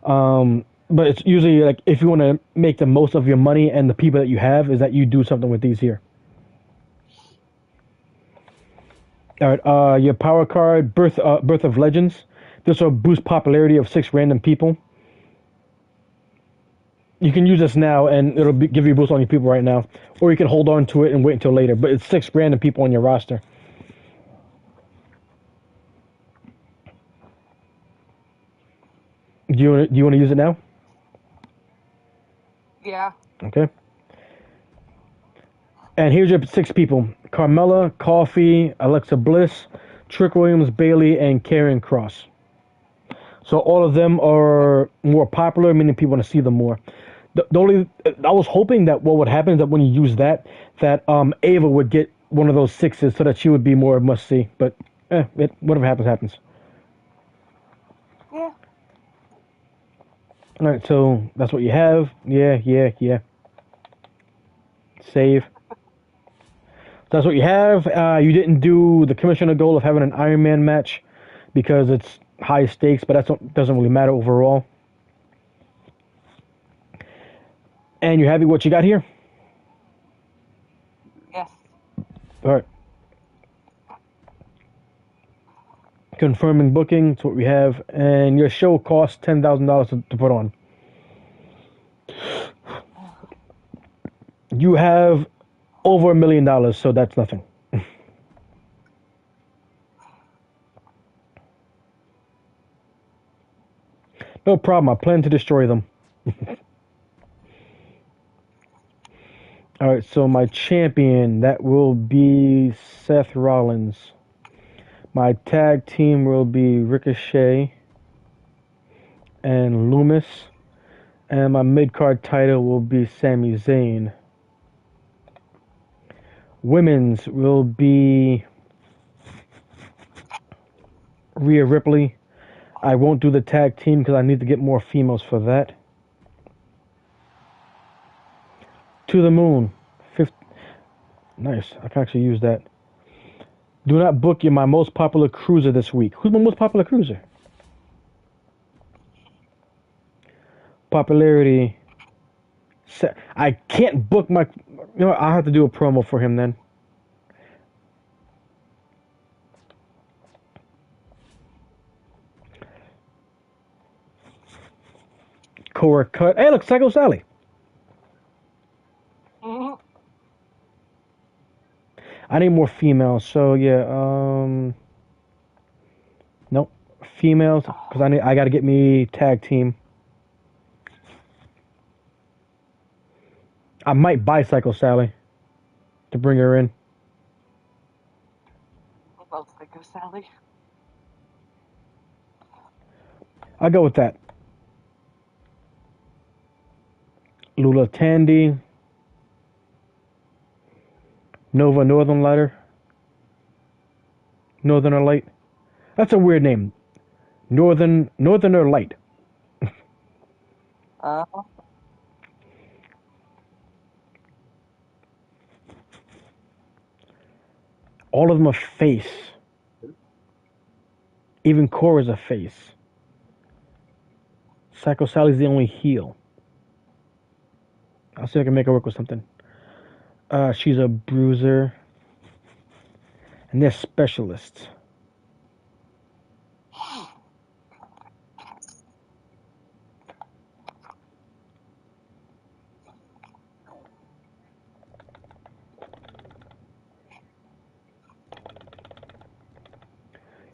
A: But it's usually like if you want to make the most of your money and the people that you have, is that you do something with these here. All right, your power card, Birth of Legends. This will boost popularity of 6 random people. You can use this now, and it'll give you a boost on your people right now. Or you can hold on to it and wait until later. But it's 6 random people on your roster. Do you want to use it now?
B: Yeah.
A: Okay. And here's your 6 people: Carmella, Coffee, Alexa Bliss, Trick Williams, Bailey, and Karrion Kross. So all of them are more popular, meaning people want to see them more. The only I was hoping that what would happen is that when you use that Ava would get one of those 6s so that she would be more must see. But whatever happens, happens.
B: Yeah.
A: All right, so that's what you have. Yeah. Save. That's what you have. You didn't do the commissioner goal of having an Iron Man match because it's high stakes, but that doesn't really matter overall. And you happy with what you got here?
B: Yes.
A: All right. Confirming booking. That's what we have. And your show costs $10,000 to put on. You have over $1 million, so that's nothing. No problem. I plan to destroy them. All right, so my champion, that will be Seth Rollins. My tag team will be Ricochet and Loomis. And my mid-card title will be Sami Zayn. Women's will be Rhea Ripley. I won't do the tag team because I need to get more females for that. To the Moon. Nice. I can actually use that. Do not book you my most popular cruiser this week. Who's my most popular cruiser? Popularity. I can't book my... You know what? I'll have to do a promo for him then. Cora Cut. Hey, look, Psycho Sally.
B: Mm-hmm.
A: I need more females, so yeah, nope. Females, because I gotta get me tag team. I might buy Psycho Sally to bring her in.
B: I love Psycho Sally.
A: I'll go with that. Lula Tandy. Nova Northerner Light. That's a weird name. Northerner Light.
B: Uh,
A: All of them are face. Even Cora's a face. Psycho Sally's the only heel. I'll see if I can make her work with something. She's a bruiser. And they're specialists.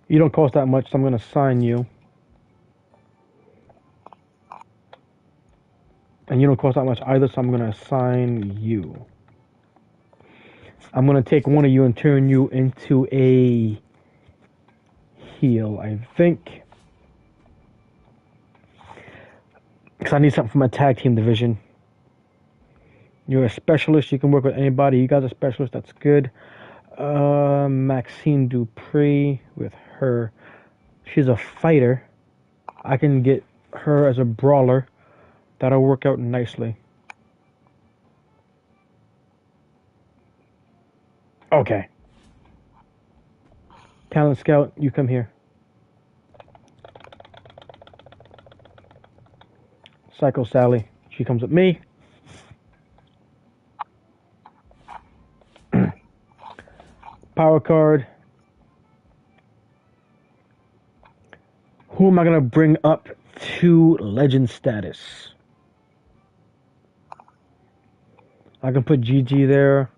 A: You don't cost that much, so I'm going to sign you. And you don't cost that much either, so I'm going to assign you. I'm going to take one of you and turn you into a heel, I think. Because I need something for my tag team division. You're a specialist. You can work with anybody. You guys are specialists. That's good. Maxine Dupree with her. She's a fighter. I can get her as a brawler. That'll work out nicely. Okay. Talent Scout, you come here. Psycho Sally, she comes with me. Power card. Who am I going to bring up to legend status? I can put Gigi there.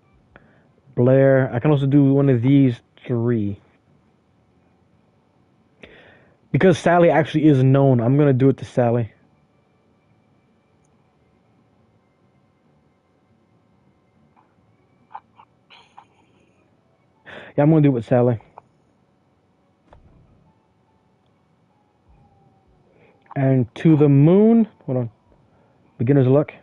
A: Blair. I can also do one of these three. Because Sally actually is known, I'm going to do it to Sally. Yeah, I'm going to do it with Sally. And to the moon. Hold on. Beginner's luck.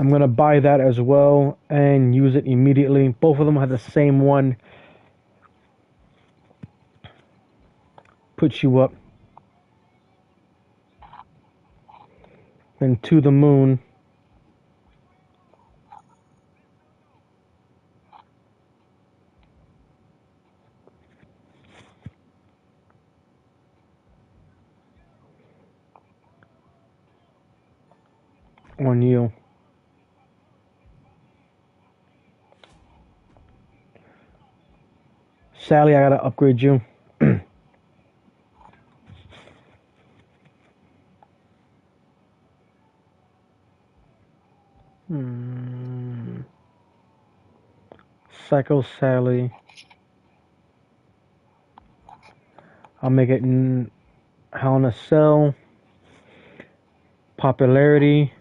A: I'm going to buy that as well and use it immediately. Both of them have the same one. Put you up. Then to the moon. On you. Sally, I gotta upgrade you. Psycho Sally. I'll make it in Hell in a Cell. Popularity.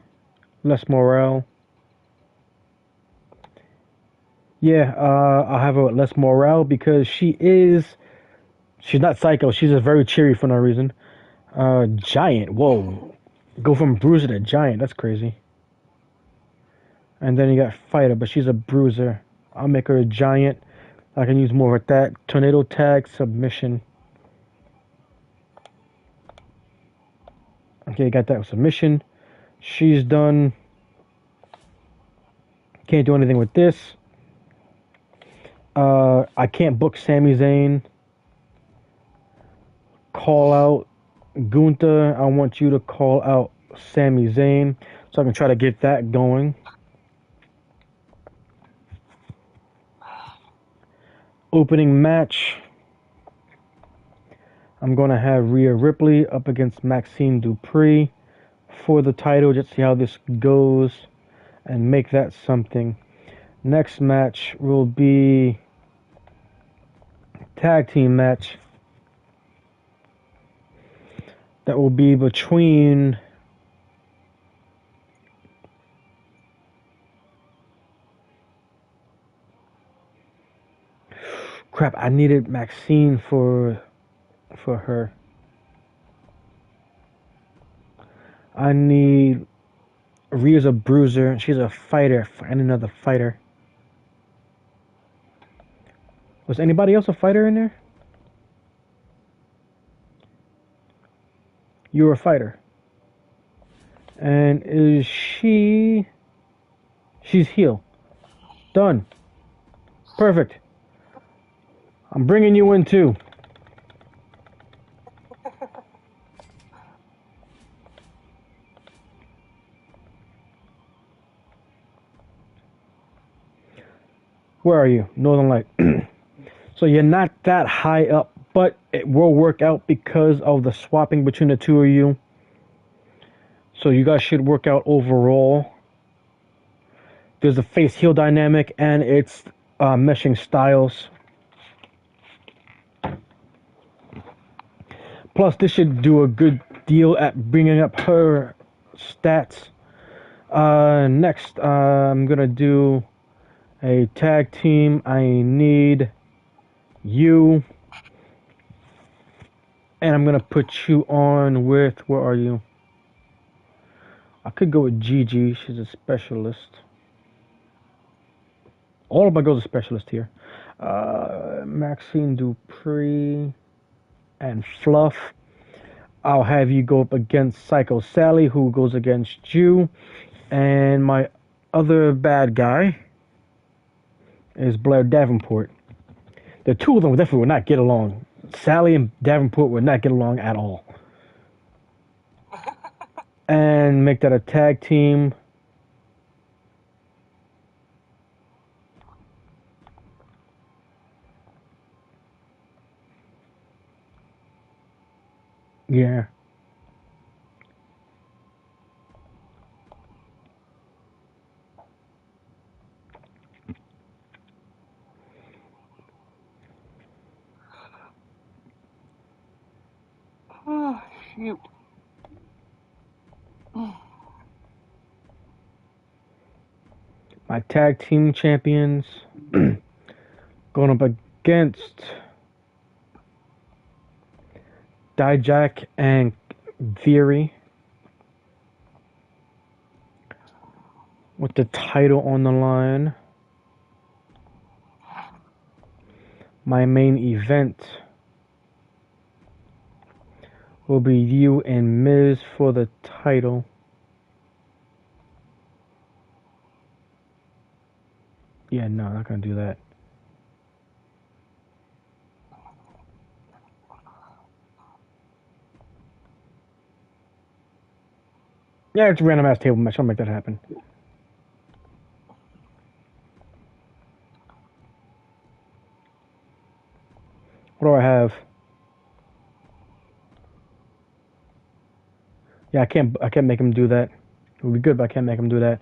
A: Less morale. Yeah, I'll have her with less morale because she's not psycho. She's just very cheery for no reason. Giant. Whoa. Go from bruiser to giant. That's crazy. And then you got fighter, but she's a bruiser. I'll make her a giant. I can use more with that. Tornado tag, submission. Okay, got that submission. She's done. Can't do anything with this. I can't book Sami Zayn. Call out Gunther. I want you to call out Sami Zayn so I can try to get that going. Opening match. I'm going to have Rhea Ripley up against Maxine Dupree for the title. Just see how this goes and make that something. Next match will be tag team match. That will be between crap, I needed Maxine for her. I need Rhea's a bruiser. She's a fighter. I need another fighter. Was anybody else a fighter in there? You were a fighter. And is she... She's heel. Done. Perfect. I'm bringing you in too. Where are you? Northern Light. So you're not that high up, but it will work out because of the swapping between the two of you. So you guys should work out overall. There's a face-heel dynamic, and it's meshing styles. Plus, this should do a good deal at bringing up her stats. Next, I'm going to do a tag team. I need you. And I'm going to put you on with... Where are you? I could go with Gigi. She's a specialist. All of my girls are specialists here. Maxine Dupree and Fluff. I'll have you go up against Psycho Sally, who goes against you. And my other bad guy is Blair Davenport. The two of them definitely would not get along. Sally and Davenport would not get along at all. And make that a tag team. Yeah.
B: Oh, shoot.
A: My tag team champions going up against Dijak and Theory with the title on the line. My main event will be you and Miz for the title. Yeah, no, I'm not gonna do that. Yeah, it's a random ass table match. I'll make that happen. What do I have? Yeah, I can't make him do that. It would be good, but I can't make him do that.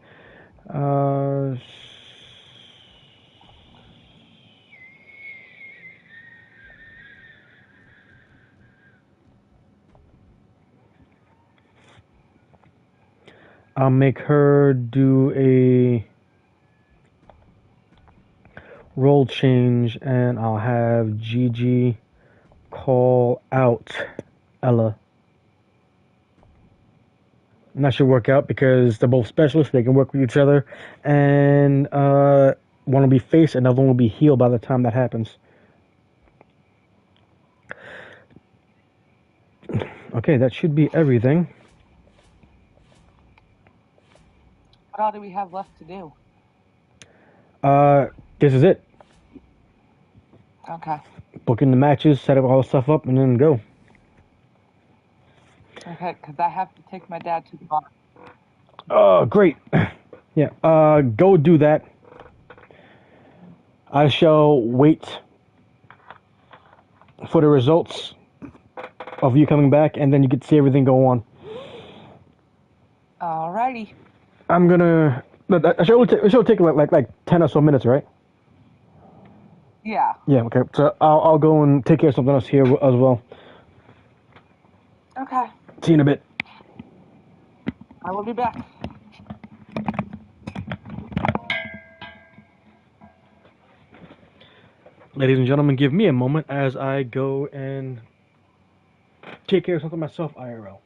A: I'll make her do a role change, and I'll have Gigi call out Ella. And that should work out because they're both specialists. They can work with each other, and one will be face, another one will be heel by the time that happens. Okay, that should be everything.
B: What all do we have left to do?
A: This is it.
B: Okay.
A: Booking the matches, set up all the stuff up, and then go.
B: Okay, because I have to take my dad to the bar.
A: Oh, great. Yeah, go do that. I shall wait for the results of you coming back, and then you get to see everything go on.
B: Alrighty.
A: I'm gonna. It should take like 10 or so minutes, right?
B: Yeah.
A: Yeah. Okay. So I'll go and take care of something else here as well.
B: Okay.
A: See you in a bit.
B: I will be back.
A: Ladies and gentlemen, give me a moment as I go and take care of something myself, IRL.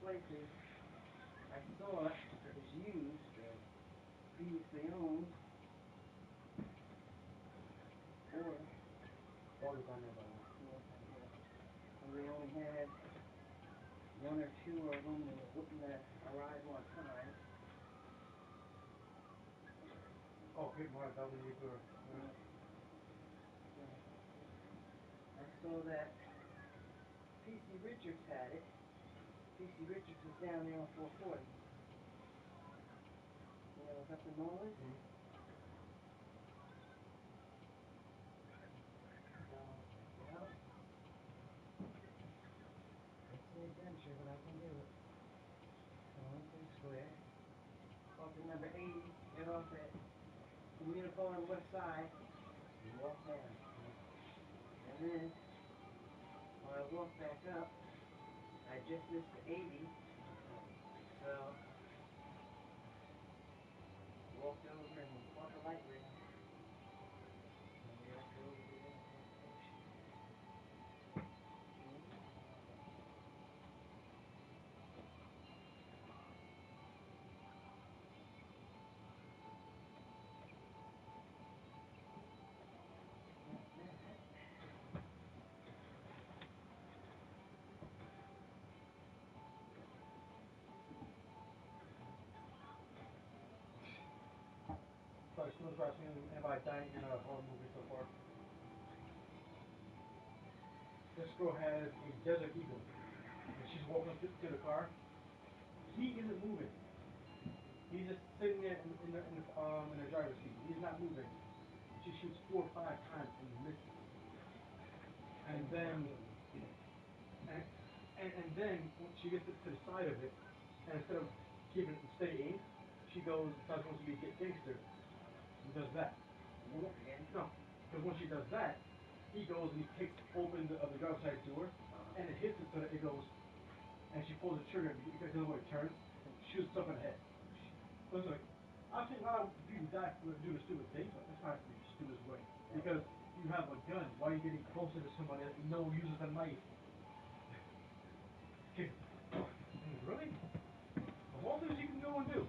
E: places I saw it that was used, previously owned, or always on there by the way. And they only had one or two of them that wouldn't arrive on time.
A: Okay, Mark, that was your
E: So, I saw that PC Richards had it. PC Richards was down there on 440. You know, it's up in Norwood. So, yeah. It's an adventure, but I can do it. So, Lincoln Square. Off at number 80. Get off at Communico on the west side. You walk down. And then, when I walk back up, I just missed the 80. So, walked over and caught the light rail. And we have to go over there and take a picture.
A: Probably smoothest I've seen anybody dying in a horror movie so far. This girl has a desert eagle, and she's walking up to the car. He isn't moving. He's just sitting there in the driver's seat. He's not moving. She shoots 4 or 5 times and misses. And then, and then when she gets to the side of it, and instead of keeping it steady aim, she goes and starts wants to be gangster and does that.
E: Move again?
A: No, because when she does that, he goes and he kicks open the driver's side door, and it hits it so that it goes, and she pulls the trigger because the other way it turns, and shoots up in the head. So it's like, I've seen a lot of people die for doing stupid things, but it's not the stupidest way. Because you have a gun, why are you getting closer to somebody that you know uses a knife? Really? Of all things you can go and do.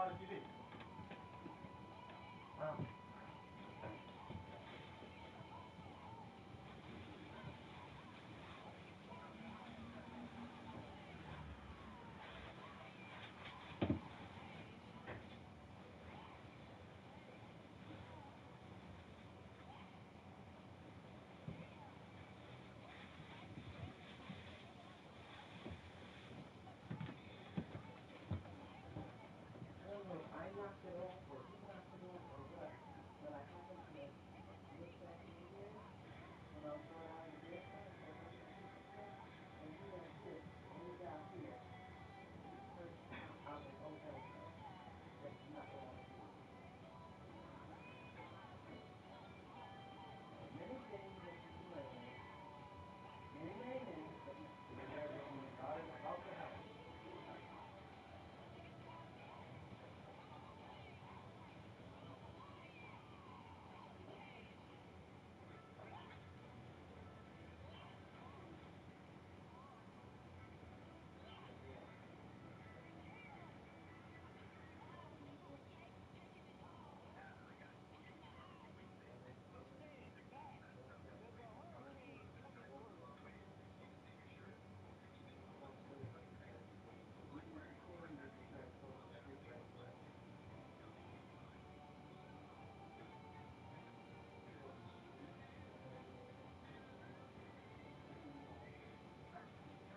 E: on the TV. I don't know if I knocked it off or he knocked it off or what, but I happened to look back in here when I was going out of the basement and started looking at people's stuff, and he had this way down here. This is the first time I was like, oh hell no, that is not what I want to do. There are many things that you can learn, many, but never not in the house of house.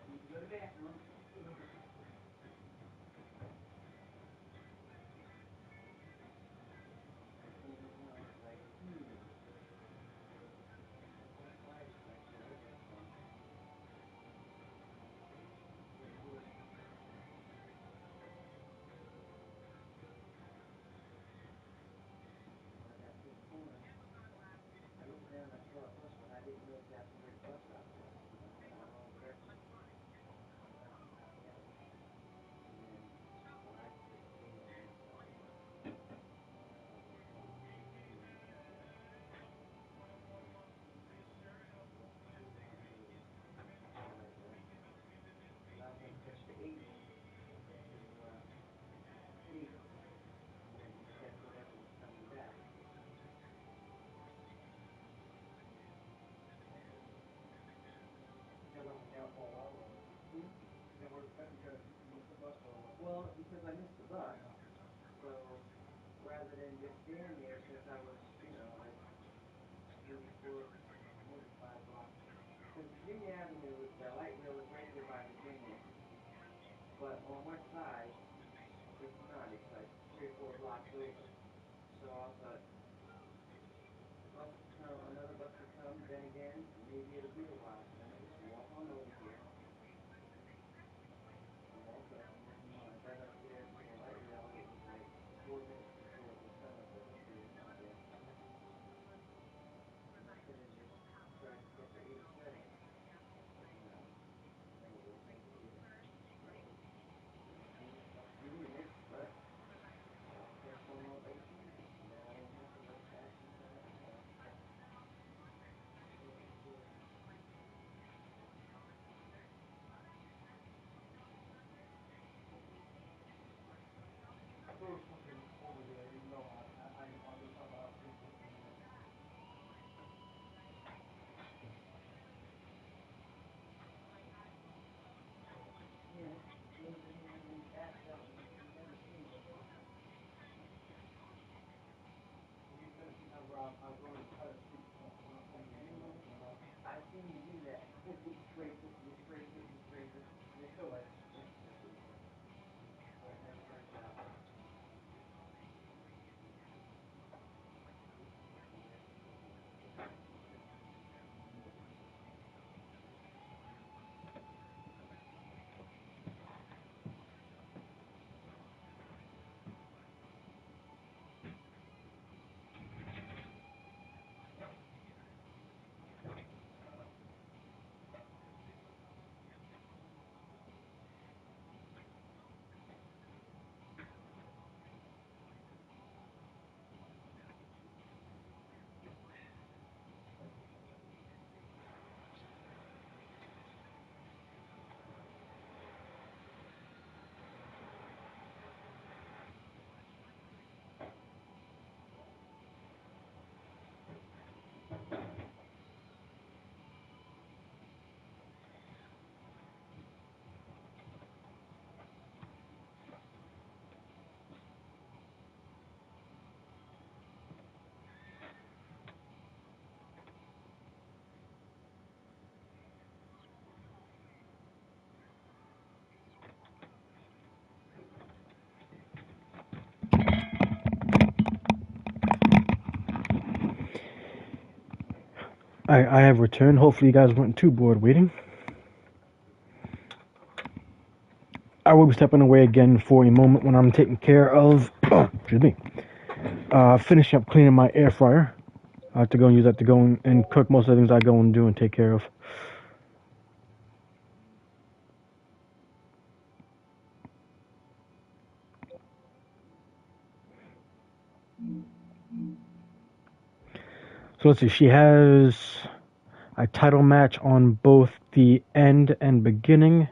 E: Need to go to the bathroom. Like, that's why it's like, so that's fun. Get to it. When I got to the corner, I looked down and I saw a bus, but I didn't know exactly where the bus stop was. I went in the wrong direction. Yeah. And then, so I just stayed there. I was going to catch the 80 to 8 and then catch whatever was coming back. Because I'm now fall out of it. And we're because you missed the bus or what? Well, because I missed the bus. Yeah. So rather than just stand there, since I was, like maybe 5 blocks. Because Virginia Avenue, the light rail is right there by Virginia. But on what side, it's not. It's like 3 or 4 blocks over. So I thought, the bus will come, another bus will come, then again, maybe it'll be a while. So let me just walk on over here. I walked up, and then when I got up there to the light rail, it was like 4 minutes before it was coming. So I said, okay, it's not yet. And I could have just tried to catch the 87. But no, never would have made it either. Up to me to miss, but catch one more
A: I have returned. Hopefully you guys weren't too bored waiting. I will be stepping away again for a moment when I'm taking care of, excuse me, finishing up cleaning my air fryer. I have to go and use that to go and cook most of the things I go and do and take care of. So let's see, she has a title match on both the end and beginning,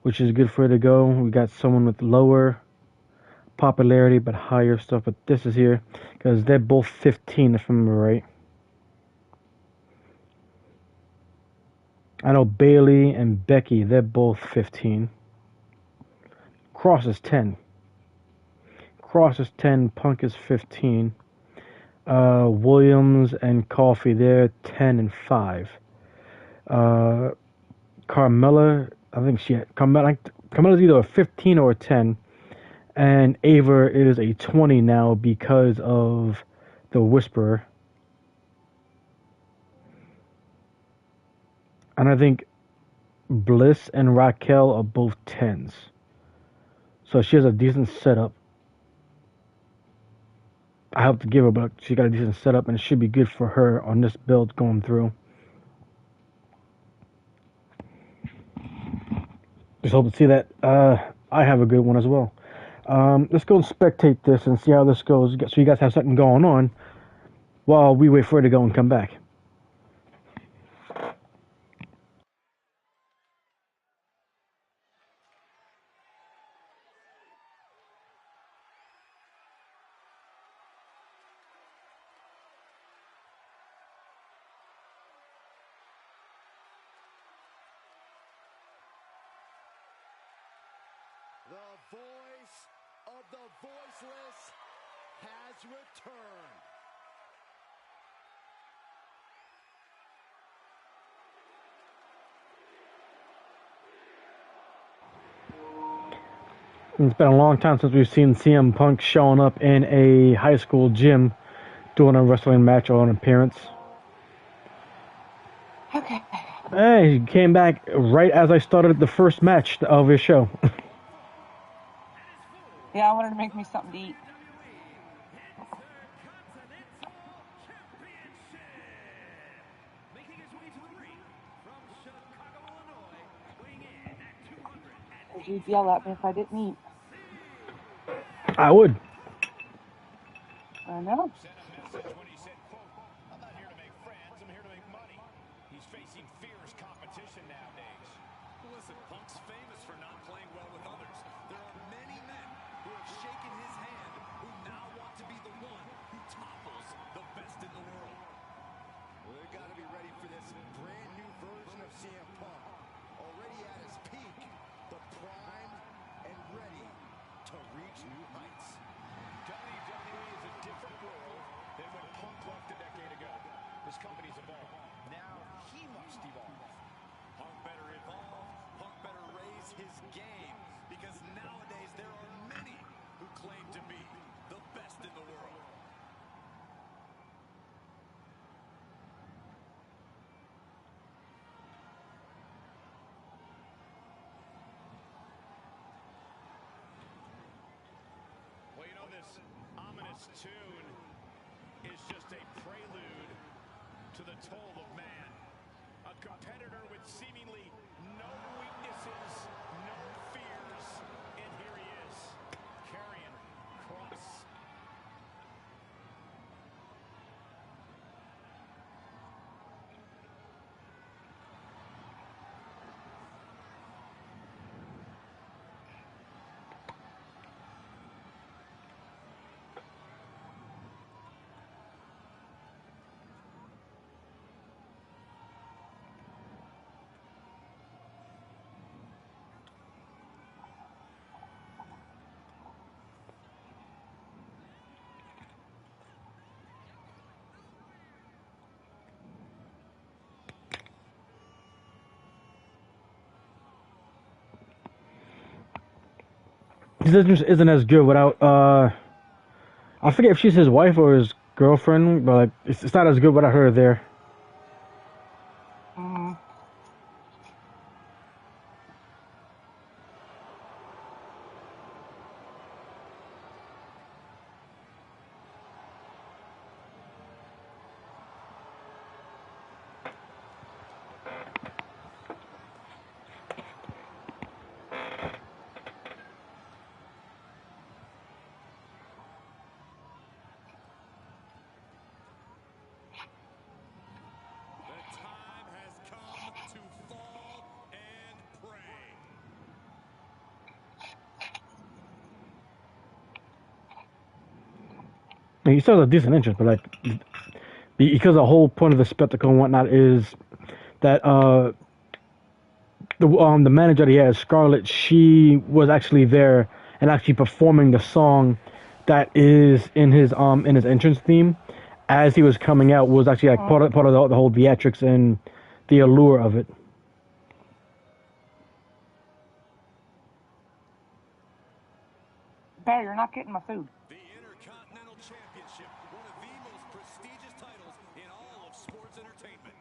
A: which is good for her to go. We got someone with lower popularity but higher stuff, but this is here because they're both 15 if I remember right. I know Bailey and Becky, they're both 15. Cross is 10. Cross is 10, Punk is 15. Williams and Coffee, they're 10 and 5. Carmella, I think Carmella's either a 15 or a 10. And Ava is a 20 now because of the Whisperer. And I think Bliss and Raquel are both 10s. So she has a decent setup. I have to give her, but she got a decent setup, and it should be good for her on this build going through. Just hope to see that I have a good one as well. Let's go and spectate this and see how this goes, so you guys have something going on while we wait for her to go and come back.
D: The voice of the voiceless has returned.
A: It's been a long time since we've seen CM Punk showing up in a high school gym doing a wrestling match or an appearance.
B: Okay.
A: Hey, he came back right as I started the first match of his show.
B: Yeah, I wanted to make me something to eat. You'd yell at me if I didn't eat.
A: I would.
B: I know.
D: Sent a message when he said, quote, I'm not here to make friends, I'm here to make money. He's facing fierce competition nowadays. Listen, Punk's famous for not playing well with others. There are many men who have shaken his hand who now want to be the one who topples the best in the world. Well, they've got to be ready for this brand new version of CM Punk. Already at his peak, but primed and ready to reach new heights. WWE is a different world than when Punk left a decade ago. His company's evolved. Now he must evolve. Punk better evolve. Punk better raise his game. Because nowadays there are many who claim to be the best in the world. Well, you know, this ominous tune is just a prelude to the toll of man. A competitor with seemingly no weaknesses, no fears, and here he is, carrying Cross.
A: This isn't as good without, I forget if she's his wife or his girlfriend, but like, it's not as good without her there. He still has a decent entrance, but like because the whole point of the spectacle and whatnot is that the manager that he has, Scarlett, she was actually there and actually performing the song that is in his entrance theme as he was coming out was actually like part of the whole theatrics and the allure of it.
B: Bear, you're not getting my food.
D: The Intercontinental Championship, one of the most prestigious titles in all of sports entertainment.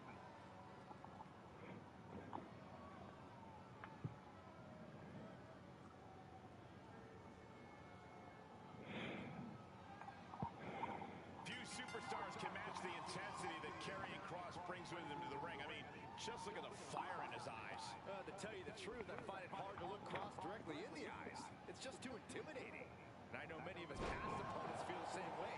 D: Few superstars can match the intensity that Karrion Kross brings with him to the ring. I mean, just look at the fire in his eyes. To tell you the truth, I find it hard to look Kross directly in the eyes. It's just too intimidating. And I know many of his past opponents feel the same way.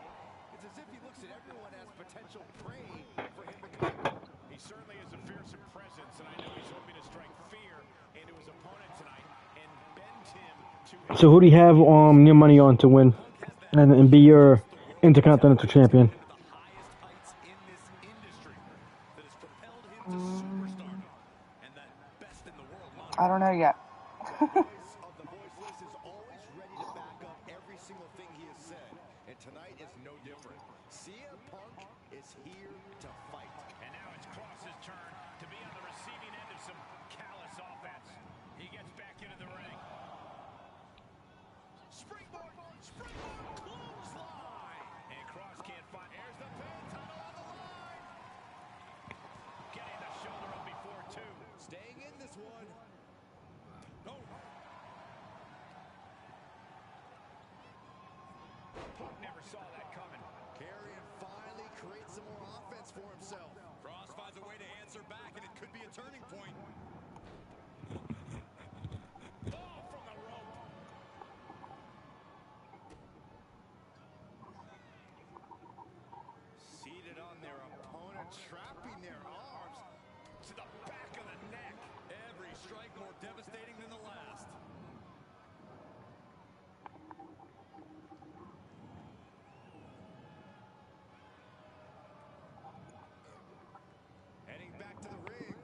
D: It's as if he looks at everyone as potential prey for him to conquer. He certainly has a fearsome presence, and I know he's hoping to strike fear into his opponent tonight and bend him to his...
A: So who do you have your money on to win and be your Intercontinental Champion?
D: The highest heights in this industry that has propelled him to superstardom and that best in the world moniker.
B: I don't know yet.
D: Voice of the voiceless is always ready to back up every single thing he has said, and tonight is no different. CM Punk is here to fight. And now it's Kross's turn to be on the receiving end of some callous offense. He gets back into the ring. Springboard, clothesline. And Kross can't find. There's the pin, title on the line. Getting the shoulder up before two. Staying in this one. Oh. Punk never saw that coming. Karrion finally creates some more offense for himself. Kross finds a way to answer back, and it could be a turning point. Oh, from the rope. Seated on their opponent, trapping their arms to the back of the neck. Every strike more devastating than the last. Heading back to the ring.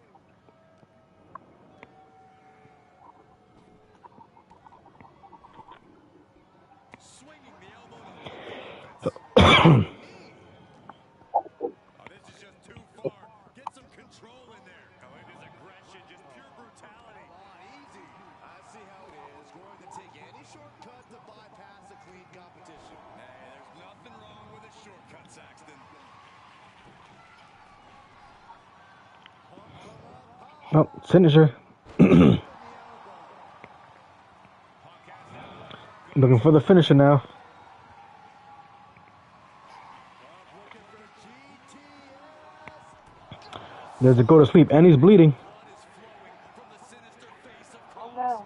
D: Swinging the elbow to hook the offense. Oh, this is just too far. Get some control in there. Oh, it is aggression, just pure brutality. Easy. I see how it is. Going to take any shortcut to bypass a clean competition. Hey, there's nothing wrong with a shortcut, Saxton.
A: Oh, signature. Looking for the finisher now. There's a go to sleep, and he's bleeding.
B: Oh no.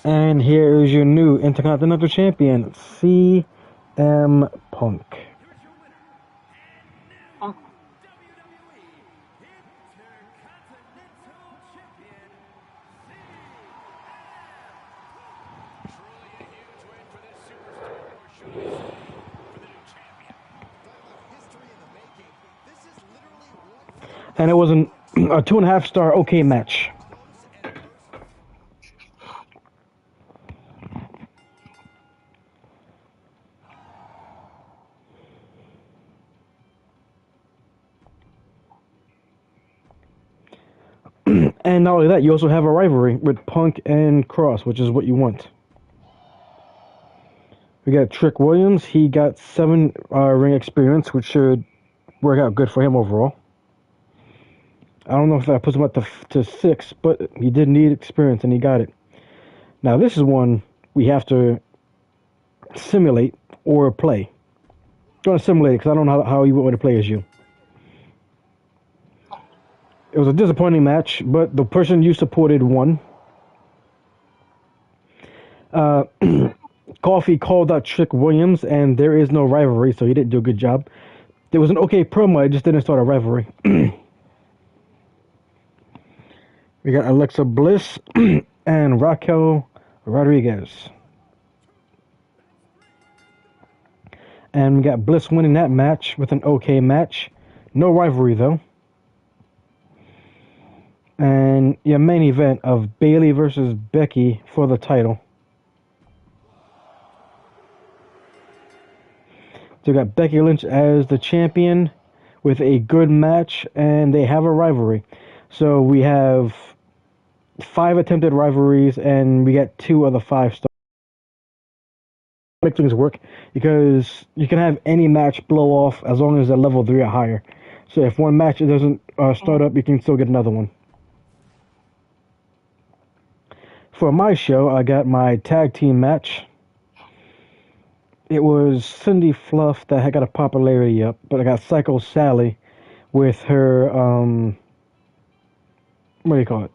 A: And here is your new Intercontinental Champion, CM Punk. And it was a 2.5 star okay match. And not only that, you also have a rivalry with Punk and Kross, which is what you want. We got Trick Williams. He got 7 ring experience, which should work out good for him overall. I don't know if that puts him up to 6, but he did need experience, and he got it. Now, this is one we have to simulate or play. I'm going to simulate it because I don't know how you want me to play as you. It was a disappointing match, but the person you supported won. Coffee called out Trick Williams, and there is no rivalry, so he didn't do a good job. There was an okay promo, I just didn't start a rivalry. We got Alexa Bliss and Raquel Rodriguez. And we got Bliss winning that match with an okay match. No rivalry, though. And your main event of Bayley versus Becky for the title. So we got Becky Lynch as the champion with a good match, and they have a rivalry. So we have 5 attempted rivalries, and we get 2 of the 5 stars. Make things work because you can have any match blow off as long as they're level 3 or higher. So if one match doesn't start up, you can still get another one. For my show, I got my tag team match. It was Cindy Fluff that had got a popularity up, but I got Psycho Sally with her, what do you call it,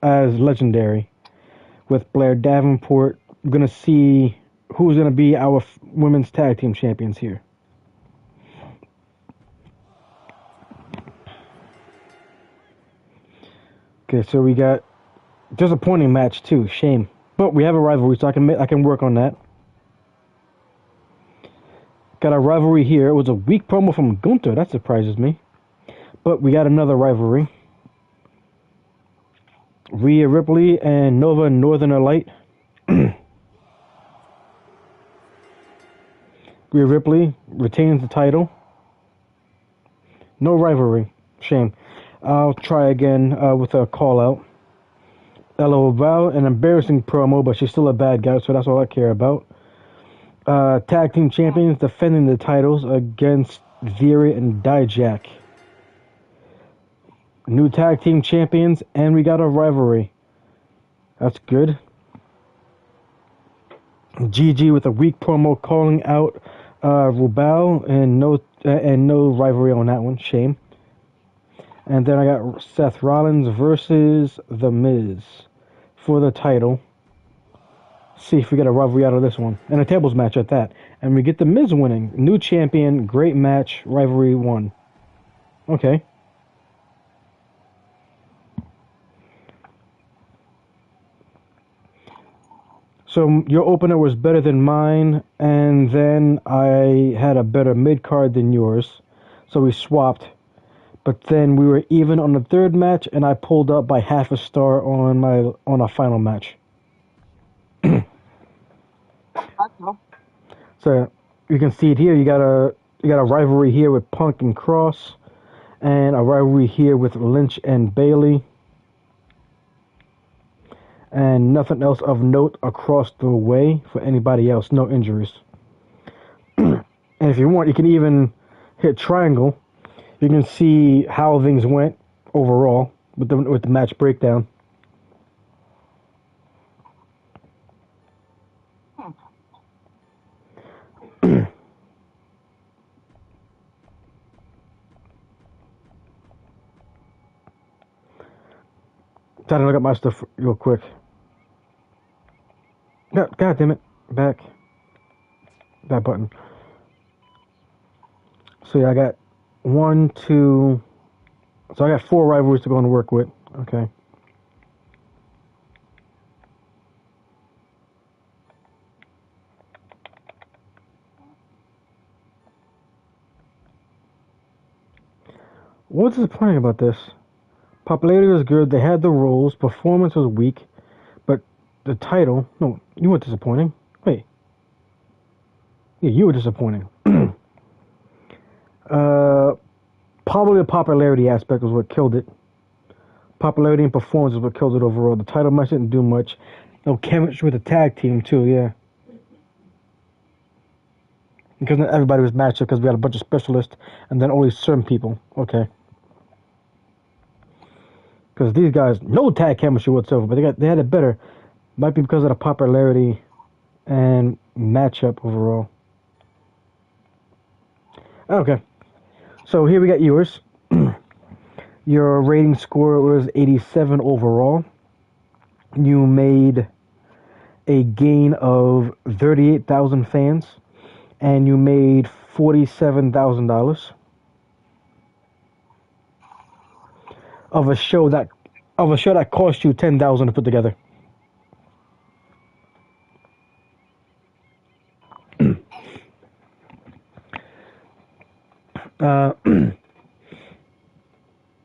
A: as legendary with Blair Davenport. We're going to see who's going to be our women's tag team champions here. Okay, so we got disappointing match too, shame. But we have a rivalry, so I can work on that. Got a rivalry here. It was a weak promo from Gunther. That surprises me. But we got another rivalry. Rhea Ripley and Nova Northerner Light. Rhea Ripley retains the title. No rivalry. Shame. I'll try again with a call out. Ella Val, an embarrassing promo, but she's still a bad guy, so that's all I care about. Tag team champions defending the titles against Vera and Dijak. New tag team champions, and we got a rivalry. That's good. GG with a weak promo calling out Rubal, and no rivalry on that one. Shame. And then I got Seth Rollins versus The Miz for the title. See if we get a rivalry out of this one. And a tables match at that. And we get The Miz winning. New champion, great match, rivalry 1. Okay. So your opener was better than mine, and then I had a better mid-card than yours. So we swapped. But then we were even on the third match, and I pulled up by half a star on a final match. So you can see it here. You got a rivalry here with Punk and Cross, and a rivalry here with Lynch and Bayley, and nothing else of note across the way for anybody else. No injuries. And if you want, you can even hit triangle. You can see how things went overall with the match breakdown. Trying to look at my stuff real quick. God damn it. Back. That button. So yeah, I got 1, 2. So I got 4 rivalries to go and work with. Okay. What's disappointing about this? Popularity was good. They had the roles. Performance was weak. But the title... No, you weren't disappointing. Wait. Yeah, you were disappointing. Probably the popularity aspect was what killed it. Popularity and performance is what killed it overall. The title match didn't do much. No chemistry with the tag team, too, yeah. Because not everybody was matched up because we had a bunch of specialists and then only certain people. Okay. Because these guys, no tag chemistry whatsoever, but they had it better. Might be because of the popularity and matchup overall. Okay. So here we got yours. Your rating score was 87 overall. You made a gain of 38,000 fans, and you made $47,000 of a show that cost you $10,000 to put together.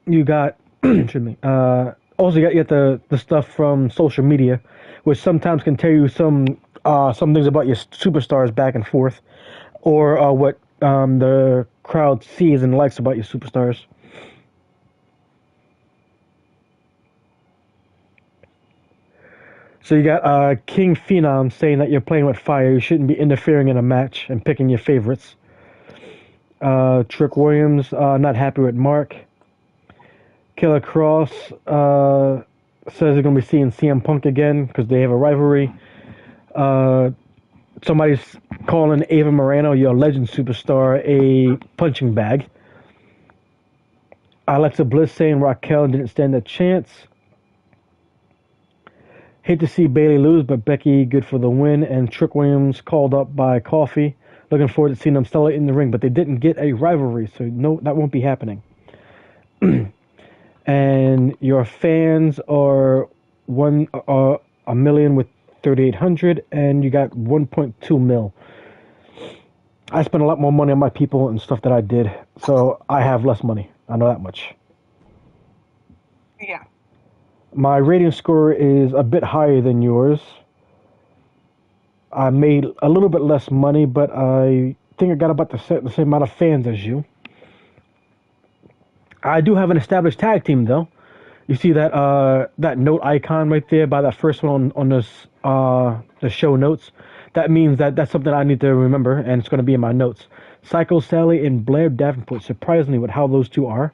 A: You got, excuse me. Also, you got the stuff from social media, which sometimes can tell you some things about your superstars back and forth, or what the crowd sees and likes about your superstars. So you got King Phenom saying that you're playing with fire. You shouldn't be interfering in a match and picking your favorites. Trick Williams not happy with Mark. Killer Cross says they're going to be seeing CM Punk again because they have a rivalry. Uh, Somebody's calling Ava Moreno, your legend superstar, a punching bag. Alexa Bliss saying Raquel didn't stand a chance. Hate to see Bailey lose, but Becky good for the win. And Trick Williams called up by Coffee. Looking forward to seeing them still in the ring, but they didn't get a rivalry, so no, that won't be happening. And your fans are a million with 3,800, and you got 1.2 mil. I spent a lot more money on my people and stuff that I did, so I have less money. I know that much.
B: Yeah.
A: My rating score is a bit higher than yours. I made a little bit less money, but I think I got about the same amount of fans as you. I do have an established tag team, though. You see that note icon right there by that first one on this the show notes. That means that's something I need to remember, and it's going to be in my notes. Psycho Sally and Blair Davenport. Surprisingly, with how those two are,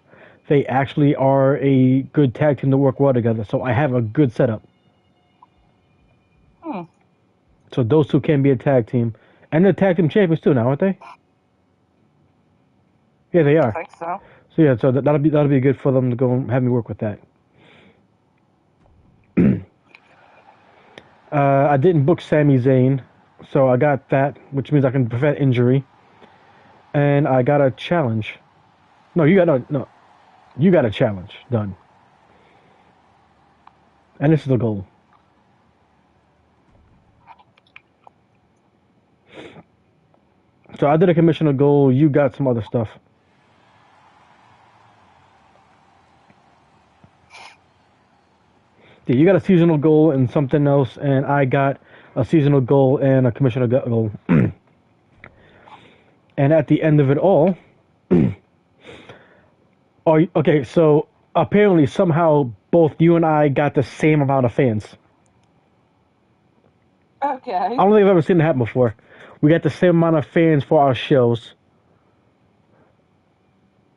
A: they actually are a good tag team to work well together. So I have a good setup.
B: Hmm.
A: So those two can be a tag team, and they're tag team champions too now, aren't they? Yeah, they
B: I
A: are.
B: think so.
A: So yeah, so that'll be good for them to go and have me work with that. I didn't book Sami Zayn, so I got that, which means I can prevent injury. And I got a challenge. No, no. You got a challenge done. And this is the goal. So I did a commissioner goal. You got some other stuff. Yeah, you got a seasonal goal and something else, and I got a seasonal goal and a commissioner goal. And at the end of it all, okay, so apparently somehow both you and I got the same amount of fans.
B: Okay.
A: I don't think I've ever seen that happen before. We got the same amount of fans for our shows.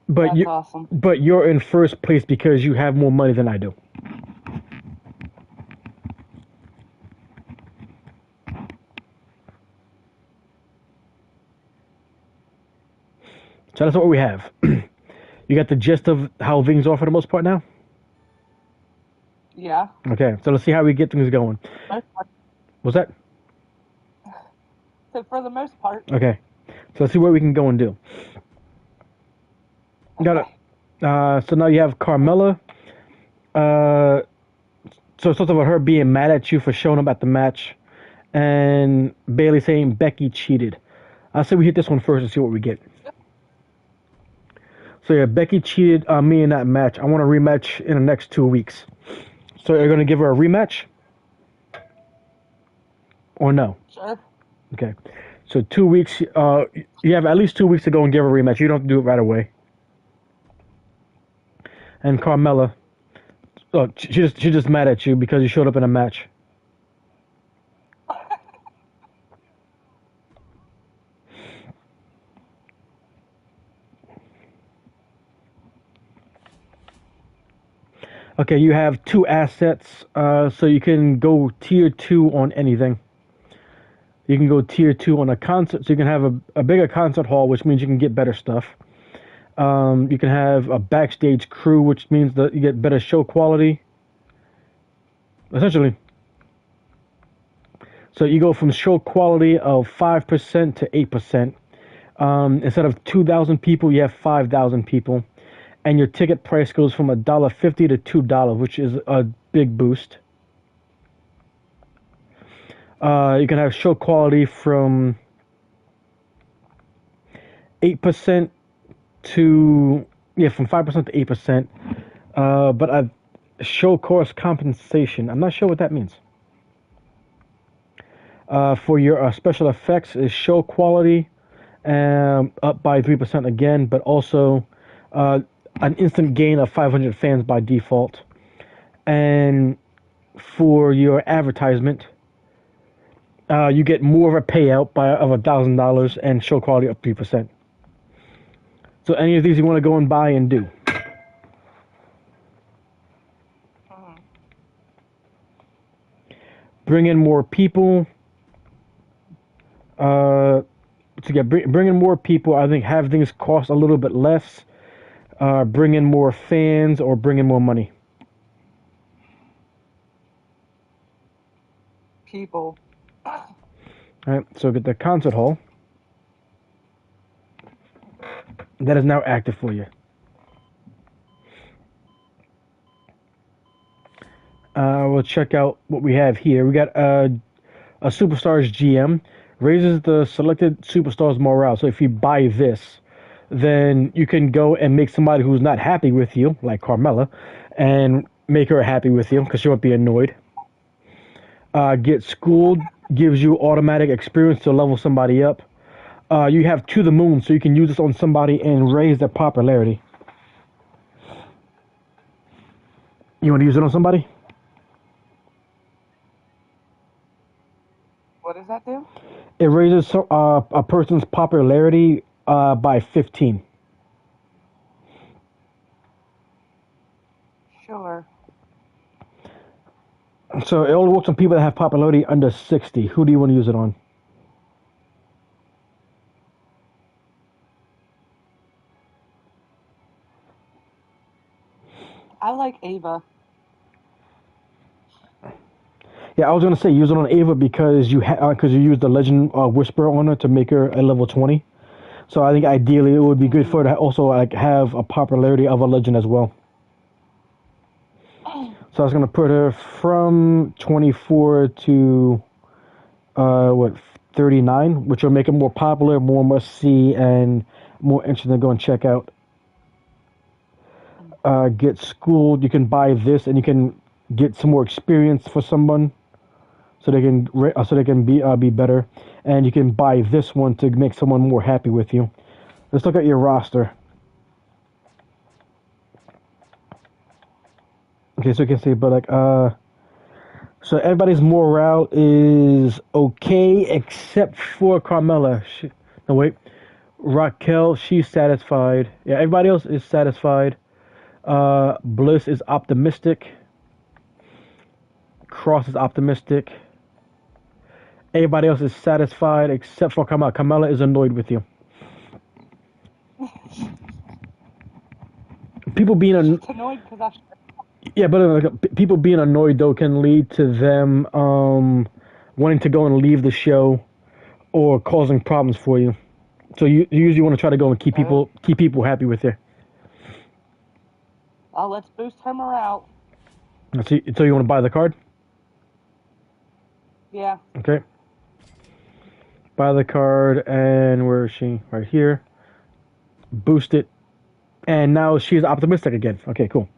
A: But
B: That's awesome.
A: but you're in first place because you have more money than I do. So that's what we have. You got the gist of how things are for the most part now?
B: Yeah.
A: Okay, so let's see how we get things going. What's that?
B: So for the most part.
A: Okay, so let's see what we can go and do. Got it. So now you have Carmella. So it's something about her being mad at you for showing up at the match, and Bailey saying Becky cheated. I say we hit this one first and see what we get. So yeah, Becky cheated on me in that match. I want a rematch in the next 2 weeks. So you're gonna give her a rematch, or no?
B: Sure.
A: Okay. So 2 weeks. You have at least 2 weeks to go and give her a rematch. You don't have to do it right away. And Carmella, look, she's just mad at you because you showed up in a match. Okay, you have 2 assets, so you can go tier 2 on anything. You can go tier 2 on a concert, so you can have a bigger concert hall, which means you can get better stuff. You can have a backstage crew, which means that you get better show quality. Essentially. So you go from show quality of 5% to 8%. Instead of 2,000 people, you have 5,000 people. And your ticket price goes from $1.50 to $2, which is a big boost. You can have show quality from 8% to Yeah, from 5% to 8%. But show course compensation. I'm not sure what that means. For your special effects is show quality, up by 3% again, but also an instant gain of 500 fans by default. And for your advertisement, you get more of a payout of $1,000 and show quality up 3%. So any of these you want to go and buy and do.
B: Mhm.
A: Bring in more people. Bring in more people. I think have things cost a little bit less. Bring in more fans or bring in more money.
B: People.
A: All right. So get the concert hall. That is now active for you. We'll check out what we have here. We got a superstars GM raises the selected superstars morale. So if you buy this, then you can go and make somebody who's not happy with you, like Carmella, and make her happy with you because she won't be annoyed. Get schooled gives you automatic experience to level somebody up. You have to the moon, so you can use this on somebody and raise their popularity. You want to use it on somebody?
B: What does that do?
A: It raises a person's popularity by 15.
B: Sure.
A: So it only works on people that have popularity under 60. Who do you want to use it on?
B: I like Ava.
A: Yeah, I was gonna say use it on Ava because you used the Legend Whisper on her to make her a level 20. So I think ideally it would be good for her to also like have a popularity of a legend as well. So I was gonna put her from 24 to 39, which will make it more popular, more must see, and more interesting to go and check out. Get schooled. You can buy this, and you can get some more experience for someone, so they can be better. And you can buy this one to make someone more happy with you. Let's look at your roster. Okay, so you can see, but so everybody's morale is okay except for Carmella. No wait, Raquel, she's satisfied. Yeah, everybody else is satisfied. Bliss is optimistic. Cross is optimistic. Everybody else is satisfied except for Carmella. Carmella is annoyed with you. People being
B: She's annoyed because I.
A: Yeah, but people being annoyed though can lead to them wanting to go and leave the show or causing problems for you. So you usually want to try to go and keep people happy with you.
B: Oh, let's boost her morale.
A: So you want to buy the card?
B: Yeah.
A: Okay. Buy the card, and where is she? Right here. Boost it, and now she's optimistic again. Okay, cool.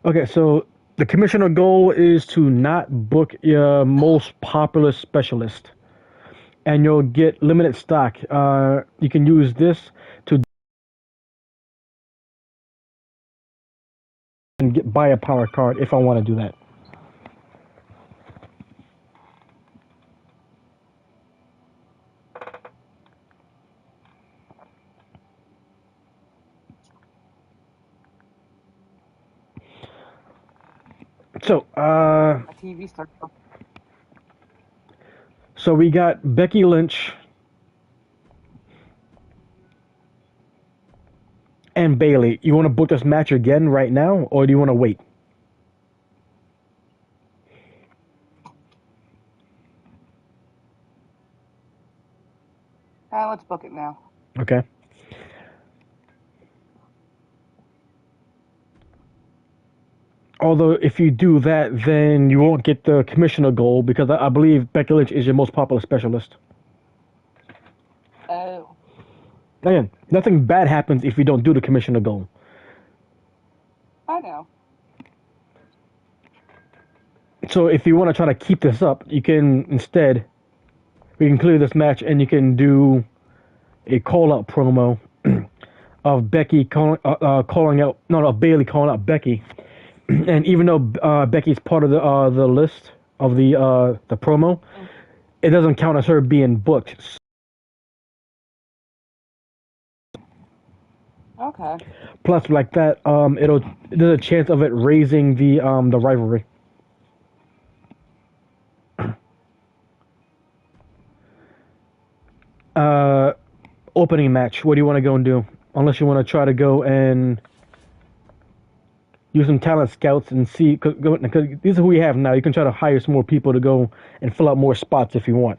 A: Okay, so the commissioner goal is to not book your most popular specialist, and you'll get limited stock. You can use this to buy a power card if I want to do that. So,
B: My TV starts.
A: so we got Becky Lynch and Bailey. You want to book this match again right now, or do you want to wait?
B: Let's book it now.
A: Okay. Although if you do that, then you won't get the commissioner goal because I believe Becky Lynch is your most popular specialist.
B: Oh.
A: Again, nothing bad happens if you don't do the commissioner goal.
B: I know.
A: So if you want to try to keep this up, you can instead we can clear this match and you can do a call out promo of Becky calling out Bailey calling out Becky, and even though Becky's part of the list of the promo, it doesn't count as her being booked.
B: Okay.
A: Plus, like that, there's a chance of it raising the rivalry. Opening match. What do you want to go and do? Unless you want to try to go and use some talent scouts and see, because these are who we have now. You can try to hire some more people to go and fill out more spots if you want.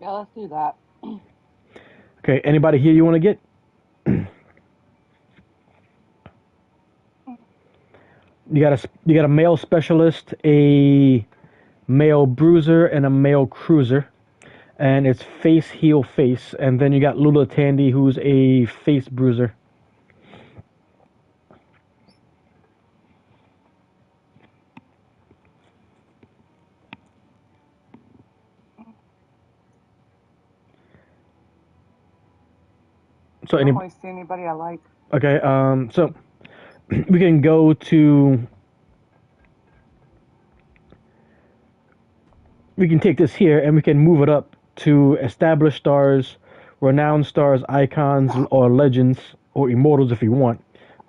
B: Yeah, let's do that.
A: Okay, anybody here you want to get? You got a male specialist, a male bruiser, and a male cruiser, and it's face heel face. And then you got Lula Tandy, who's a face bruiser. So
B: I don't really see anybody I like.
A: Okay, so we can go to. We can take this here and we can move it up to established stars, renowned stars, icons, or legends, or immortals if you want.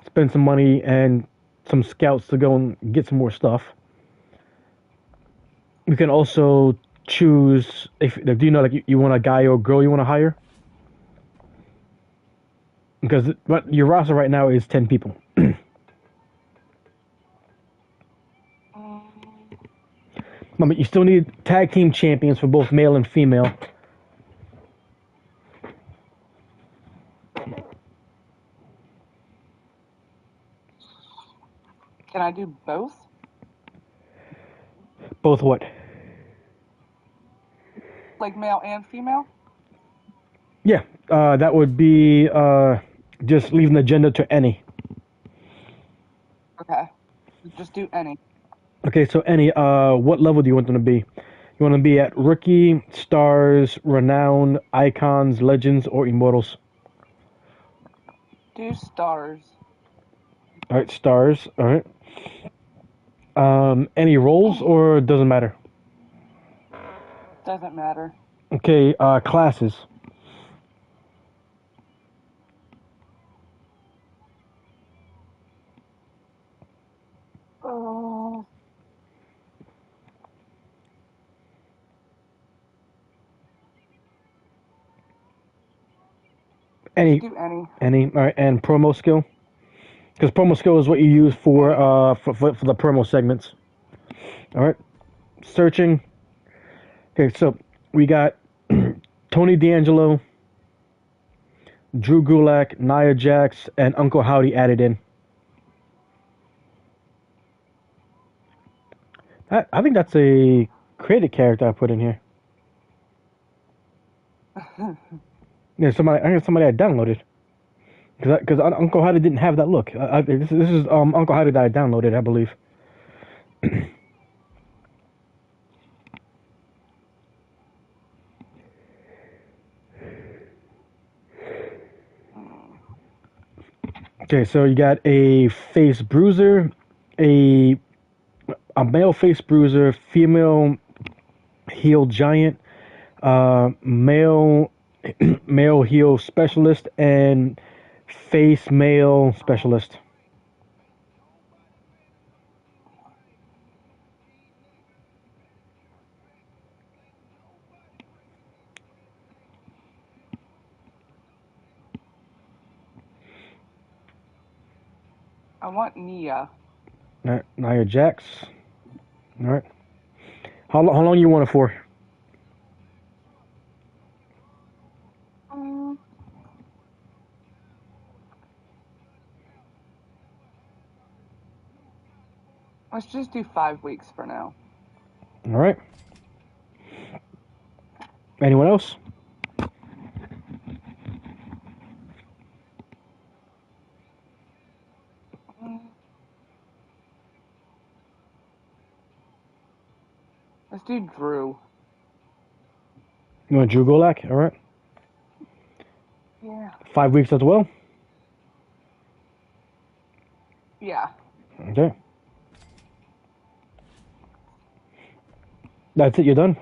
A: Spend some money and some scouts to go and get some more stuff. We can also choose if do you know like you want a guy or a girl you want to hire? Because your roster right now is 10 people. But you still need tag team champions for both male and female.
B: Can I do both?
A: Both what?
B: Like male and female?
A: Yeah, that would be just leaving the agenda to any.
B: Okay. Just do any.
A: Okay, so any, what level do you want them to be? You want to be at rookie, stars, renowned, icons, legends, or immortals?
B: Do stars.
A: All right, stars. All right. Any roles or doesn't matter?
B: Doesn't matter.
A: Okay, classes.
B: Oh.
A: Any,
B: Do any.
A: any. All right, and promo skill. Because promo skill is what you use for the promo segments. All right. Searching. Okay, so we got Tony D'Angelo, Drew Gulak, Nia Jax, and Uncle Howdy added in. I think that's a created character I put in here. Yeah, somebody. I think somebody I downloaded. Because Uncle Howdy didn't have that look. This is Uncle Howdy that I downloaded, I believe. Okay, so you got a face bruiser, a male face bruiser, female heel giant, male male heel specialist, and face male specialist.
B: I want Nia.
A: All right, Nia Jax. All right. How long you want it for?
C: Um,
B: Let's just do 5 weeks for now.
A: All right. Anyone else?
B: Let's do Drew.
A: You want Drew Golak? All right.
B: Yeah.
A: 5 weeks as well.
B: Yeah.
A: Okay. That's it. You're done.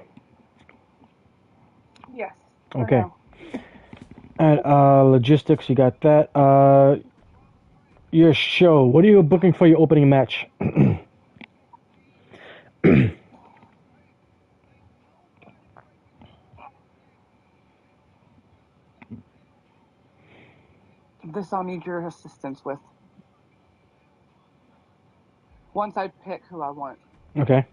B: Yes. for
A: Okay.
B: now.
A: And logistics, you got that. Your show. What are you booking for your opening match?
B: This I'll need your assistance with. Once I pick who I want.
A: Okay.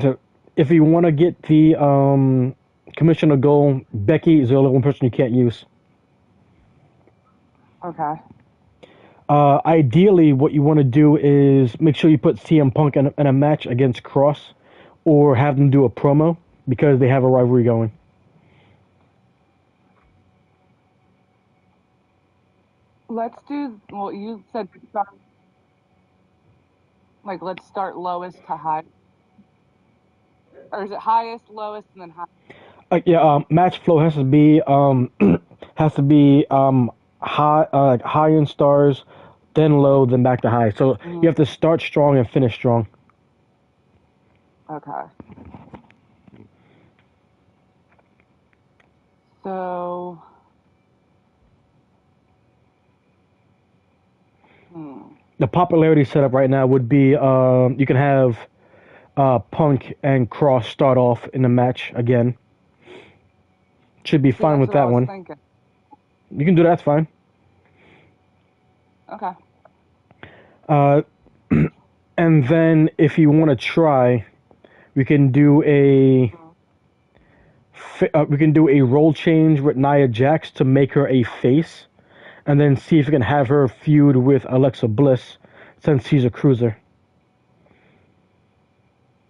A: So if you want to get the commissioner goal, Becky is the only one person you can't use.
B: Okay.
A: Ideally, what you want to do is make sure you put CM Punk in a match against Cross, or have them do a promo because they have a rivalry going.
B: Let's do. Well, you said start, like let's start lowest to high, or is it highest, lowest, and then high?
A: Match flow has to be has to be high, like high in stars, then low, then back to high. So you have to start strong and finish strong.
B: Okay. So.
A: The popularity setup right now would be you can have Punk and Cross start off in the match again. Should be fine with that one.
B: Thinking.
A: You can do that. That's fine.
B: Okay.
A: And then if you want to try, we can do a role change with Nia Jax to make her a face, and then see if we can have her feud with Alexa Bliss since she's a cruiser.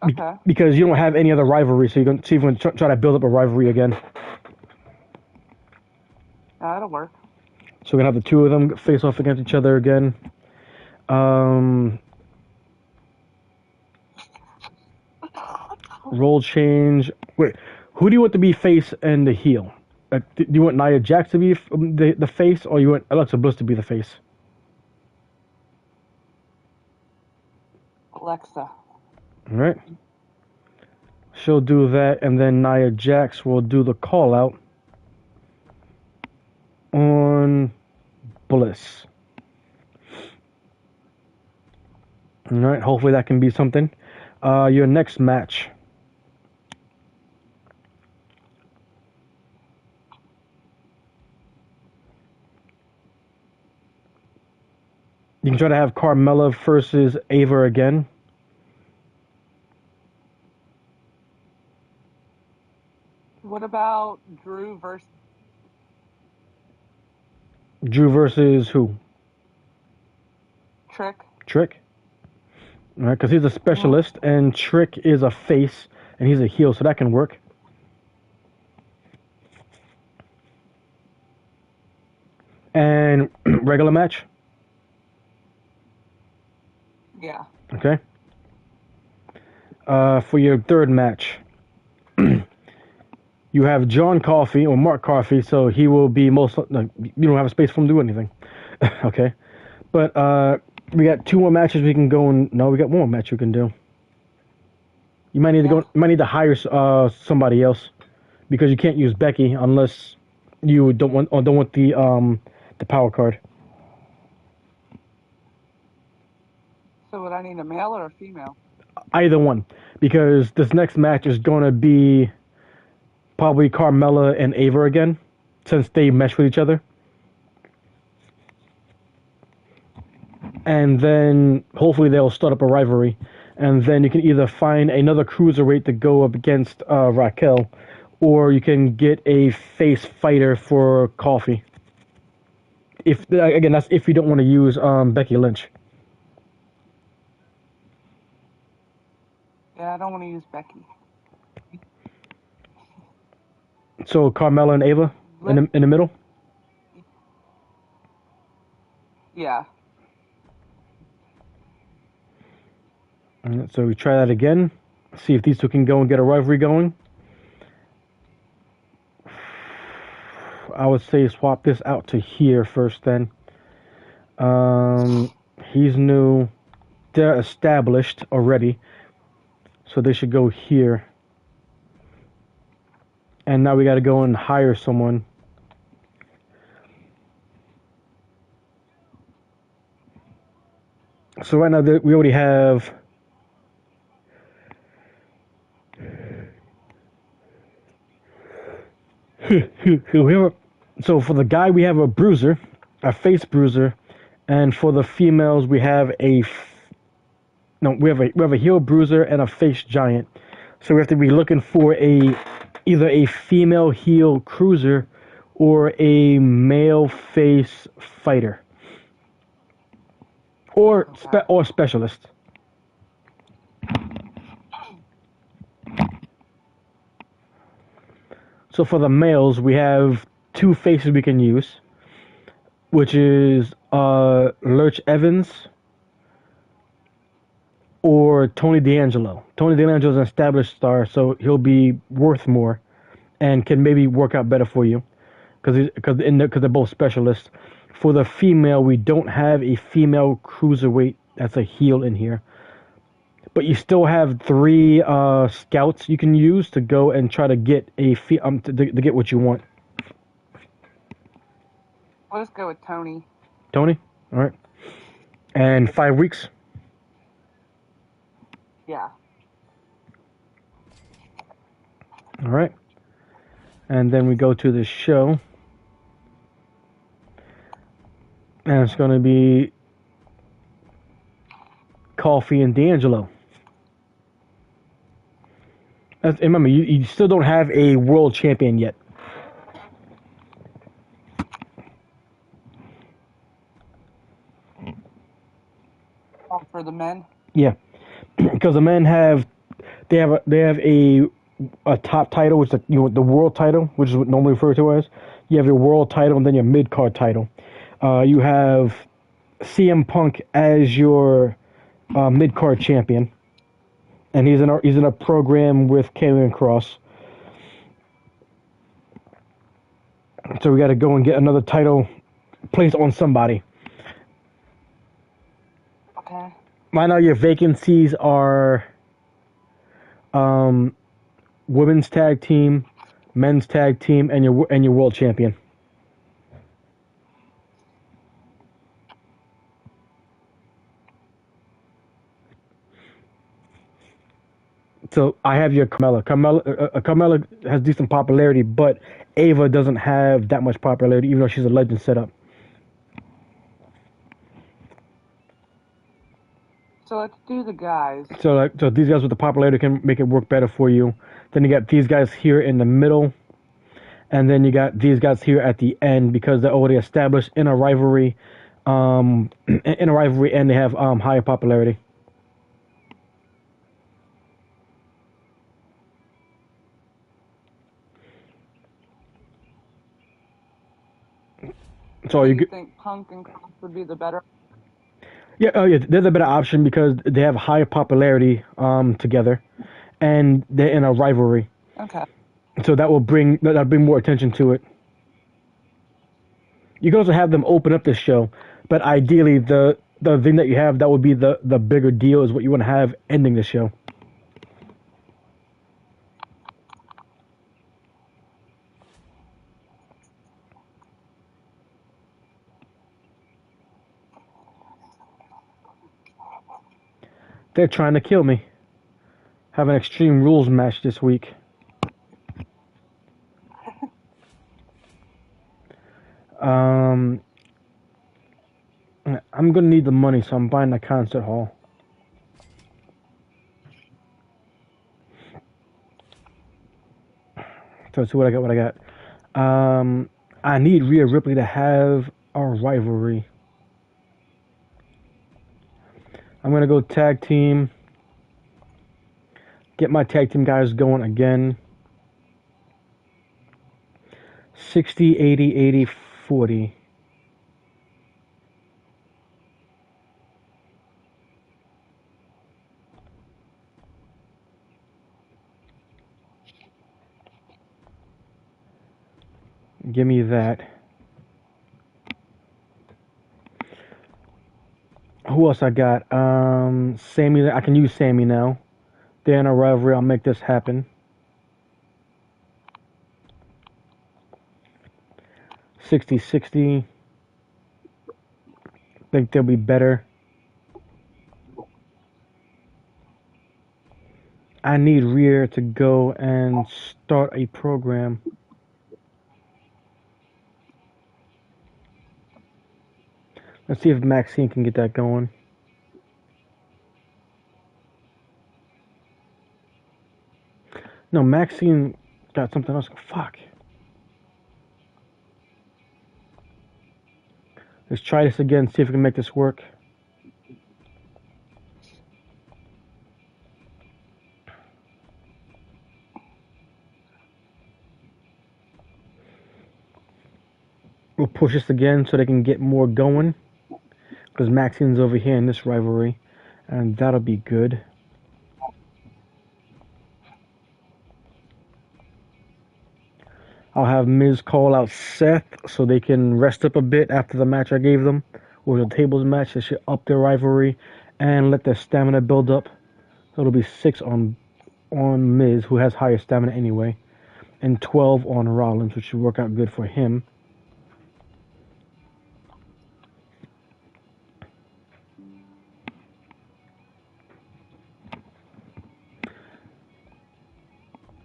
B: Okay.
A: Because you don't have any other rivalry, so you can see if we can try to build up a rivalry again.
B: That'll work.
A: So we're gonna have the two of them face off against each other again. Role change. Wait, who do you want to be face and the heel? Do you want Nia Jax to be the face, or you want Alexa Bliss to be the face?
B: Alexa.
A: All right. She'll do that, and then Nia Jax will do the call out on Bliss. All right. Hopefully that can be something. Your next match. You can try to have Carmella versus Ava again.
B: What about Drew versus
A: who?
B: Trick?
A: Trick. All right, because he's a specialist, and Trick is a face, and he's a heel, so that can work. And regular match.
B: Yeah.
A: Okay. For your third match, you have John Coffey or Mark Coffey, so he will be most. You don't have a space for him to do anything. Okay, but we got two more matches we can go and no, we got one more match we can do. You might need to go. You might need to hire somebody else because you can't use Becky unless you don't want the power card.
B: So would I need a male or a female?
A: Either one, because this next match is going to be probably Carmella and Ava again, since they mesh with each other. And then hopefully they'll start up a rivalry, and then you can either find another cruiserweight to go up against Raquel, or you can get a face fighter for Coffee. if again, that's if you don't want to use Becky Lynch.
B: Yeah, I don't want to use Becky.
A: So Carmella and Ava in the middle.
B: Yeah.
A: So we try that again. See if these two can go and get a rivalry going. I would say swap this out to here first. Then he's new. They're established already, so they should go here. And now we got to go and hire someone. So right now we already have. So for the guy we have a bruiser, a face bruiser, and for the females we have we have a heel bruiser and a face giant. So we have to be looking for either a female heel cruiser or a male face fighter or specialist. So for the males, we have two faces we can use, which is Lurch Evans or Tony D'Angelo. Tony D'Angelo is an established star, so he'll be worth more and can maybe work out better for you because they're both specialists. For the female, we don't have a female cruiserweight that's a heel in here. But you still have 3 scouts you can use to go and try to get to get what you want.
B: Let's go with Tony.
A: Tony, all right. And 5 weeks.
B: Yeah.
A: All right. And then we go to the show, and it's going to be Coffee and D'Angelo. Remember, you still don't have a world champion yet.
B: For the men?
A: Yeah, because the men have a top title, which is the world title, which is what normally referred to as. You have your world title and then your mid card title. You have CM Punk as your mid card champion, and he's in a program with Karrion Kross. So we got to go and get another title placed on somebody.
B: Okay.
A: Right now, your vacancies are women's tag team, men's tag team, and your world champion. So I have your Carmella. Carmella has decent popularity, but Ava doesn't have that much popularity, even though she's a legend setup.
B: So let's do the guys.
A: So these guys with the popularity can make it work better for you. Then you got these guys here in the middle, and then you got these guys here at the end because they're already established in a rivalry, and they have higher popularity. So
B: you think Punk and Cross would be the better?
A: Yeah, they're the better option because they have higher popularity together, and they're in a rivalry.
B: Okay.
A: So that'll bring more attention to it. You can also have them open up this show, but ideally the thing that you have that would be the bigger deal is what you want to have ending the show. They're trying to kill me. Have an Extreme Rules match this week. I'm gonna need the money, so I'm buying the concert hall. So let's see what I got. I need Rhea Ripley to have our rivalry. I'm going to go tag team. Get my tag team guys going again. 60, 80, 80, 40. Give me that. Who else I got? Sammy. I can use Sammy now. They're in a rivalry. I'll make this happen. 60, 60. Think they'll be better. I need Rhea to go and start a program. Let's see if Maxine can get that going. No, Maxine got something else. Fuck. Let's try this again, see if we can make this work. We'll push this again so they can get more going. Because Maxine's over here in this rivalry. And that'll be good. I'll have Miz call out Seth so they can rest up a bit after the match I gave them. Or the tables match. They should up their rivalry and let their stamina build up. So it'll be 6 on Miz, who has higher stamina anyway. And 12 on Rollins, which should work out good for him.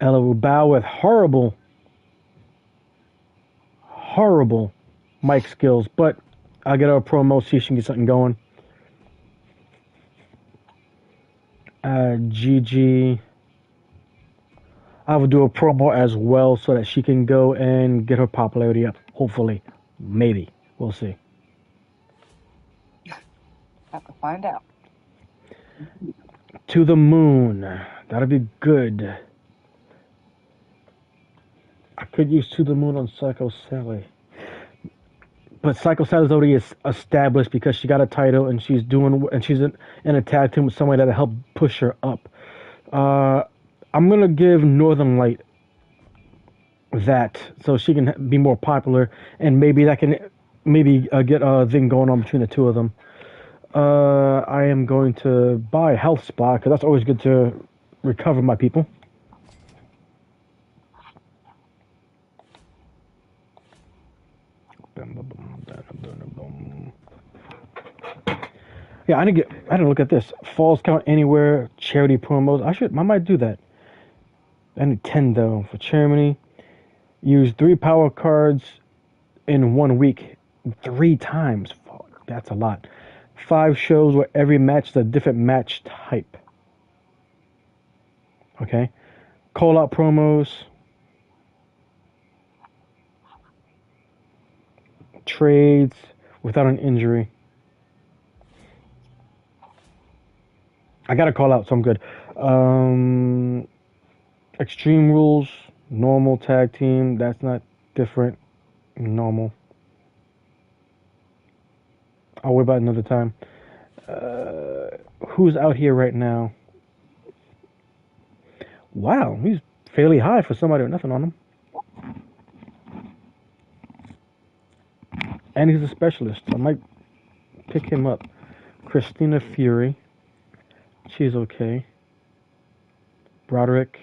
A: Ella will bow with horrible mic skills, but I'll get her a promo, see if she can get something going. Gigi, I will do a promo as well so that she can go and get her popularity up. Hopefully. Maybe. We'll see.
B: Have to find out.
A: To the moon. That'll be good. I could use To the Moon on Psycho Sally. But Psycho Sally's already established because she got a title and she's in a tag team with somebody that'll help push her up. I'm gonna give Northern Light that so she can be more popular and maybe that can get a thing going on between the two of them. I am going to buy a health spa because that's always good to recover my people. Yeah, I didn't look at this. Falls count anywhere, charity promos. I might do that. I need 10 though for charity. Use 3 power cards in 1 week 3 times. Fuck, that's a lot. 5 shows where every match is a different match type. Okay. Call out promos. Trades without an injury. I gotta call out, so I'm good. Extreme Rules, normal tag team. That's not different. Normal. I'll worry about it another time. Who's out here right now? Wow, he's fairly high for somebody with nothing on him. And he's a specialist. I might pick him up. Christina Fury. She's okay. Broderick.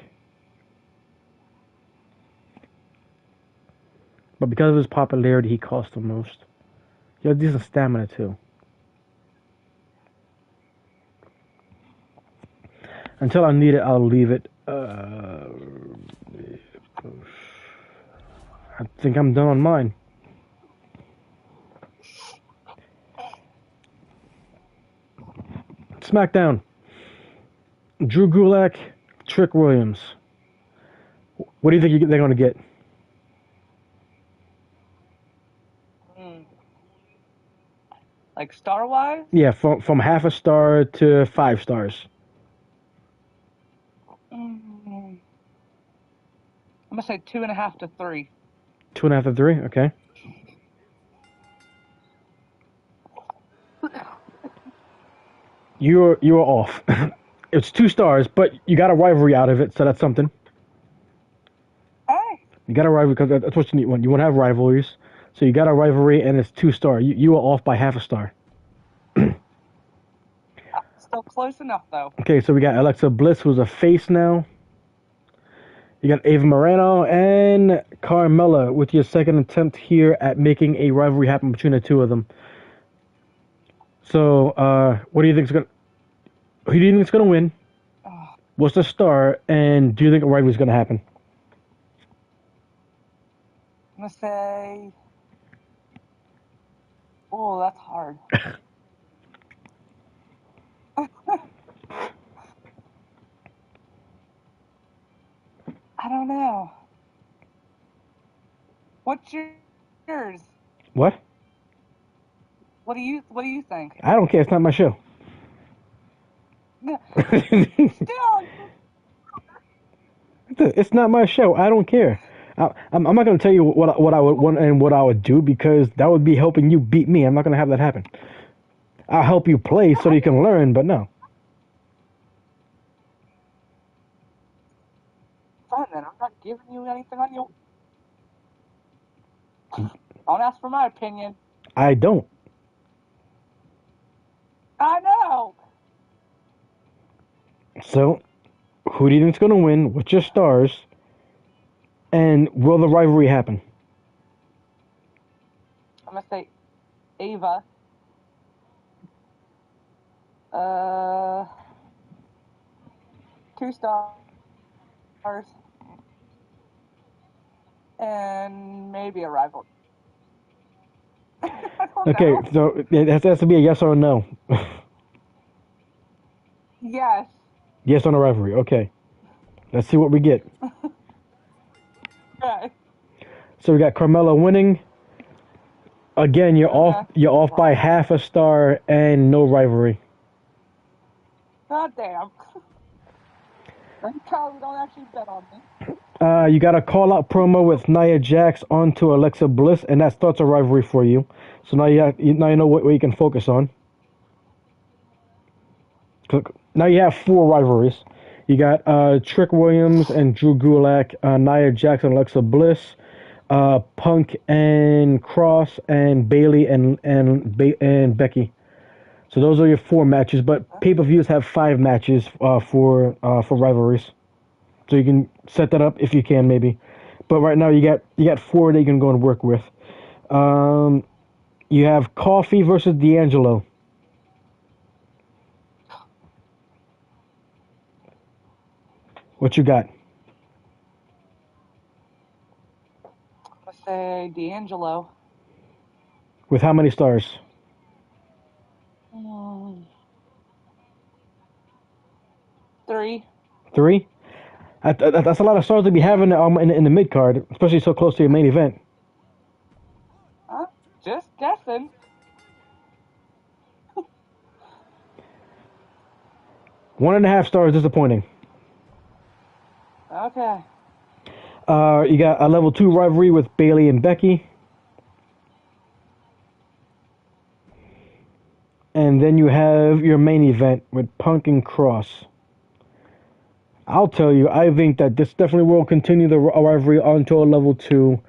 A: But because of his popularity, he costs the most. He has decent stamina too. Until I need it, I'll leave it. I think I'm done on mine. SmackDown. Drew Gulak, Trick Williams. What do you think they're going to get?
B: Like star-wise?
A: Yeah, from half a star to 5 stars.
B: I'm gonna say 2.5 to 3.
A: 2.5 to 3. Okay. You're off. It's 2 stars, but you got a rivalry out of it, so that's something.
B: Hey,
A: You got a rivalry because that's what you need. You want to have rivalries, so you got a rivalry, and it's 2 star. You are off by half a star.
B: still close enough though.
A: Okay, so we got Alexa Bliss, who's a face now. You got Ava Moreno and Carmella with your second attempt here at making a rivalry happen between the two of them. So, what do you think is gonna? Who do you think is gonna win?
B: Oh,
A: What's the star? And do you think a rivalry is gonna happen?
B: I'm gonna say. Oh, that's hard. I don't know. What's yours?
A: What?
B: What do you think?
A: I don't care. It's not my show.
B: Still,
A: It's not my show. I don't care. I'm not going to tell you what I would want and what I would do because that would be helping you beat me. I'm not going to have that happen. I'll help you play so you can learn, but no.
B: fine then. I'm not giving you anything on you. Don't ask for my opinion.
A: I don't.
B: I know.
A: So, who do you think's going to win? What's your stars? And will the rivalry happen?
B: I'm gonna say Ava. 2 stars. And maybe a rival.
A: Okay,
B: know.
A: so it has to be a yes or a no.
B: Yes.
A: Yes on a rivalry. Okay. Let's see what we get.
B: Okay.
A: So we got Carmella winning. Again, you're off.
B: Okay.
A: You're off by half a star and no rivalry.
B: God damn. Thank God we don't actually bet on me.
A: You got a call out promo with Nia Jax onto Alexa Bliss, and that starts a rivalry for you. So now you know what you can focus on. Now you have 4 rivalries. You got Trick Williams and Drew Gulak, Nia Jax and Alexa Bliss, Punk and Cross, and Bailey and Becky. So those are your 4 matches, but pay-per-views have 5 matches for rivalries. So you can set that up if you can, maybe. But right now you got 4 that you can go and work with. You have Coffee versus D'Angelo. What you got?
B: I'm gonna say D'Angelo.
A: With how many stars?
B: 3.
A: 3. That's a lot of stars to be having in the mid card, especially so close to your main event.
B: Huh? Just guessing.
A: 1.5 stars disappointing.
B: Okay.
A: You got a level 2 rivalry with Bailey and Becky. And then you have your main event with Punk and Cross. I'll tell you, I think that this definitely will continue the rivalry onto a level 2.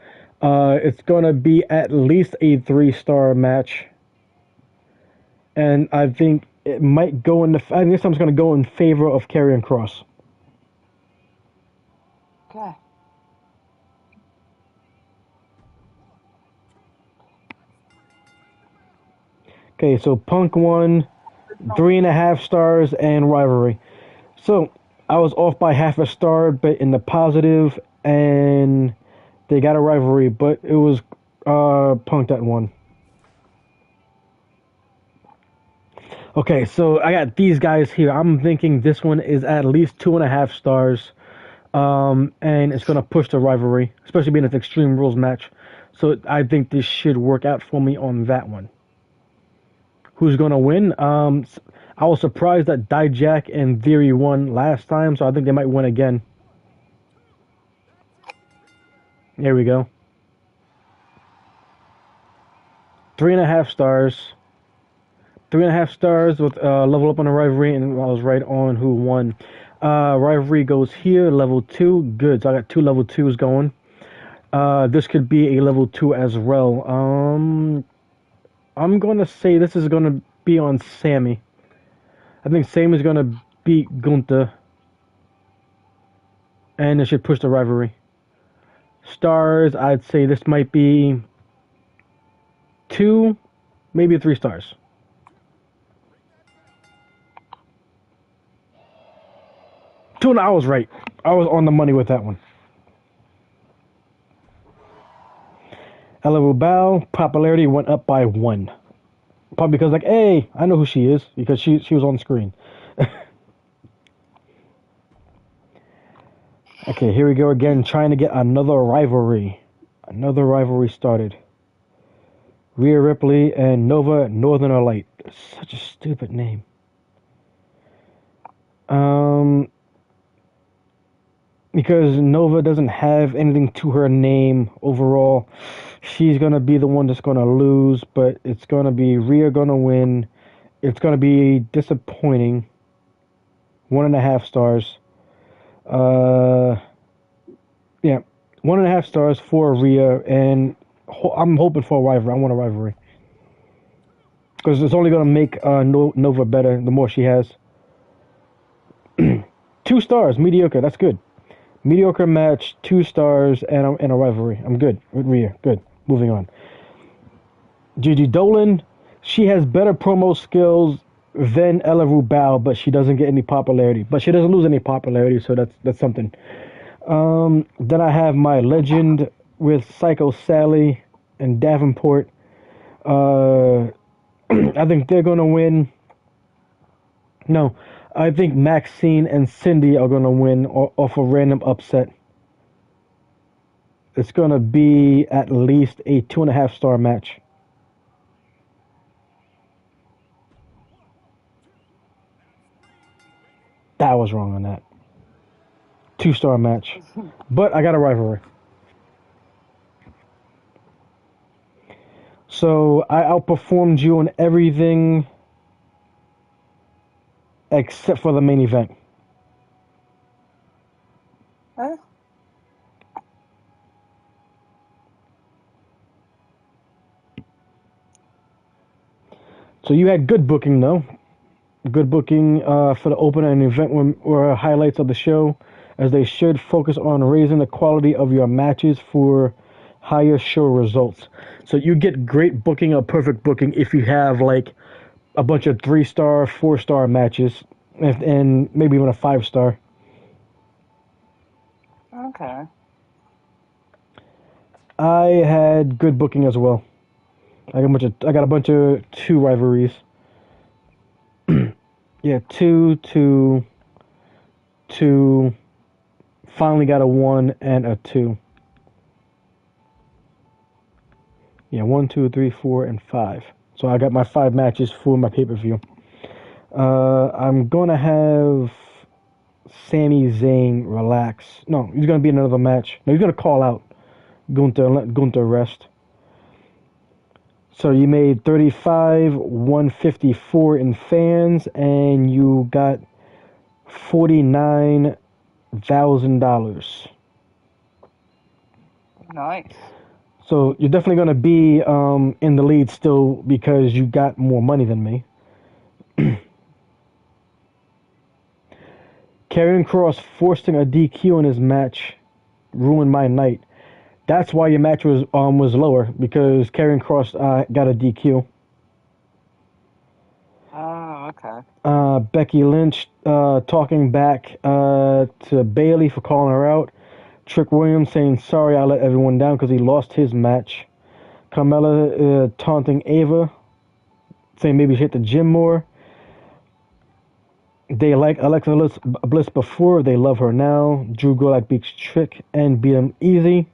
A: It's going to be at least a 3-star match. And I think it might go in I think this time's going to go in favor of Karrion Cross.
B: Okay.
A: Okay, so Punk won, 3.5 stars and rivalry. So I was off by half a star, but in the positive, and they got a rivalry, but it was Punk that won. Okay, so I got these guys here. I'm thinking this one is at least 2.5 stars, and it's gonna push the rivalry, especially being an Extreme Rules match. So I think this should work out for me on that one. who's gonna win. I was surprised that Dijak and Theory won last time, so I think they might win again. There we go. 3.5 stars. 3.5 stars with level up on the rivalry, and I was right on who won. Rivalry goes here, level 2. Good, so I got 2 level 2s going. This could be a level 2 as well. I'm gonna say this is gonna be on Sammy. I think Sammy's gonna beat Gunther, and it should push the rivalry. Stars, I'd say this might be 2, maybe 3 stars. Two, and I was right. I was on the money with that one. Ella Rubal, popularity went up by 1. Probably because, like, hey, I know who she is because she was on screen. Okay, here we go again, trying to get another rivalry. Another rivalry started. Rhea Ripley and Nova Northerner Light. Such a stupid name. Because Nova doesn't have anything to her name overall, she's gonna be the one that's gonna lose. But it's gonna be Rhea gonna win. It's gonna be disappointing. 1.5 stars. Yeah, 1.5 stars for Rhea, and I'm hoping for a rivalry. I want a rivalry because it's only gonna make Nova better the more she has. 2 stars, mediocre. That's good. Mediocre match, 2 stars, and a rivalry. I'm good with Rhea. Good. Moving on. Gigi Dolan, she has better promo skills than Ella Rubal, but she doesn't get any popularity. But she doesn't lose any popularity, so that's something. Then I have my legend with Psycho Sally and Davenport. I think they're gonna win. No, I think Maxine and Cindy are gonna win off a random upset. It's gonna be at least a 2.5 star match. That was wrong on that. 2-star match. But I got a rivalry. So I outperformed you on everything except for the main event.
B: Huh?
A: So you had good booking though. Good booking for the opener and event were highlights of the show, as they should focus on raising the quality of your matches for higher show results. So you get great booking or perfect booking if you have like a bunch of 3-star, 4-star matches, and maybe even a 5-star.
B: Okay.
A: I had good booking as well. I got a bunch of 2 rivalries. Yeah, 2, 2, 2. Finally got a 1 and a 2. Yeah, 1, 2, 3, 4, and 5. So I got my 5 matches for my pay-per-view. I'm gonna have Sami Zayn relax. No, he's gonna be in another match. No, he's gonna call out Gunther and let Gunther rest. So you made 35, 154 in fans, and you got $49,000.
B: Nice.
A: So you're definitely going to be in the lead still because you got more money than me. Karrion Kross forcing a DQ in his match ruined my night. That's why your match was lower, because Karrion Kross got a DQ.
B: Oh, okay.
A: Becky Lynch talking back to Bayley for calling her out. Trick Williams saying, sorry I let everyone down because he lost his match. Carmella taunting Ava, saying maybe she hit the gym more. They like Alexa Bliss before, they love her now. Drew Gulak beats Trick and beat him easy.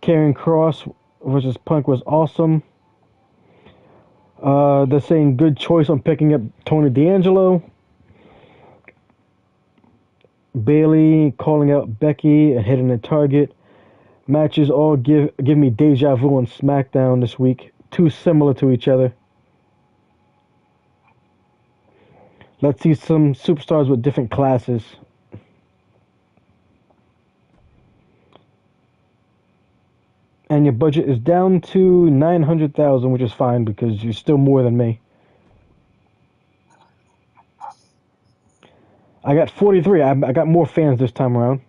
A: Karrion Kross versus Punk was awesome. They're saying good choice on picking up Tony D'Angelo. Bailey calling out Becky and hitting the target. Matches all give me deja vu on SmackDown this week. Too similar to each other. Let's see some superstars with different classes. And your budget is down to 900,000, which is fine because you're still more than me. I got 43. I got more fans this time around.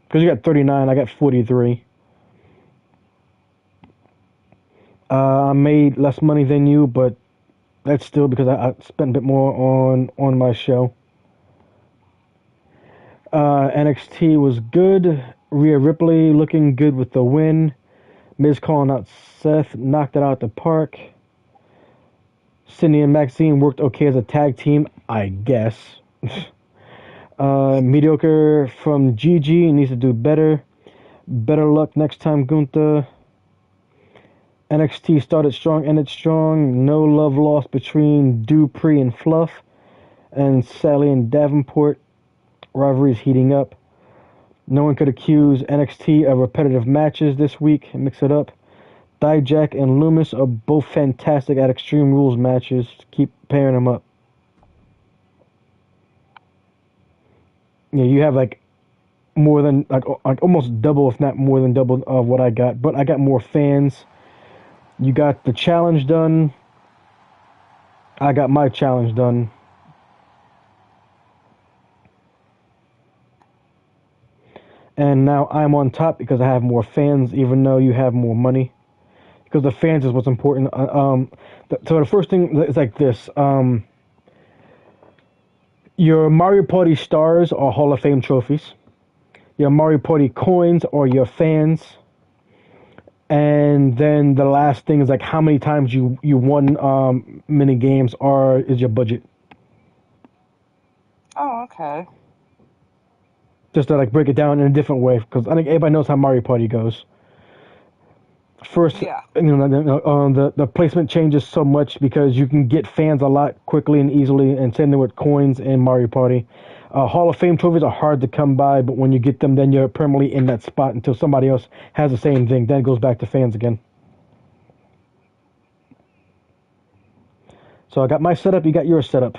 A: Because you got 39, I got 43. I made less money than you, but that's still because I spent a bit more on my show. NXT was good. Rhea Ripley looking good with the win. Miz calling out Seth, knocked it out the park. Cindy and Maxine worked okay as a tag team, I guess. Mediocre from Gigi, needs to do better. Better luck next time, Gunther. NXT started strong, ended strong. No love lost between Dupree and Fluff. And Sally and Davenport. Rivalry's heating up. No one could accuse NXT of repetitive matches this week. Mix it up. Dijak and Loomis are both fantastic at Extreme Rules matches. Keep pairing them up. Yeah, you have like more than like almost double, if not more than double, of what I got. But I got more fans. You got the challenge done. I got my challenge done. And now I'm on top because I have more fans, even though you have more money. Because the fans is what's important. So the first thing is like this. Your Mario Party stars are Hall of Fame trophies. Your Mario Party coins are your fans. And then the last thing is like how many times you won mini games is your budget.
B: Oh, okay.
A: Just to like break it down in a different way, because I think everybody knows how Mario Party goes. First,
B: Yeah.
A: The placement changes so much because you can get fans a lot quickly and easily, and same thing with coins and Mario Party. Hall of Fame trophies are hard to come by, but when you get them, then you're permanently in that spot until somebody else has the same thing. Then it goes back to fans again. So I got my setup, you got your setup.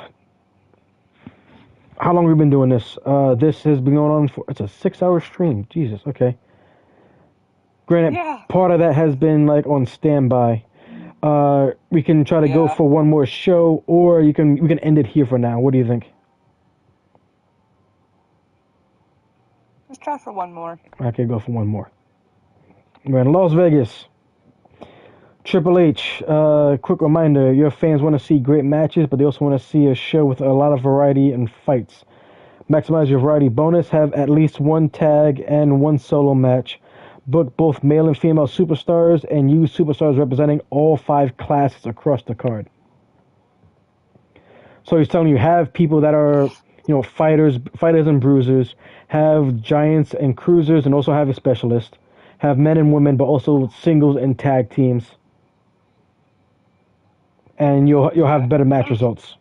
A: How long have we been doing this? This has been going on it's a 6-hour stream. Jesus, okay. Granted,
B: Yeah.
A: part of that has been like on standby. We can try to go for one more show, or we can end it here for now. What do you think?
B: Let's try for one more.
A: Okay, go for one more. We're in Las Vegas. Triple H, quick reminder, your fans want to see great matches, but they also want to see a show with a lot of variety and fights. Maximize your variety bonus, have at least one tag and one solo match. Book both male and female superstars, and use superstars representing all 5 classes across the card. So he's telling you, have people that are, fighters and bruisers, have giants and cruisers, and also have a specialist. Have men and women, but also singles and tag teams. And you'll have better match results.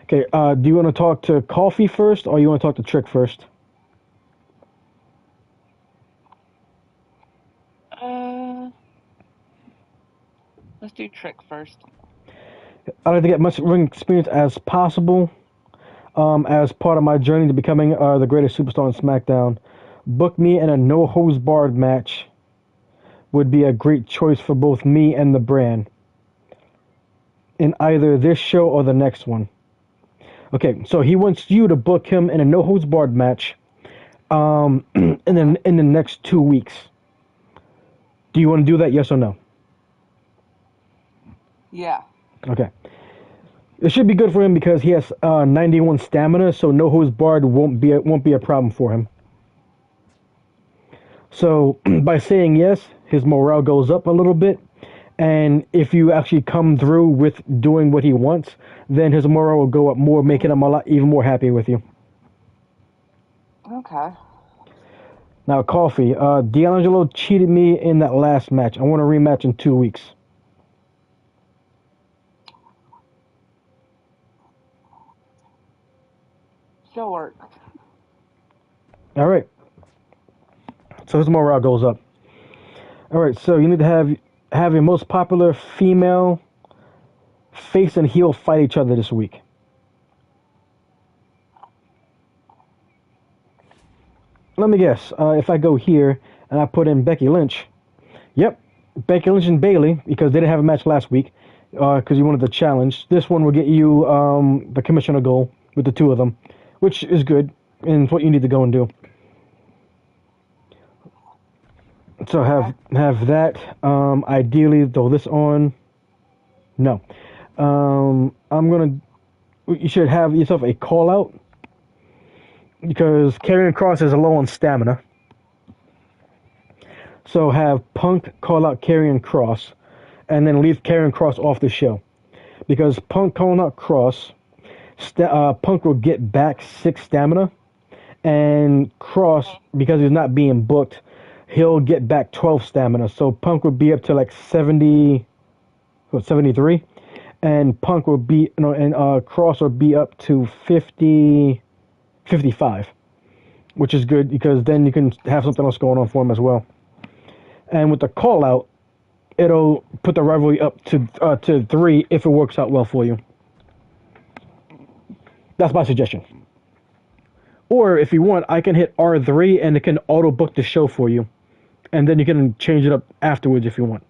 A: Okay, do you want to talk to Coffee first, or you want to talk to Trick first?
B: Let's do Trick first.
A: I'd like to get much ring experience as possible. As part of my journey to becoming the greatest superstar on SmackDown, book me in a no-hose-barred match would be a great choice for both me and the brand. In either this show or the next one. Okay, so he wants you to book him in a no-hose-barred match in the next 2 weeks. Do you want to do that, yes or no?
B: Yeah.
A: Okay. It should be good for him because he has 91 stamina, so no-hose-barred won't be a problem for him. So by saying yes, his morale goes up a little bit. And if you actually come through with doing what he wants, then his morale will go up more, making him even more happy with you.
B: Okay.
A: Now, Coffee, D'Angelo cheated me in that last match. I want a rematch in 2 weeks.
B: Still work.
A: All right. So his morale goes up. All right. So you need to have your most popular female face and heel fight each other this week. Let me guess. If I go here and I put in Becky Lynch, yep, Becky Lynch and Bayley, because they didn't have a match last week, because you wanted the challenge. This one will get you the commissioner goal with the two of them, which is good and it's what you need to go and do. So have that. Ideally, throw this on. No, I'm gonna. You should have yourself a call out because Karrion Kross is low on stamina. So have Punk call out Karrion Kross, and then leave Karrion Kross off the show, because Punk calling out Kross, Punk will get back 6 stamina, and Kross, because he's not being booked, he'll get back 12 stamina. So Punk would be up to like 73, and Punk will be Kross will be up to 55, which is good because then you can have something else going on for him as well. And with the call out, it'll put the rivalry up to 3 if it works out well for you. That's my suggestion. Or if you want, I can hit R3 and it can auto book the show for you, and then you can change it up afterwards if you want.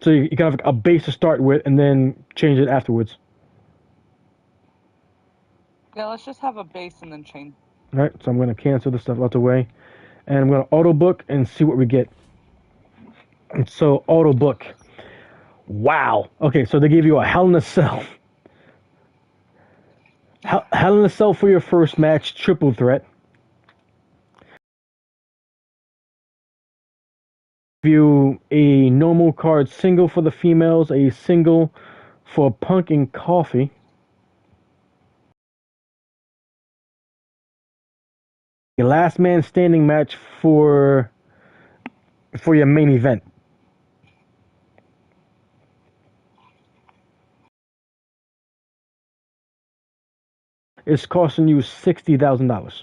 A: So you can have a base to start with and then change it afterwards.
B: Yeah, let's just have a base and then change.
A: All right, so I'm going to cancel this stuff out the way, and I'm going to auto book and see what we get. And so auto book. Wow. Okay, so they give you a Hell in a Cell. Hell in a Cell for your first match, triple threat. Give you a normal card single for the females, a single for Punk and Coffee. A last man standing match for your main event. It's costing you $60,000.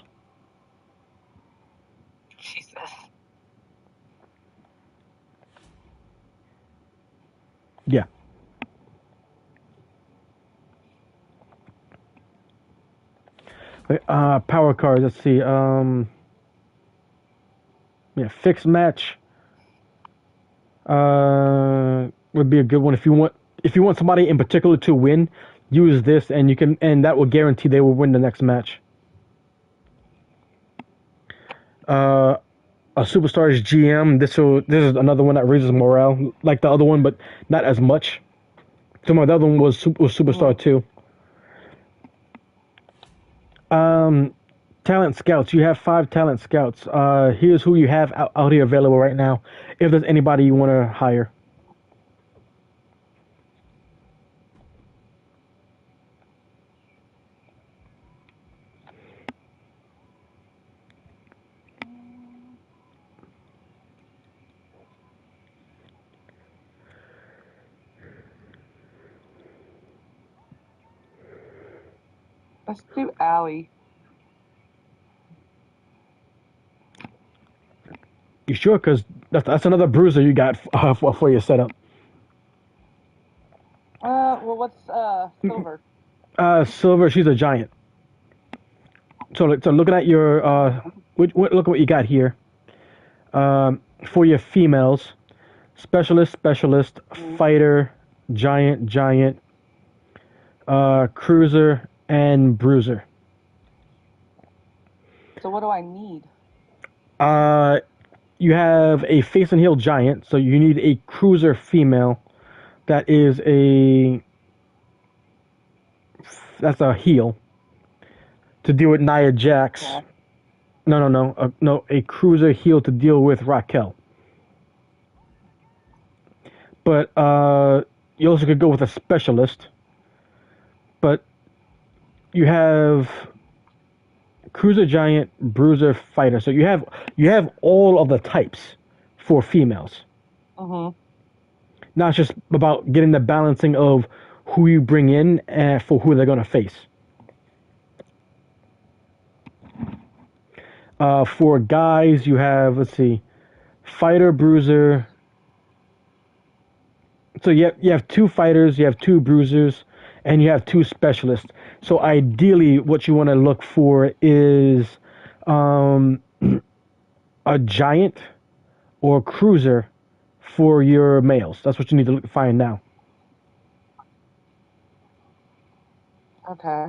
B: Jesus.
A: Yeah. Power cards. Let's see. Yeah, fixed match. Would be a good one if you want somebody in particular to win. Use this, and that will guarantee they will win the next match. A superstar's GM. This is another one that raises morale, like the other one, but not as much. So the other one was superstar too. Talent scouts. You have 5 talent scouts. Here's who you have out here available right now. If there's anybody you want to hire.
B: Let's do Allie.
A: You sure? Because that's another bruiser you got for your setup.
B: Well, what's Silver?
A: Silver, she's a giant. So looking at your look at what you got here. For your females, specialist, fighter, giant, cruiser, and bruiser.
B: So what do I need?
A: You have a face and heel giant, so you need a cruiser female. That's a heel to deal with Nia Jax.
B: Yeah.
A: No, a cruiser heel to deal with Raquel. But you also could go with a specialist. But you have cruiser, giant, bruiser, fighter. So you have all of the types for females.
B: Mm-hmm.
A: Now it's just about getting the balancing of who you bring in for who they're going to face. For guys, you have, let's see, fighter, bruiser. So you have two fighters, you have two bruisers, and you have two specialists. So ideally, what you want to look for is a giant or cruiser for your males. That's what you need to find now.
B: Okay.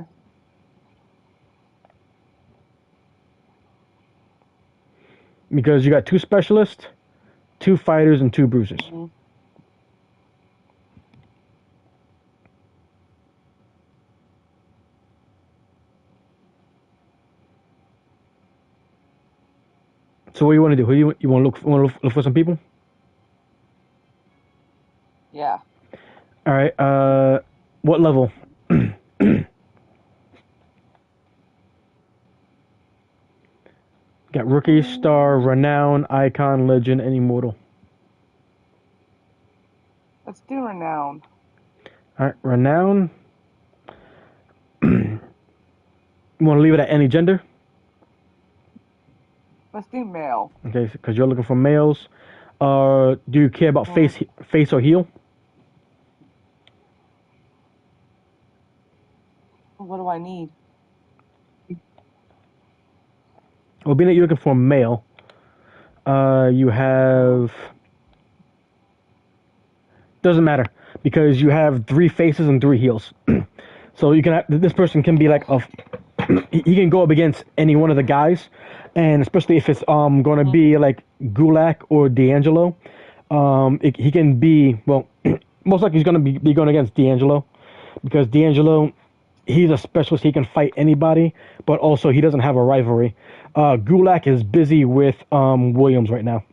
A: Because you got two specialists, two fighters, and two bruisers.
B: Mm-hmm.
A: So what do you want to do? Who you want to look for some people?
B: Yeah.
A: All right. What level? Got rookie, star, renown, icon, legend, and immortal.
B: Let's do renown.
A: All right, renown. You want to leave it at any gender?
B: Let's do male.
A: Okay, because you're looking for males. Do you care about face or heel?
B: What do I need?
A: Well, being that you're looking for a male, you have. Doesn't matter because you have 3 faces and 3 heels. So you can this person can be like he can go up against any one of the guys, and especially if it's going to be like Gulak or D'Angelo, he can be most likely he's going to be going against D'Angelo because D'Angelo, he's a specialist. He can fight anybody, but also he doesn't have a rivalry. Gulak is busy with Williams right now.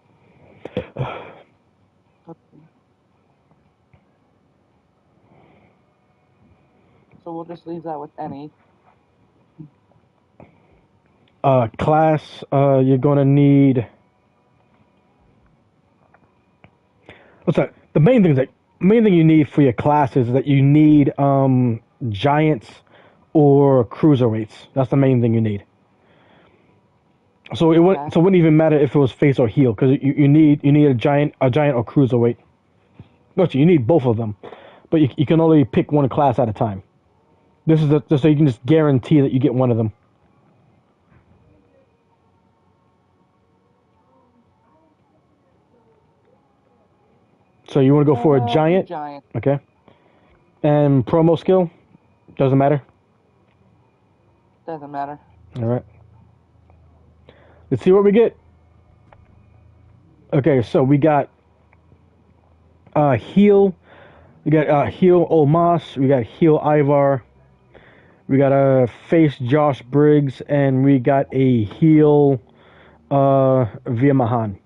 B: So we'll just leave that with any.
A: Class, you're gonna need. What's that? The main thing you need for your class is that you need giants or cruiserweights. That's the main thing you need. So it wouldn't even matter if it was face or heel because you need a giant or cruiserweight. Actually, you need both of them, but you can only pick one class at a time. This is just so you can just guarantee that you get one of them. So you want to go for a giant?
B: Giant.
A: Okay. And promo skill? Doesn't matter?
B: Doesn't matter.
A: All right. Let's see what we get. Okay, so we got heel. We got heel Olmas. We got heel Ivar. We got a face Josh Briggs, and we got a heel Via Mahan.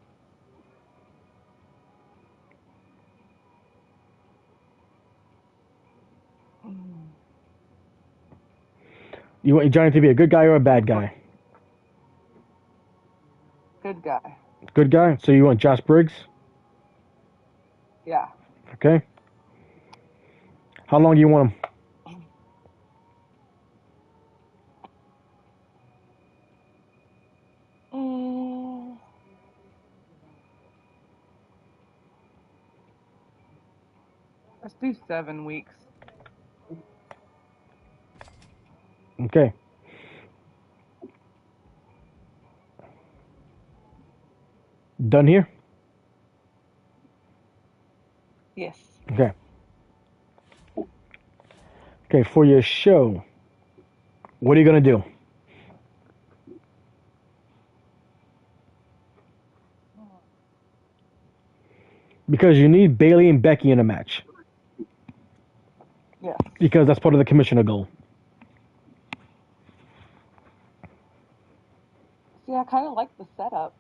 A: You want your giant to be a good guy or a bad guy?
B: Good guy.
A: Good guy? So you want Josh Briggs?
B: Yeah.
A: Okay. How long do you want him?
B: Let's do 7 weeks.
A: Okay. Done here?
B: Yes.
A: Okay. Okay, for your show, what are you going to do? Because you need Bailey and Becky in a match.
B: Yeah.
A: Because that's part of the commissioner goal.
B: See, I kind of like the setup.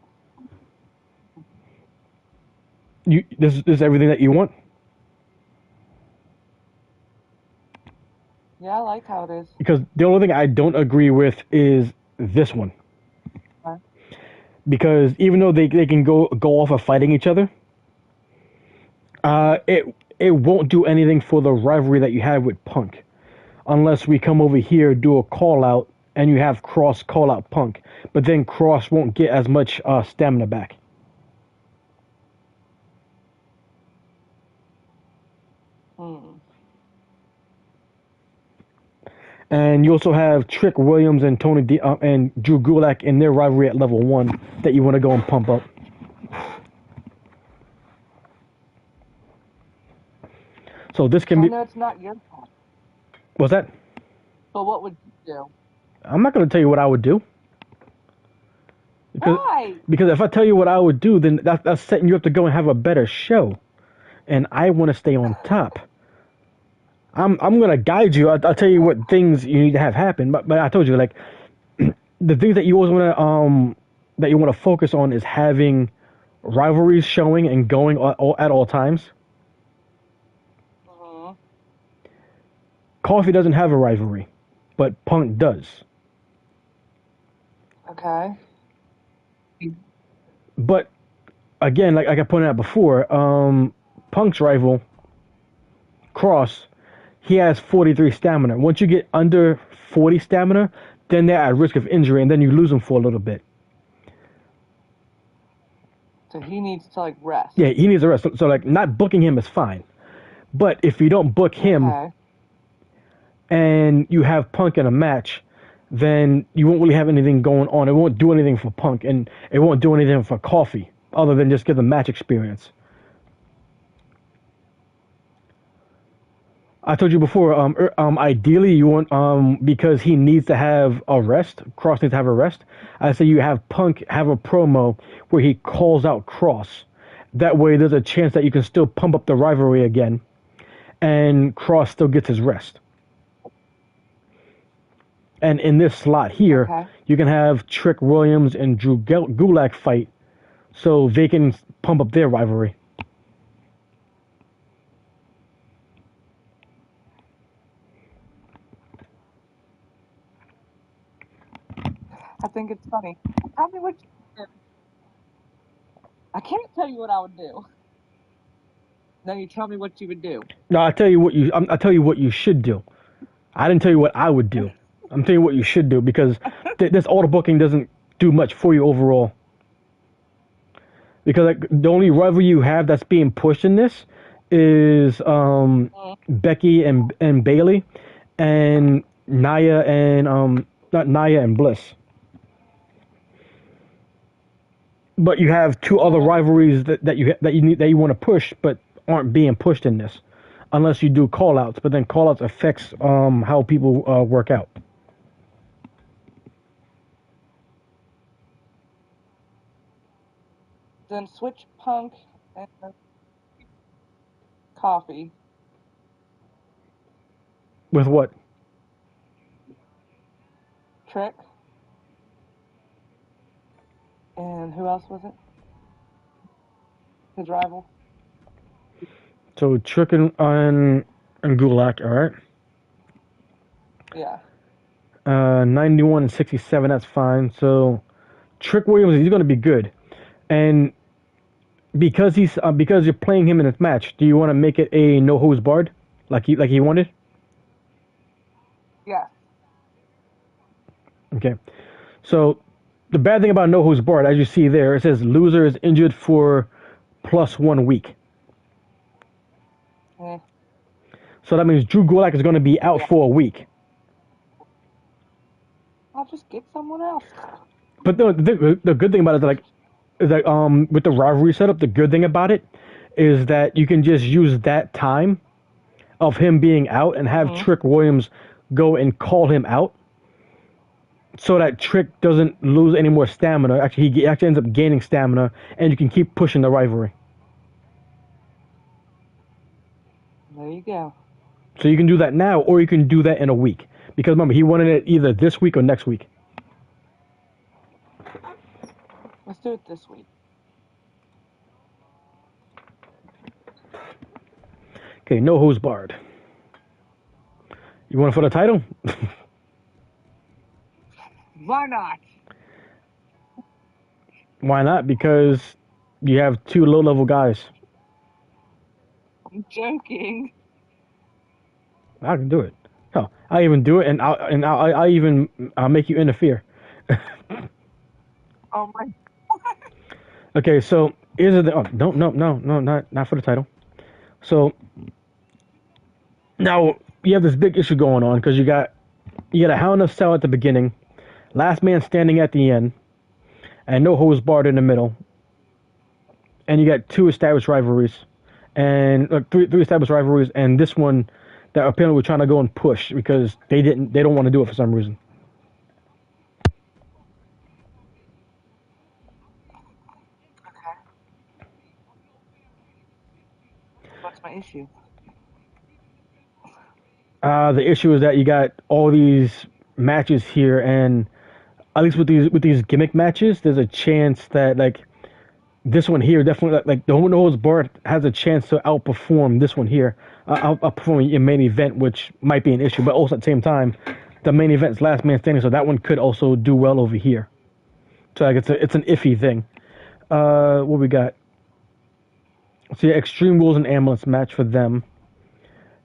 A: This is everything that you want?
B: Yeah, I like how it is.
A: Because the only thing I don't agree with is this one.
B: Okay.
A: Because even though they can go off of fighting each other, it won't do anything for the rivalry that you have with Punk, unless we come over here, do a call out, and you have Cross call out Punk, but then Cross won't get as much stamina back. And you also have Trick Williams and and Drew Gulak in their rivalry at level 1 that you want to go and pump up. So this can
B: I
A: be.
B: know it's not your fault,
A: What's that?
B: but what would you do?
A: I'm not going to tell you what I would do.
B: Why?
A: Because if I tell you what I would do, then that's setting you up to go and have a better show. And I want to stay on top. I'm gonna guide you. I'll tell you what things you need to have happen. But I told you, like, the things that you always want to focus on is having rivalries showing and going at all times. Coffee doesn't have a rivalry, but Punk does.
B: Okay.
A: But again, like I pointed out before, Punk's rival, Cross, he has 43 stamina. Once you get under 40 stamina, then they're at risk of injury, and then you lose them for a little bit.
B: So he needs to, like, rest.
A: Yeah, he needs a rest. So like, not booking him is fine. But if you don't book him,
B: Okay.
A: and you have Punk in a match, then you won't really have anything going on. It won't do anything for Punk, and it won't do anything for Coffee, other than just give the match experience. I told you before, ideally you want, because he needs to have a rest, Cross needs to have a rest, I say you have Punk have a promo where he calls out Cross. That way there's a chance that you can still pump up the rivalry again, and Cross still gets his rest. And in this slot here,
B: Okay.
A: you can have Trick Williams and Drew Gulak fight, so they can pump up their rivalry.
B: I think it's funny. Tell me what you do. I can't tell you what I would do. No, you tell me what you would do.
A: No, I tell you what you should do. I didn't tell you what I would do. I'm telling you what you should do, because this auto booking doesn't do much for you overall. Because like, the only rivalry you have that's being pushed in this is Becky and Bailey, and Nia and not Nia and Bliss. But you have two other rivalries that you want to push, but aren't being pushed in this, unless you do call outs. But then call outs affects how people work out.
B: Then switch Punk and Coffee.
A: With what?
B: Trick. And who else was it? His rival?
A: So Trick and Gulak, all right.
B: Yeah.
A: 91 and 67, that's fine. So Trick Williams, he's going to be good, and because you're playing him in this match, do you want to make it a no holds barred like he wanted?
B: Yeah.
A: Okay. So the bad thing about no holds barred, as you see there, it says loser is injured for plus 1 week.
B: Eh.
A: So that means Drew Gulak is going to be out for a week.
B: I'll just get someone else.
A: But the good thing about it is that with the rivalry setup, the good thing about it is that you can just use that time of him being out and have Trick Williams go and call him out, so that Trick doesn't lose any more stamina. Actually, he actually ends up gaining stamina, and you can keep pushing the rivalry.
B: There you go.
A: So you can do that now, or you can do that in a week. Because remember, he wanted it either this week or next week.
B: Let's do it this week.
A: Okay, no holds barred. You want it for the title?
B: Why not?
A: Why not? Because you have two low-level guys.
B: I'm joking.
A: I can do it. Hell, I even do it, and I even make you interfere.
B: Oh my.
A: Okay, so here's the oh, no, not for the title. So now you have this big issue going on because you got a Hell in a Cell at the beginning, Last Man Standing at the end, and no holds barred in the middle, and you got two established rivalries, and three established rivalries, and this one that apparently we're trying to go and push because they don't want to do it for some reason.
B: Okay. What's my issue?
A: The issue is that you got all these matches here, and at least with these gimmick matches, there's a chance that like this one here definitely like the No Holds Barred has a chance to outperform this one here, outperform your main event, which might be an issue, but also at the same time, the main event's Last Man Standing, so that one could also do well over here. So like it's an iffy thing. What we got? So yeah, Extreme Rules and Ambulance match for them.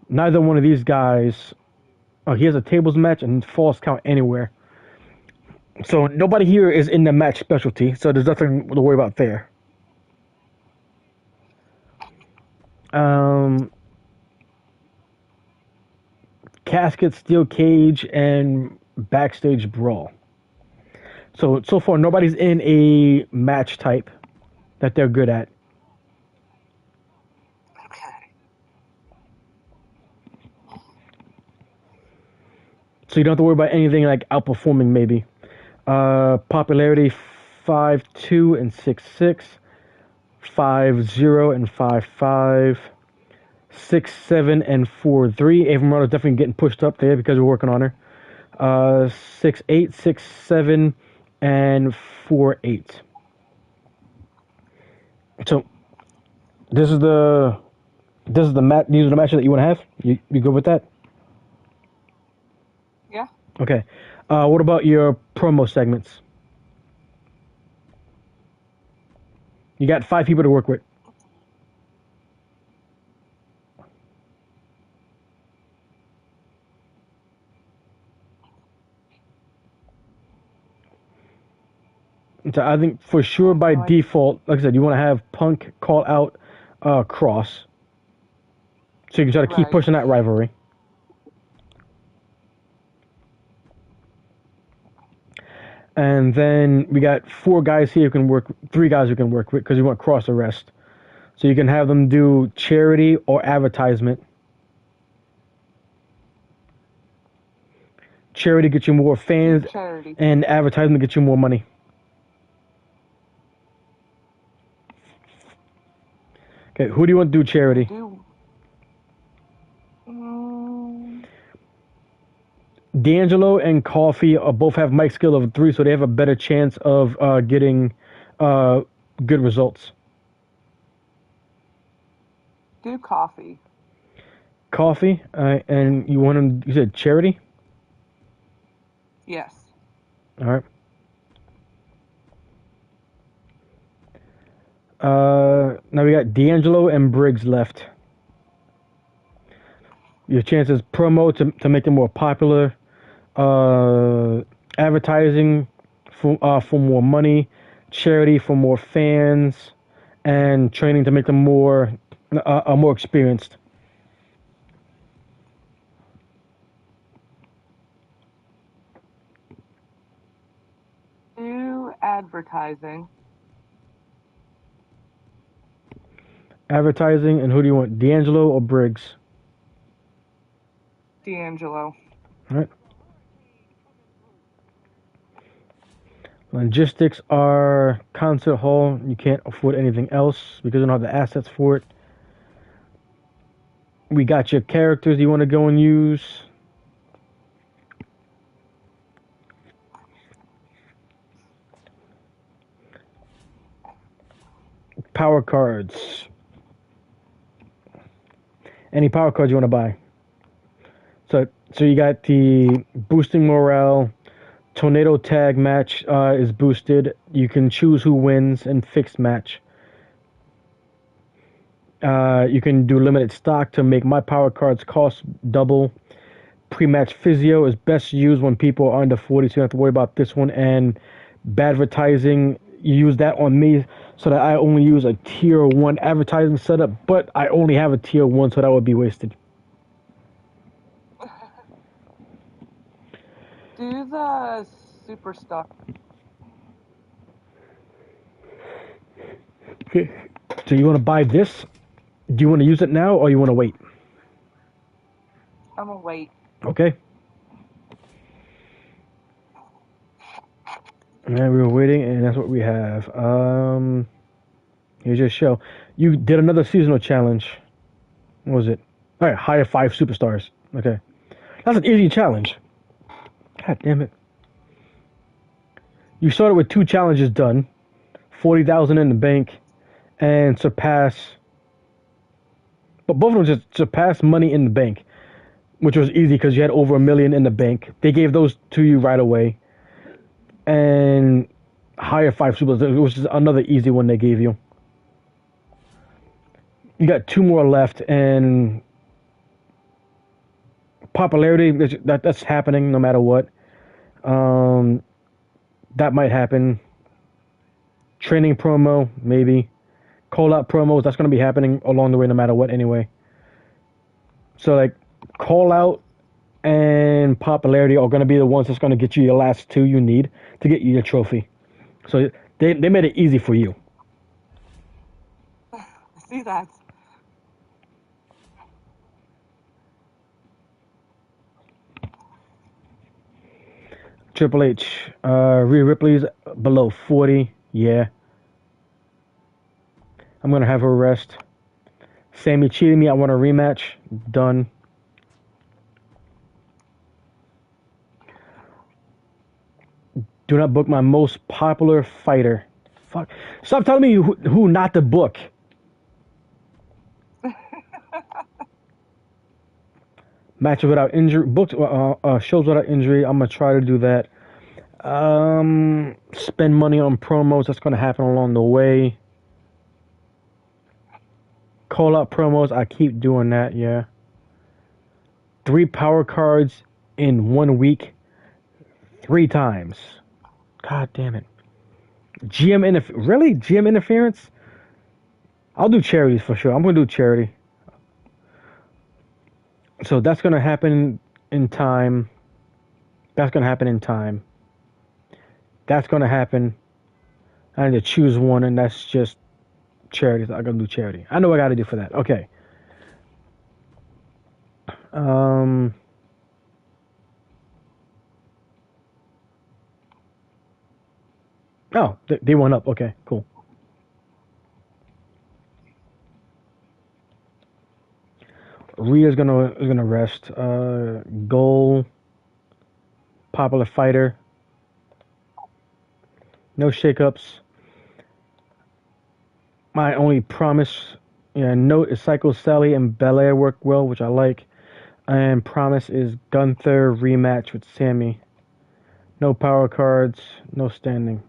A: Neither one of these guys. Oh, he has a tables match and falls count anywhere. So nobody here is in the match specialty, so there's nothing to worry about there. Um, Casket, Steel Cage, and Backstage Brawl. So far, nobody's in a match type that they're good at.
B: Okay.
A: So you don't have to worry about anything like outperforming maybe. Popularity 5-2 and 6-6, 5-0 and 5-5, 6-7 and 4-3. Ava Morato's definitely getting pushed up there because we're working on her. 6-8, 6-7, and 4-8. So this is the these are the matches that you want to have. You good with that?
B: Yeah.
A: Okay. What about your promo segments? You got 5 people to work with. So I think for sure by
B: No idea.
A: default, like I said, you want to have Punk call out Cross, so you can try to keep
B: Right.
A: pushing that rivalry. And then we got 4 guys here who can work, 3 guys who can work with because you want Cross arrest. So you can have them do charity or advertisement. Charity gets you more
B: Do
A: fans,
B: charity.
A: and advertisement gets you more money. Okay, who do you want to do charity?
B: Do. Mm,
A: D'Angelo and Coffee both have mic skill of 3, so they have a better chance of getting uh, good results.
B: do coffee.
A: Coffee, and you want them, you said charity?
B: Yes.
A: All right. Now we got D'Angelo and Briggs left. Your chances promo to make them more popular, advertising for more money, charity for more fans, and training to make them more experienced.
B: Do advertising.
A: Advertising, and who do you want, D'Angelo or Briggs?
B: D'Angelo.
A: All right. Logistics are concert hall. You can't afford anything else because you don't have the assets for it. We got your characters you want to go and use. Power cards. Any power cards you want to buy. So you got the boosting morale. Tornado tag match is boosted. You can choose who wins and fixed match. You can do limited stock to make my power cards cost double. Pre-match physio is best used when people are under 40, so you don't have to worry about this one. And bad advertising, you use that on me so that I only use a tier 1 advertising setup, but I only have a tier 1, so that would be wasted.
B: Do the super stuff.
A: Okay. So you want to buy this? Do you want to use it now or you want to wait?
B: I'm gonna wait.
A: Okay. And we were waiting, and that's what we have. Here's your show. You did another seasonal challenge. What was it? All right, hire 5 superstars. Okay. That's an easy challenge. God damn it. You started with 2 challenges done, 40,000 in the bank, and surpass. But both of them just surpassed money in the bank, which was easy because you had over $1 million in the bank. They gave those to you right away, and hire 5 superstars, which is another easy one they gave you. You got 2 more left, and popularity that's happening no matter what. That might happen. Training promo, maybe. Call out promos, that's going to be happening along the way no matter what anyway. So, like, call out and popularity are going to be the ones that's going to get you your last 2 you need to get you your trophy. So, they made it easy for you.
B: I see that.
A: Triple H, Rhea Ripley's below 40. Yeah. I'm going to have her rest. Sammy cheated me. I want a rematch. Done. Do not book my most popular fighter. Fuck. Stop telling me who not to book. Matches without injury. Books. Shows without injury. I'm going to try to do that. Spend money on promos. That's going to happen along the way. Call out promos. I keep doing that. Yeah. 3 power cards in 1 week. 3 times. God damn it. Really? GM interference? I'll do charities for sure. I'm going to do charity. So that's going to happen in time. That's going to happen in time. That's going to happen. I need to choose one, and that's just charities. I'm going to do charity. I know what I got to do for that. Okay. Oh, they went up. Okay, cool. Rhea's gonna rest. Goal. Popular fighter. No shakeups. My only promise. Yeah, note is Psycho Sally and Belair work well, which I like. And promise is Gunther rematch with Sammy. No power cards. No standing.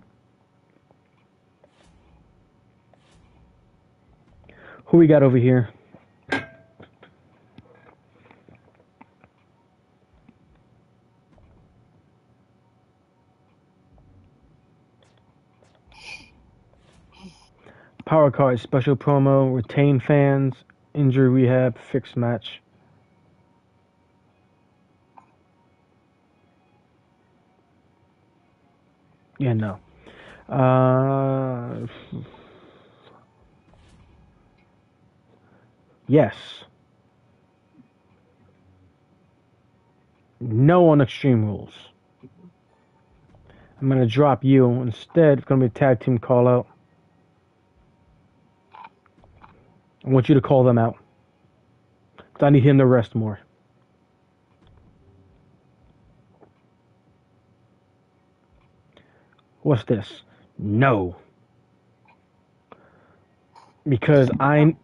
A: Who we got over here? Power card, special promo, retain fans, injury rehab, fixed match. Yeah, no. Yes. No on Extreme Rules. I'm going to drop you. Instead, it's going to be a tag team call out. I want you to call them out. Because I need him to rest more. What's this? No. Because I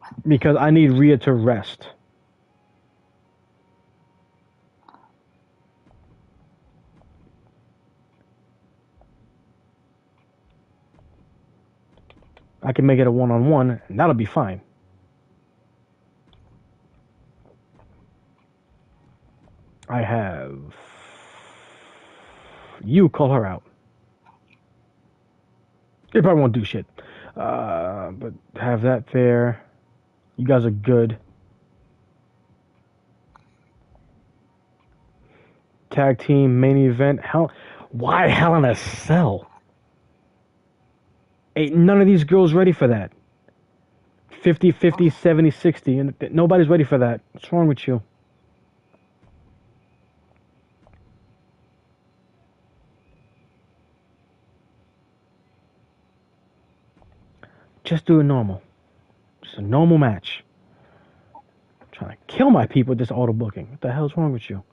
A: need Rhea to rest. I can make it a one-on-one, and that'll be fine. I have you call her out. It probably won't do shit. But have that there. You guys are good. Tag team main event. Why Hell in a Cell? Ain't none of these girls ready for that. 50, 50, 70, 60. And nobody's ready for that. What's wrong with you? Just do it normal. Just a normal match. I'm trying to kill my people with this auto booking. What the hell's wrong with you?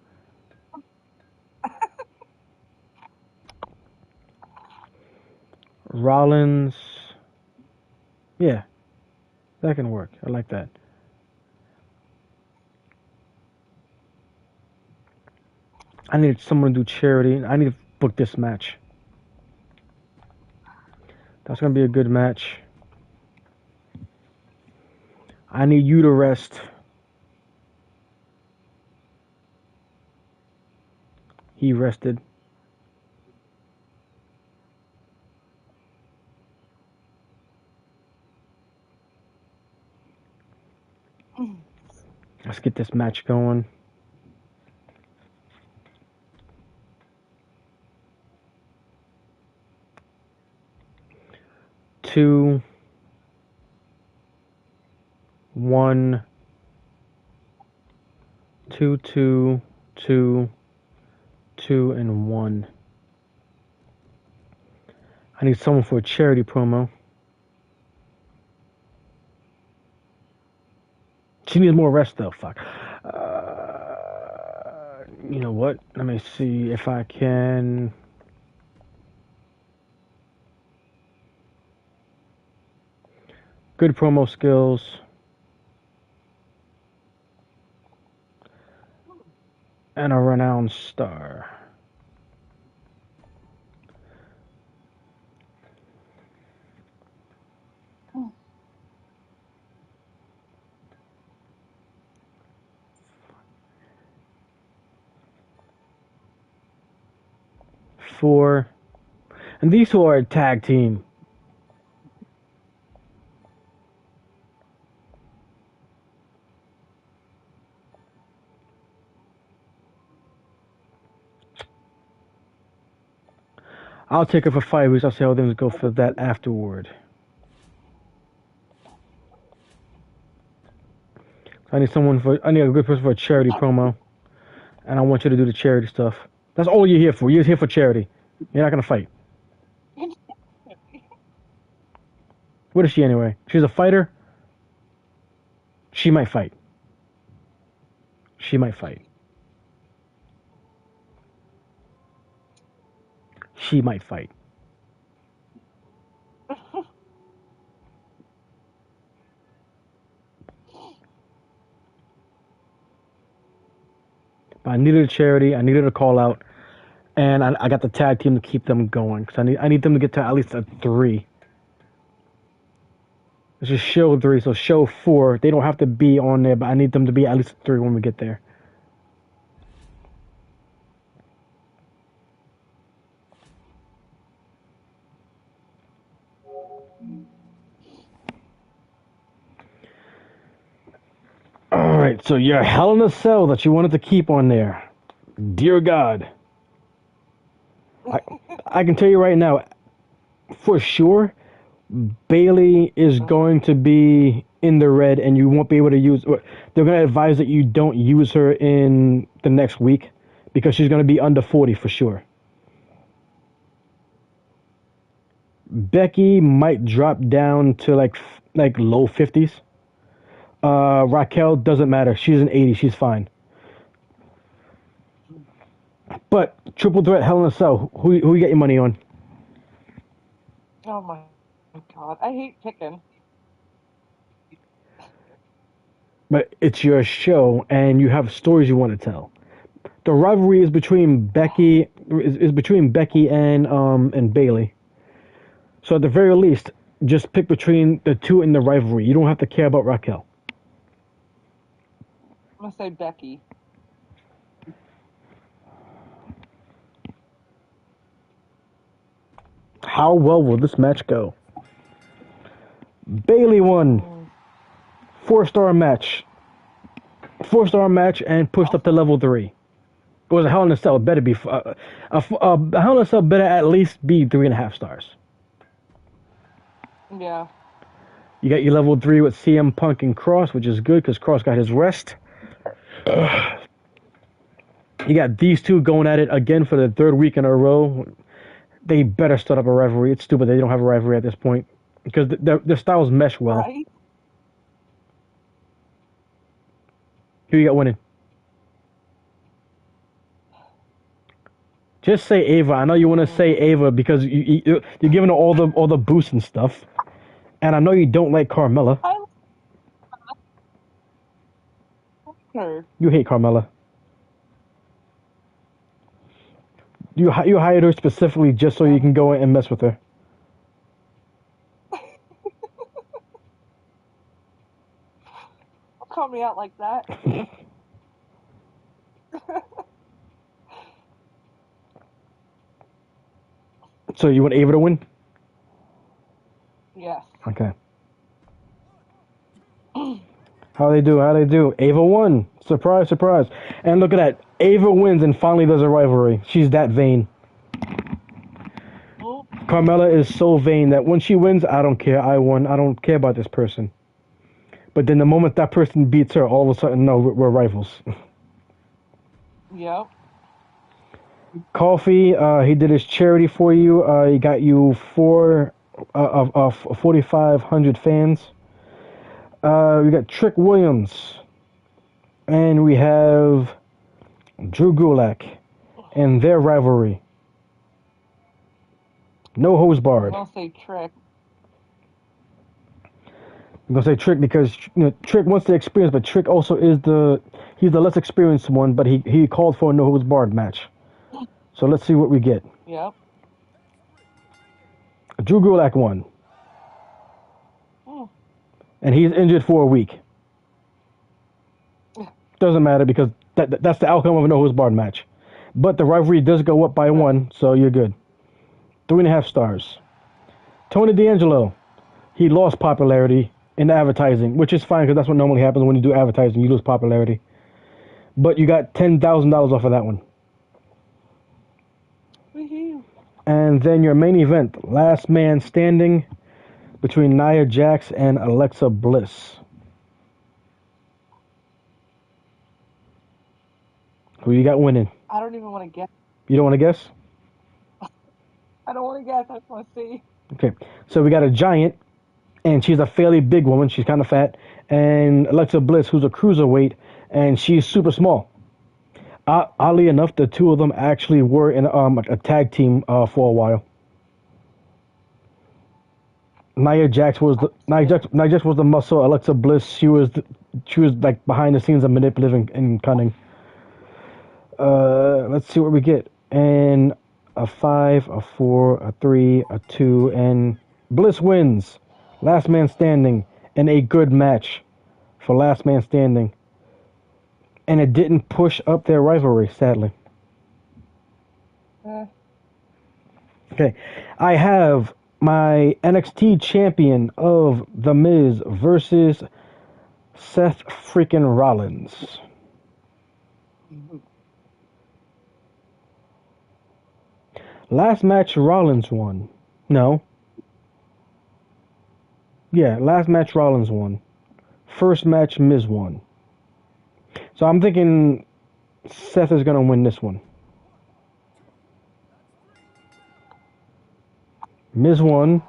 A: Rollins. Yeah, that can work. I like that. I need someone to do charity. I need to book this match. That's going to be a good match. I need you to rest. He rested. Let's get this match going. Two, one, two, two, two, two, and one. I need someone for a charity promo. She needs more rest though. Fuck. You know what? Let me see if I can. Good promo skills. And a renowned star. Four. And these two are a tag team. I'll take her for 5 weeks. I'll see how things go for that afterward. I need a good person for a charity promo. And I want you to do the charity stuff. That's all you're here for. You're here for charity. You're not gonna fight. What is she anyway? She's a fighter? She might fight. She might fight. She might fight. But I needed a charity. I needed a call out. And I got the tag team to keep them going. Because I need them to get to at least a 3. This is show 3, so show 4. They don't have to be on there, but I need them to be at least 3 when we get there. Alright, so your Hell in a Cell that you wanted to keep on there. Dear God. I can tell you right now, for sure, Bailey is going to be in the red, and you won't be able to use. They're going to advise that you don't use her in the next week because she's going to be under 40 for sure. Becky might drop down to like low 50s. Raquel doesn't matter. She's an 80. She's fine. But triple threat Hell in a Cell. Who you get your money on?
B: Oh my God, I hate picking.
A: But it's your show, and you have stories you want to tell. The rivalry is between Becky and Bailey. So at the very least, just pick between the two in the rivalry. You don't have to care about Raquel.
B: I'm gonna say Becky.
A: How well will this match go? Bailey won. 4-star match. 4-star match and pushed up to level 3. It was a Hell in a Cell. It better be a Hell in a Cell better at least be 3.5 stars.
B: Yeah.
A: You got your level 3 with CM Punk and Cross, which is good because Cross got his rest. You got these two going at it again for the 3rd week in a row. They better start up a rivalry. It's stupid they don't have a rivalry at this point because their styles mesh well.
B: Right?
A: Who you got winning? Just say Ava. I know you want to say Ava because you're giving her all the boosts and stuff, and I know you don't like Carmella.
B: I like her.
A: You hate Carmella. You hired her specifically just so you can go in and mess with her.
B: Don't call me out like that.
A: So you want Ava to win?
B: Yes.
A: Okay. How they do? Ava won. Surprise, surprise. And look at that. Ava wins and finally there's a rivalry. She's that vain.
B: Oh,
A: Carmella is so vain that when she wins, I don't care. I won. I don't care about this person. But then the moment that person beats her, all of a sudden, no, we're rivals.
B: yep.
A: Coffee, he did his charity for you. He got you 4,500 fans. We got Trick Williams. And we have Drew Gulak and their rivalry. No hose barred.
B: I'll say Trick.
A: I'm gonna say Trick because Trick wants the experience, but Trick also is he's the less experienced one, but he called for a no hose barred match. So let's see what we get.
B: Yep.
A: Drew Gulak won.
B: Oh.
A: And he's injured for a week. Doesn't matter because that's the outcome of a no hose barred match. But the rivalry does go up by 1, so you're good. 3.5 stars. Tony D'Angelo, he lost popularity in the advertising, which is fine because that's what normally happens when you do advertising. You lose popularity. But you got $10,000 off of that one.
B: Woohoo.
A: And then your main event, last man standing between Nia Jax and Alexa Bliss. Who you got winning?
B: I don't even want to guess.
A: You don't want to guess?
B: I don't want to guess. I just want to see.
A: Okay, so we got a giant, and she's a fairly big woman. She's kind of fat. And Alexa Bliss, who's a cruiserweight, and she's super small. Oddly enough, the two of them actually were in a tag team for a while. Nia Jax was the muscle. Alexa Bliss, she was like behind the scenes and manipulative and cunning. Let's see what we get. And a 5, a 4, a 3, a 2, and Bliss wins. Last man standing in a good match for last man standing. And it didn't push up their rivalry, sadly. Okay, I have my NXT champion of The Miz versus Seth freaking Rollins. Last match, Rollins won. No. Yeah, last match, Rollins won. First match, Miz won. So I'm thinking Seth is going to win this one. Miz won.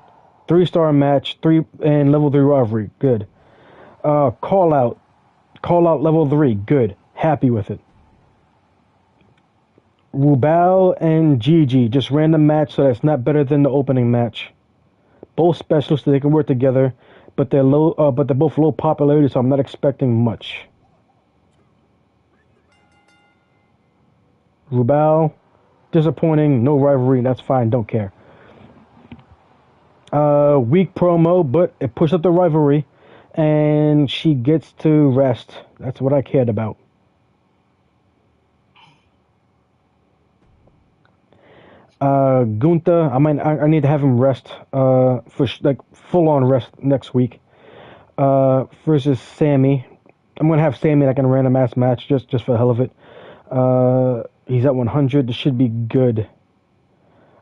A: 3-star match, 3 and level 3 rivalry. Good. Call out level 3. Good. Happy with it. Rubal and Gigi, just random match, so that's not better than the opening match. Both specialists, so they can work together, but they're both low popularity, so I'm not expecting much. Rubal, disappointing, no rivalry, that's fine, don't care. Weak promo, but it pushed up the rivalry, and she gets to rest. That's what I cared about. Gunther, I need to have him rest, like full on rest next week. Versus Sammy. I'm gonna have Sammy like in a random ass match just for the hell of it. He's at 100. This should be good.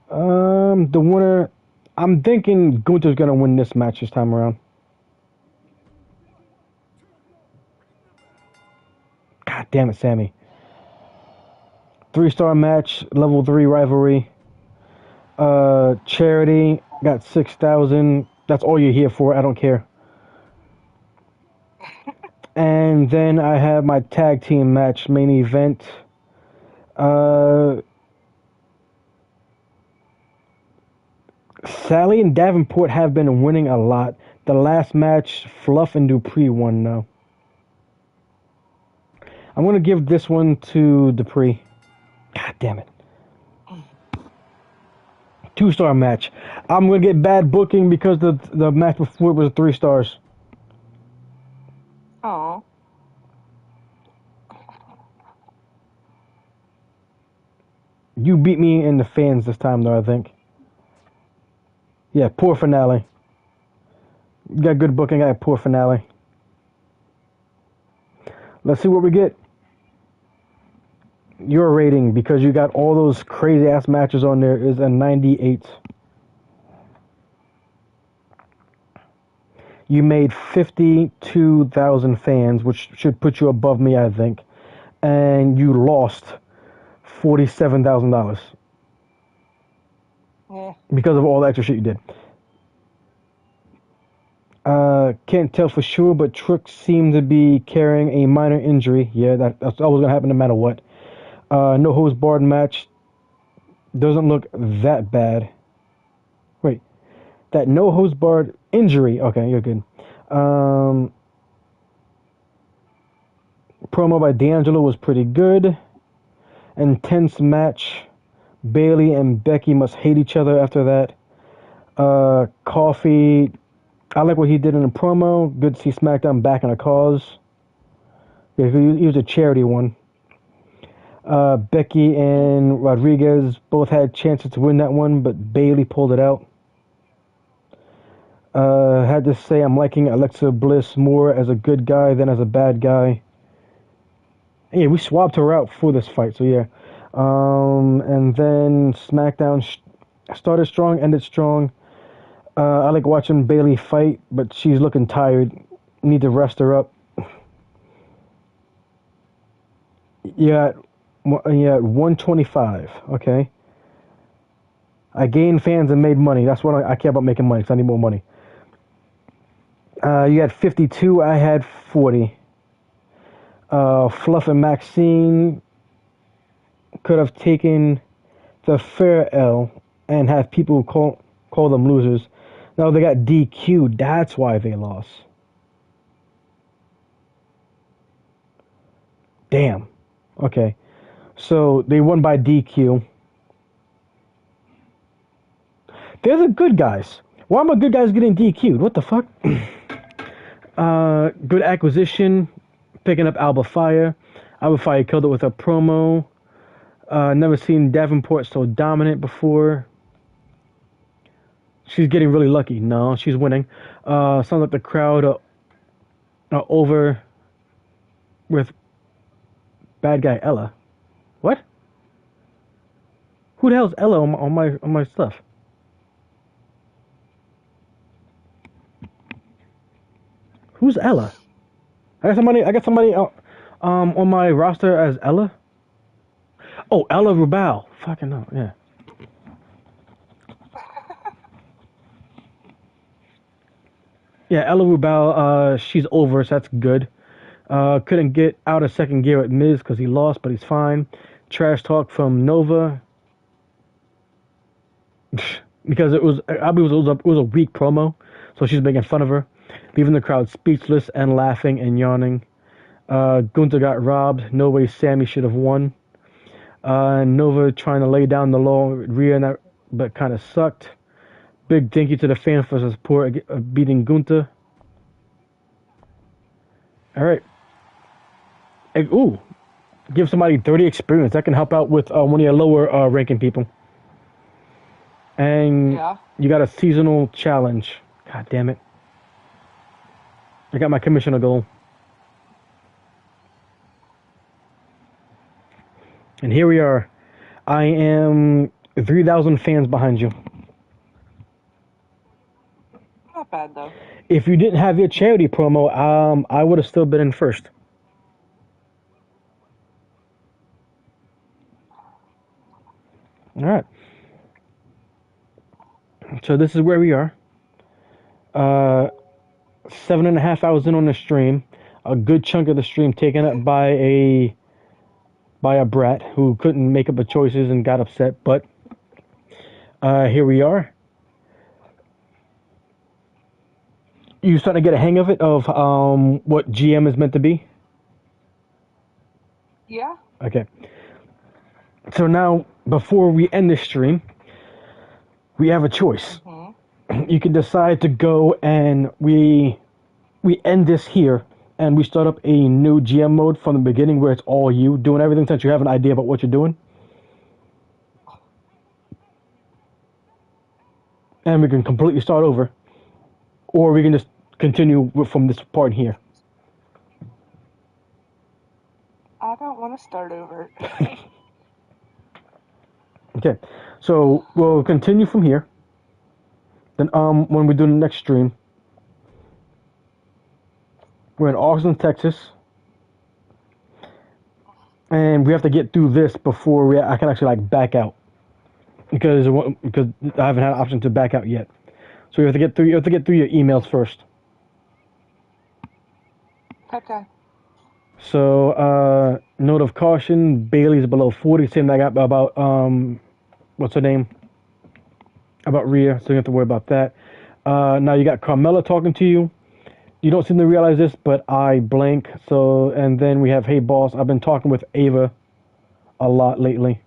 A: The winner, I'm thinking Gunther's gonna win this match this time around. God damn it, Sammy. 3-star match, level 3 rivalry. Charity got 6,000. That's all you're here for. I don't care. And then I have my tag team match main event. Sally and Davenport have been winning a lot. The last match, Fluff and Dupree won now. I'm going to give this one to Dupree. God damn it. 2-star match. I'm going to get bad booking because the match before was 3 stars.
B: Oh.
A: You beat me in the fans this time, though, I think. Yeah, poor finale. You got good booking, I got poor finale. Let's see what we get. Your rating, because you got all those crazy ass matches on there, is a 98. You made 52,000 fans, which should put you above me, I think. And you lost $47,000.
B: Yeah.
A: Because of all the extra shit you did. Can't tell for sure, but Trick seemed to be carrying a minor injury. Yeah, that's always gonna happen no matter what. No hose barred match doesn't look that bad. Wait, that no hose barred injury. Okay, you're good. Promo by D'Angelo was pretty good. Intense match. Bailey and Becky must hate each other after that. Coffee, I like what he did in the promo. Good to see SmackDown back in a cause. Yeah, he was a charity one. Becky and Rodriguez both had chances to win that one, but Bailey pulled it out. Had to say I'm liking Alexa Bliss more as a good guy than as a bad guy. Yeah, we swapped her out for this fight, so yeah. And then SmackDown started strong, ended strong. I like watching Bailey fight, but she's looking tired. Need to rest her up. Yeah, 125. Okay. I gained fans and made money. That's what I care about, making money, because I need more money. You had 52. I had 40. Fluff and Maxine could have taken the fair L and have people call them losers. No, they got DQ'd. That's why they lost. Damn. Okay. So they won by DQ. They're the good guys. Why are my good guys getting DQ'd? What the fuck? Good acquisition. Picking up Alba Fire. Alba Fire killed it with a promo. Never seen Davenport so dominant before. She's getting really lucky. No, she's winning. Sounds like the crowd are over with bad guy Ella. What? Who the hell's Ella on my stuff? Who's Ella? I got somebody on my roster as Ella. Oh, Ella Rubal. Fucking no, yeah. Yeah, Ella Rubal, she's over, so that's good. Couldn't get out of second gear at Miz because he lost, but he's fine. Trash talk from Nova. Because it was a weak promo, so she's making fun of her, leaving the crowd speechless and laughing and yawning. Gunther got robbed. No way Sammy should have won. Nova trying to lay down the law with Rhea, but kind of sucked. Big thank you to the fans for the support beating Gunther. All right. Hey, ooh, give somebody 30 experience. That can help out with one of your lower ranking people. And
B: Yeah.
A: you got a seasonal challenge. God damn it. I got my commissioner goal. And here we are. I am 3,000 fans behind you.
B: Not bad though.
A: If you didn't have your charity promo, I would have still been in first. All right. So this is where we are. 7.5 hours in on the stream. A good chunk of the stream taken up by a brat who couldn't make up the choices and got upset. But here we are. You starting to get a hang of it of what GM is meant to be?
B: Yeah.
A: Okay. So now, before we end this stream, we have a choice.
B: Mm-hmm.
A: You can decide to go and we end this here and we start up a new GM mode from the beginning where it's all you doing everything since you have an idea about what you're doing. And we can completely start over. Or we can just continue from this part here.
B: I don't want to start over.
A: Okay, so we'll continue from here. Then when we do the next stream, we're in Austin, Texas. And we have to get through this before I can actually like back out. Because I haven't had an option to back out yet. So you have to get through your emails first.
B: Okay.
A: So, note of caution, Bailey's below 40, same that I got about, what's her name? About Rhea, so you don't have to worry about that. Now you got Carmella talking to you. You don't seem to realize this, but I blank. So, and then we have, hey boss, I've been talking with Ava a lot lately.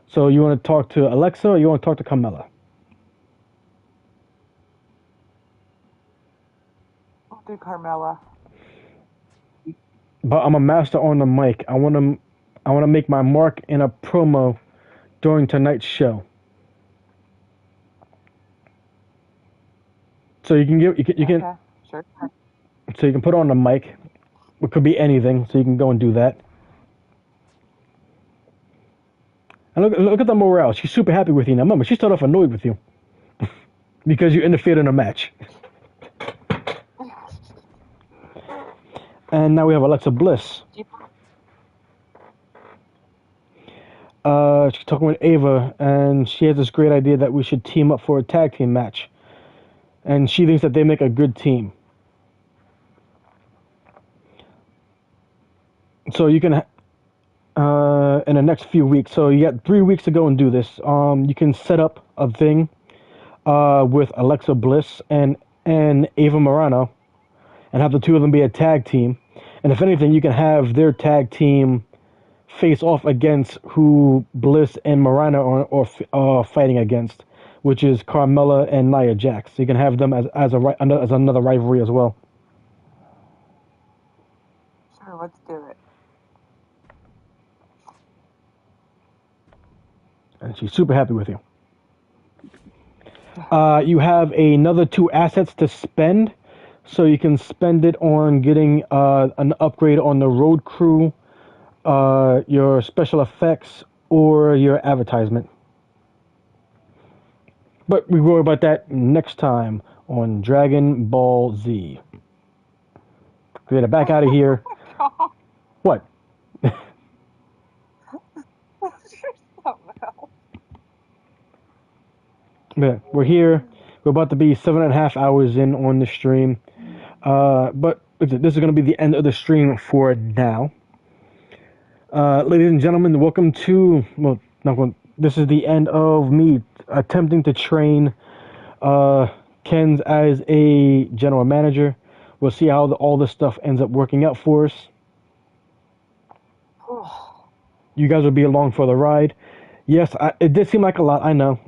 A: So you want to talk to Alexa or you want to talk to Carmella?
B: I'll do Carmella.
A: But I'm a master on the mic. I want to make my mark in a promo during tonight's show. So you can
B: Okay. Sure.
A: so you can put on the mic. It could be anything, so you can go and do that. And look at the morale. She's super happy with you now. Remember, she started off annoyed with you because you interfered in a match. And now we have Alexa Bliss. She's talking with Ava, and she has this great idea that we should team up for a tag team match. And she thinks that they make a good team. So you can, in the next few weeks, so you got 3 weeks to go and do this. You can set up a thing with Alexa Bliss and Ava Morano, and have the two of them be a tag team. And if anything, you can have their tag team face off against who Bliss and Morano are fighting against, which is Carmella and Nia Jax. So you can have them as another rivalry as well.
B: Sure, let's do it.
A: And she's super happy with you. You have another 2 assets to spend, so you can spend it on getting an upgrade on the road crew, your special effects, or your advertisement. But we worry about that next time on Dragon Ball Z. We gotta back out of here. What? Yeah, we're here. We're about to be 7.5 hours in on the stream. But this is going to be the end of the stream for now. Ladies and gentlemen, welcome to... Well, this is the end of me attempting to train Ken's as a general manager. We'll see how all this stuff ends up working out for us. You guys will be along for the ride. Yes, it did seem like a lot, I know.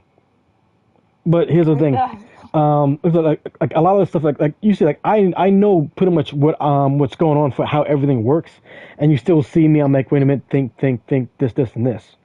A: But here's the thing, like a lot of the stuff, like you see, like I know pretty much what's going on for how everything works, and you still see me. I'm like, wait a minute, think, this, and this.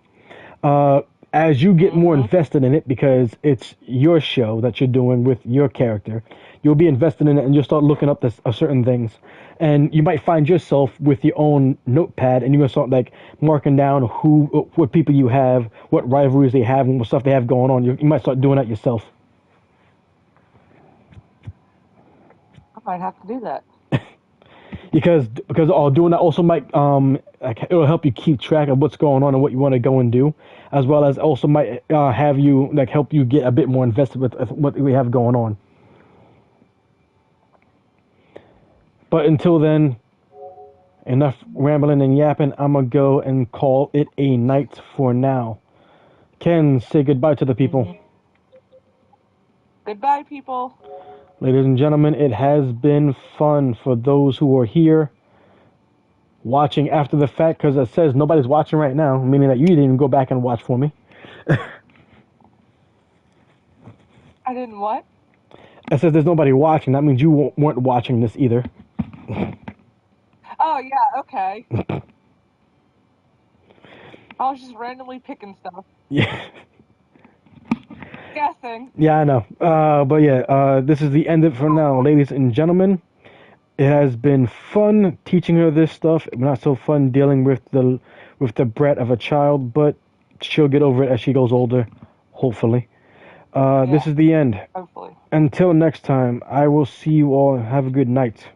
A: as you get more
B: Mm-hmm.
A: invested in it, because it's your show that you're doing with your character, you'll be invested in it and you'll start looking up this, certain things. And you might find yourself with your own notepad and you're going to start like marking down what people you have, what rivalries they have, and what stuff they have going on. You might start doing that yourself.
B: I might have to do that.
A: Because doing that also might like, it'll help you keep track of what's going on and what you want to go and do, as well as also might have you like help you get a bit more invested with what we have going on. But until then, enough rambling and yapping. I'm gonna go and call it a night for now. Ken, say goodbye to the people.
B: Mm-hmm. Goodbye, people.
A: Ladies and gentlemen, it has been fun for those who are here watching after the fact, because it says nobody's watching right now, meaning that you didn't even go back and watch for me.
B: I didn't what?
A: It says there's nobody watching. That means you weren't watching this either.
B: Oh, yeah, okay. I was just randomly picking stuff.
A: Yeah.
B: Guessing.
A: Yeah, I know. But yeah, this is the end of it for now, ladies and gentlemen. It has been fun teaching her this stuff. Not so fun dealing with the brat of a child, but she'll get over it as she goes older, hopefully. This is the end.
B: Hopefully.
A: Until next time, I will see you all. Have a good night.